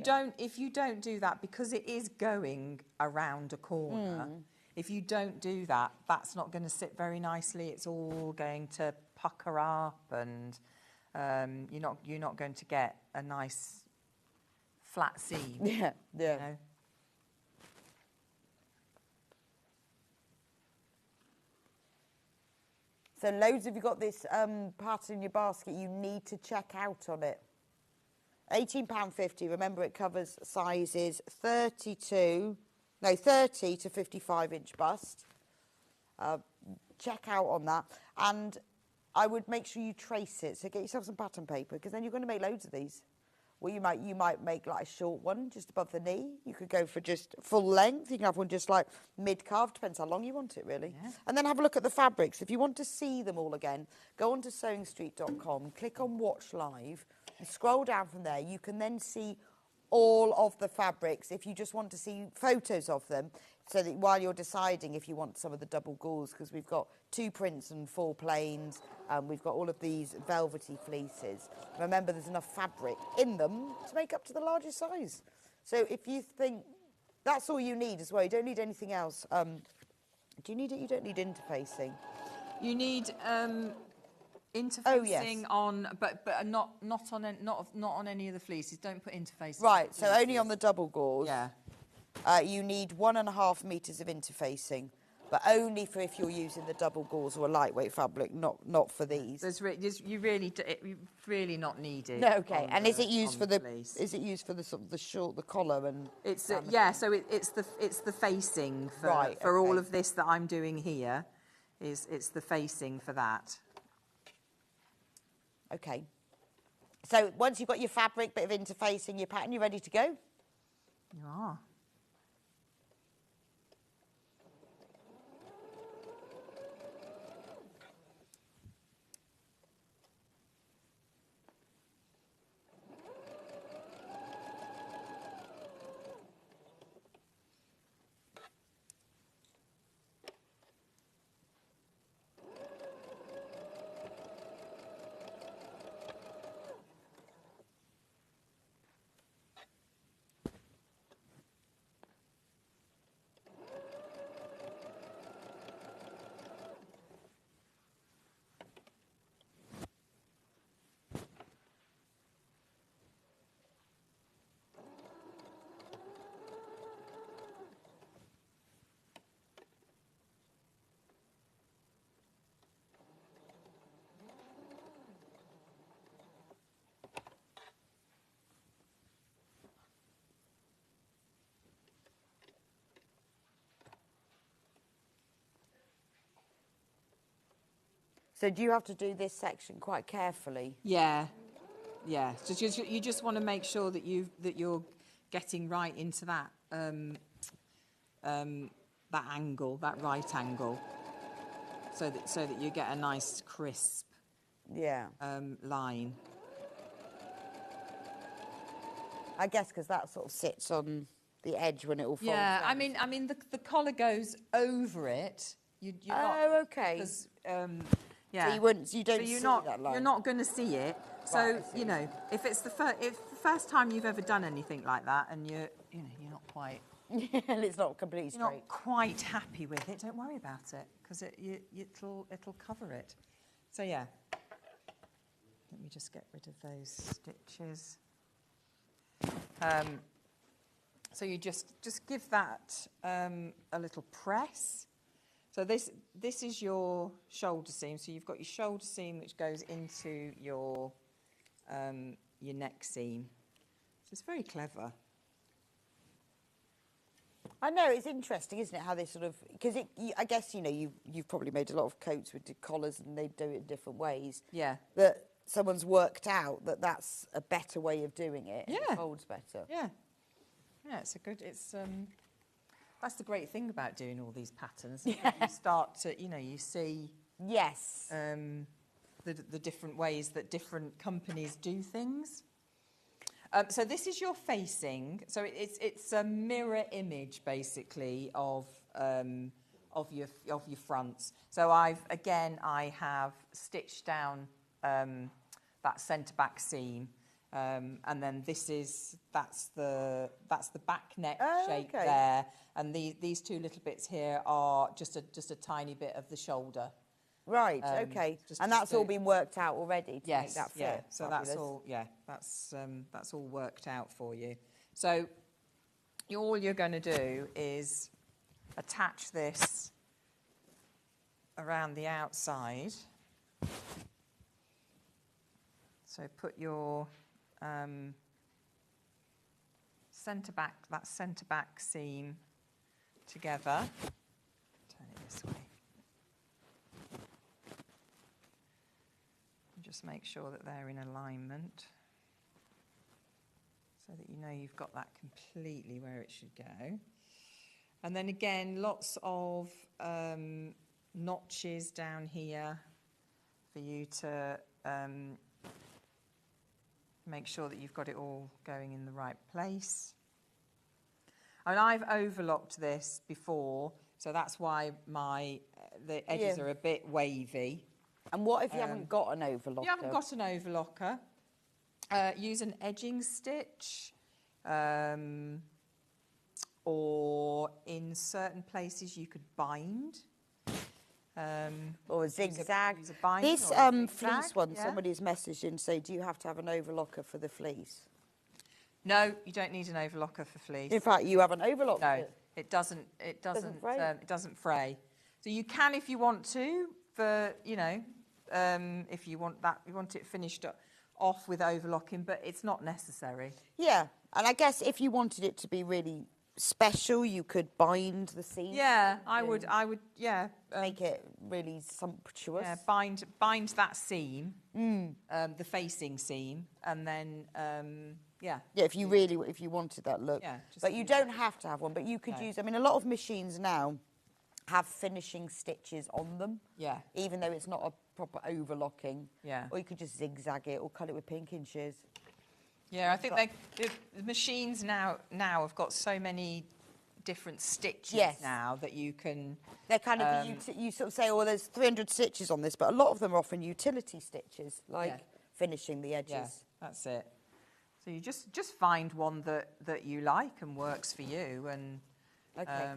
don't do that, because it is going around a corner, if you don't do that, that's not going to sit very nicely. It's all going to pucker up, and you're not going to get a nice flat seam. Yeah, yeah. You know? So loads of you got this pattern in your basket, you need to check out on it. £18.50, remember it covers sizes 30 to 55 inch bust. Check out on that. And I would make sure you trace it, so get yourself some pattern paper, because then you're going to make loads of these. Well, you might make like a short one just above the knee. You could go for just full length. You can have one just like mid-calf, depends how long you want it really. Yeah. And then have a look at the fabrics. If you want to see them all again, go on to sewingstreet.com, click on Watch Live, and scroll down from there. You can then see all of the fabrics if you just want to see photos of them, so that while you're deciding if you want some of the double gauze, because we've got 2 prints and 4 plains, we've got all of these velvety fleeces. Remember, there's enough fabric in them to make up to the largest size. So if you think that's all you need as well, you don't need anything else. Do you need it? You don't need interfacing. You need interfacing yes. on, but not on any of the fleeces. Don't put interfacing. Right. So only on the double gauze. Yeah. You need 1.5 metres of interfacing, but only for if you're using the double gauze or a lightweight fabric, not for these. You really not needed. No, okay. And is it used for the fleece. is it used for the sort of the short, the collar and? It's so it's the facing for Right, all okay. of this that I'm doing here. It's the facing for that. Okay. So once you've got your fabric, bit of interfacing, your pattern, you're ready to go? You are. So do you have to do this section quite carefully? Yeah. So you just want to make sure that you're getting right into that that angle, that right angle, so that you get a nice crisp line. I guess because that sort of sits on the edge when it all folds Yeah, down. I mean the collar goes over it. You're not, okay. Because, So you don't see that line. You're not going to see it. So Right, I see. you know, if it's the first time you've ever done anything like that, and you're not quite and it's not completely you're straight. not quite happy with it, don't worry about it, because it'll cover it. So yeah, let me just get rid of those stitches. So you just give that a little press. So this is your shoulder seam. So you've got your shoulder seam which goes into your neck seam. It's very clever. I know, it's interesting, isn't it, how they sort of, because I guess, you know, you've probably made a lot of coats with the collars and they do it in different ways. Yeah. That someone's worked out that that's a better way of doing it. And Yeah. it folds better. Yeah. Yeah, that's the great thing about doing all these patterns. Yeah. You start to, you know, you see Yes. the different ways that different companies do things. So this is your facing. So it's a mirror image basically of your fronts. So I have stitched down that centre back seam, and then that's the back neck shape there, and these two little bits here are just a tiny bit of the shoulder. Right, okay. And that's all been worked out already to make that fit. Yeah, so Fabulous. that's all worked out for you. So all you're going to do is attach this around the outside. So put your centre back seam together. Turn it this way. Just make sure that they're in alignment so that you know you've got that completely where it should go. And then again, lots of notches down here for you to make sure that you've got it all going in the right place. I mean, I've overlocked this before, so that's why the edges are a bit wavy. And what if you haven't got an overlocker? You haven't got an overlocker. Use an edging stitch, or in certain places you could bind. Or a zigzag. Use a bind This or a zigzag, fleece one, yeah. somebody's messaged in say, do you have to have an overlocker for the fleece? No, you don't need an overlocker for fleece. In fact, you have an overlock. No, it doesn't. It doesn't fray? it doesn't fray. So you can, if you want to, for you know, if you want it finished off with overlocking, but it's not necessary. Yeah, and I guess if you wanted it to be really special, you could bind the seam. Yeah, I would. Yeah, make it really sumptuous. Yeah, bind that seam, the facing seam, and then yeah. Yeah, if you wanted that look. Yeah, but you don't have to have one. But you could use. I mean, a lot of machines now have finishing stitches on them. Yeah. Even though it's not a proper overlocking. Yeah. Or you could just zigzag it or cut it with pinking shears. Yeah, I think the machines now have got so many different stitches now that you can. They're kind of you sort of say, oh, there's 300 stitches on this, but a lot of them are often utility stitches, like finishing the edges. Yeah, that's it. So you just find one that you like and works for you, and okay.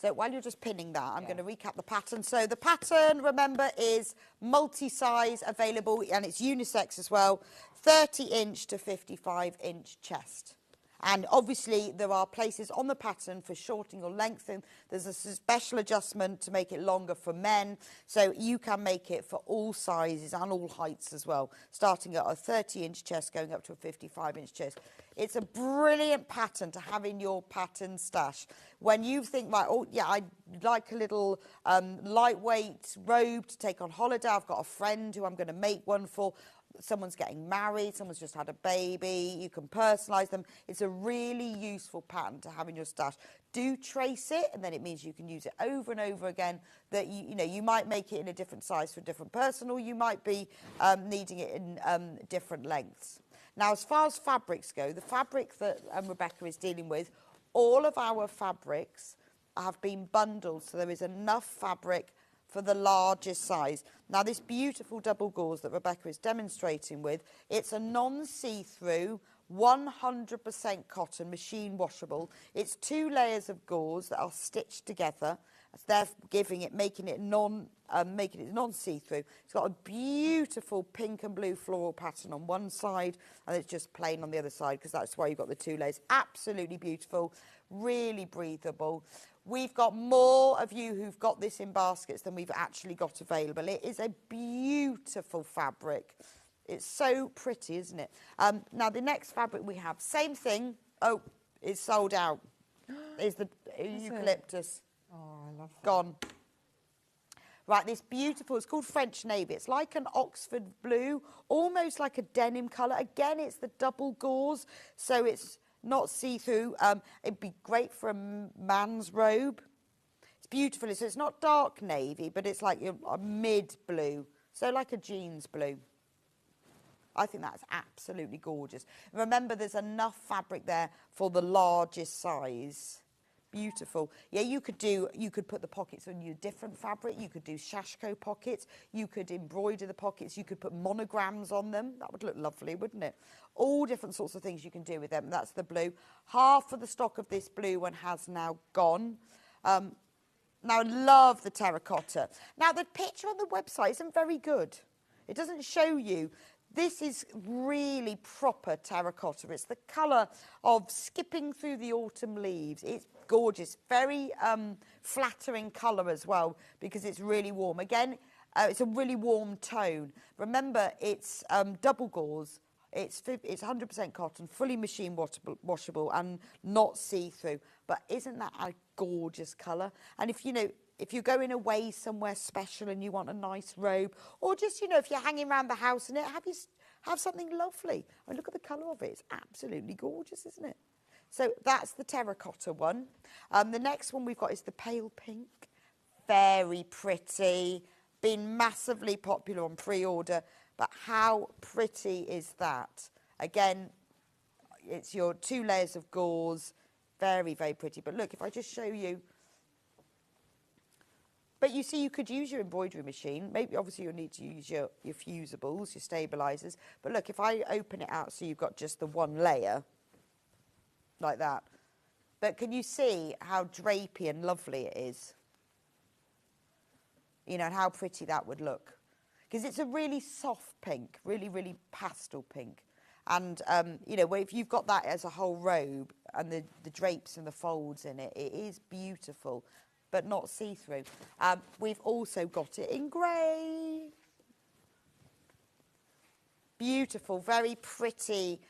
So while you're just pinning that, I'm going to recap the pattern. So the pattern, remember, is multi-size available, and it's unisex as well, 30-inch to 55-inch chest. And obviously, there are places on the pattern for shortening or lengthening. There's a special adjustment to make it longer for men. So you can make it for all sizes and all heights as well, starting at a 30-inch chest, going up to a 55-inch chest. It's a brilliant pattern to have in your pattern stash. When you think, right, oh, yeah, I'd like a little lightweight robe to take on holiday. I've got a friend who I'm going to make one for. Someone's getting married, someone's just had a baby, you can personalise them. It's a really useful pattern to have in your stash. Do trace it, and then it means you can use it over and over again. That you might make it in a different size for a different person, or you might be needing it in different lengths. Now, as far as fabrics go, the fabric that Rebecca is dealing with, all of our fabrics have been bundled, so there is enough fabric for the largest size. Now, this beautiful double gauze that Rebecca is demonstrating with, it's a non-see-through, 100% cotton, machine washable. It's 2 layers of gauze that are stitched together. They're making it non-see-through. It's got a beautiful pink and blue floral pattern on one side, and it's just plain on the other side, because that's why you've got the 2 layers. Absolutely beautiful, really breathable. We've got more of you who've got this in baskets than we've actually got available. It is a beautiful fabric. It's so pretty, isn't it? Now, the next fabric we have, same thing. Oh, it's sold out. Is the eucalyptus. Oh, I love that. Gone. Right, this beautiful, it's called French Navy. It's like an Oxford blue, almost like a denim colour. Again, it's the double gauze, so it's not see-through. It'd be great for a man's robe. It's beautiful. So it's not dark navy, but it's like a mid-blue, so like a jeans blue. I think that's absolutely gorgeous. Remember, there's enough fabric there for the largest size. Beautiful. Yeah, you could put the pockets on your different fabric. You could do Shashko pockets. You could embroider the pockets. You could put monograms on them. That would look lovely, wouldn't it? All different sorts of things you can do with them. That's the blue. Half of the stock of this blue one has now gone. Now, I love the terracotta. Now, the picture on the website isn't very good. It doesn't show you. This is really proper terracotta. It's the colour of skipping through the autumn leaves. It's gorgeous. Very flattering colour as well because it's really warm. Again, it's a really warm tone. Remember, it's double gauze. It's 100% cotton, fully machine washable and not see-through. But isn't that a gorgeous colour? And if you're going away somewhere special and you want a nice robe, or just, if you're hanging around the house in it, have something lovely. I mean, look at the colour of it. It's absolutely gorgeous, isn't it? So that's the terracotta one. The next one we've got is the pale pink. Very pretty. Been massively popular on pre-order. But how pretty is that? Again, it's your 2 layers of gauze. Very, very pretty. But look, if I just show you. But you see, you could use your embroidery machine. Maybe, obviously, you'll need to use your fusibles, your stabilisers. But look, if I open it out so you've got just the 1 layer, like that. But can you see how drapey and lovely it is? And how pretty that would look. Because it's a really soft pink, really, really pastel pink. And, if you've got that as a whole robe and the drapes and the folds in it, it is beautiful. But not see-through. We've also got it in grey. Beautiful, very pretty,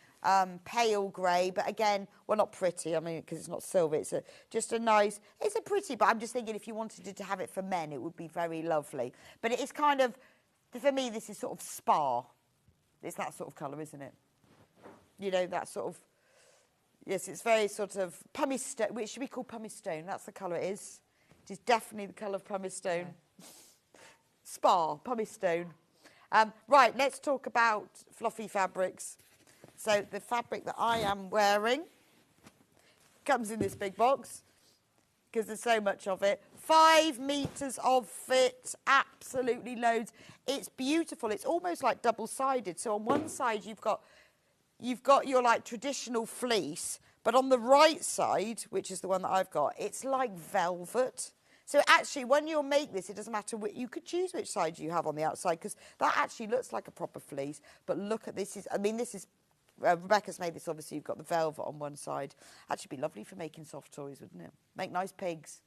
pale grey. But again, well, not pretty, because it's not silver. It's just a nice, it's a pretty, but I'm just thinking if you wanted to have it for men, it would be very lovely. But it is kind of, for me, this is sort of spa. It's that sort of colour, isn't it? That sort of, yes, it's very sort of pumice stone, which should be called pumice stone. That's the colour it is. It is definitely the colour of pumice stone. Yeah. Spa, pumice stone. Right, let's talk about fluffy fabrics. So the fabric that I am wearing comes in this big box because there's so much of it. 5 metres of fit, absolutely loads. It's beautiful. It's almost like double-sided. So on one side you've got your like traditional fleece, but on the right side, which is the one that I've got, it's like velvet. So actually, when you make this, it doesn't matter. You could choose which side you have on the outside because that actually looks like a proper fleece. But look at this. Rebecca's made this, obviously. You've got the velvet on one side. Actually, be lovely for making soft toys, wouldn't it? Make nice pigs.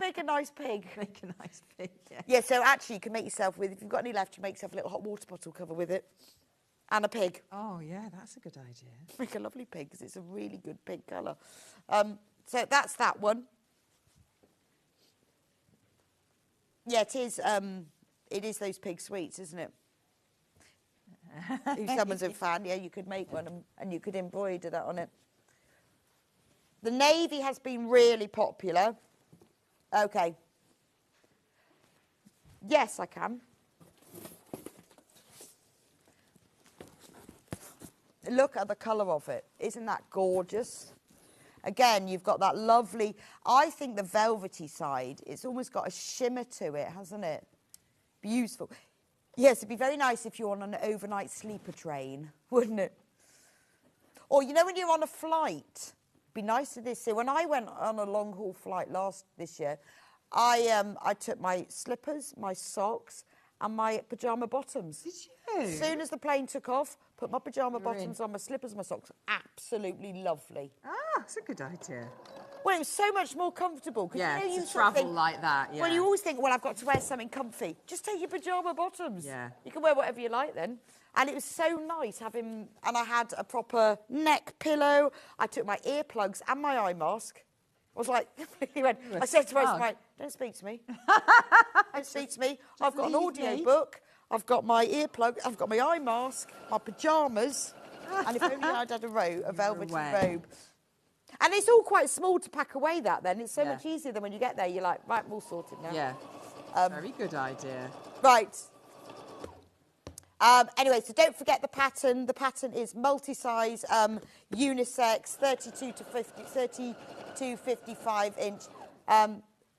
Make a nice pig. Make a nice pig, yeah. Yeah, so actually, you can make yourself if you've got any left, you make yourself a little hot water bottle cover with it. And a pig. Oh, yeah, that's a good idea. Make a lovely pig because it's a really good pig colour. So that's that one. Yeah, it is. It is those pig sweets, isn't it? If someone's a fan, yeah, you could make one and you could embroider that on it. The navy has been really popular. Okay. Yes, I can. Look at the colour of it. Isn't that gorgeous? Again, you've got that lovely, I think the velvety side, it's almost got a shimmer to it, hasn't it? Beautiful. Yes, it'd be very nice if you're on an overnight sleeper train, wouldn't it? Or, when you're on a flight, it'd be nice to this. So when I went on a long-haul flight this year, I took my slippers, my socks, and my pyjama bottoms. Did you? As soon as the plane took off, put my pyjama bottoms on, my slippers, my socks. Absolutely lovely. Ah, that's a good idea. Well, it was so much more comfortable. 'Cause Yeah, you know, you to sort of travel think, like that, Well, yeah. you always think, well, I've got to wear something comfy. Just take your pyjama bottoms. Yeah. You can wear whatever you like then. And it was so nice having, and I had a proper neck pillow. I took my earplugs and my eye mask. I was like, I said to Rose, like, don't speak to me. Don't speak to me. I've got an audio book. I've got my earplug. I've got my eye mask, my pyjamas. And if only I'd had a velvety robe. And it's all quite small to pack away that then. It's so much easier than when you get there, you're like, right, I'm all sorted now. Yeah. Very good idea. Right. Anyway, so don't forget the pattern. The pattern is multi-size, unisex, 32 to 55 inch.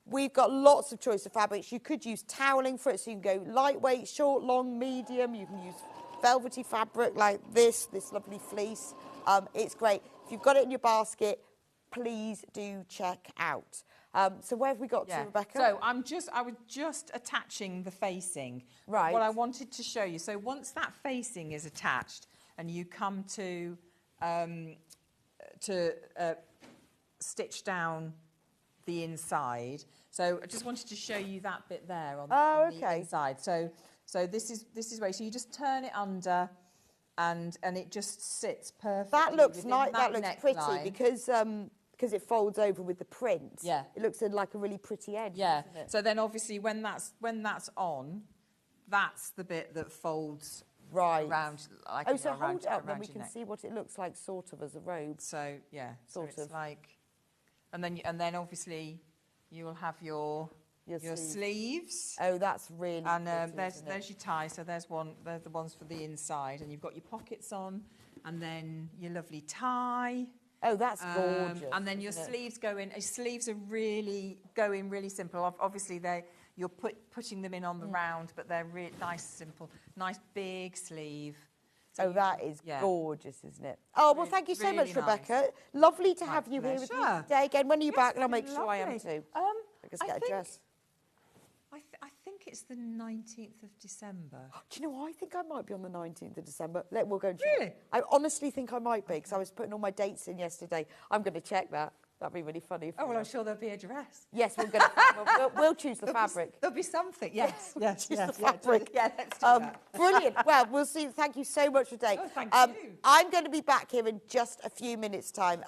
We've got lots of choice of fabrics. You could use toweling for it, so you can go lightweight, short, long, medium. You can use velvety fabric like this lovely fleece. It's great. If you've got it in your basket, please do check out. So where have we got to, Rebecca? So I was just attaching the facing. Right. What I wanted to show you. So once that facing is attached and you come to stitch down the inside. So I just wanted to show you that bit there on the inside. So this is where, so you just turn it under and it just sits perfectly. That looks nice. that looks pretty because it folds over with the print. Yeah. It looks like a really pretty edge. Yeah. Doesn't it? So then obviously when that's on, that's the bit that folds around like so around, hold it up, then around we your can neck. see what it looks like, sort of as a robe. So yeah, Sort so it's of. like, and then obviously you will have your sleeves. Oh, that's really And pretty, there's your tie. So there's the ones for the inside, and you've got your pockets on, and then your lovely tie. Oh, that's gorgeous. And then your sleeves go in. Sleeves are really simple. Obviously, you're putting them in on the round, but they're really nice, simple, nice big sleeve. So that is gorgeous, isn't it? Oh, well, thank you so much, Rebecca. Lovely to have you here with me today. Again, when are you back? And I'll make sure I am too. I just get a dress. I think it's the 19th of December. Do you know, I think I might be on the 19th of December. We'll go and check. Really? I honestly think I might be, because I was putting all my dates in yesterday. I'm going to check that. That'd be really funny. Oh, well, I'm sure there'll be a dress. Yes, we'll choose the fabric. There'll be something, yes. Choose the fabric. Yeah, let's do that. Brilliant. Well, we'll see. Thank you so much for today. Oh, thank you. I'm going to be back here in just a few minutes' time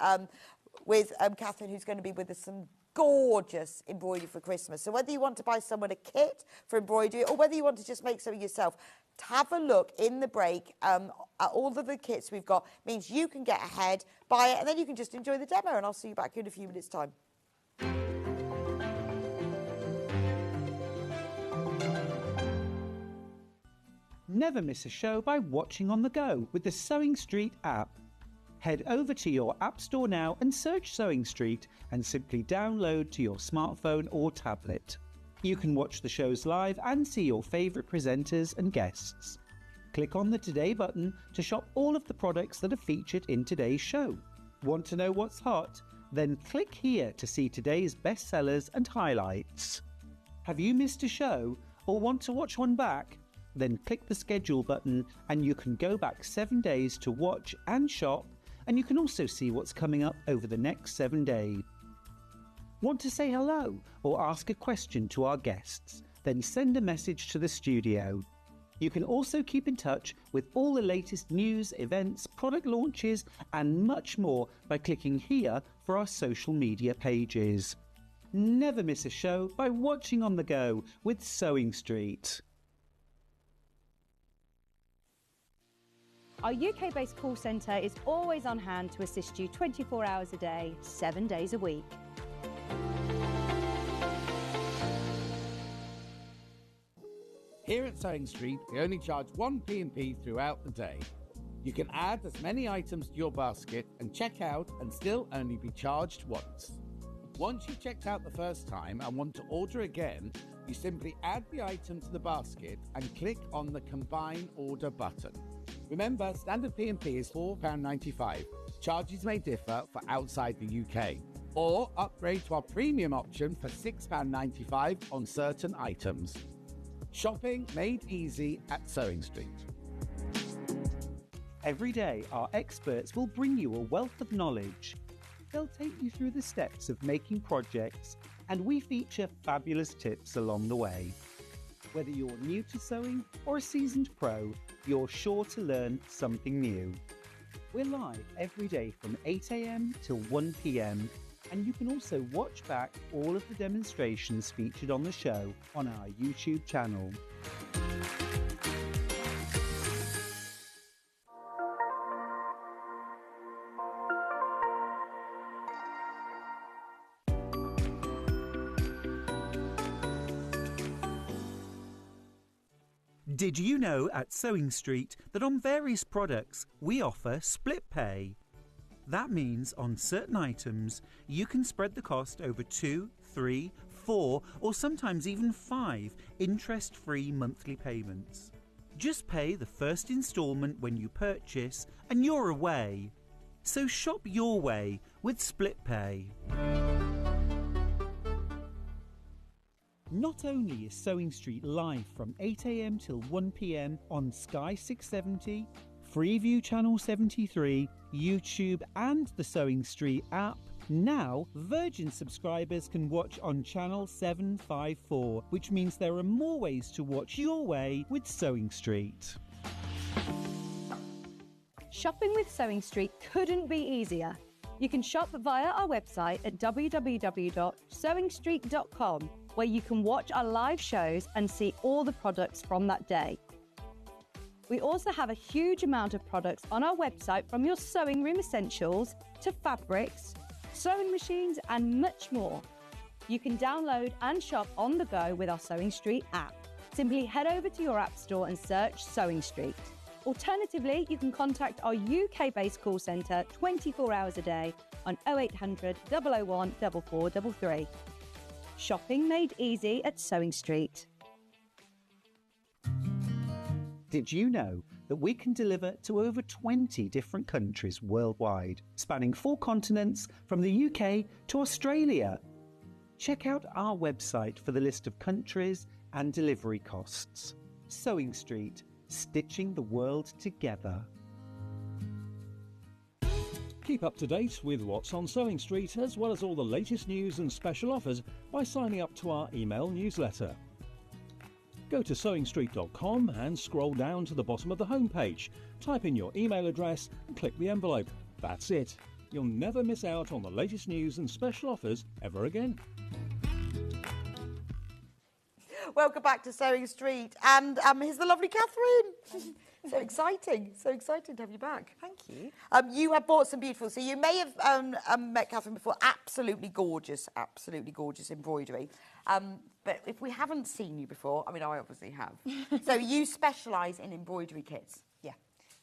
with Catherine, who's going to be with us some gorgeous embroidery for Christmas. So whether you want to buy someone a kit for embroidery or whether you want to just make something yourself, have a look in the break at all of the kits we've got. Means you can get ahead, buy it, and then you can just enjoy the demo. And I'll see you back here in a few minutes' time. Never miss a show by watching on the go with the Sewing Street app. Head over to your App Store now and search Sewing Street and simply download to your smartphone or tablet. You can watch the shows live and see your favourite presenters and guests. Click on the Today button to shop all of the products that are featured in today's show. Want to know what's hot? Then click here to see today's bestsellers and highlights. Have you missed a show or want to watch one back? Then click the schedule button and you can go back 7 days to watch and shop, and you can also see what's coming up over the next 7 days. Want to say hello or ask a question to our guests? Then send a message to the studio. You can also keep in touch with all the latest news, events, product launches and much more by clicking here for our social media pages. Never miss a show by watching on the go with Sewing Street. Our UK-based call centre is always on hand to assist you 24 hours a day, 7 days a week. Here at Sewing Street, we only charge one P&P throughout the day. You can add as many items to your basket and check out and still only be charged once. Once you've checked out the first time and want to order again, you simply add the item to the basket and click on the Combine Order button. Remember, standard P&P is £4.95. Charges may differ for outside the UK. Or upgrade to our premium option for £6.95 on certain items. Shopping made easy at Sewing Street. Every day, our experts will bring you a wealth of knowledge. They'll take you through the steps of making projects, and we feature fabulous tips along the way. Whether you're new to sewing or a seasoned pro, you're sure to learn something new. We're live every day from 8 a.m. till 1 p.m. and you can also watch back all of the demonstrations featured on the show on our YouTube channel. Did you know at Sewing Street that on various products we offer split pay? That means on certain items you can spread the cost over 2, 3, 4 or sometimes even 5 interest-free monthly payments. Just pay the first instalment when you purchase and you're away. So shop your way with split pay. Not only is Sewing Street live from 8 a.m. till 1 p.m. on Sky 670, Freeview Channel 73, YouTube and the Sewing Street app, now Virgin subscribers can watch on Channel 754, which means there are more ways to watch your way with Sewing Street. Shopping with Sewing Street couldn't be easier. You can shop via our website at www.sewingstreet.com, where you can watch our live shows and see all the products from that day. We also have a huge amount of products on our website, from your sewing room essentials to fabrics, sewing machines and much more. You can download and shop on the go with our Sewing Street app. Simply head over to your app store and search Sewing Street. Alternatively, you can contact our UK-based call centre 24 hours a day on 0800 001 4433. Shopping made easy at Sewing Street. Did you know that we can deliver to over 20 different countries worldwide, spanning 4 continents from the UK to Australia? Check out our website for the list of countries and delivery costs. Sewing Street, stitching the world together. Keep up to date with what's on Sewing Street, as well as all the latest news and special offers by signing up to our email newsletter. Go to sewingstreet.com and scroll down to the bottom of the homepage. Type in your email address and click the envelope. That's it. You'll never miss out on the latest news and special offers ever again. Welcome back to Sewing Street, and here's the lovely Catherine. So exciting to have you back. Thank you. You have bought some beautiful, so you may have met Catherine before. Absolutely gorgeous embroidery. But if we haven't seen you before, I mean, I obviously have. So you specialise in embroidery kits. Yeah.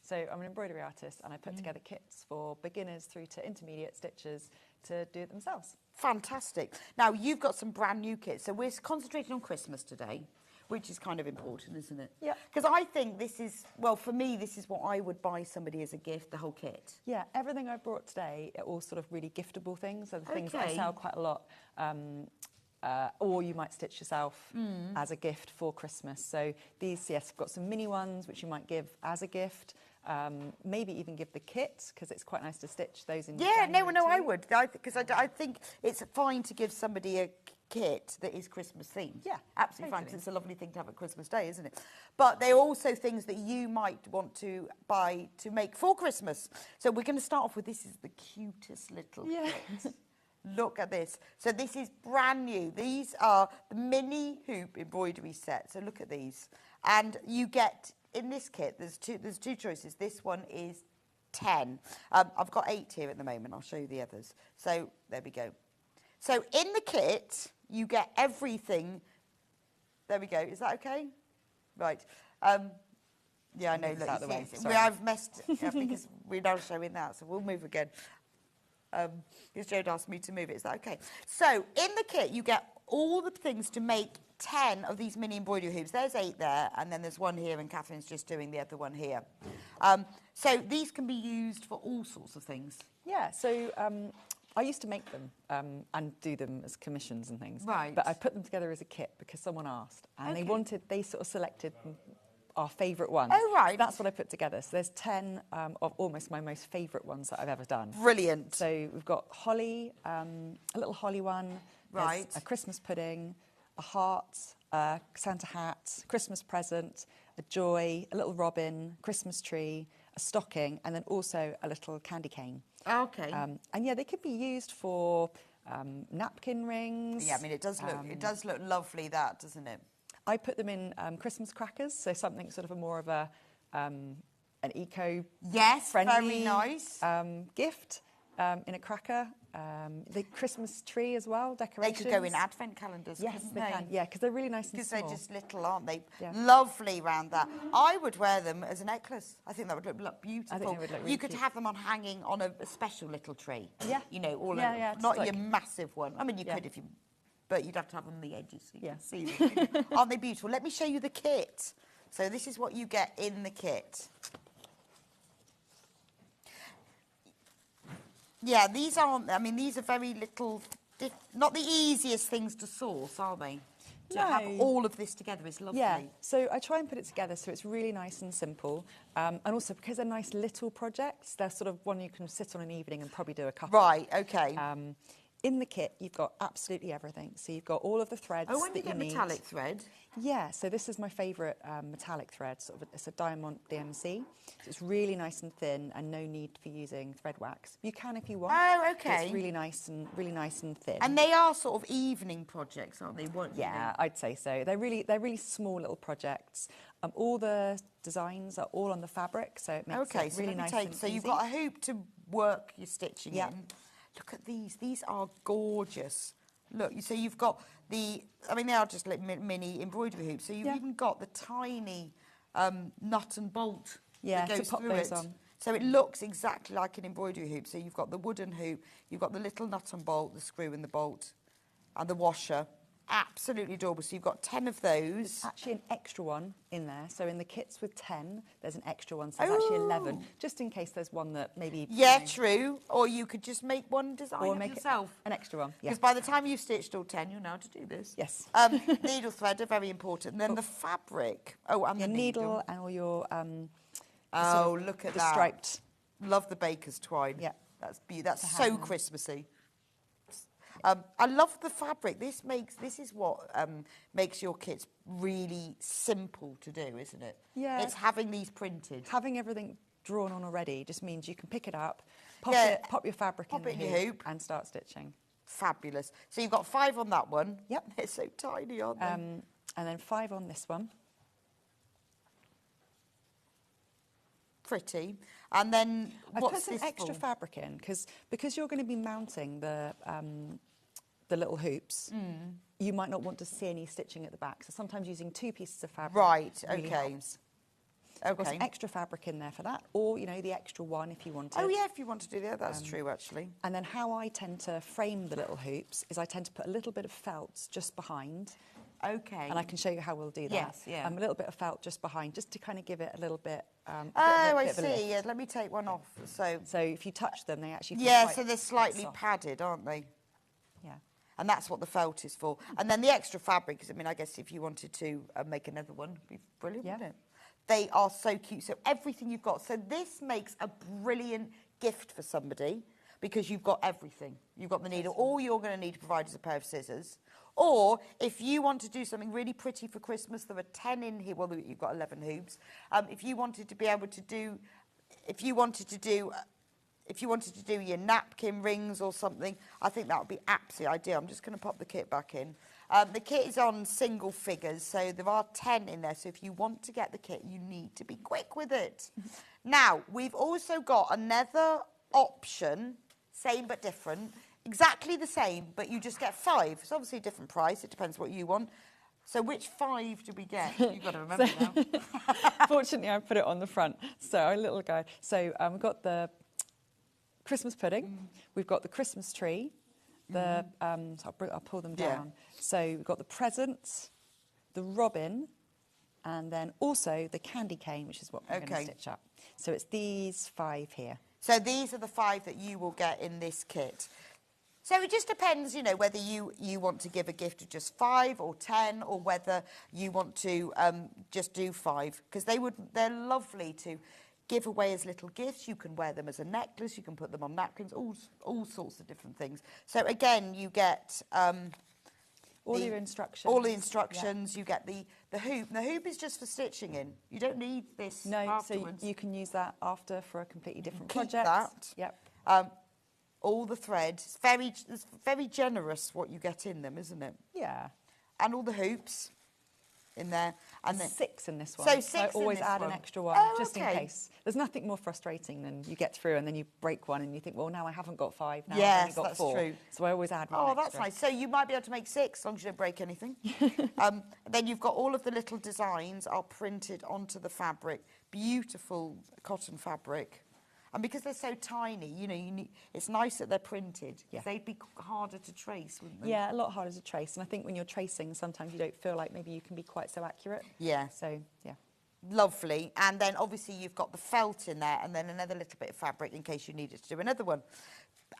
So I'm an embroidery artist, and I put together kits for beginners through to intermediate stitchers to do it themselves. Fantastic. Now, you've got some brand new kits. So we're concentrating on Christmas today, which is kind of important, isn't it? Yeah. Because I think this is, well, for me, this is what I would buy somebody as a gift, the whole kit. Yeah, everything I brought today are all sort of really giftable things. So the things that I sell quite a lot. Or you might stitch yourself as a gift for Christmas. So these, yes, I've got some mini ones which you might give as a gift. Maybe even give the kit, because it's quite nice to stitch those in. Yeah, January no, too. I would, because I think it's fine to give somebody a kit that is Christmas themed. Yeah, absolutely fine, totally. because it's a lovely thing to have at Christmas Day, isn't it? But they're also things that you might want to buy to make for Christmas. So we're going to start off with, this is the cutest little kit. Look at this. So this is brand new. These are the mini hoop embroidery set. So look at these. And you get, in this kit, there's two choices. This one is 10. I've got 8 here at the moment. I'll show you the others. So there we go. So in the kit, you get everything. There we go. Is that okay? Right. Yeah, I know. Look, out the way. I've messed up because we're now showing that. So we'll move again. Because Jode asked me to move it. Is that okay? So in the kit, you get all the things to make 10 of these mini embroidery hoops. There's 8 there, and then there's one here, and Catherine's just doing the other one here. So these can be used for all sorts of things. Yeah, so I used to make them and do them as commissions and things. Right. But I put them together as a kit because someone asked, and they sort of selected our favourite ones. Oh, right. So that's what I put together. So there's 10 of almost my most favourite ones that I've ever done. Brilliant. So we've got holly, a little holly one. There's Right. a Christmas pudding, a heart, a Santa hat, Christmas present, a joy, a little robin, Christmas tree, a stocking, and then also a little candy cane. Okay. And yeah, they could be used for napkin rings. Yeah, I mean, it does look lovely, that, doesn't it? I put them in Christmas crackers, so something sort of a more of a an eco friendly very nice. Gift in a cracker. The Christmas tree as well, They decorations. could go in advent calendars. Yes, couldn't they can. Yeah, because they're really nice and Because small. they're just little, aren't they? Yeah. Lovely round that. I would wear them as a necklace. I think that would look beautiful. I think they would look really You could cute. have them on hanging on a special little tree. Yeah. You know, all Yeah, over. yeah, just Not like- your massive one. I mean, you Yeah. could if you, but you'd have to have them on the edges so you Yeah. can see them. Aren't they beautiful? Let me show you the kit. So this is what you get in the kit. Yeah, these aren't, I mean, these are very little, not the easiest things to source, are they? To have No. all of this together is lovely. Yeah, so I try and put it together so it's really nice and simple. And also because they're nice little projects, they're sort of one you can sit on an evening and probably do a couple. Right, okay. In the kit, you've got absolutely everything. So you've got all of the threads Oh, and that you get need. metallic thread. Yeah, so this is my favourite metallic thread. Sort of, it's a Diamond DMC. So it's really nice and thin, and no need for using thread wax. You can if you want. Oh, but okay. It's really nice and thin. And they are sort of evening projects, aren't they? Yeah, I'd say so. They're really small little projects. All the designs are all on the fabric, so it makes Okay, it so really let me nice take. and So easy. you've got a hoop to work your stitching Yeah. in. Look at these. These are gorgeous. Look, so you've got the. I mean, they are just like mini embroidery hoops. So you've Yeah. even got the tiny nut and bolt Yeah, that to goes pop through those it. on. So it looks exactly like an embroidery hoop. So you've got the wooden hoop, you've got the little nut and bolt, the screw and the bolt, and the washer. Absolutely adorable. So you've got 10 of those. Actually, an extra one in there. So in the kits with 10, there's an extra one. So there's actually 11, just in case there's one that maybe. Yeah, you know, true. Or you could just make one design Or of make it yourself. an extra one. Yeah. Because by the time you've stitched all 10, you'll know how to do this. Yes. Needle thread are very important. And then the fabric. Oh, and Your the needle and all your. Oh, look at the that. striped. Love the baker's twine. Yeah. That's beautiful. That's To so have them. Christmassy. I love the fabric. This is what makes your kits really simple to do, isn't it? Yeah. It's having these printed. Having everything drawn on already just means you can pick it up, Yeah. pop your fabric Pop in it in the your hoop. and start stitching. Fabulous. So you've got 5 on that one. Yep. They're so tiny, aren't they? And then 5 on this one. Pretty. And then I've what's put some this extra for? fabric in because you're going to be mounting the little hoops. You might not want to see any stitching at the back, so sometimes using 2 pieces of fabric Right, really okay. helps. I've got some extra fabric in there for that, or the extra one if you wanted. Oh yeah, if you want to do that, that's true actually. And then how I tend to frame the little hoops is I tend to put a little bit of felt just behind. Okay. And I can show you how we'll do that. Yes, yeah. A little bit of felt just behind, just to kind of give it a little bit. Oh, I bit of a lift. see. Yeah, let me take one off. So if you touch them, they actually feel yeah, quite so they're slightly soft. padded, aren't they? Yeah. And that's what the felt is for. And then the extra fabric, because I mean, I guess if you wanted to make another one, it'd be brilliant, Yeah. wouldn't it? They are so cute. So everything you've got. So this makes a brilliant gift for somebody because you've got everything. You've got the needle. All you're going to need to provide is a pair of scissors. Or if you want to do something really pretty for Christmas, there are 10 in here. Well, you've got 11 hoops. If you wanted to be able to do, if you wanted to do your napkin rings or something, I think that would be absolutely ideal. I'm just going to pop the kit back in. The kit is on single figures, so there are 10 in there. So if you want to get the kit, you need to be quick with it. Now, we've also got another option, same but different. Exactly the same, but you just get 5. It's obviously a different price. It depends what you want. So which 5 do we get? You've got to remember now. Fortunately, I put it on the front. So our little guy. So we've got the Christmas pudding. We've got the Christmas tree. So I'll pull them down. So we've got the presents, the robin, and then also the candy cane, which is what we're going to stitch up. So it's these 5 here. So these are the 5 that you will get in this kit. So it just depends, you know, whether you want to give a gift of just 5 or 10, or whether you want to just do 5, because they're lovely to give away as little gifts. You can wear them as a necklace, you can put them on napkins, all sorts of different things. So again, you get all your instructions. All the instructions. Yeah. You get the hoop. And the hoop is just for stitching in. You don't need this afterwards. So you can use that after for a completely different Keep project. That. Yep. All the thread. It's very generous what you get in them, isn't it? Yeah. And all the hoops in there. And then 6 in this one. So 6 I always in this add one. an extra one, just in case. There's nothing more frustrating than you get through and then you break one and you think, well, now I haven't got 5, now I've only got 4. True. So I always add one extra. That's nice. So you might be able to make 6, as long as you don't break anything. Then you've got all of the little designs are printed onto the fabric. Beautiful cotton fabric. And because they're so tiny, you know, it's nice that they're printed. Yeah. They'd be harder to trace, wouldn't they? Yeah, a lot harder to trace. And I think when you're tracing, sometimes you don't feel like maybe you can be quite so accurate. Yeah. So, yeah. Lovely. And then obviously you've got the felt in there, and then another little bit of fabric in case you needed to do another one.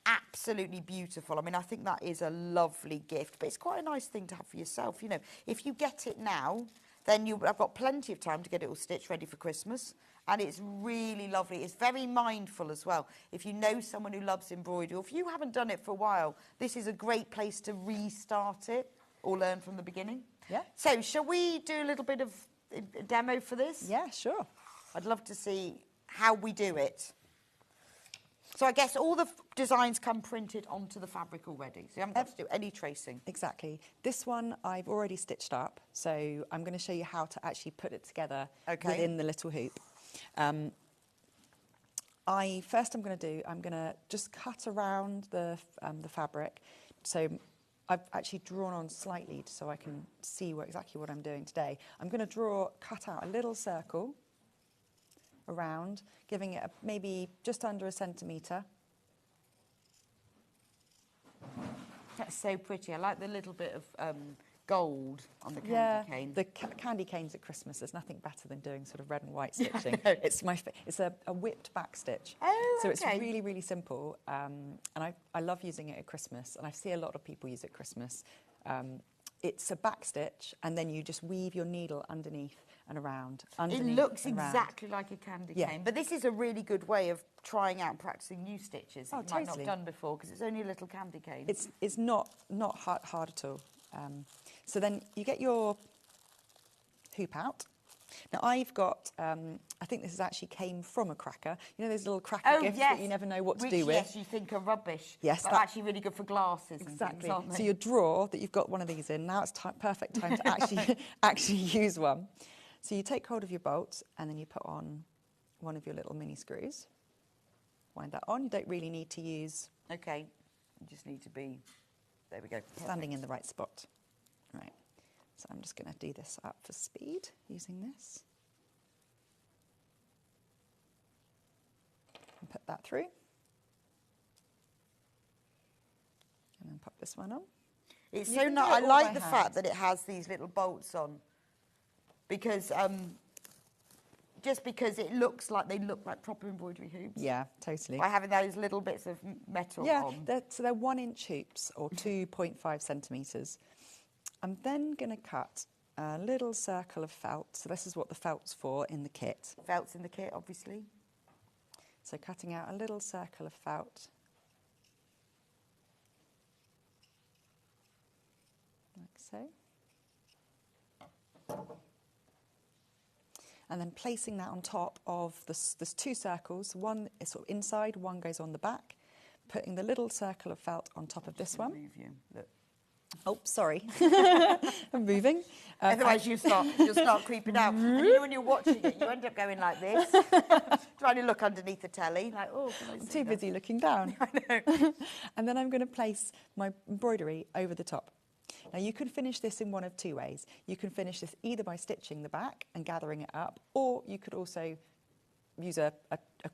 Absolutely beautiful. I mean, I think that is a lovely gift, but it's quite a nice thing to have for yourself. You know, if you get it now, then I've got plenty of time to get it all stitched ready for Christmas. And it's really lovely. It's very mindful as well. If you know someone who loves embroidery, or if you haven't done it for a while, this is a great place to restart it or learn from the beginning. Yeah. So shall we do a little bit of a demo for this? Yeah, sure. I'd love to see how we do it. So I guess all the designs come printed onto the fabric already. So you haven't got to do any tracing. Exactly. This one I've already stitched up. So I'm going to show you how to actually put it together within the little hoop. I'm going to just cut around the fabric. So I've actually drawn on slightly so I can see exactly what I'm doing today. I'm going to cut out a little circle around, giving it maybe just under 1 centimetre. That's so pretty. I like the little bit of gold on the candy cane. The candy canes at Christmas, there's nothing better than doing sort of red and white stitching. It's a whipped back stitch. Oh, so it's really, really simple. And I love using it at Christmas, and I see a lot of people use it at Christmas. It's a back stitch, and then you just weave your needle underneath and around. It looks exactly like a candy cane. But this is a really good way of trying out and practicing new stitches that you might not have done before, because it's only a little candy cane. It's not hard at all. So then you get your hoop out. Now I've got, I think this actually came from a cracker. You know those little cracker gifts that you never know what to do with? Yes, you think are rubbish. Yes. But actually really good for glasses and things, aren't they? So your drawer that you've got one of these in, now it's perfect time to actually use one. So you take hold of your bolt and then you put on one of your little mini screws. Wind that on. You don't really need to use... Okay, you just need to be... There we go. Standing in the right spot. Right. So I'm just going to do this up for speed using this. And put that through. And then pop this one on. It's so nice. I like the fact that it has these little bolts on, because just because it looks like they look like proper embroidery hoops. Yeah, totally. By having those little bits of metal on. Yeah, so they're 1-inch hoops, or 2.5 centimetres. I'm then going to cut a little circle of felt. So this is what the felt's for in the kit. Felt's in the kit, obviously. So cutting out a little circle of felt. Like so. And then placing that on top of there's 2 circles. One is sort of inside, one goes on the back. Putting the little circle of felt on top of this one. Move you. Look. Oh, sorry. I'm moving. Otherwise you'll start creeping out. And you know when you're watching it, you end up going like this, trying to look underneath the telly. Like, oh, can I see I'm too busy looking down. I know. And then I'm going to place my embroidery over the top. Now you can finish this in one of 2 ways. You can finish this either by stitching the back and gathering it up, or you could also use a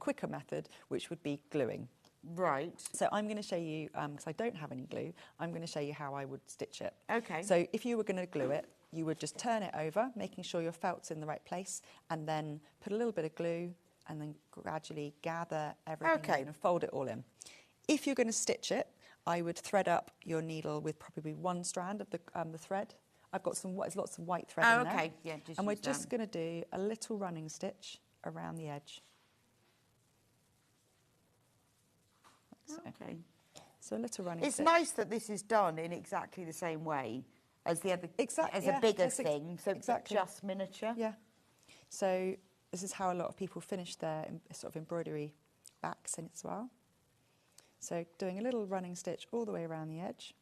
quicker method, which would be gluing. Right. So I'm going to show you, because I don't have any glue, I'm going to show you how I would stitch it. Okay. So if you were going to glue it, you would just turn it over, making sure your felt's in the right place, and then put a little bit of glue, and then gradually gather everything in and fold it all in. If you're going to stitch it, I would thread up your needle with probably one strand of the thread. I've got there's lots of white thread in there. Okay, yeah, and we're just going to do a little running stitch around the edge. Like so. Okay. So a little running It's stitch. nice that this is done in exactly the same way as the other, as a bigger thing, so exactly. it's just miniature. Yeah. So this is how a lot of people finish their sort of embroidery backs in as well. So doing a little running stitch all the way around the edge.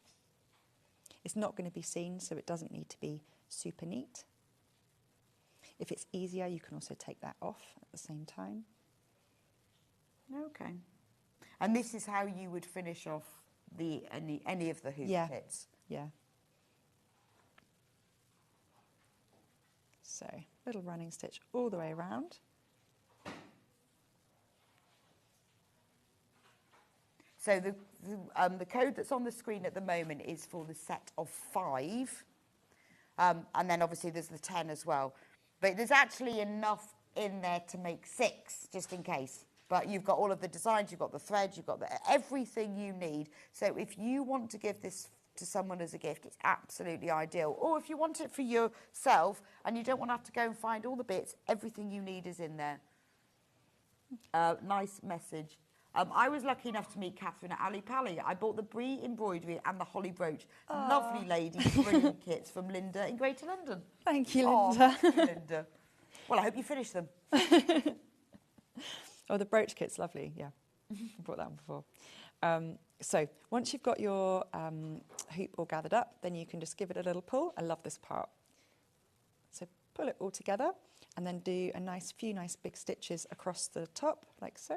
It's not going to be seen, so it doesn't need to be super neat. If it's easier, you can also take that off at the same time. Okay. And this is how you would finish off any of the hoop kits? Yeah. So, little running stitch all the way around. So the code that's on the screen at the moment is for the set of 5. And then obviously there's the 10 as well. But there's actually enough in there to make 6, just in case. But you've got all of the designs, you've got the threads, you've got everything you need. So if you want to give this to someone as a gift, it's absolutely ideal. Or if you want it for yourself and you don't want to have to go and find all the bits, everything you need is in there. Nice message. I was lucky enough to meet Catherine at Ali Pally. I bought the Brie embroidery and the holly brooch. Lovely lady, brilliant kits from Linda in Greater London. Thank you, Linda. Thank you, Linda. Well, I hope you finish them. Oh, the brooch kit's lovely, yeah. I brought that one before. So once you've got your hoop all gathered up, then you can just give it a little pull. I love this part. So pull it all together and then do a few nice big stitches across the top, like so.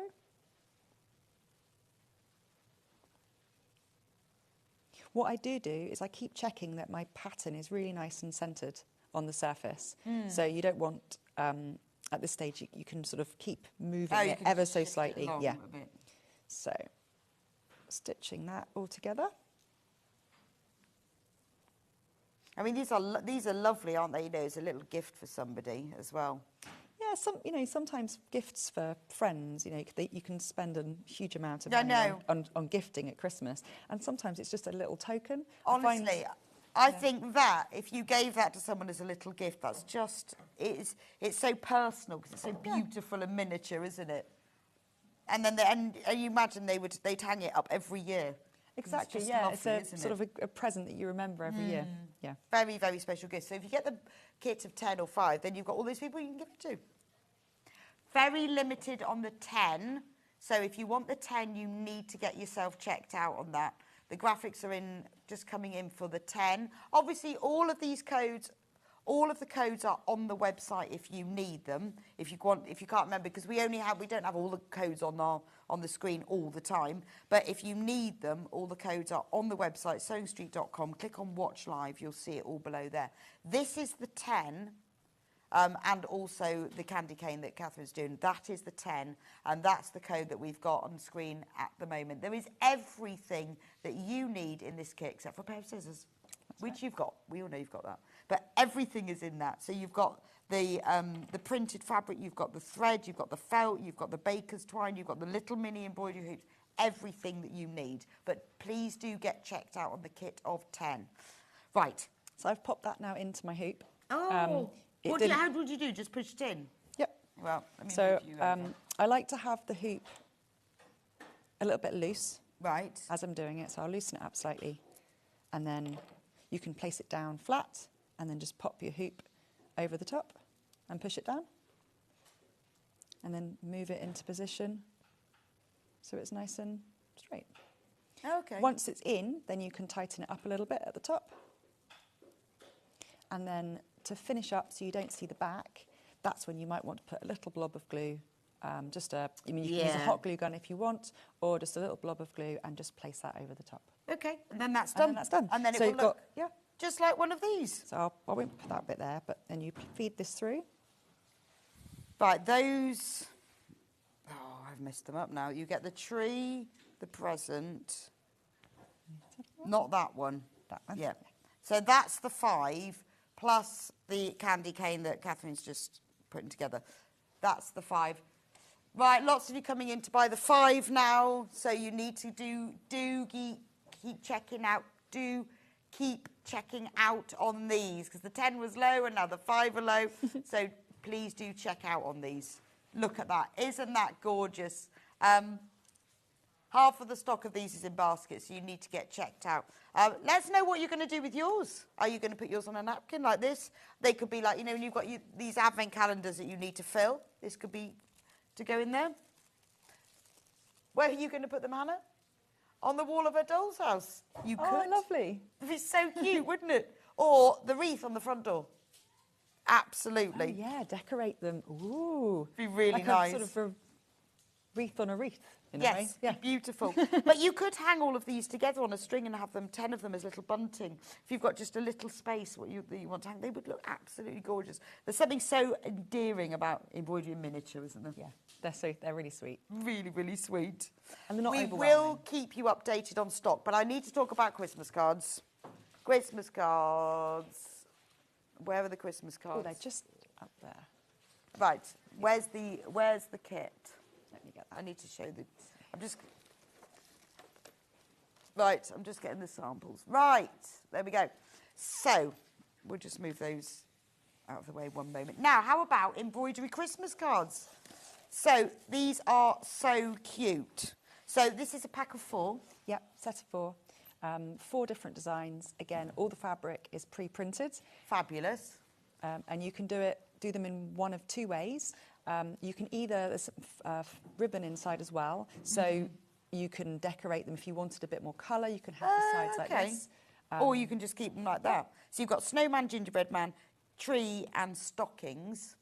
What I do is I keep checking that my pattern is really nice and centred on the surface. So you don't want, at this stage, you can sort of keep moving it ever so slightly. Yeah. So stitching that all together. I mean, these are lovely, aren't they? You know, it's a little gift for somebody as well. Yeah, sometimes gifts for friends, you can spend a huge amount of money on gifting at Christmas, and sometimes it's just a little token. Honestly, I think that if you gave that to someone as a little gift, that's just it's so personal because it's so beautiful and miniature, isn't it? And then and you imagine they'd hang it up every year. Exactly, it's yeah. lovely, It's a sort of a present that you remember every year. Yeah. Very, very special gift. So if you get the kit of 10 or 5, then you've got all those people you can give it to. Very limited on the 10. So if you want the 10, you need to get yourself checked out on that. The graphics are just coming in for the 10. Obviously, all of these codes, all of the codes are on the website if you need them. If you can't remember, because we don't have all the codes on the screen all the time. But if you need them, all the codes are on the website, sewingstreet.com. Click on Watch Live. You'll see it all below there. This is the 10. And also the candy cane that Catherine's doing. That is the 10, and that's the code that we've got on screen at the moment. There is everything that you need in this kit except for a pair of scissors, which you've got. We all know you've got that. But everything is in that. So you've got the printed fabric, you've got the thread, you've got the felt, you've got the baker's twine, you've got the little mini embroidery hoops, everything that you need. But please do get checked out on the kit of 10. Right. So I've popped that now into my hoop. Oh. How would you do? Just push it in? Yep. Well, let me so move you over. I like to have the hoop a little bit loose. Right. As I'm doing it, so I'll loosen it up slightly. And then you can place it down flat and then just pop your hoop over the top and push it down. And then move it into position so it's nice and straight. Okay. Once it's in, then you can tighten it up a little bit at the top. And then to finish up so you don't see the back, that's when you might want to put a little blob of glue. You can use a hot glue gun if you want, or just a little blob of glue and just place that over the top. Okay, and then that's done. And then it will look just like one of these. So I won't put that bit there, but then you feed this through. Right, those... Oh, I've messed them up now. You get the tree, the present. Not that one. That one? Yeah. So that's the 5, plus the candy cane that Catherine's just putting together. That's the 5. Right, lots of you coming in to buy the 5 now, so you need to do keep checking out. Do keep checking out on these, because the 10 was low and now the 5 are low. So please do check out on these. Look at that. Isn't that gorgeous? Half of the stock of these is in baskets, so you need to get checked out. Let's know what you're going to do with yours. Are you going to put yours on a napkin like this? They could be like, you know, when you've got these advent calendars that you need to fill. This could be to go in there. Where are you going to put them, Hannah? On the wall of a doll's house. You could. Oh, lovely. It'd be so cute, wouldn't it? Or the wreath on the front door. Absolutely. Oh, yeah, decorate them. Ooh. Be really like nice. A sort of a wreath on a wreath. In a way. Yes, Yeah. beautiful. But you could hang all of these together on a string and have them, 10 of them as little bunting. If you've got just a little space that you want to hang, they would look absolutely gorgeous. There's something so endearing about embroidery in miniature, isn't there? Yeah, they're really sweet. Really, really sweet. And they're not We overwhelming. will keep you updated on stock, but I need to talk about Christmas cards. Christmas cards. Where are the Christmas cards? Oh, they're just up there. Right. Where's the kit? Let me get that. I need to show the... I'm just getting the samples. Right. There we go. So, we'll just move those out of the way one moment. Now, how about embroidery Christmas cards? So, these are so cute. So, this is a pack of 4. Yep, set of 4. 4 different designs. Again, all the fabric is pre-printed. Fabulous. And you can do them in one of 2 ways. You can either, there's ribbon inside as well, so you can decorate them if you wanted a bit more colour, you can have the sides like this. Or you can just keep them like that. So you've got snowman, gingerbread man, tree and stockings.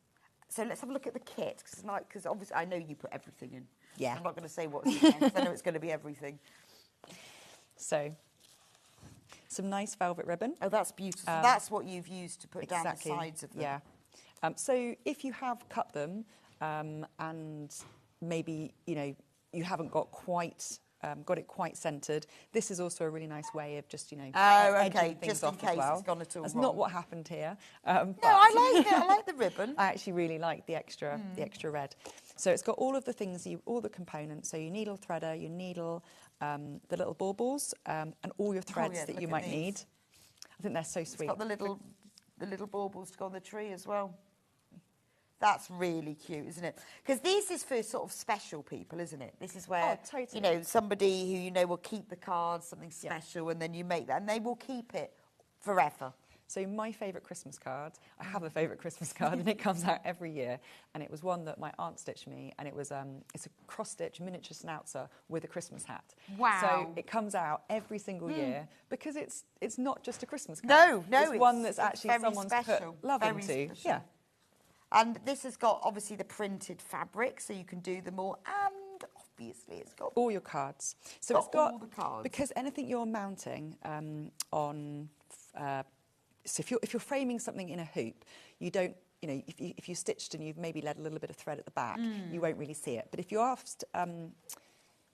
So let's have a look at the kit, because obviously I know you put everything in. Yeah. I'm not going to say what's in there, because I know it's going to be everything. So, some nice velvet ribbon. Oh, that's beautiful. That's what you've used to put down the sides of them. Yeah. So if you have cut them and maybe, you know, you haven't got it quite centred, this is also a really nice way of just, you know, edging things just in off case as well. it's gone at all That's wrong. not what happened here. No, I like it. I like the ribbon. I actually really like the extra red. So it's got all of the things, all the components. So your needle threader, your needle, the little baubles, and all your threads that you might need. I think they're so sweet. It's got the little baubles to go on the tree as well. That's really cute, isn't it? Because this is for sort of special people, isn't it? This is where, totally. you know, somebody who you know will keep the cards, something special, and then you make that, and they will keep it forever. So my favourite Christmas card, I have a favourite Christmas card, and it comes out every year, and it was one that my aunt stitched me, and it was it's a cross-stitch miniature schnauzer with a Christmas hat. Wow. So it comes out every single year, because it's not just a Christmas card. No, it's one that's actually very someone's special, put love very into. special. Yeah. And this has got, obviously, the printed fabric, so you can do them all, and obviously it's got... all your cards. So it's got all the cards. Because anything you're mounting on... So if you're framing something in a hoop, you don't, you know, if you stitched and you've maybe let a little bit of thread at the back, you won't really see it. But if you are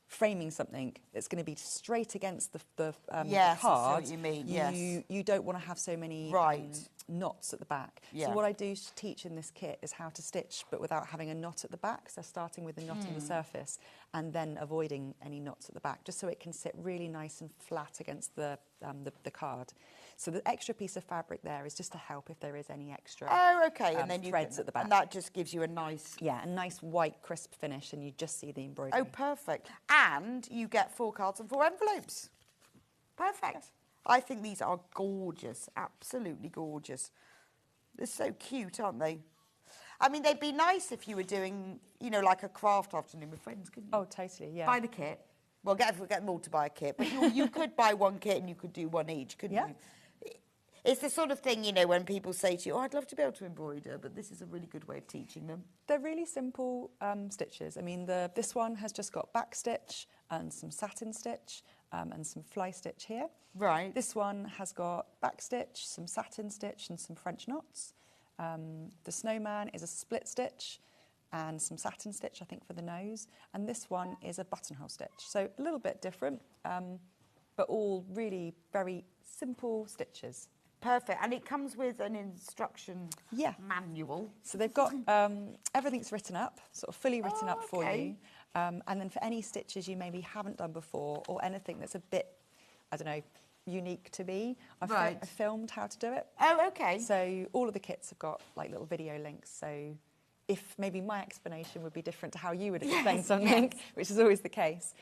framing something that's going to be straight against the yes, card, I see what you mean. you don't want to have so many knots at the back. Yeah. So what I do teach in this kit is how to stitch, but without having a knot at the back. So starting with a knot on the surface and then avoiding any knots at the back, just so it can sit really nice and flat against the card. So the extra piece of fabric there is just to help if there is any extra and then threads at the back. And that just gives you a nice... Yeah, a nice white crisp finish, and you just see the embroidery. Oh, perfect. And you get 4 cards and 4 envelopes. Perfect. I think these are gorgeous, absolutely gorgeous. They're so cute, aren't they? I mean, they'd be nice if you were doing, you know, like a craft afternoon with friends, couldn't you? Oh, totally, yeah. Buy the kit. Well, get them all to buy a kit, but you could buy one kit and you could do one each, couldn't you? It's the sort of thing, you know, when people say to you, oh, I'd love to be able to embroider, but this is a really good way of teaching them. They're really simple stitches. I mean, this one has just got back stitch and some satin stitch and some fly stitch here. Right. This one has got back stitch, some satin stitch and some French knots. The snowman is a split stitch and some satin stitch, I think, for the nose. And this one is a buttonhole stitch. So a little bit different, but all really very simple stitches. Perfect. And it comes with an instruction manual. So they've got, everything's written up, sort of fully written up for you. And then for any stitches you maybe haven't done before or anything that's a bit I don't know, unique to me. I Right. filmed how to do it. Oh, okay. So all of the kits have got like little video links. So if maybe my explanation would be different to how you would explain something, which is always the case,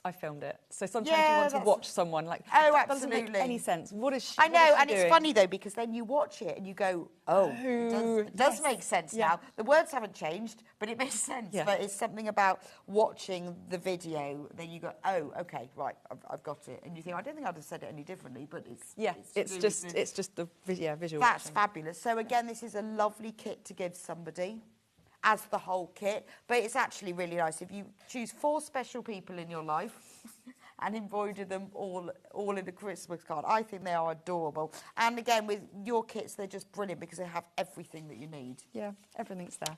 I filmed it. So sometimes you want to watch someone like, oh, that doesn't make absolutely. any sense. What is she I know, what is she and doing? it's funny though, because then you watch it and you go, oh, it does make sense now. The words haven't changed, but it makes sense. Yeah. But it's something about watching the video, then you go, oh, okay, right, I've got it. And you think, I don't think I'd have said it any differently, but it's it's really just good. it's just the visual. That's watching. fabulous. So again, this is a lovely kit to give somebody as the whole kit, but it's actually really nice if you choose 4 special people in your life and embroider them all in a Christmas card. I think they are adorable. And again, with your kits, they're just brilliant because they have everything that you need. Yeah, everything's there.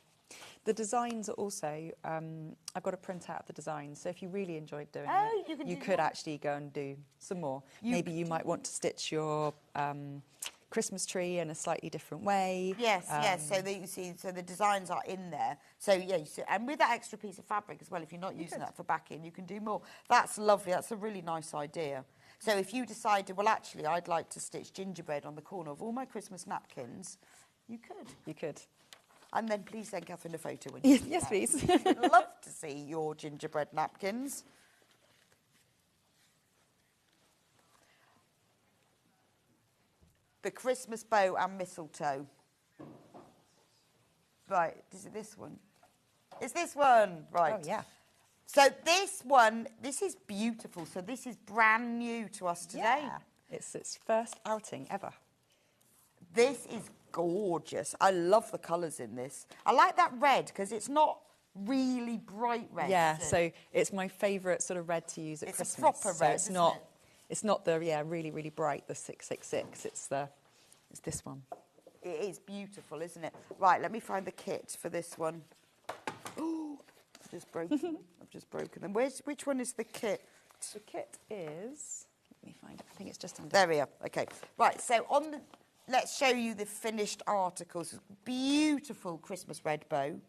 The designs are also, I've got a print out of the designs, so if you really enjoyed doing it, you could actually go and do some more. Maybe you might want to stitch your Christmas tree in a slightly different way. Yes, yes. So that you see, so the designs are in there. So yeah, you see, and with that extra piece of fabric as well, if you're not using that for backing, you can do more. That's lovely. That's a really nice idea. So if you decided, well, actually, I'd like to stitch gingerbread on the corner of all my Christmas napkins, you could. You could. And then please send Catherine a photo when you do Yes, that. please. I'd love to see your gingerbread napkins. The Christmas bow and mistletoe. Right, is it this one? It's this one, right. Oh, yeah. So this one, this is beautiful. So this is brand new to us today. Yeah. It's its first outing ever. This is gorgeous. I love the colours in this. I like that red because it's not really bright red. Yeah, is it? so it's my favourite sort of red to use at It's Christmas. a proper so red, it's isn't not, it? It's not the really really bright the 666. It's this one. It is beautiful, isn't it? Right, let me find the kit for this one. Oh, I've just broken. I've just broken them. Which one is the kit? The kit is. Let me find it. I think it's just under. There we are. Okay. Right. So on the, let's show you the finished articles. Beautiful Christmas red bow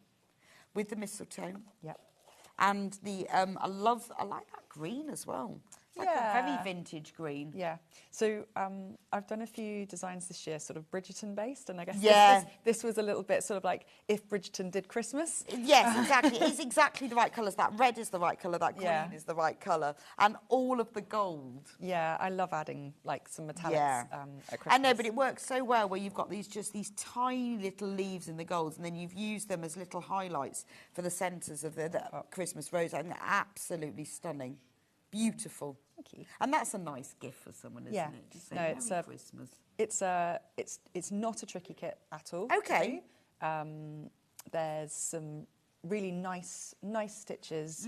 with the mistletoe. Yep. And the I like that green as well. It's like a very vintage green. Yeah. So I've done a few designs this year, sort of Bridgerton based, and I guess this was a little bit sort of like if Bridgerton did Christmas. Yes, exactly. It's exactly the right colours. That red is the right colour. That green is the right colour, and all of the gold. Yeah, I love adding like some metallics at Christmas. I know, but it works so well where you've got these tiny little leaves in the golds, and then you've used them as little highlights for the centres of the Christmas rose. And they're absolutely stunning, beautiful. Thank you. And that's a nice gift for someone, isn't it? Just say, it's Merry Christmas. It's not a tricky kit at all. Okay. There's some really nice stitches.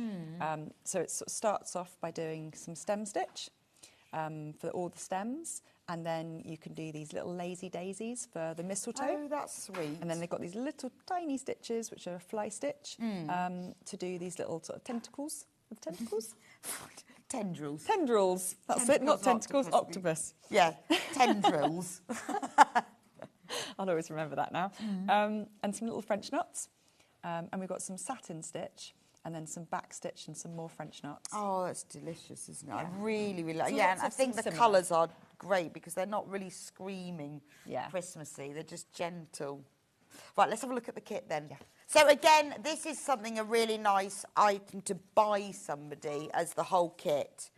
So it sort of starts off by doing some stem stitch for all the stems, and then you can do these little lazy daisies for the mistletoe. Oh, that's sweet. And then they've got these little tiny stitches, which are a fly stitch, to do these little sort of tentacles. With tentacles? Tendrils. Tendrils. That's it, not tentacles, octopus. Yeah, tendrils. I'll always remember that now. And some little French knots. And we've got some satin stitch, and then some back stitch and some more French knots. Oh, that's delicious, isn't it? Yeah. I really, really like it. So Yeah, lots and I of think some the similar. colours are great because they're not really screaming Yeah. Christmassy. They're just gentle. Right, let's have a look at the kit then. Yeah. So again, this is a really nice item to buy somebody as the whole kit.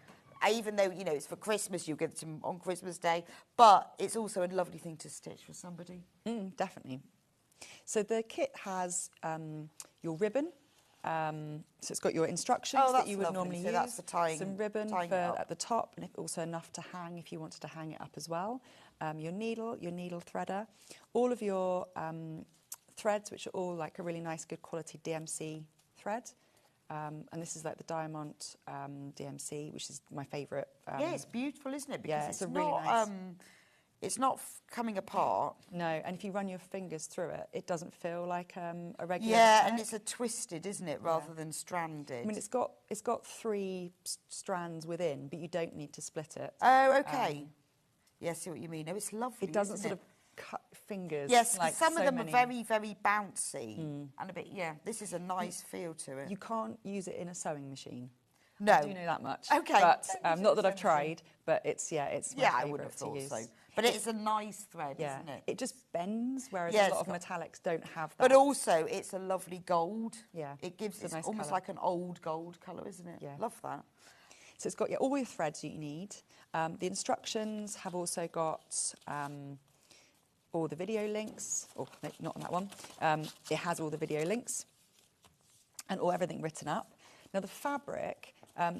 Even though, you know, it's for Christmas, you get it on Christmas Day, but it's also a lovely thing to stitch for somebody. Definitely. So the kit has your ribbon. So it's got your instructions Oh, that that's you would lovely. normally So use. that's the tying- some ribbon tying it up. at the top, and also enough to hang if you wanted to hang it up as well. Your needle threader, all of your threads, which are all like a really nice, good quality DMC thread. And this is like the Diamond DMC, which is my favourite. Yeah, it's beautiful, isn't it? Because it's a really not, nice. it's not coming apart. No, and if you run your fingers through it, it doesn't feel like a regular. Yeah, thread. and it's a twisted, isn't it, rather than stranded? I mean, it's got 3 strands within, but you don't need to split it. Oh, okay. Yeah, I see what you mean. No, it's lovely. It doesn't isn't sort of cut fingers. Yes, 'cause like some so of them many. are very, very bouncy and a bit. Yeah, this is a nice feel to it. You can't use it in a sewing machine. No. I do know that much. Okay. But not that I've tried, but it's my I would have favourite to thought use. so. But it's a nice thread, isn't it? It just bends, whereas Yeah, a lot it's of got- metallics don't have that. But also, it's a lovely gold. Yeah, It gives it's it a nice almost colour. like an old gold colour, isn't it? Yeah. Love that. So it's got all your threads that you need. The instructions have also got all the video links. Oh, no, not on that one. It has all the video links and everything written up. Now, the fabric,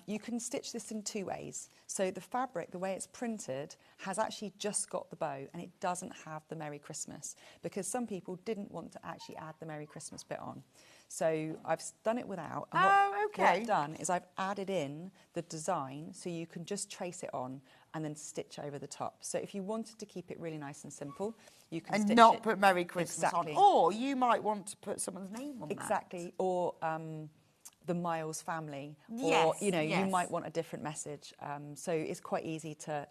you can stitch this in two ways. So the fabric, the way it's printed, has actually just got the bow and it doesn't have the Merry Christmas because some people didn't want to actually add the Merry Christmas bit on. So I've done it without. And what I've done is I've added in the design so you can just trace it on and then stitch over the top. So if you wanted to keep it really nice and simple, you can stitch not it. put Merry Christmas Exactly. on. Or you might want to put someone's name on that. Exactly. Or the Miles family. Yes, or, you yes. might want a different message. So it's quite easy to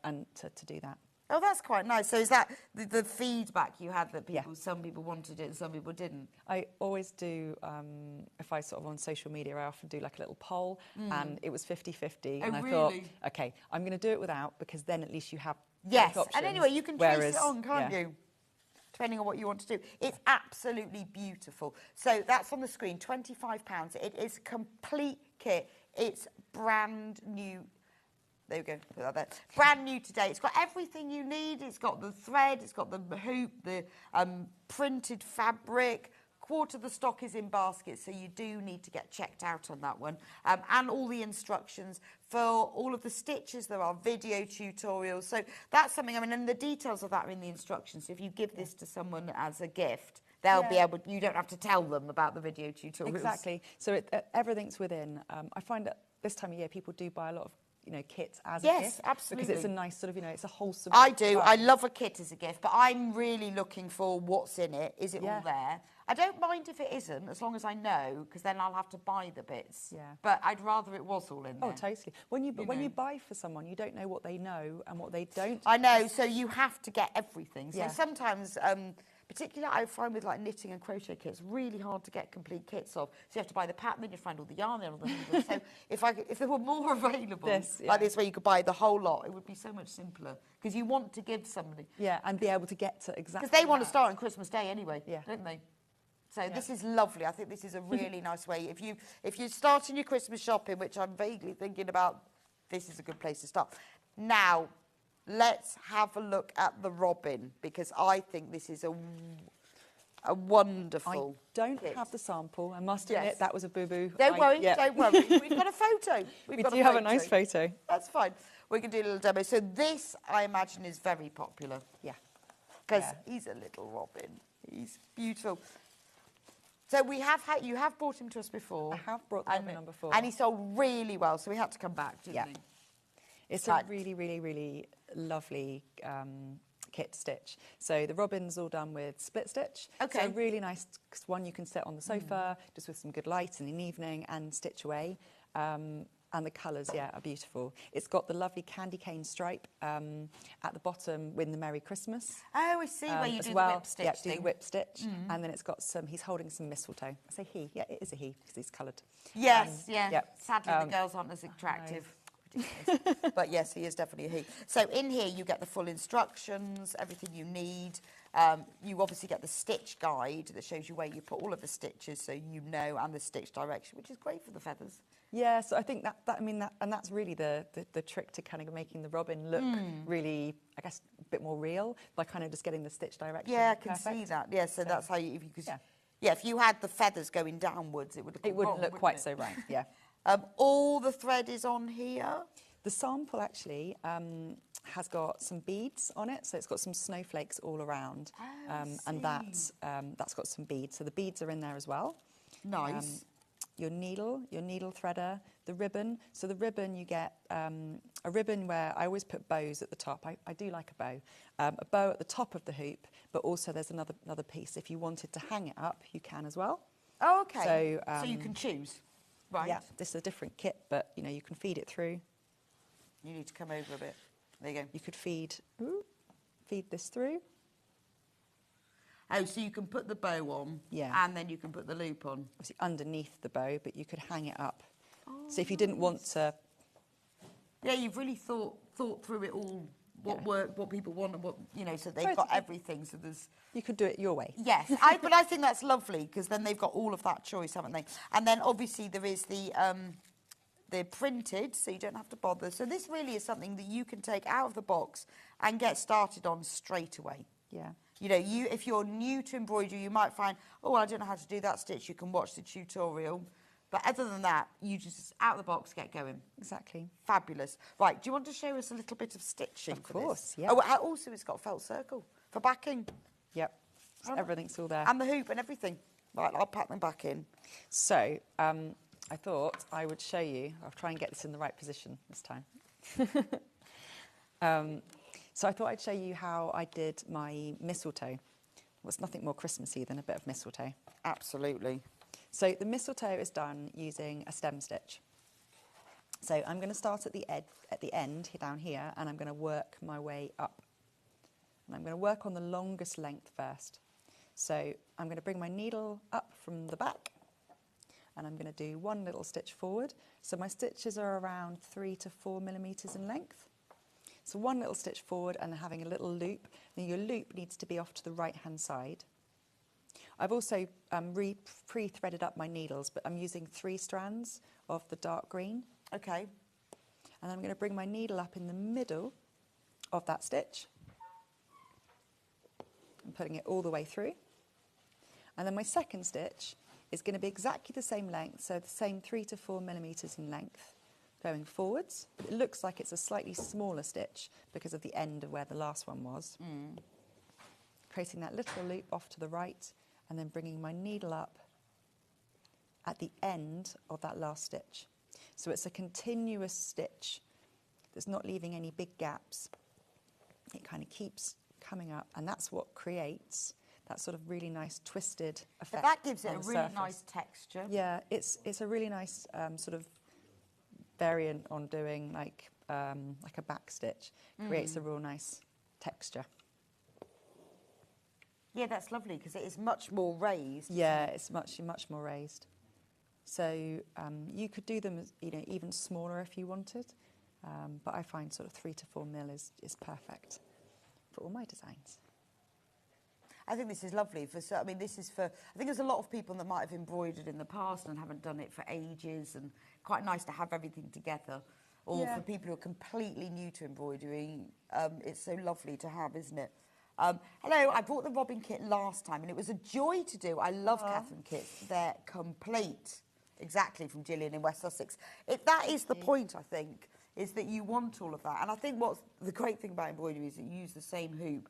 do that. Oh, that's quite nice. So is that the feedback you had that some people wanted it and some people didn't? I always do, if I sort of on social media, I often do like a little poll and it was 50-50. And I thought, okay, I'm going to do it without because then at least you have Yes, both options. and anyway, you can trace it on, can't you? Depending on what you want to do. It's absolutely beautiful. So that's on the screen, £25. It is a complete kit. It's brand new. There we go, put that there. Brand new today. It's got everything you need. It's got the thread, it's got the hoop, the printed fabric. Quarter of the stock is in baskets, so you do need to get checked out on that one. And all the instructions for all of the stitches. There are video tutorials. So that's something, and the details of that are in the instructions. So if you give this to someone as a gift, they'll be able, you don't have to tell them about the video tutorials. Exactly. So everything's within. I find that this time of year people do buy a lot of kits as a gift. Yes, absolutely. Because it's a nice sort of, it's a wholesome... I do. I love a kit as a gift, but I'm really looking for what's in it. Is it all there? I don't mind if it isn't, as long as I know, because then I'll have to buy the bits. Yeah. But I'd rather it was all in there. Oh, totally. When you buy for someone, you don't know what they know and what they don't. I know, so you have to get everything. So Yeah. sometimes... particularly I find with like knitting and crochet kits, really hard to get complete kits of. So you have to buy the pattern, then you find all the yarn and all the needles. So if there were more available like this, where you could buy the whole lot, it would be so much simpler. Because you want to give somebody. Yeah, and be able to get to exactly. Because they want to start on Christmas Day anyway, Yeah. don't they? So this is lovely. I think this is a really nice way. If you're starting your Christmas shopping, which I'm vaguely thinking about, this is a good place to start. Now, let's have a look at the robin, because I think this is a wonderful I don't kit. have the sample. I must admit that was a boo-boo. Don't worry, don't worry. We've got a photo. We do have a nice photo. That's fine. We can do a little demo. So this, I imagine, is very popular. Yeah. Because he's a little robin. He's beautiful. So you have brought him to us before. I have brought the robin on before. And he sold really well, so we had to come back, didn't we? It's a really, really, really lovely kit stitch. So the robin's all done with split stitch. Okay. So really nice one you can sit on the sofa just with some good light in the evening and stitch away. And the colours, are beautiful. It's got the lovely candy cane stripe at the bottom with the Merry Christmas. Oh, I see where you as do well. the whip stitch Yeah, thing. do the whip stitch. And then it's got he's holding some mistletoe. I say he, it is a he because he's coloured. Yes, Yep. Sadly, the girls aren't as attractive. But yes, he is definitely a he. So in here you get the full instructions, everything you need. You obviously get the stitch guide that shows you where you put all of the stitches, so you know, and the stitch direction, which is great for the feathers. Yeah, so I think and that's really the trick to kind of making the robin look really, I guess, a bit more real by kind of just getting the stitch direction. Yeah, I can see that. Yeah, so that's how you, if you had the feathers going downwards, it would look wouldn't look quite so right. Yeah. All the thread is on here. The sample actually has got some beads on it, so it's got some snowflakes all around, and that's got some beads. So the beads are in there as well. Nice. Your needle threader, the ribbon. So the ribbon, you get a ribbon where I always put bows at the top. I do like a bow at the top of the hoop, but also there's another piece. If you wanted to hang it up, you can as well. Oh, okay. So you can choose, right? Yeah, this is a different kit, but you can feed it through. You need to come over a bit. There you go. You could feed this through. Oh, so you can put the bow on, Yeah. and then you can put the loop on. Obviously underneath the bow, but you could hang it up So if you didn't want to... Yeah, you've really thought through it all, what work, what people want, and what, you know, so they've got everything, so there's... You could do it your way. Yes, but I think that's lovely, because then they've got all of that choice, haven't they? And then obviously there is they're printed, so you don't have to bother. So this really is something that you can take out of the box and get started on straight away. Yeah. You know, if you're new to embroidery, you might find, oh, I don't know how to do that stitch. You can watch the tutorial. But other than that, you just, out of the box, get going. Exactly. Fabulous. Right, do you want to show us a little bit of stitching? Of course, yeah. yeah. Oh, also it's got a felt circle for backing. Yep. So everything's all there. And the hoop and everything. Right, I'll pack them back in. So, I thought I would show you. I'll try and get this in the right position this time. So I thought I'd show you how I did my mistletoe. What's nothing more Christmassy than a bit of mistletoe? Absolutely. So the mistletoe is done using a stem stitch. So I'm going to start at the end down here, and I'm going to work my way up. And I'm going to work on the longest length first. So I'm going to bring my needle up from the back, and I'm going to do one little stitch forward. So my stitches are around 3 to 4 millimeters in length. So one little stitch forward and having a little loop. Now your loop needs to be off to the right-hand side. I've also pre-threaded up my needles, but I'm using 3 strands of the dark green. Okay. And I'm going to bring my needle up in the middle of that stitch. I'm putting it all the way through. And then my second stitch is going to be exactly the same length, so the same 3 to 4 millimeters in length, going forwards. It looks like it's a slightly smaller stitch because of the end of where the last one was. Creating that little loop off to the right, and then bringing my needle up at the end of that last stitch. So it's a continuous stitch that's not leaving any big gaps. It kind of keeps coming up, and that's what creates that sort of really nice twisted effect. But that gives it on a the really surface. nice texture. Yeah, it's a really nice sort of variant on doing like a back stitch. Creates a real nice texture. Yeah, that's lovely because it is much more raised. Yeah, it's much more raised. So you could do them, even smaller if you wanted. But I find sort of 3 to 4 mil is perfect for all my designs. I think this is lovely. I think there's a lot of people that might have embroidered in the past and haven't done it for ages, and quite nice to have everything together. Or for people who are completely new to embroidery, it's so lovely to have, isn't it? Hello, I bought the Robin kit last time and it was a joy to do. I love Catherine kits. They're complete. Exactly, from Gillian in West Sussex. That is the point, I think, is that you want all of that. And I think what's the great thing about embroidery is that you use the same hoop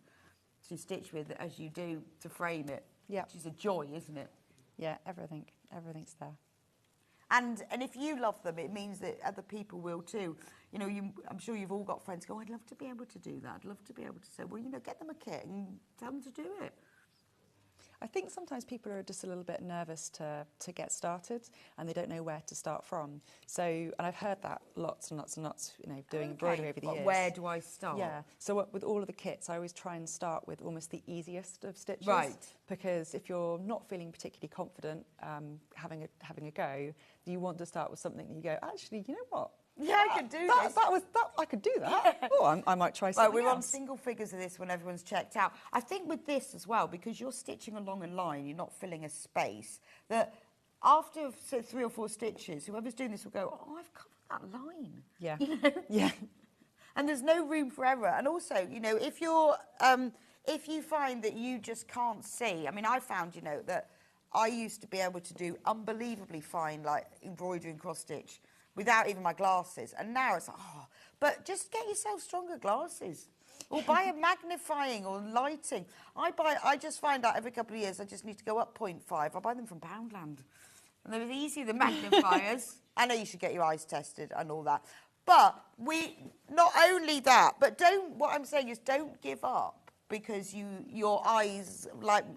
to stitch with as you do to frame it. Yeah. Which is a joy, isn't it? Yeah, everything's there. And if you love them, it means that other people will too. I'm sure you've all got friends go, I'd love to be able to do that. I'd love to be able to say, well, get them a kit and tell them to do it. I think sometimes people are just a little bit nervous to get started, and they don't know where to start from. So, and I've heard that lots and lots and lots, doing embroidery over the years. Where do I start? Yeah. So with all of the kits, I always try and start with almost the easiest of stitches. Right. Because if you're not feeling particularly confident having a go, you want to start with something that you go, actually, you know what? Yeah, I could do this. I could do that. Yeah. Oh, I might try something We're else. on single figures of this when everyone's checked out. I think with this as well, because you're stitching along a line, you're not filling a space, that after 3 or 4 stitches, whoever's doing this will go, oh, I've covered that line. Yeah. Yeah. And there's no room for error. And also, if you find that you just can't see, I found, that I used to be able to do unbelievably fine, like embroidery and cross stitch, without even my glasses. And now it's like, but just get yourself stronger glasses. Or buy a magnifying or lighting. I just find out every couple of years I just need to go up 0.5. I buy them from Poundland. And they're easier than magnifiers. I know you should get your eyes tested and all that. But not only that, but what I'm saying is don't give up. Because your eyes,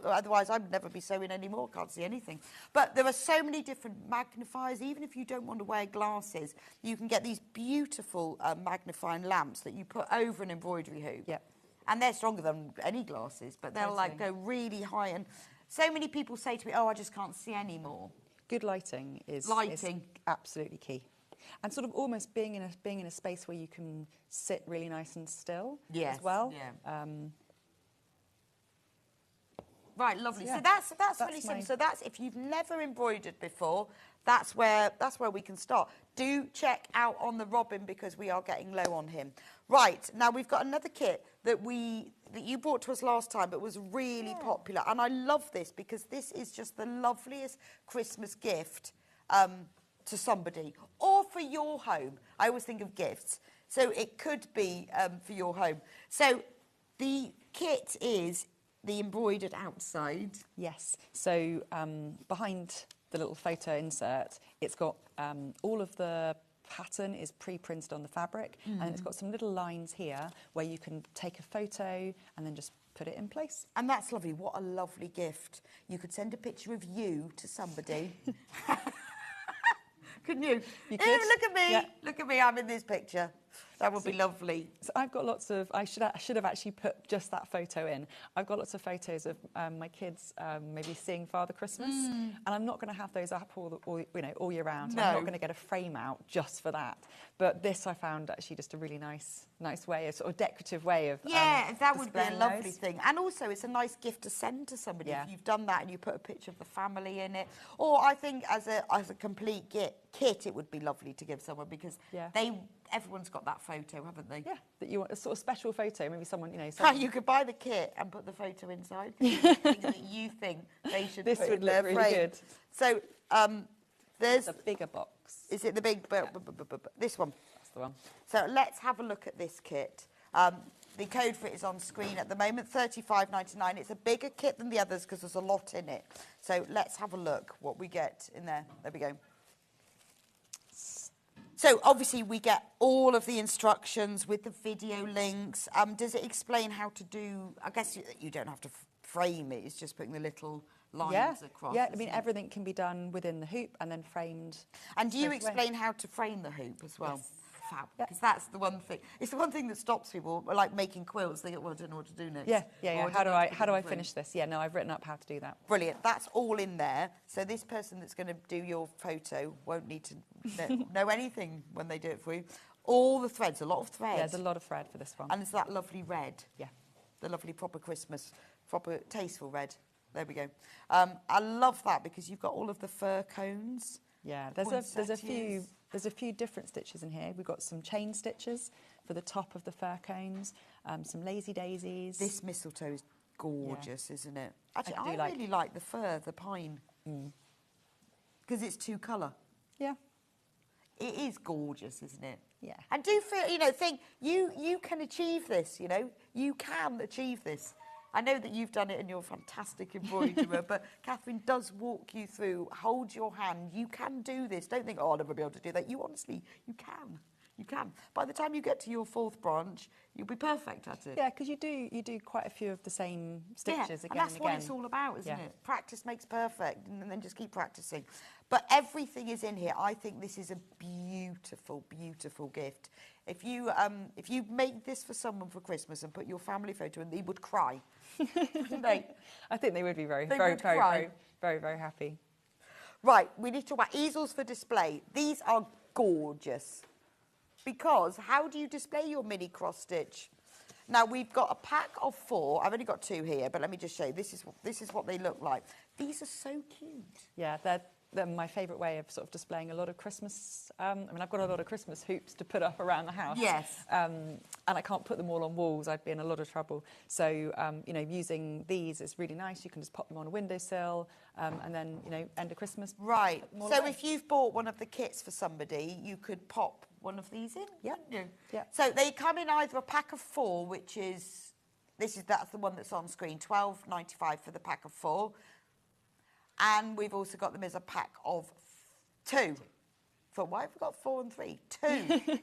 otherwise I'd never be sewing anymore, can't see anything. But there are so many different magnifiers, even if you don't want to wear glasses, you can get these beautiful magnifying lamps that you put over an embroidery hoop. Yep. And they're stronger than any glasses, but they'll go really high. And so many people say to me, oh, I just can't see anymore. good lighting is absolutely key. And sort of almost being in a space where you can sit really nice and still as well. Yeah. Right, lovely. Yeah, so that's really simple. So that's, if you've never embroidered before, that's where we can start. Do check out on the Robin, because we are getting low on him. Right, now we've got another kit that you brought to us last time, but was really popular. And I love this because this is just the loveliest Christmas gift to somebody, or for your home. I always think of gifts. So it could be for your home. So the kit is the embroidered outside. Yes. So behind the little photo insert, it's got all of the pattern is pre-printed on the fabric, and it's got some little lines here where you can take a photo and then just put it in place. And that's lovely. What a lovely gift. You could send a picture of you to somebody. Couldn't you? You could. Look at me. Yeah. Look at me. I'm in this picture. That would be lovely. So I've got lots of, I should have actually put just that photo in. I've got lots of photos of my kids maybe seeing Father Christmas, and I'm not going to have those up all year round. No. I'm not going to get a frame out just for that. But this I found actually just a really nice way, a sort of decorative way of that would be a displaying lovely those. thing. And also it's a nice gift to send to somebody Yeah. if you've done that and you put a picture of the family in it. Or I think as a complete kit, it would be lovely to give someone, because everyone's got that photo, haven't they? Yeah, that you want a sort of special photo. Maybe someone, You could buy the kit and put the photo inside. That you think they should. This put would in look their really frame. good. So there's a bigger box. Is it the big? This one. That's the one. So let's have a look at this kit. The code for it is on screen at the moment, $35.99. It's a bigger kit than the others because there's a lot in it. So let's have a look what we get in there. There we go. So obviously we get all of the instructions with the video links. Does it explain how to do? I guess you don't have to frame it. It's just putting the little lines across. Yeah, I mean everything can be done within the hoop and then framed. And do you explain how to frame the hoop as well? Yes. Fab, because that's the one thing. It's the one thing that stops people, like making quilts. They go, well, I don't know what to do next. Yeah. How do I finish this? Yeah, no, I've written up how to do that. Brilliant. That's all in there. So this person that's going to do your photo won't need to know anything when they do it for you. All the threads, a lot of thread. Yeah, there's a lot of thread for this one. And it's that lovely red. Yeah. The lovely proper Christmas, proper tasteful red. There we go. I love that because you've got all of the fir cones. Yeah, there's a few different stitches in here. We've got some chain stitches for the top of the fir cones, some lazy daisies. This mistletoe is gorgeous, isn't it? Actually, I really like the fir, the pine, because it's two colour. Yeah. It is gorgeous, isn't it? Yeah. And do feel, think you can achieve this. You can achieve this. I know that you've done it and you're a fantastic embroiderer, but Catherine does walk you through, hold your hand. You can do this. Don't think, I'll never be able to do that. You can. You can. By the time you get to your fourth branch, you'll be perfect at it. Yeah, because you do quite a few of the same stitches again and again. And that's what it's all about, isn't it? Practice makes perfect, and then just keep practicing. But everything is in here. I think this is a beautiful, beautiful gift. If you make this for someone for Christmas and put your family photo in, they would cry, wouldn't they? I think they would be very happy. Right, we need to talk about easels for display. These are gorgeous. Because how do you display your mini cross stitch? Now we've got a pack of 4. I've only got 2 here, but let me just show you. This is what they look like. These are so cute. Yeah, they're my favourite way of sort of displaying a lot of Christmas. I've got a lot of Christmas hoops to put up around the house. Yes. And I can't put them all on walls. I'd be in a lot of trouble. So using these is really nice. You can just pop them on a windowsill, and then end of Christmas. Right. So if you've bought one of the kits for somebody, you could pop one of these in. Yeah. Yeah. So they come in either a pack of 4, which is that's the one that's on screen, $12.95 for the pack of 4. And we've also got them as a pack of 2. For why have we got 4 and 3? 2.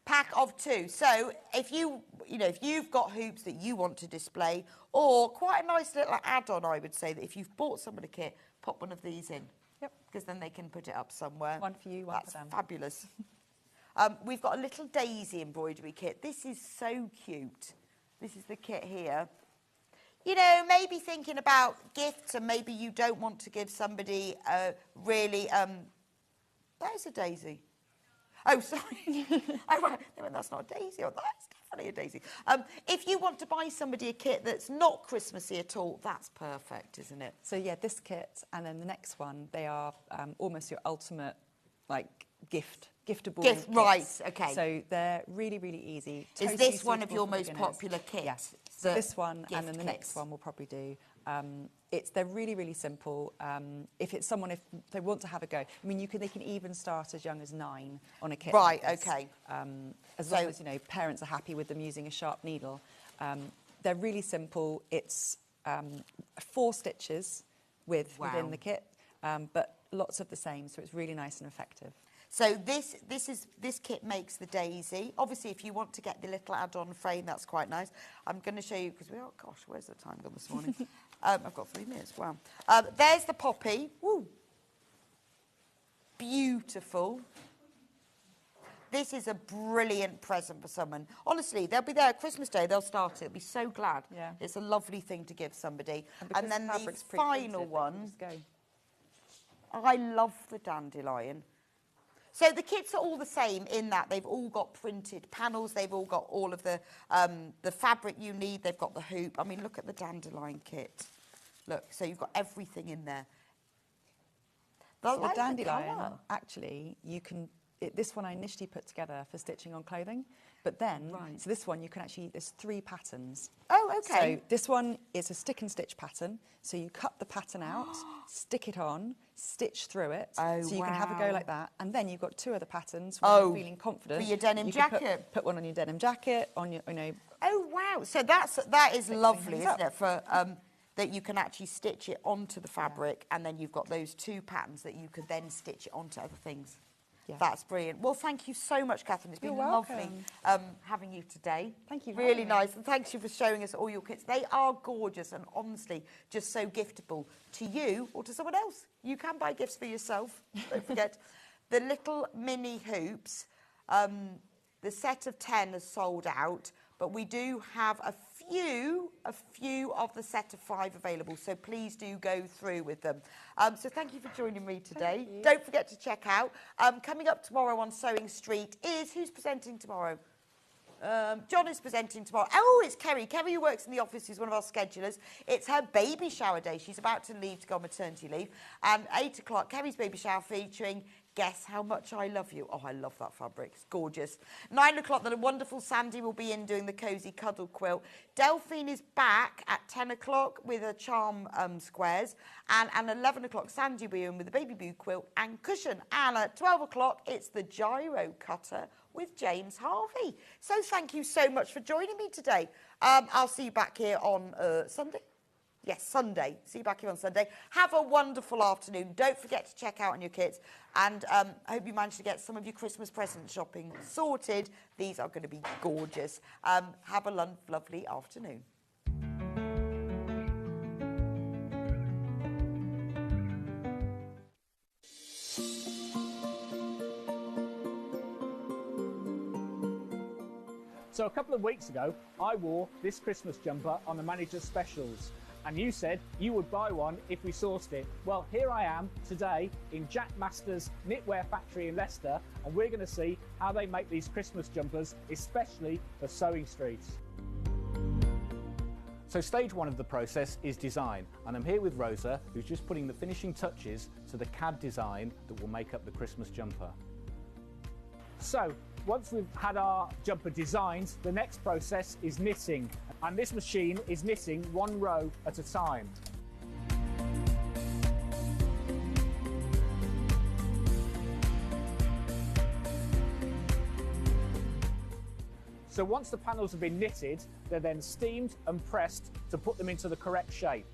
Pack of 2. So if you've got hoops that you want to display, or quite a nice little add-on, I would say that if you've bought someone a kit, pop one of these in. Yep. Because then they can put it up somewhere. One for you, one for them. That's fabulous. We've got a little daisy embroidery kit. This is so cute. This is the kit here. you know, maybe thinking about gifts, and maybe you don't want to give somebody a really, that is a daisy. Oh, sorry. Oh, right. No, that's not a daisy. Oh, that's definitely a daisy. If you want to buy somebody a kit that's not Christmassy at all, that's perfect, isn't it? So yeah, this kit and then the next one, they are almost your ultimate, like, giftable kits. Right, okay. So they're really, really easy. Is this one of your most popular kits? Yes. So this one and then the next one we'll probably do. They're really, really simple. If it's someone, if they want to have a go, I mean, they can even start as young as 9 on a kit. Right, like this. Okay. As long as, you know, parents are happy with them using a sharp needle. They're really simple. It's 4 stitches within the kit, but lots of the same, so it's really nice and effective. So this kit makes the daisy. Obviously, if you want to get the little add-on frame, that's quite nice. I'm going to show you, because gosh, where's the time gone this morning? I've got 3 minutes, wow. There's the poppy. Woo. Beautiful. This is a brilliant present for someone. Honestly, they'll be there Christmas Day, they'll start it. They'll be so glad. Yeah. It's a lovely thing to give somebody. And then the final one, I love the dandelion. So the kits are all the same in that they've all got printed panels, they've all got all of the fabric you need, they've got the hoop. I mean, look at the dandelion kit. Look, so you've got everything in there. So the dandelion, actually, you can... this one I initially put together for stitching on clothing, but then, so this one you can actually, there's 3 patterns. Oh, okay. So this one is a stick and stitch pattern. So you cut the pattern out, stick it on, stitch through it. Oh, so you can have a go like that. And then you've got 2 other patterns when you're feeling confident. For your denim jacket. Put one on your denim jacket, on your, you know. Oh, wow. So that is lovely, isn't it? For, that you can actually stitch it onto the fabric, and then you've got those 2 patterns that you could then stitch it onto other things. Yeah. That's brilliant. Well, thank you so much, Catherine. It's been lovely having you today. Thank you. Really nice. And thank you for showing us all your kits. They are gorgeous and honestly just so giftable to you or to someone else. You can buy gifts for yourself. Don't forget. The little mini hoops, the set of 10 is sold out, but we do have a few of the set of 5 available, so please do go through with them. So thank you for joining me today. Don't forget to check out. Coming up tomorrow on Sewing Street is, who's presenting tomorrow? John is presenting tomorrow. Oh, it's Kerry. Kerry, who works in the office, who's one of our schedulers. It's her baby shower day. She's about to leave to go on maternity leave. And 8 o'clock, Kerry's baby shower featuring Guess How Much I Love You. Oh, I love that fabric. It's gorgeous. 9 o'clock, the wonderful Sandy will be in doing the Cosy Cuddle quilt. Delphine is back at 10 o'clock with her charm squares. And at 11 o'clock, Sandy will be in with the Baby Boo quilt and cushion. And at 12 o'clock, it's the Gyro Cutter with James Harvey. So thank you so much for joining me today. I'll see you back here on Sunday. Yes, Sunday. See you back here on Sunday. Have a wonderful afternoon. Don't forget to check out on your kits. And I hope you managed to get some of your Christmas present shopping sorted. These are going to be gorgeous. Have a lovely afternoon. So a couple of weeks ago, I wore this Christmas jumper on the manager's specials. And you said you would buy one if we sourced it. Well, here I am today in Jack Master's knitwear factory in Leicester, and we're going to see how they make these Christmas jumpers, especially for Sewing Street. So stage 1 of the process is design, and I'm here with Rosa, who's just putting the finishing touches to the CAD design that will make up the Christmas jumper. So, once we've had our jumper designed, the next process is knitting. And this machine is knitting 1 row at a time. So once the panels have been knitted, they're then steamed and pressed to put them into the correct shape.